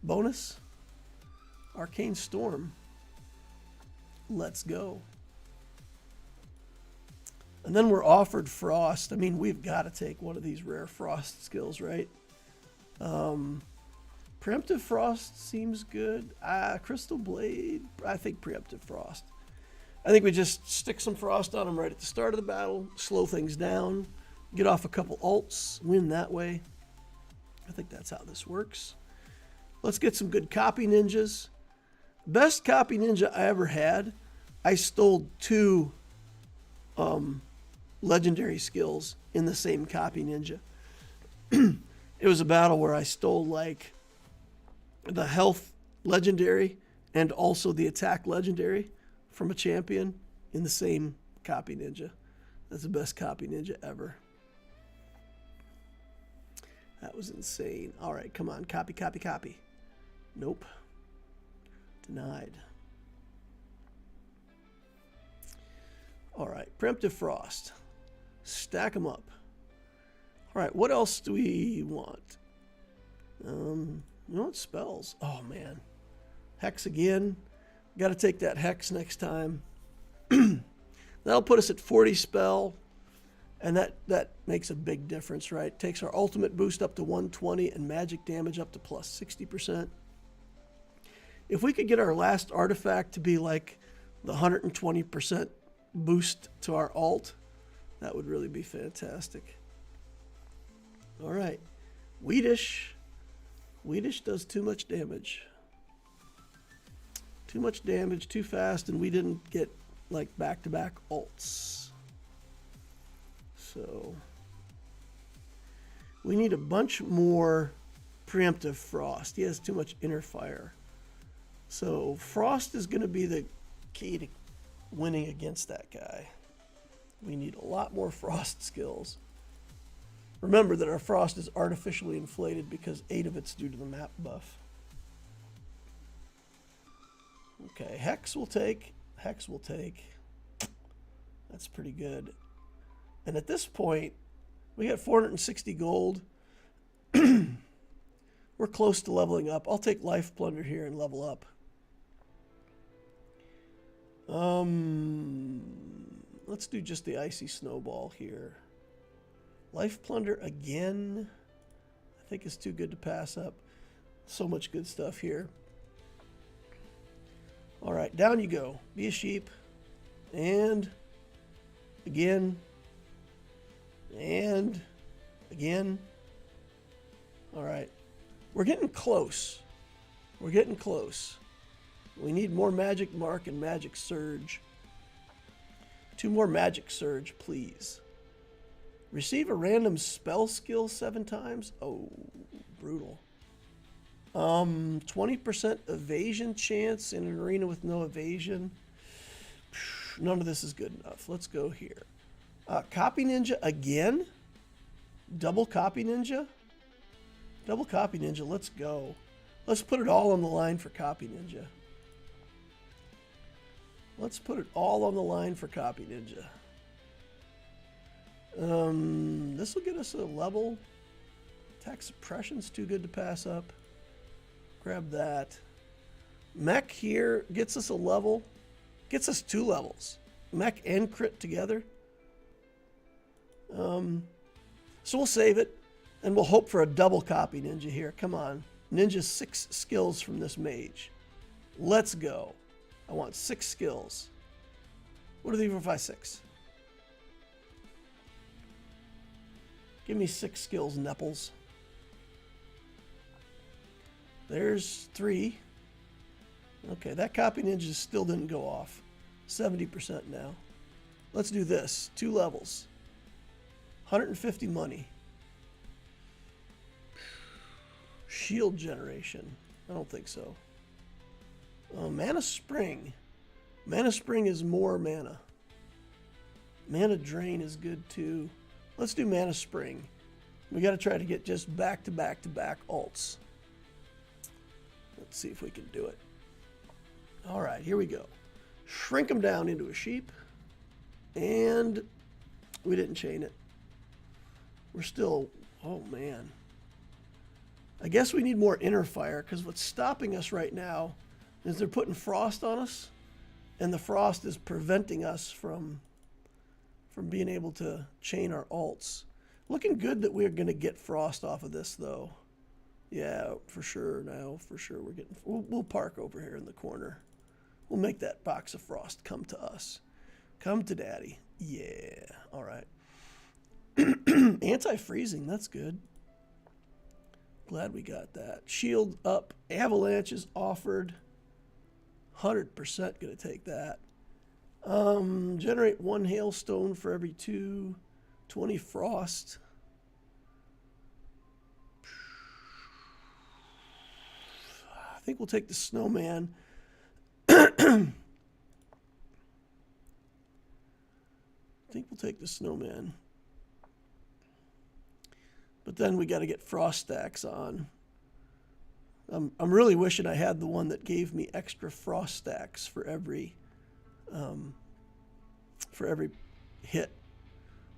bonus. Arcane Storm. Let's go. And then we're offered Frost. I mean, we've got to take one of these rare Frost skills, right? Preemptive Frost seems good. Crystal Blade. I think Preemptive Frost. I think we just stick some Frost on them right at the start of the battle, slow things down, get off a couple ults, win that way. I think that's how this works. Let's get some good Copy Ninjas. Best Copy Ninja I ever had, I stole 2 legendary skills in the same Copy Ninja. It was a battle where I stole like the health legendary and also the attack legendary from a champion in the same Copy Ninja. That's the best Copy Ninja ever. That was insane. All right, come on. Copy, copy, copy. Nope. Denied. All right, Preemptive Frost. Stack them up. All right, what else do we want? You know what? Spells. Oh, man. Hex again. Got to take that Hex next time. That'll put us at 40 spell. And that makes a big difference, right? Takes our ultimate boost up to 120 and magic damage up to plus 60%. If we could get our last artifact to be like the 120% boost to our alt, that would really be fantastic. All right. Weedish. Weedish does too much damage. Too much damage, too fast, and we didn't get like back-to-back alts. So we need a bunch more Preemptive Frost. He has too much inner fire. So Frost is going to be the key to winning against that guy. We need a lot more Frost skills. Remember that our Frost is artificially inflated because 8 of it's due to the map buff. Okay, Hex will take. Hex will take. That's pretty good. And at this point, we got 460 gold. We're close to leveling up. I'll take Life Plunder here and level up. Let's do just the Icy Snowball here. Life Plunder again. I think it's too good to pass up. So much good stuff here. All right, down you go. Be a sheep. And again. And again. All right. We're getting close. We're getting close. We need more Magic Mark and Magic Surge. 2 more Magic Surge, please. Receive a random spell skill 7 times. Oh, brutal. 20% evasion chance in an arena with no evasion. None of this is good enough. Let's go here. Copy Ninja again? Double Copy Ninja? Double Copy Ninja, let's go. Let's put it all on the line for Copy Ninja. Let's put it all on the line for Copy Ninja. This will get us a level. Attack Suppression's too good to pass up. Grab that. Mech here gets us a level. Gets us 2 levels. Mech and crit together. So we'll save it. And we'll hope for a double Copy Ninja here. Come on. Ninja 6 skills from this mage. Let's go. I want 6 skills. What are 3, 4, 5, 6? Give me 6 skills, Nepples. There's 3. Okay, that Copy Ninja still didn't go off. 70% now. Let's do this. 2 levels. 150 money. Shield generation. I don't think so. Mana Spring. Mana Spring is more mana. Mana Drain is good too. Let's do Mana Spring. We got to try to get just back to back to back alts. Let's see if we can do it. All right, here we go. Shrink them down into a sheep. And we didn't chain it. We're still, oh man. I guess we need more inner fire because what's stopping us right now is they're putting frost on us, and the frost is preventing us from being able to chain our alts. Looking good that we're going to get frost off of this though. Yeah, for sure now, for sure we're getting. We'll park over here in the corner. We'll make that box of frost come to us. Come to daddy. Yeah. All right. Anti-freezing, that's good. Glad we got that. Shield up. Avalanche is offered. 100% gonna take that. Generate 1 hailstone for every 2. 20 frost. I think we'll take the snowman. I think we'll take the snowman. But then we got to get frost stacks on. I'm really wishing I had the one that gave me extra frost stacks for every hit.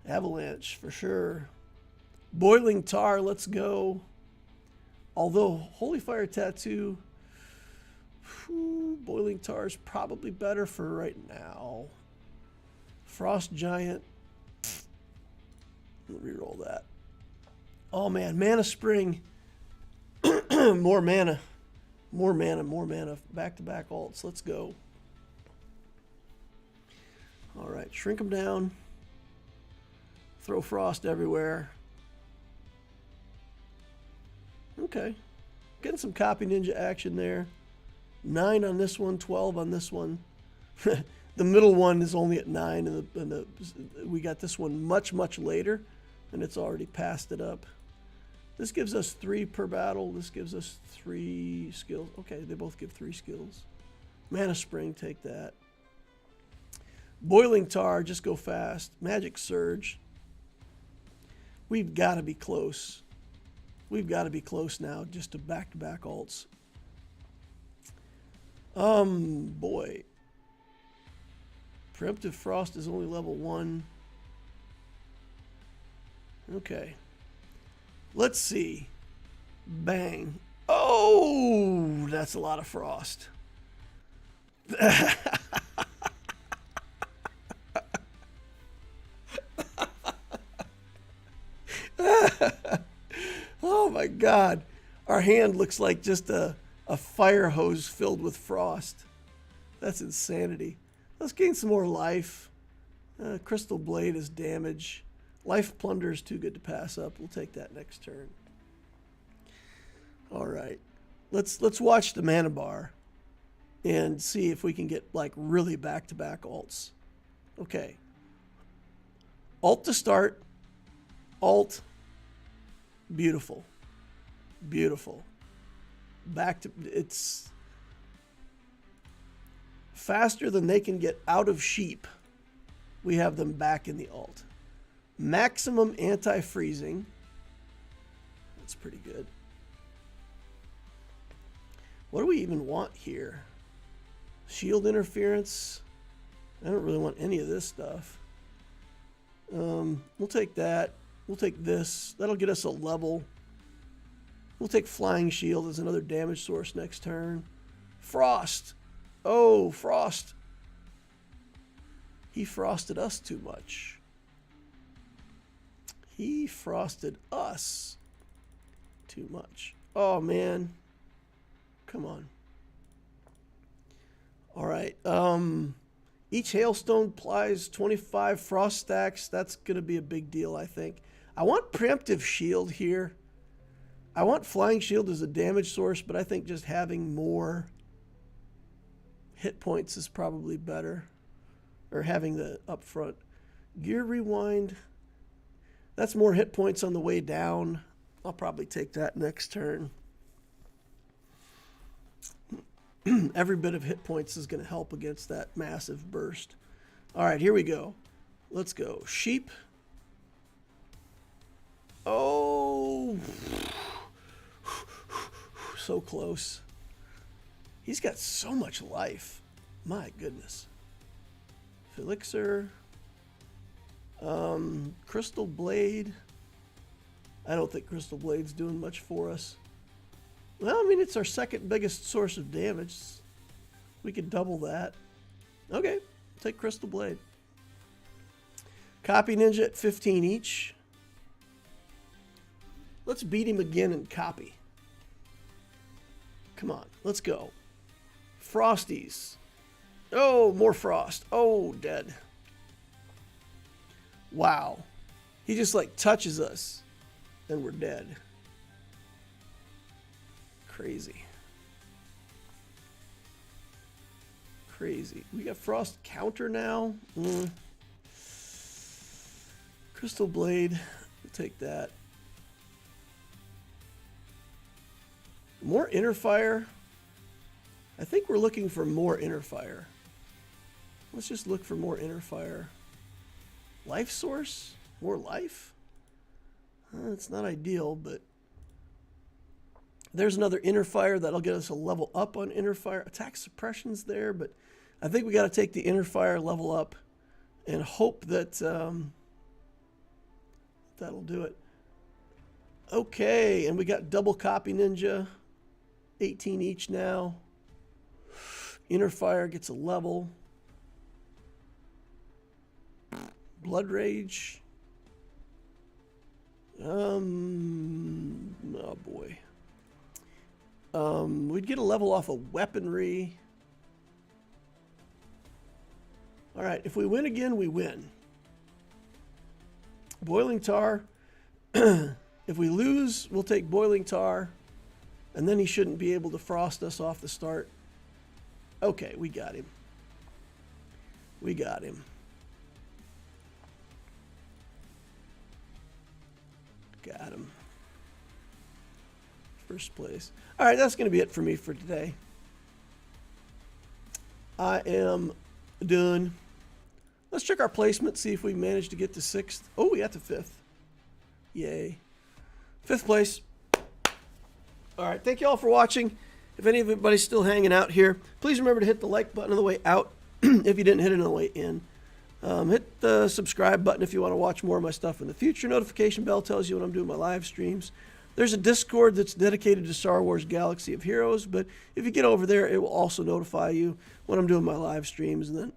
Avalanche for sure. Boiling tar, let's go. Although Holy Fire Tattoo, boiling tar is probably better for right now. Frost Giant. Let me reroll that. Oh man, Mana Spring. More mana. More mana, more mana. Back-to-back alts. Let's go. All right, shrink them down. Throw frost everywhere. Okay. Getting some Copy Ninja action there. 9 on this one, 12 on this one. The middle one is only at 9, and we got this one much, much later, and it's already passed it up. This gives us 3 per battle. This gives us 3 skills. Okay, they both give 3 skills. Mana Spring, take that. Boiling Tar, just go fast. Magic Surge. We've got to be close. We've got to be close now just to back-to-back alts. Boy. Preemptive Frost is only level 1. Okay. Let's see. Bang. Oh, that's a lot of frost. Oh my God. Our hand looks like just a fire hose filled with frost. That's insanity. Let's gain some more life. Crystal Blade is damage. Life Plunder is too good to pass up. We'll take that next turn. All right. Let's watch the mana bar and see if we can get like really back-to-back alts. Okay. Alt to start. Alt. Beautiful. Beautiful. Back to, it's faster than they can get out of sheep. We have them back in the alt. Maximum anti-freezing. That's pretty good. What do we even want here? Shield interference. I don't really want any of this stuff. We'll take that. We'll take this. That'll get us a level. We'll take Flying Shield as another damage source next turn. Frost. Oh, Frost. He frosted us too much. He frosted us too much. Oh, man. Come on. All right. Each hailstone applies 25 frost stacks. That's going to be a big deal, I think. I want Preemptive Shield here. I want Flying Shield as a damage source, but I think just having more hit points is probably better. Or having the upfront. Gear Rewind. That's more hit points on the way down. I'll probably take that next turn. Every bit of hit points is going to help against that massive burst. All right, here we go. Let's go. Sheep. Oh. So close. He's got so much life. My goodness. Elixir. Crystal Blade. I don't think Crystal Blade's doing much for us. Well, I mean, it's our second biggest source of damage. We could double that. Okay, take Crystal Blade. Copy Ninja at 15 each. Let's beat him again in copy. Come on, let's go. Frosties. Oh, more frost. Oh, dead. Wow. He just like touches us and we're dead. Crazy. Crazy. We got frost counter now. Crystal Blade. We'll take that. More inner fire. I think we're looking for more inner fire. Let's just look for more inner fire. Life source? More life? It's not ideal, but there's another inner fire that'll get us a level up on inner fire. Attack suppression's there, but I think we got to take the inner fire level up and hope that that'll do it. Okay, and we got double copy ninja, 18 each now. Inner fire gets a level. Blood rage. Oh boy. We'd get a level off of weaponry. All right, if we win again, we win. Boiling tar. If we lose, we'll take boiling tar. And then he shouldn't be able to frost us off the start. Okay, we got him. We got him. Got him. First place. All right, that's going to be it for me for today. I am done. Let's check our placement, see if we managed to get to 6th. Oh, we got to 5th. Yay. 5th place. All right, thank you all for watching. If anybody's still hanging out here, please remember to hit the like button on the way out if you didn't hit it on the way in. Hit the subscribe button if you want to watch more of my stuff in the future. Notification bell tells you when I'm doing my live streams. There's a Discord that's dedicated to Star Wars Galaxy of Heroes, but if you get over there, it will also notify you when I'm doing my live streams. And then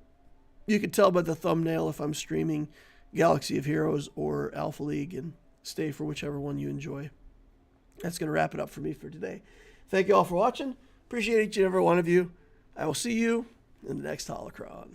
you can tell by the thumbnail if I'm streaming Galaxy of Heroes or Alpha League, and stay for whichever one you enjoy. That's going to wrap it up for me for today. Thank you all for watching. Appreciate each and every one of you. I will see you in the next Holocron.